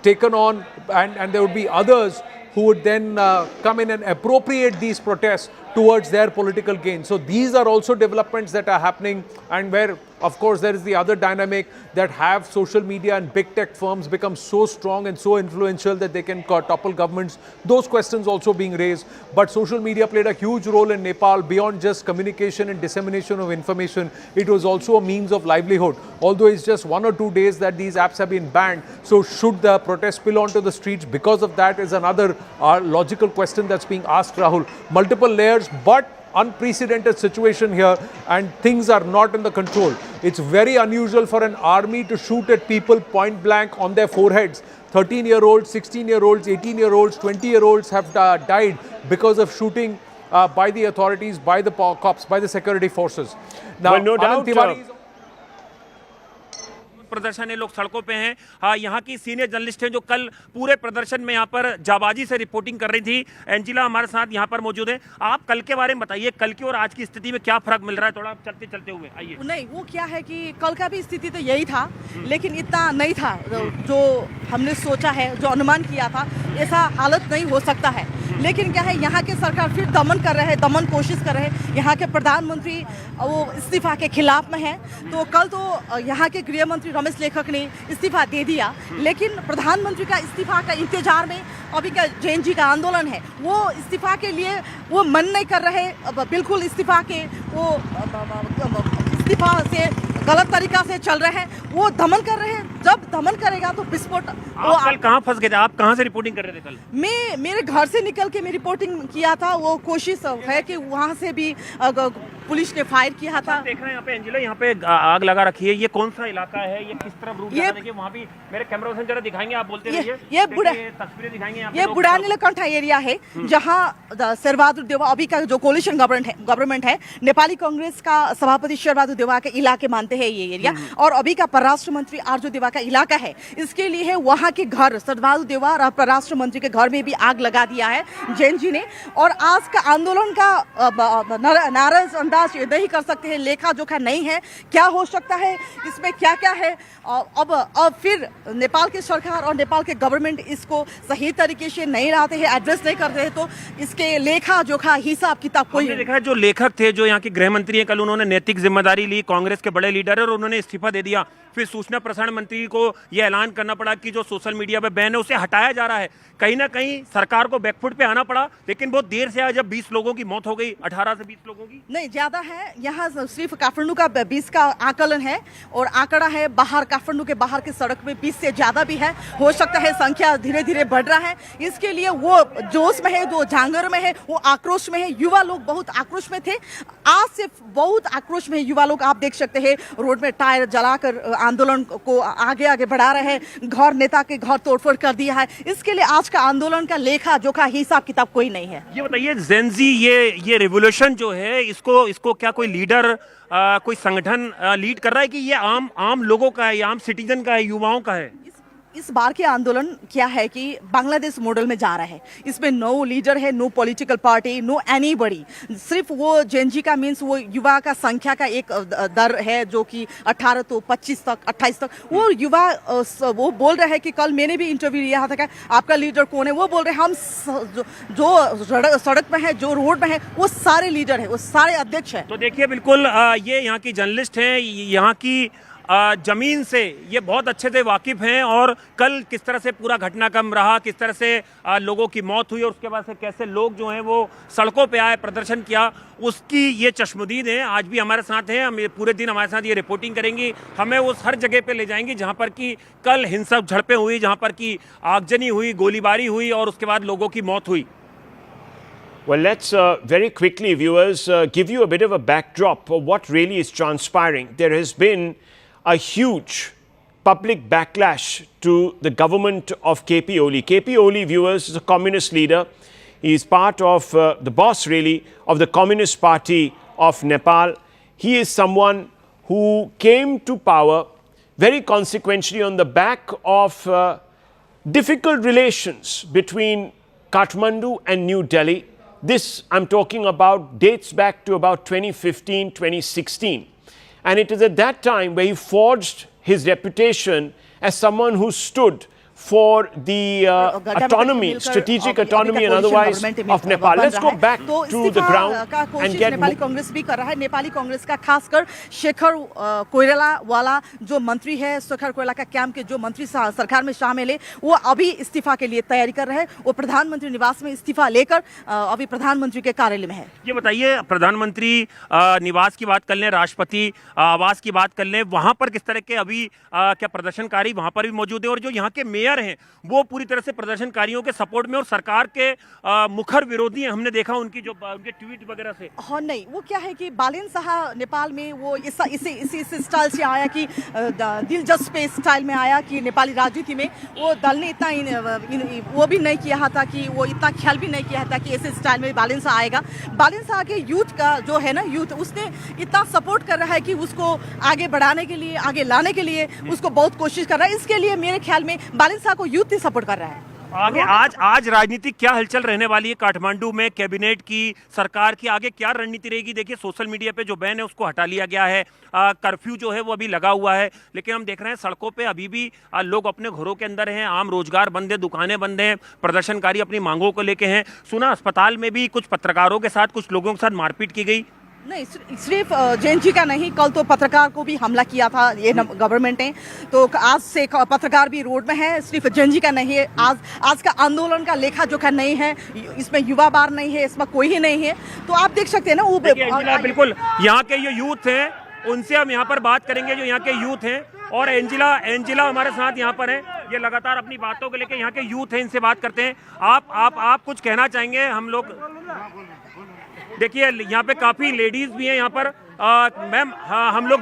taken on, and there would be others who would then come in and appropriate these protests towards their political gain. So these are also developments that are happening, and where, of course, there is the other dynamic that have social media and big tech firms become so strong and so influential that they can topple governments. Those questions also being raised. But social media played a huge role in Nepal beyond just communication and dissemination of information. It was also a means of livelihood. Although it's just 1 or 2 days that these apps have been banned. So should the protests spill onto the streets because of that is another logical question that's being asked, Rahul. Multiple layers, but unprecedented situation here, and things are not in the control. It's very unusual for an army to shoot at people point blank on their foreheads. 13-year-olds, 16-year-olds, 18-year-olds, 20-year-olds have died because of shooting by the authorities, by the cops, by the security forces. Now, well, no doubt. प्रदर्शन है, लोग सड़कों पे हैं। हाँ, यहाँ की senior journalist हैं जो कल पूरे प्रदर्शन में यहाँ पर जाबाजी से रिपोर्टिंग कर रही थी। एंजिला हमारे साथ यहाँ पर मौजूद है। आप कल के बारे में बताइए, कल की और आज की स्थिति में क्या फर्क मिल रहा है? थोड़ा चलते चलते हुए आइए। नहीं, वो क्या है कि कल का भी स्थिति तो यही था, लेकिन इतना नहीं था जो हमने सोचा है, जो अनुमान किया था। ऐसा हालत नहीं हो सकता है, लेकिन क्या है, यहाँ के सरकार फिर दमन कर रहे हैं, दमन कोशिश कर रहे हैं। यहाँ के प्रधानमंत्री वो इस्तीफा के खिलाफ में है। तो कल तो यहाँ के गृह मंत्री रमेश लेखक ने इस्तीफा दे दिया, लेकिन प्रधानमंत्री का इस्तीफा का इंतजार में अभी का जैन जी का आंदोलन है। वो इस्तीफा के लिए वो मन नहीं कर रहे, बिल्कुल इस्तीफा के वो इस्तीफा से गलत तरीका से चल रहे हैं, वो दमन कर रहे हैं। जब दमन करेगा तो विस्फोट। आप कल कहाँ फंस गए थे? आप कहाँ से रिपोर्टिंग कर रहे थे कल? मैं मेरे घर से निकल के मैं रिपोर्टिंग किया था। वो कोशिश है कि वहाँ से भी पुलिस ने फायर किया था। देख रहे हैं यहाँ पे एंजिला, यहाँ पे आग लगा रखी है। ये कौन सा इलाका है? ये किस तरफ रूट जाता है? देखिए वहाँ भी मेरे कैमरा पर्सन जरा दिखाएंगे, आप बोलते रहिए। ये तस्वीरें दिखाएंगे। ये बुढ़ा नीलकंठ एरिया है, जहाँ शेरबहादुर देवा अभी का जो कोलिशन गवर्नमेंट है, नेपाली कांग्रेस का सभापति शेरबहादुर देवा के इलाके मानते हैं ये एरिया, और अभी का परराष्ट्र मंत्री आरजू देवा का इलाका है। इसके लिए है वहाँ के घर, शेरबहादुर देवा और परराष्ट्र मंत्री के घर में भी आग लगा दिया है जैन जी ने। और आज का आंदोलन का नाराज बर्दाश्त नहीं कर सकते हैं, लेखा जोखा नहीं है, क्या हो सकता है इसमें, क्या क्या है। अब फिर नेपाल की सरकार और नेपाल के गवर्नमेंट इसको सही तरीके से नहीं लाते हैं, एड्रेस नहीं करते हैं, तो इसके लेखा जोखा हिसाब किताब कोई देखा है। जो लेखक थे, जो यहाँ के गृह मंत्री हैं, कल उन्होंने नैतिक जिम्मेदारी ली, कांग्रेस के बड़े लीडर है और उन्होंने इस्तीफा दे दिया। फिर सूचना प्रसारण मंत्री को यह ऐलान करना पड़ा कि जो सोशल मीडिया पे बैन है उसे हटाया जा रहा है। कहीं ना कहीं सरकार को बैकफुट पे आना पड़ा, लेकिन बहुत देर से आया जब 20 लोगों की मौत हो गई, 18 से 20 लोगों की नहीं, ज्यादा है। यहाँ सिर्फ काठमांडू का 20 का आकलन है और आंकड़ा है, बाहर काठमांडू के बाहर की सड़क में 20 से ज्यादा भी है। हो सकता है संख्या धीरे धीरे बढ़ रहा है। इसके लिए वो जोश में है, जो जांगर में है, वो आक्रोश में है। युवा लोग बहुत आक्रोश में थे, आज से बहुत आक्रोश में है युवा लोग। आप देख सकते हैं रोड में टायर जलाकर आंदोलन को आगे आगे बढ़ा रहे हैं, घर नेता के घर तोड़फोड़ कर दिया है। इसके लिए आज का आंदोलन का लेखा जोखा हिसाब किताब कोई नहीं है। ये बताइए, जेनजी ये रिवोल्यूशन जो है, इसको क्या कोई लीडर, कोई संगठन लीड कर रहा है कि ये आम लोगों का है, आम सिटीजन का है, युवाओं का है? इस बार के आंदोलन क्या है कि बांग्लादेश मॉडल में जा रहा है। इसमें नो लीडर है, no political party, no anybody. सिर्फ वो जेनजी का मीन्स वो युवा का संख्या का एक दर है जो कि 18 तो 25 तक 28 तक वो युवा वो बोल रहे हैं कि कल मैंने भी इंटरव्यू लिया था कि आपका लीडर कौन है। वो बोल रहे हैं हम जो सड़क में है, जो रोड में है, वो सारे लीडर है, वो सारे अध्यक्ष है। तो देखिए, बिल्कुल ये यहाँ की जर्नलिस्ट हैं, यहाँ की जमीन से ये बहुत अच्छे से वाकिफ हैं और कल किस तरह से पूरा घटनाक्रम रहा, किस तरह से लोगों की मौत हुई और उसके बाद से कैसे लोग जो हैं वो सड़कों पे आए, प्रदर्शन किया, उसकी ये चश्मदीद हैं। आज भी हमारे साथ हैं, हम पूरे दिन हमारे साथ ये रिपोर्टिंग करेंगी, हमें उस हर जगह पे ले जाएंगी जहां पर कि कल हिंसक झड़पें हुई, जहां पर कि आगजनी हुई, गोलीबारी हुई और उसके बाद लोगों की मौत हुई। Well, let's very quickly, viewers, give you a bit of a backdrop of what really is transpiring. There has been a huge public backlash to the government of KP Oli. KP Oli, viewers, is a communist leader. He is part of the boss, really, of the Communist Party of Nepal. He is someone who came to power very consequentially on the back of difficult relations between Kathmandu and New Delhi. This, I'm talking about, dates back to about 2015, 2016. And it is at that time where he forged his reputation as someone who stood for the autonomy, strategic autonomy and otherwise of Nepal. Let's go back to the ground and get Nepali Congress भी कर रहा है। नेपाली कांग्रेस का खासकर शेखर कोइराला वाला जो मंत्री है, शेखर कोइराला का कैंप के जो मंत्री सरकार में शामिल है, वो अभी इस्तीफा के लिए तैयारी कर रहे हैं। वो प्रधानमंत्री निवास में इस्तीफा लेकर अभी प्रधानमंत्री के कार्यालय में है। ये बताइए, प्रधानमंत्री निवास की बात कर लें, राष्ट्रपति आवास की बात कर लें, वहां पर किस तरह के अभी क्या प्रदर्शनकारी वहां पर भी मौजूद है और जो यहाँ के मेयर हैं वो पूरी तरह से प्रदर्शनकारियों के सपोर्ट में और सरकार के मुखर विरोधी हैं। हमने देखा उनकी जो उनके ट्वीट वगैरह से। हाँ, नहीं, वो क्या है कि बालेन शाह नेपाल में वो इसी स्टाइल से आया कि दिलचस्प स्टाइल में आया कि नेपाली राजनीति में वो दल ने इतना वो भी नहीं किया था कि वो इतना ख्याल भी नहीं किया था कि ऐसे स्टाइल में बालेन शाह आएगा। बालेन शाह के यूथ का जो है ना, यूथ उसने इतना सपोर्ट कर रहा है कि उसको आगे बढ़ाने के लिए, आगे लाने के लिए उसको बहुत कोशिश कर रहा है। इसके लिए मेरे ख्याल में बालेन शाह को यूथ ही सपोर्ट कर रहा है। आगे आज राजनीति क्या हलचल रहने वाली है काठमांडू में, कैबिनेट की, सरकार की आगे क्या रणनीति रहेगी? देखिए, सोशल मीडिया पे जो बैन है उसको हटा लिया गया है, कर्फ्यू जो है वो अभी लगा हुआ है, लेकिन हम देख रहे हैं सड़कों पे अभी भी लोग अपने घरों के अंदर हैं, आम रोजगार बंद है, दुकानें बंद हैं, प्रदर्शनकारी अपनी मांगों को लेके हैं। सुना अस्पताल में भी कुछ पत्रकारों के साथ, कुछ लोगों के साथ मारपीट की गई। नहीं, सिर्फ जैन जी का नहीं, कल तो पत्रकार को भी हमला किया था ये गवर्नमेंट ने, तो आज से पत्रकार भी रोड में है। सिर्फ जैन जी का नहीं है, आज का आंदोलन का लेखा जोखा नहीं है, इसमें युवा बार नहीं है, इसमें कोई ही नहीं है। तो आप देख सकते हैं ना, वो बिल्कुल यहाँ के ये यूथ हैं, उनसे हम यहाँ पर बात करेंगे जो यहाँ के यूथ हैं। और एंजिला हमारे साथ यहाँ पर है, ये लगातार अपनी बातों को लेकर यहाँ के यूथ हैं, इनसे बात करते हैं। आप कुछ कहना चाहेंगे? हम लोग देखिए यहाँ पे काफी लेडीज भी हैं यहाँ पर। मैम, हाँ, हम लोग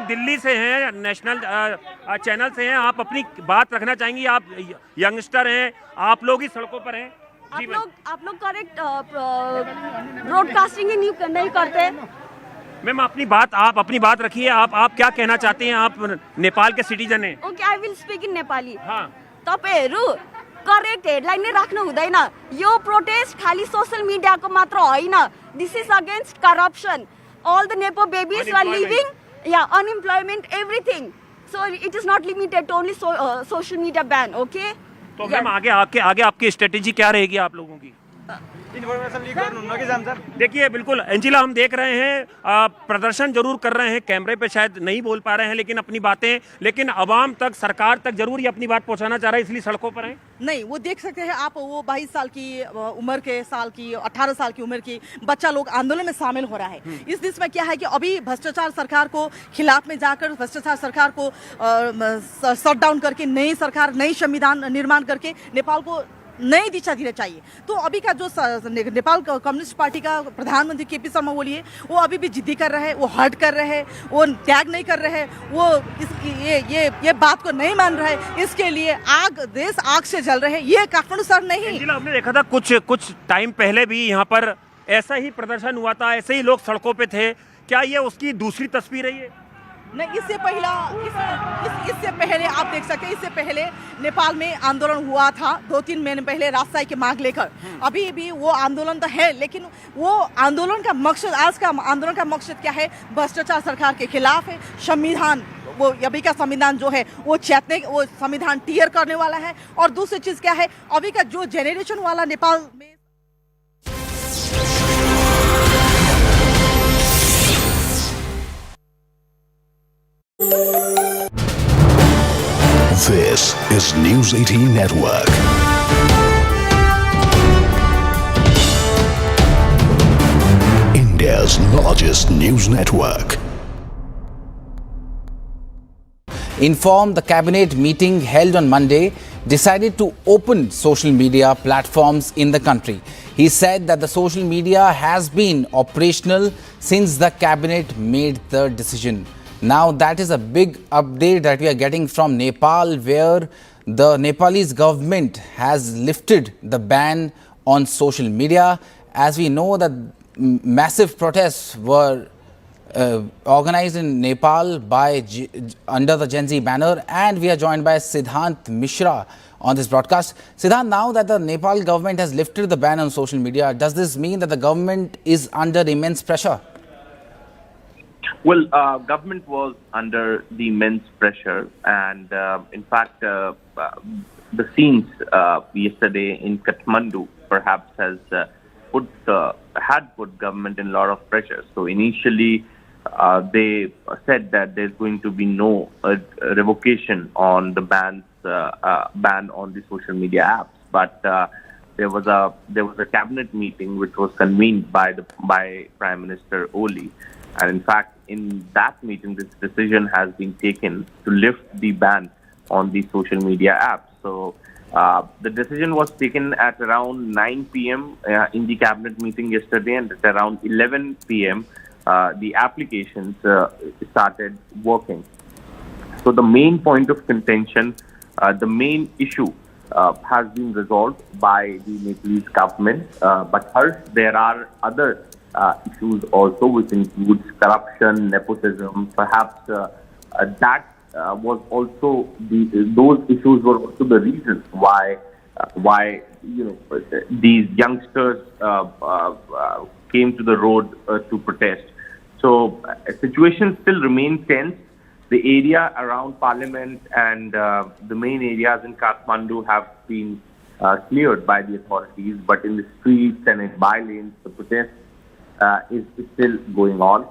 दिल्ली से हैं, नेशनल चैनल से हैं। आप अपनी बात रखना चाहेंगी? आप यंगस्टर हैं, आप लोग ही सड़कों पर हैं। आप लोग करेक्ट ब्रॉडकास्टिंग ही नहीं करते। मैम, आप अपनी बात रखिए। आप क्या कहना चाहते हैं? आप नेपाल के सिटीजन हैं। Okay, I will speak in Nepali. हाँ, तपाईहरु करेक्ट हेडलाइन नै राख्नु हुँदैन। यो प्रोटेस्ट खाली सोशल मिडियाको मात्र होइन, this is against corruption. all the Nepo babies who are leaving, unemployment, everything. So it is not limited to only social media ban, okay? तो मैम आगे आपकी स्ट्रेटेजी क्या रहेगी आप लोगों की? देखिए बिल्कुल एंजिला, हम देख रहे हैं प्रदर्शन जरूर कर रहे हैं, कैमरे पे शायद नहीं बोल पा रहे हैं लेकिन अपनी बातें, लेकिन अवाम तक, सरकार तक जरूर ये अपनी बात पहुंचाना चाह रहे हैं, इसलिए सड़कों पर हैं। नहीं, वो देख सकते हैं आप, वो 22 साल की उम्र के 18 साल की उम्र की बच्चा लोग आंदोलन में शामिल हो रहा है। इस देश में क्या है कि अभी भ्रष्टाचार सरकार को खिलाफ में जाकर भ्रष्टाचार सरकार को शट डाउन करके नई सरकार, नई संविधान निर्माण करके नेपाल को नई दिशा देना चाहिए। तो अभी का जो नेपाल कम्युनिस्ट पार्टी का प्रधानमंत्री केपी शर्मा ओली है, वो अभी भी जिद्दी कर रहे हैं, वो हट कर रहे हैं, वो त्याग नहीं कर रहे हैं, वो ये बात को नहीं मान रहे हैं। इसके लिए देश आग से जल रहे हैं, ये काठमांडू शहर नहीं। हमने देखा था कुछ टाइम पहले भी यहाँ पर ऐसा ही प्रदर्शन हुआ था, ऐसे ही लोग सड़कों पे थे। क्या ये उसकी दूसरी तस्वीर है? ये नहीं, इससे पहले आप देख सकते हैं, इससे पहले नेपाल में आंदोलन हुआ था 2-3 महीने पहले राजशाही की मांग लेकर। अभी भी वो आंदोलन तो है, लेकिन वो आंदोलन का मकसद, आज का आंदोलन का मकसद क्या है? भ्रष्टाचार सरकार के खिलाफ है। संविधान, वो अभी का संविधान जो है वो वो संविधान टीयर करने वाला है। और दूसरी चीज क्या है, अभी का जो जेनरेशन वाला नेपाल में This is News18 Network. India's largest news network. Informed, the cabinet meeting held on Monday decided to open social media platforms in the country. He said that the social media has been operational since the cabinet made the decision. Now that is a big update that we are getting from Nepal, where the Nepalese government has lifted the ban on social media. As we know that massive protests were organized in Nepal by under the Gen Z banner, and we are joined by Siddhant Mishra on this broadcast. Siddhant, now that the Nepal government has lifted the ban on social media, does this mean that the government is under immense pressure? Well, government was under the immense pressure, and in fact, the scenes yesterday in Kathmandu perhaps has had put government in a lot of pressure. So initially, they said that there's going to be no revocation on the ban on the social media apps, but there was a cabinet meeting which was convened by Prime Minister Oli. And in fact, in that meeting, this decision has been taken to lift the ban on the social media apps. So the decision was taken at around 9 p.m. In the cabinet meeting yesterday, and at around 11 p.m. The applications started working. So the main point of contention, the main issue has been resolved by the Nepalese government. But Harsh, there are other issues also, which includes corruption, nepotism. Perhaps that was also those issues were also the reasons why these youngsters came to the road to protest. So situation still remains tense. The area around Parliament and the main areas in Kathmandu have been cleared by the authorities, but in the streets and in bylanes, the protest is still going on.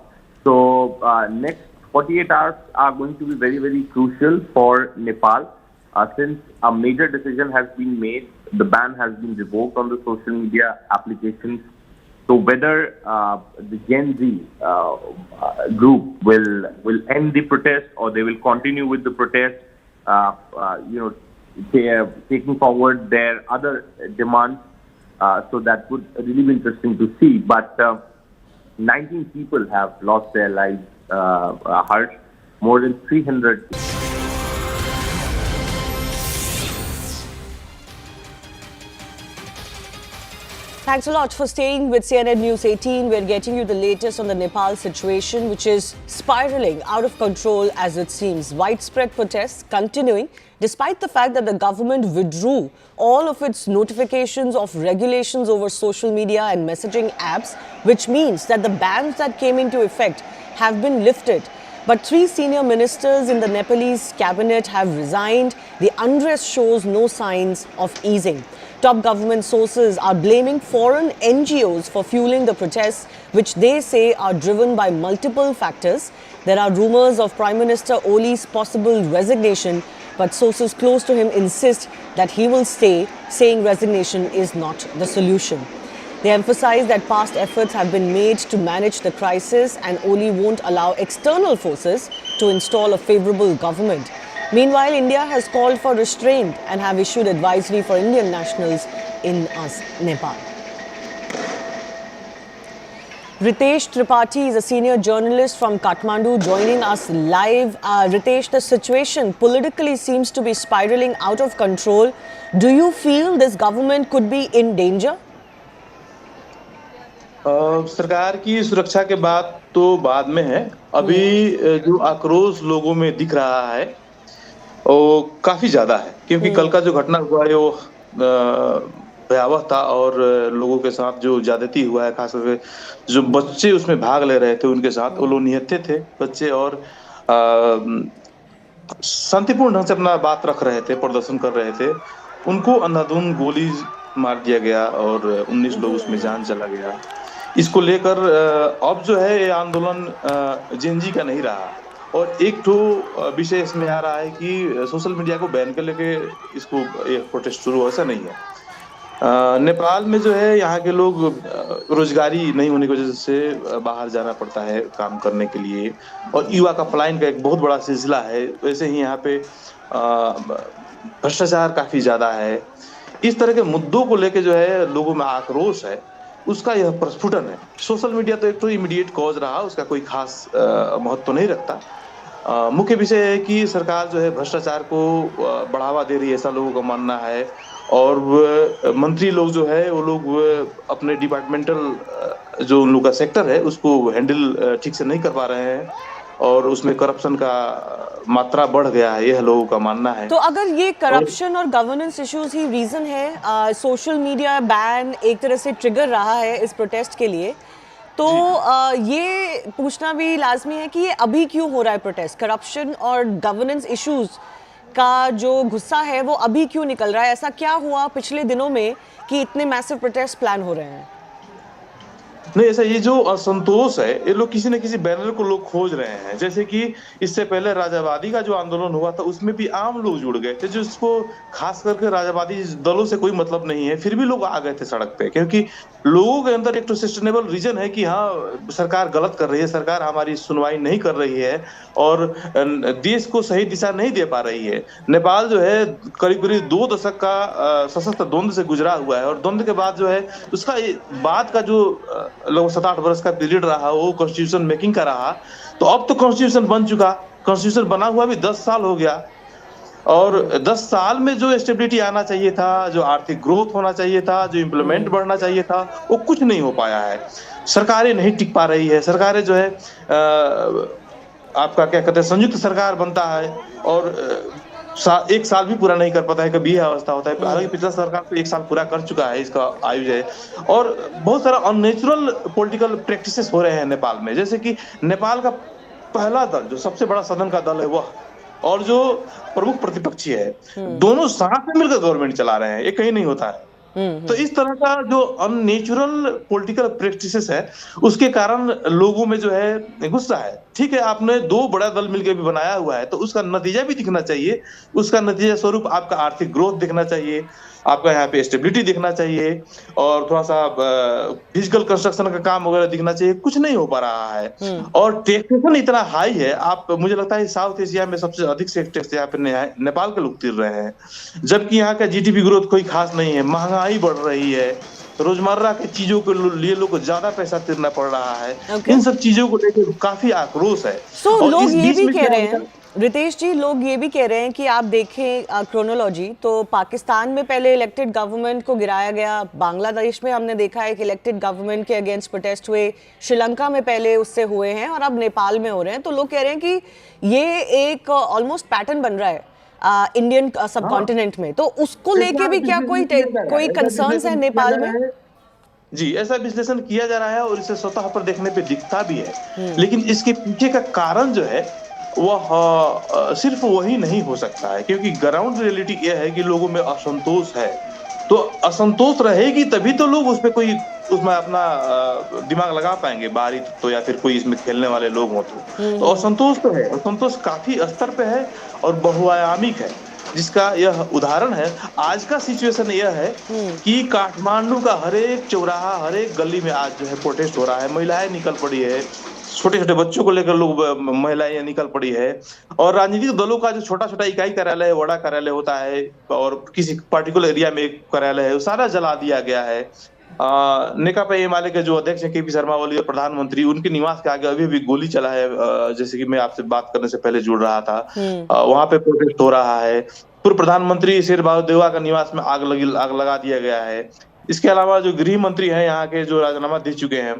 So next 48 hours are going to be very, very crucial for Nepal, since a major decision has been made. The ban has been revoked on the social media applications. So whether the Gen Z group will end the protest, or they will continue with the protest, they are taking forward their other demands. So that would really be interesting to see. But 19 people have lost their lives, Harsh. More than 300. Thanks a lot for staying with CNN News 18. We're getting you the latest on the Nepal situation, which is spiraling out of control as it seems. Widespread protests continuing, despite the fact that the government withdrew all of its notifications of regulations over social media and messaging apps, which means that the bans that came into effect have been lifted. But 3 senior ministers in the Nepalese cabinet have resigned. The unrest shows no signs of easing. Top government sources are blaming foreign NGOs for fueling the protests, which they say are driven by multiple factors. There are rumors of Prime Minister Oli's possible resignation, but sources close to him insist that he will stay, saying resignation is not the solution. They emphasize that past efforts have been made to manage the crisis and Oli won't allow external forces to install a favourable government. Meanwhile, India has called for restraint and have issued advisory for Indian nationals in Nepal. Ritesh Tripathi is a senior journalist from Kathmandu joining us live. Ritesh, the situation politically seems to be spiraling out of control. Do you feel this government could be in danger? सरकार की सुरक्षा के बात तो बाद में है। अभी जो आक्रोश लोगों में दिख रहा है वो काफी ज्यादा है, क्योंकि कल का जो घटना हुआ है वो भयावह था और लोगों के साथ जो ज्यादती हुआ है, खास करके जो बच्चे उसमें भाग ले रहे थे उनके साथ, वो लोग निहत्थे थे बच्चे और शांतिपूर्ण ढंग से अपना बात रख रहे थे, प्रदर्शन कर रहे थे, उनको अंधाधुंध गोली मार दिया गया और 19 लोग उसमें जान चला गया। इसको लेकर अब जो है ये आंदोलन जेनजी का नहीं रहा और एक तो विषय इसमें आ रहा है कि सोशल मीडिया को बैन कर लेके इसको एक प्रोटेस्ट शुरू, ऐसा नहीं है। नेपाल में जो है यहाँ के लोग रोजगारी नहीं होने की वजह से बाहर जाना पड़ता है काम करने के लिए और युवा का पलायन का एक बहुत बड़ा सिलसिला है। वैसे ही यहाँ पे भ्रष्टाचार काफी ज्यादा है। इस तरह के मुद्दों को लेके जो है लोगों में आक्रोश है, उसका यह प्रस्फुटन है। सोशल मीडिया तो एक तो इमीडिएट कॉज रहा, उसका कोई खास महत्व नहीं रखता। मुख्य विषय है कि सरकार जो है भ्रष्टाचार को बढ़ावा दे रही है, ऐसा लोगों का मानना है और मंत्री लोग जो है वो लोग अपने डिपार्टमेंटल जो उन लोग का सेक्टर है उसको हैंडल ठीक से नहीं कर पा रहे हैं और उसमें करप्शन का मात्रा बढ़ गया है, यह लोगों का मानना है। तो अगर ये करप्शन और गवर्नेंस इश्यूज ही रीजन है, सोशल मीडिया बैन एक तरह से ट्रिगर रहा है इस प्रोटेस्ट के लिए, तो ये पूछना भी लाजमी है कि ये अभी क्यों हो रहा है प्रोटेस्ट? करप्शन और गवर्नेंस इश्यूज का जो गुस्सा है वो अभी क्यों निकल रहा है? ऐसा क्या हुआ पिछले दिनों में कि इतने मैसिव प्रोटेस्ट प्लान हो रहे हैं? नहीं, ऐसा ये जो असंतोष है ये लोग किसी न किसी बैनर को लोग खोज रहे हैं। जैसे कि इससे पहले राजावादी का जो आंदोलन हुआ था उसमें भी आम लोग जुड़ गए थे, जिसको खास करके राजावादी दलों से कोई मतलब नहीं है, फिर भी लोग आ गए थे सड़क पे, क्योंकि लोगों के अंदर एक तो सस्टेनेबल रीजन है कि हाँ सरकार गलत कर रही है, सरकार हमारी सुनवाई नहीं कर रही है और देश को सही दिशा नहीं दे पा रही है। नेपाल जो है करीब करीब 2 दशक का सशस्त्र द्वंद्व से गुजरा हुआ है और द्वंद्व के बाद जो है उसका बाद का जो लगभग 7-8 वर्ष का पीरियड रहा वो कॉन्स्टिट्यूशन मेकिंग का रहा। तो अब तो कॉन्स्टिट्यूशन बन चुका, कॉन्स्टिट्यूशन बना हुआ भी 10 साल हो गया और 10 साल में जो स्टेबिलिटी आना चाहिए था, जो आर्थिक ग्रोथ होना चाहिए था, जो इम्प्लीमेंट बढ़ना चाहिए था, वो कुछ नहीं हो पाया है। सरकारें नहीं टिक पा रही है, सरकारें जो है आपका क्या कहते हैं संयुक्त सरकार बनता है और 1 साल भी पूरा नहीं कर पाता है, कभी यह अवस्था होता है। हालांकि पिछला सरकार तो 1 साल पूरा कर चुका है, इसका आयु है और बहुत सारा अननेचुरल पॉलिटिकल प्रैक्टिसेस हो रहे हैं नेपाल में। जैसे कि नेपाल का पहला दल जो सबसे बड़ा सदन का दल है वह और जो प्रमुख प्रतिपक्षी है, दोनों साथ में मिलकर गवर्नमेंट चला रहे हैं, ये कहीं नहीं होता है। तो इस तरह का जो अननेचुरल पॉलिटिकल प्रैक्टिसेस है उसके कारण लोगों में जो है गुस्सा है। ठीक है, आपने 2 बड़ा दल मिलकर भी बनाया हुआ है तो उसका नतीजा भी दिखना चाहिए, उसका नतीजा स्वरूप आपका आर्थिक ग्रोथ दिखना चाहिए, आपका यहाँ पे स्टेबिलिटी दिखना चाहिए और थोड़ा सा फिजिकल कंस्ट्रक्शन का काम वगैरह दिखना चाहिए। कुछ नहीं हो पा रहा है और टैक्सेशन इतना हाई है, आप मुझे लगता है साउथ एशिया में सबसे अधिक से टैक्स यहाँ पे नेपाल के लोग तीर रहे हैं, जबकि यहाँ का जीडीपी ग्रोथ कोई खास नहीं है, महंगाई बढ़ रही है, रोजमर्रा की चीजों के लिए लोग को ज्यादा पैसा देना पड़ रहा है। इन सब चीजों को लेकर काफी आक्रोश है। और लोग इस ये बीच भी में कह क्या रहे होता हैं, रितेश जी, लोग ये भी कह रहे हैं कि आप देखें क्रोनोलॉजी, तो पाकिस्तान में पहले इलेक्टेड गवर्नमेंट को गिराया गया, बांग्लादेश में हमने देखा है कि इलेक्टेड गवर्नमेंट के अगेंस्ट प्रोटेस्ट हुए, श्रीलंका में पहले उससे हुए हैं और अब नेपाल में हो रहे हैं। तो लोग कह रहे हैं कि ये एक ऑलमोस्ट पैटर्न बन रहा है इंडियन सब कॉन्टिनेंट में, तो उसको लेके भी क्या कोई कंसर्न्स है नेपाल में? जी, ऐसा विश्लेषण किया जा रहा है और इसे सतह पर देखने पे दिखता भी है, लेकिन इसके पीछे का कारण जो है वह सिर्फ वही नहीं हो सकता है, क्योंकि ग्राउंड रियलिटी यह है कि लोगों में असंतोष है। तो असंतोष रहेगी तभी तो लोग उसमें अपना दिमाग लगा पाएंगे, बाहरी तो या फिर कोई इसमें खेलने वाले लोग हो तो असंतोष तो है, असंतोष काफी स्तर पे है और बहुआयामिक है, जिसका यह उदाहरण है। आज का सिचुएशन यह है कि काठमांडू का हर एक चौराहा, हर एक गली में आज जो है प्रोटेस्ट हो रहा है, महिलाएं निकल पड़ी है, छोटे छोटे बच्चों को लेकर लोग महिलाएं निकल पड़ी है, और राजनीतिक दलों का जो छोटा छोटा इकाई कार्यालय है, बड़ा कार्यालय होता है और किसी पर्टिकुलर एरिया में एक कार्यालय है, वो सारा जला दिया गया है। नेकपा एमाले के जो अध्यक्ष हैं केपी शर्मा ओली और प्रधानमंत्री, उनके निवास के आगे अभी भी गोली चला है। जैसे कि मैं आपसे बात करने से पहले जुड़ रहा था, वहां पे प्रोटेस्ट हो रहा है। पूर्व प्रधानमंत्री शेर बहादुर देवा का निवास में आग लगा दिया गया है। इसके अलावा जो गृह मंत्री हैं यहाँ के, जो राजीनामा दे चुके हैं,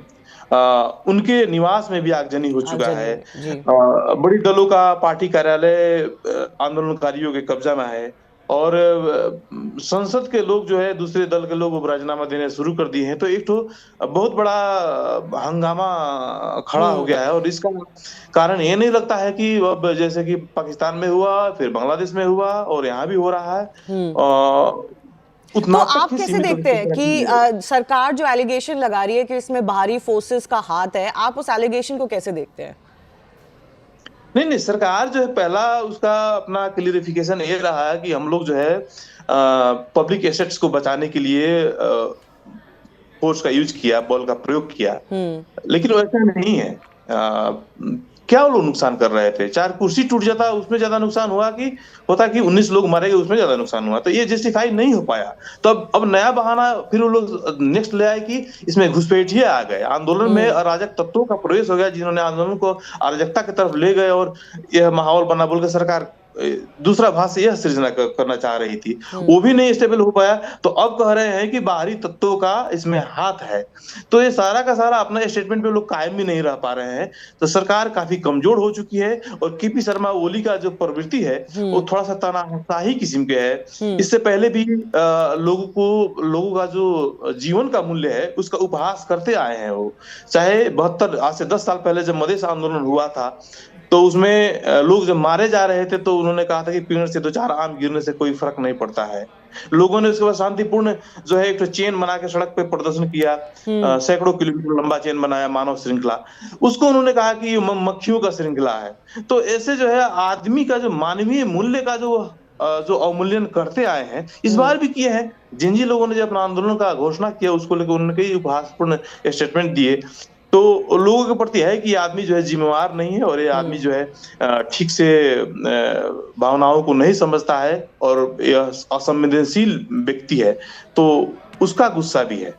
उनके निवास में भी आगजनी हो चुका है। बड़ी दलों का पार्टी कार्यालय आंदोलनकारियों के कब्जा में है और संसद के लोग जो है, दूसरे दल के लोग राजीनामा देने शुरू कर दिए हैं। तो एक तो बहुत बड़ा हंगामा खड़ा हो गया है और इसका कारण ये नहीं लगता है कि अब जैसे कि पाकिस्तान में हुआ, फिर बांग्लादेश में हुआ और यहाँ भी हो रहा है। तो आप कैसे देखते हैं कि सरकार जो एलिगेशन लगा रही है कि इसमें बाहरी फोर्सेस का हाथ है, आप उस एलिगेशन को कैसे देखते हैं? नहीं, सरकार जो है, पहला उसका अपना क्लियरिफिकेशन ये रहा है कि हम लोग जो है पब्लिक एसेट्स को बचाने के लिए फोर्स का यूज किया, बल का प्रयोग किया, लेकिन वैसा नहीं है। क्या वो लोग नुकसान कर रहे थे? 4 कुर्सी टूट जाता उसमें ज्यादा नुकसान हुआ कि 19 लोग मरे गए उसमें ज्यादा नुकसान हुआ? तो ये जस्टिफाई नहीं हो पाया। तो अब नया बहाना फिर वो लोग नेक्स्ट ले आए कि इसमें घुसपैठिए आ गए, आंदोलन में अराजक तत्वों का प्रवेश हो गया, जिन्होंने आंदोलन को अराजकता की तरफ ले गए और यह माहौल बना बोल के सरकार दूसरा भाष्य यह सृजना करना चाह रही थी, वो भी नहीं स्टेबल हो पाया। तो अब कह रहे हैं कि बाहरी तत्वों का इसमें हाथ है। तो ये सारा का सारा अपना स्टेटमेंट पे लोग कायम भी नहीं रह पा रहे हैं। तो सरकार काफी कमजोर हो चुकी है और केपी शर्मा ओली का जो प्रवृत्ति है वो थोड़ा सा तानाशाही किस्म के है। इससे पहले भी लोगों का जो जीवन का मूल्य है उसका उपहास करते आए हैं वो। चाहे 72 आज से 10 साल पहले जब मधेश आंदोलन हुआ था तो उसमें लोग जब मारे जा रहे थे तो उन्होंने कहा था कि पेड़ से 2-4 आम गिरने से कोई फर्क नहीं पड़ता है। लोगों ने उसके बाद शांतिपूर्ण जो है एक चेन बना के सड़क पे प्रदर्शन किया, सैकड़ों किलोमीटर लंबा चेन बनाया, मानव श्रृंखला, उसको उन्होंने कहा कि मक्खियों का श्रृंखला है। तो ऐसे जो है आदमी का जो मानवीय मूल्य का जो अवमूल्यन करते आए हैं, इस बार भी किए हैं। जिन लोगों ने जो अपना आंदोलन का घोषणा किया उसको लेकर उन्होंने कई उपहासपूर्ण स्टेटमेंट दिए। तो लोगों के प्रति है कि ये आदमी जो है जिम्मेवार नहीं है और ये आदमी जो है ठीक से भावनाओं को नहीं समझता है और यह असंवेदनशील व्यक्ति है, तो उसका गुस्सा भी है।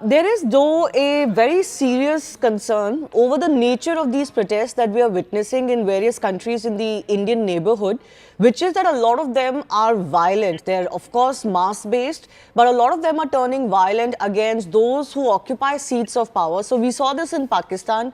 There is though a very serious concern over the nature of these protests that we are witnessing in various countries in the Indian neighborhood, which is that a lot of them are violent. They are of course mass based, but a lot of them are turning violent against those who occupy seats of power. So we saw this in Pakistan,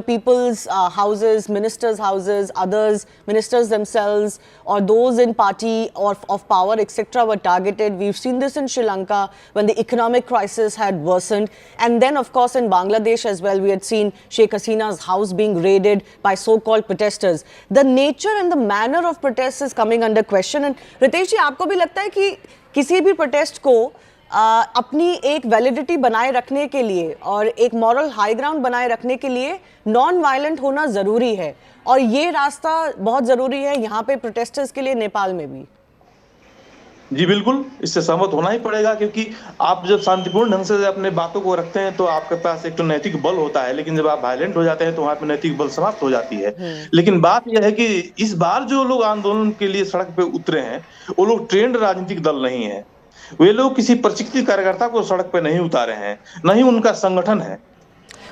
people's houses, ministers' houses, others, ministers themselves, or those in party or of power, etc. were targeted. We've seen this in Sri Lanka when the economic crisis had worsened, and then of course in Bangladesh as well we had seen Sheikh Hasina's house being raided by so-called protesters. The nature and the manner of protests is coming under question. And Ritesh ji, आपको भी लगता है कि किसी भी protest को अपनी एक वैलिडिटी बनाए रखने के लिए और एक मॉरल हाई ग्राउंड बनाए रखने के लिए नॉन वायलेंट होना जरूरी है, और ये रास्ता बहुत जरूरी है यहाँ पे प्रोटेस्टर्स के लिए, नेपाल में भी? जी बिल्कुल, इससे सहमत होना ही पड़ेगा, क्योंकि आप जब शांतिपूर्ण ढंग से अपने बातों को रखते हैं तो आपके पास एक तो नैतिक बल होता है, लेकिन जब आप वायलेंट हो जाते हैं तो वहां पे नैतिक बल समाप्त हो जाती है। लेकिन बात यह है कि इस बार जो लोग आंदोलन के लिए सड़क पे उतरे हैं वो लोग ट्रेंड राजनीतिक दल नहीं है। वे लोग किसी प्रशिक्षित कार्यकर्ता को सड़क पे नहीं उतारे हैं, न ही उनका संगठन है।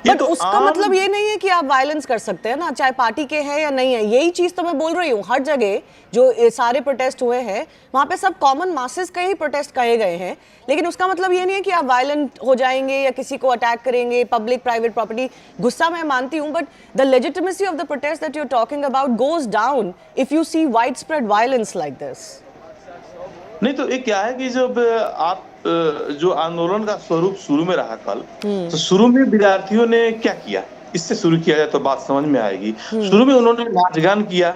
बट उसका मतलब ये नहीं है कि आप वायलेंस कर सकते हैं ना, चाहे पार्टी के हैं या नहीं है। यही चीज तो मैं बोल रही हूँ, हर जगह जो सारे प्रोटेस्ट हुए हैं वहां पे सब कॉमन मासेस का ही प्रोटेस्ट कहे गए हैं, लेकिन उसका मतलब ये नहीं है कि आप वायलेंट हो जाएंगे या किसी को अटैक करेंगे, पब्लिक प्राइवेट प्रॉपर्टी। गुस्सा मैं मानती हूँ, but the legitimacy of the protest that you are talking about goes down if you see widespread violence like this. नहीं तो ये क्या है कि जब आप जो आंदोलन का स्वरूप शुरू में रहा कल, तो शुरू में विद्यार्थियों ने क्या किया, इससे शुरू किया जाए तो बात समझ में आएगी। शुरू में उन्होंने नाच गान किया,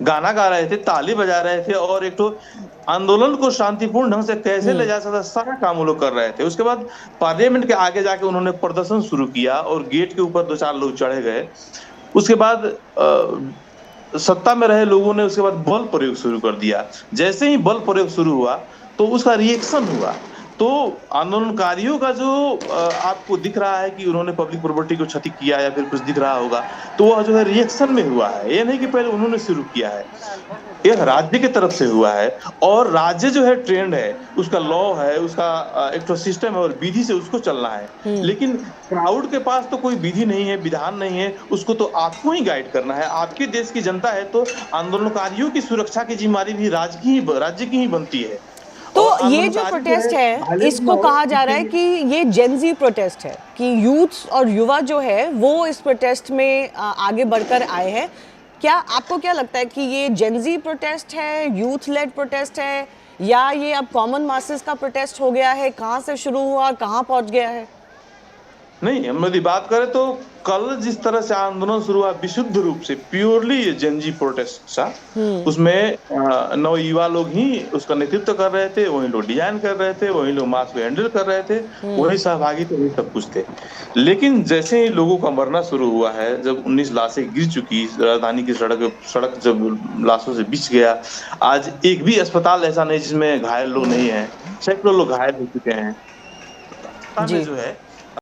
गाना गा रहे थे, ताली बजा रहे थे और एक तो आंदोलन को शांतिपूर्ण ढंग से कैसे ले जा सकता सारा काम वो लोग कर रहे थे। उसके बाद पार्लियामेंट के आगे जाके उन्होंने प्रदर्शन शुरू किया और गेट के ऊपर 2-4 लोग चढ़े गए। उसके बाद सत्ता में रहे लोगों ने उसके बाद बल प्रयोग शुरू कर दिया। जैसे ही बल प्रयोग शुरू हुआ तो उसका रिएक्शन हुआ। तो आंदोलनकारियों का जो आपको दिख रहा है कि उन्होंने पब्लिक प्रॉपर्टी को क्षति किया या फिर कुछ दिख रहा होगा, तो वह जो है रिएक्शन में हुआ है। ये नहीं कि पहले उन्होंने शुरू किया है, ये राज्य की तरफ से हुआ है। और राज्य जो है ट्रेंड है, उसका लॉ है, उसका एक तो सिस्टम है और विधि से उसको चलना है। लेकिन क्राउड के पास तो कोई विधि नहीं है, विधान नहीं है, उसको तो आपको ही गाइड करना है। आपके देश की जनता है तो आंदोलनकारियों की सुरक्षा की जिम्मेदारी भी राज्य की ही बनती है। तो ये जो प्रोटेस्ट है, इसको कहा जा रहा है कि ये जेनजी प्रोटेस्ट है, कि यूथ और युवा जो है वो इस प्रोटेस्ट में आगे बढ़कर आए हैं। क्या आपको क्या लगता है कि ये जेनजी प्रोटेस्ट है, यूथ लेड प्रोटेस्ट है, या ये अब कॉमन मासेस का प्रोटेस्ट हो गया है? कहाँ से शुरू हुआ और कहाँ पहुंच गया है? नहीं, हम यदि बात करें तो कल जिस तरह से आंदोलन शुरू हुआ विशुद्ध रूप से प्योरली जेनजी प्रोटेस्ट था। उसमें नवयुवा लोग ही उसका नेतृत्व कर रहे थे, वही लोग डिजाइन कर रहे थे, वही लोग मास को हैंडल कर रहे थे, वही सहभागी थे, वही सब कुछ थे। लेकिन जैसे ही लोगों का मरना शुरू हुआ है, जब 19 लाशें गिर चुकी, राजधानी की सड़क जब लाशों से बिछ गया, आज एक भी अस्पताल ऐसा नहीं जिसमें घायल लोग नहीं है, सैकड़ों लोग घायल हो चुके हैं। जो है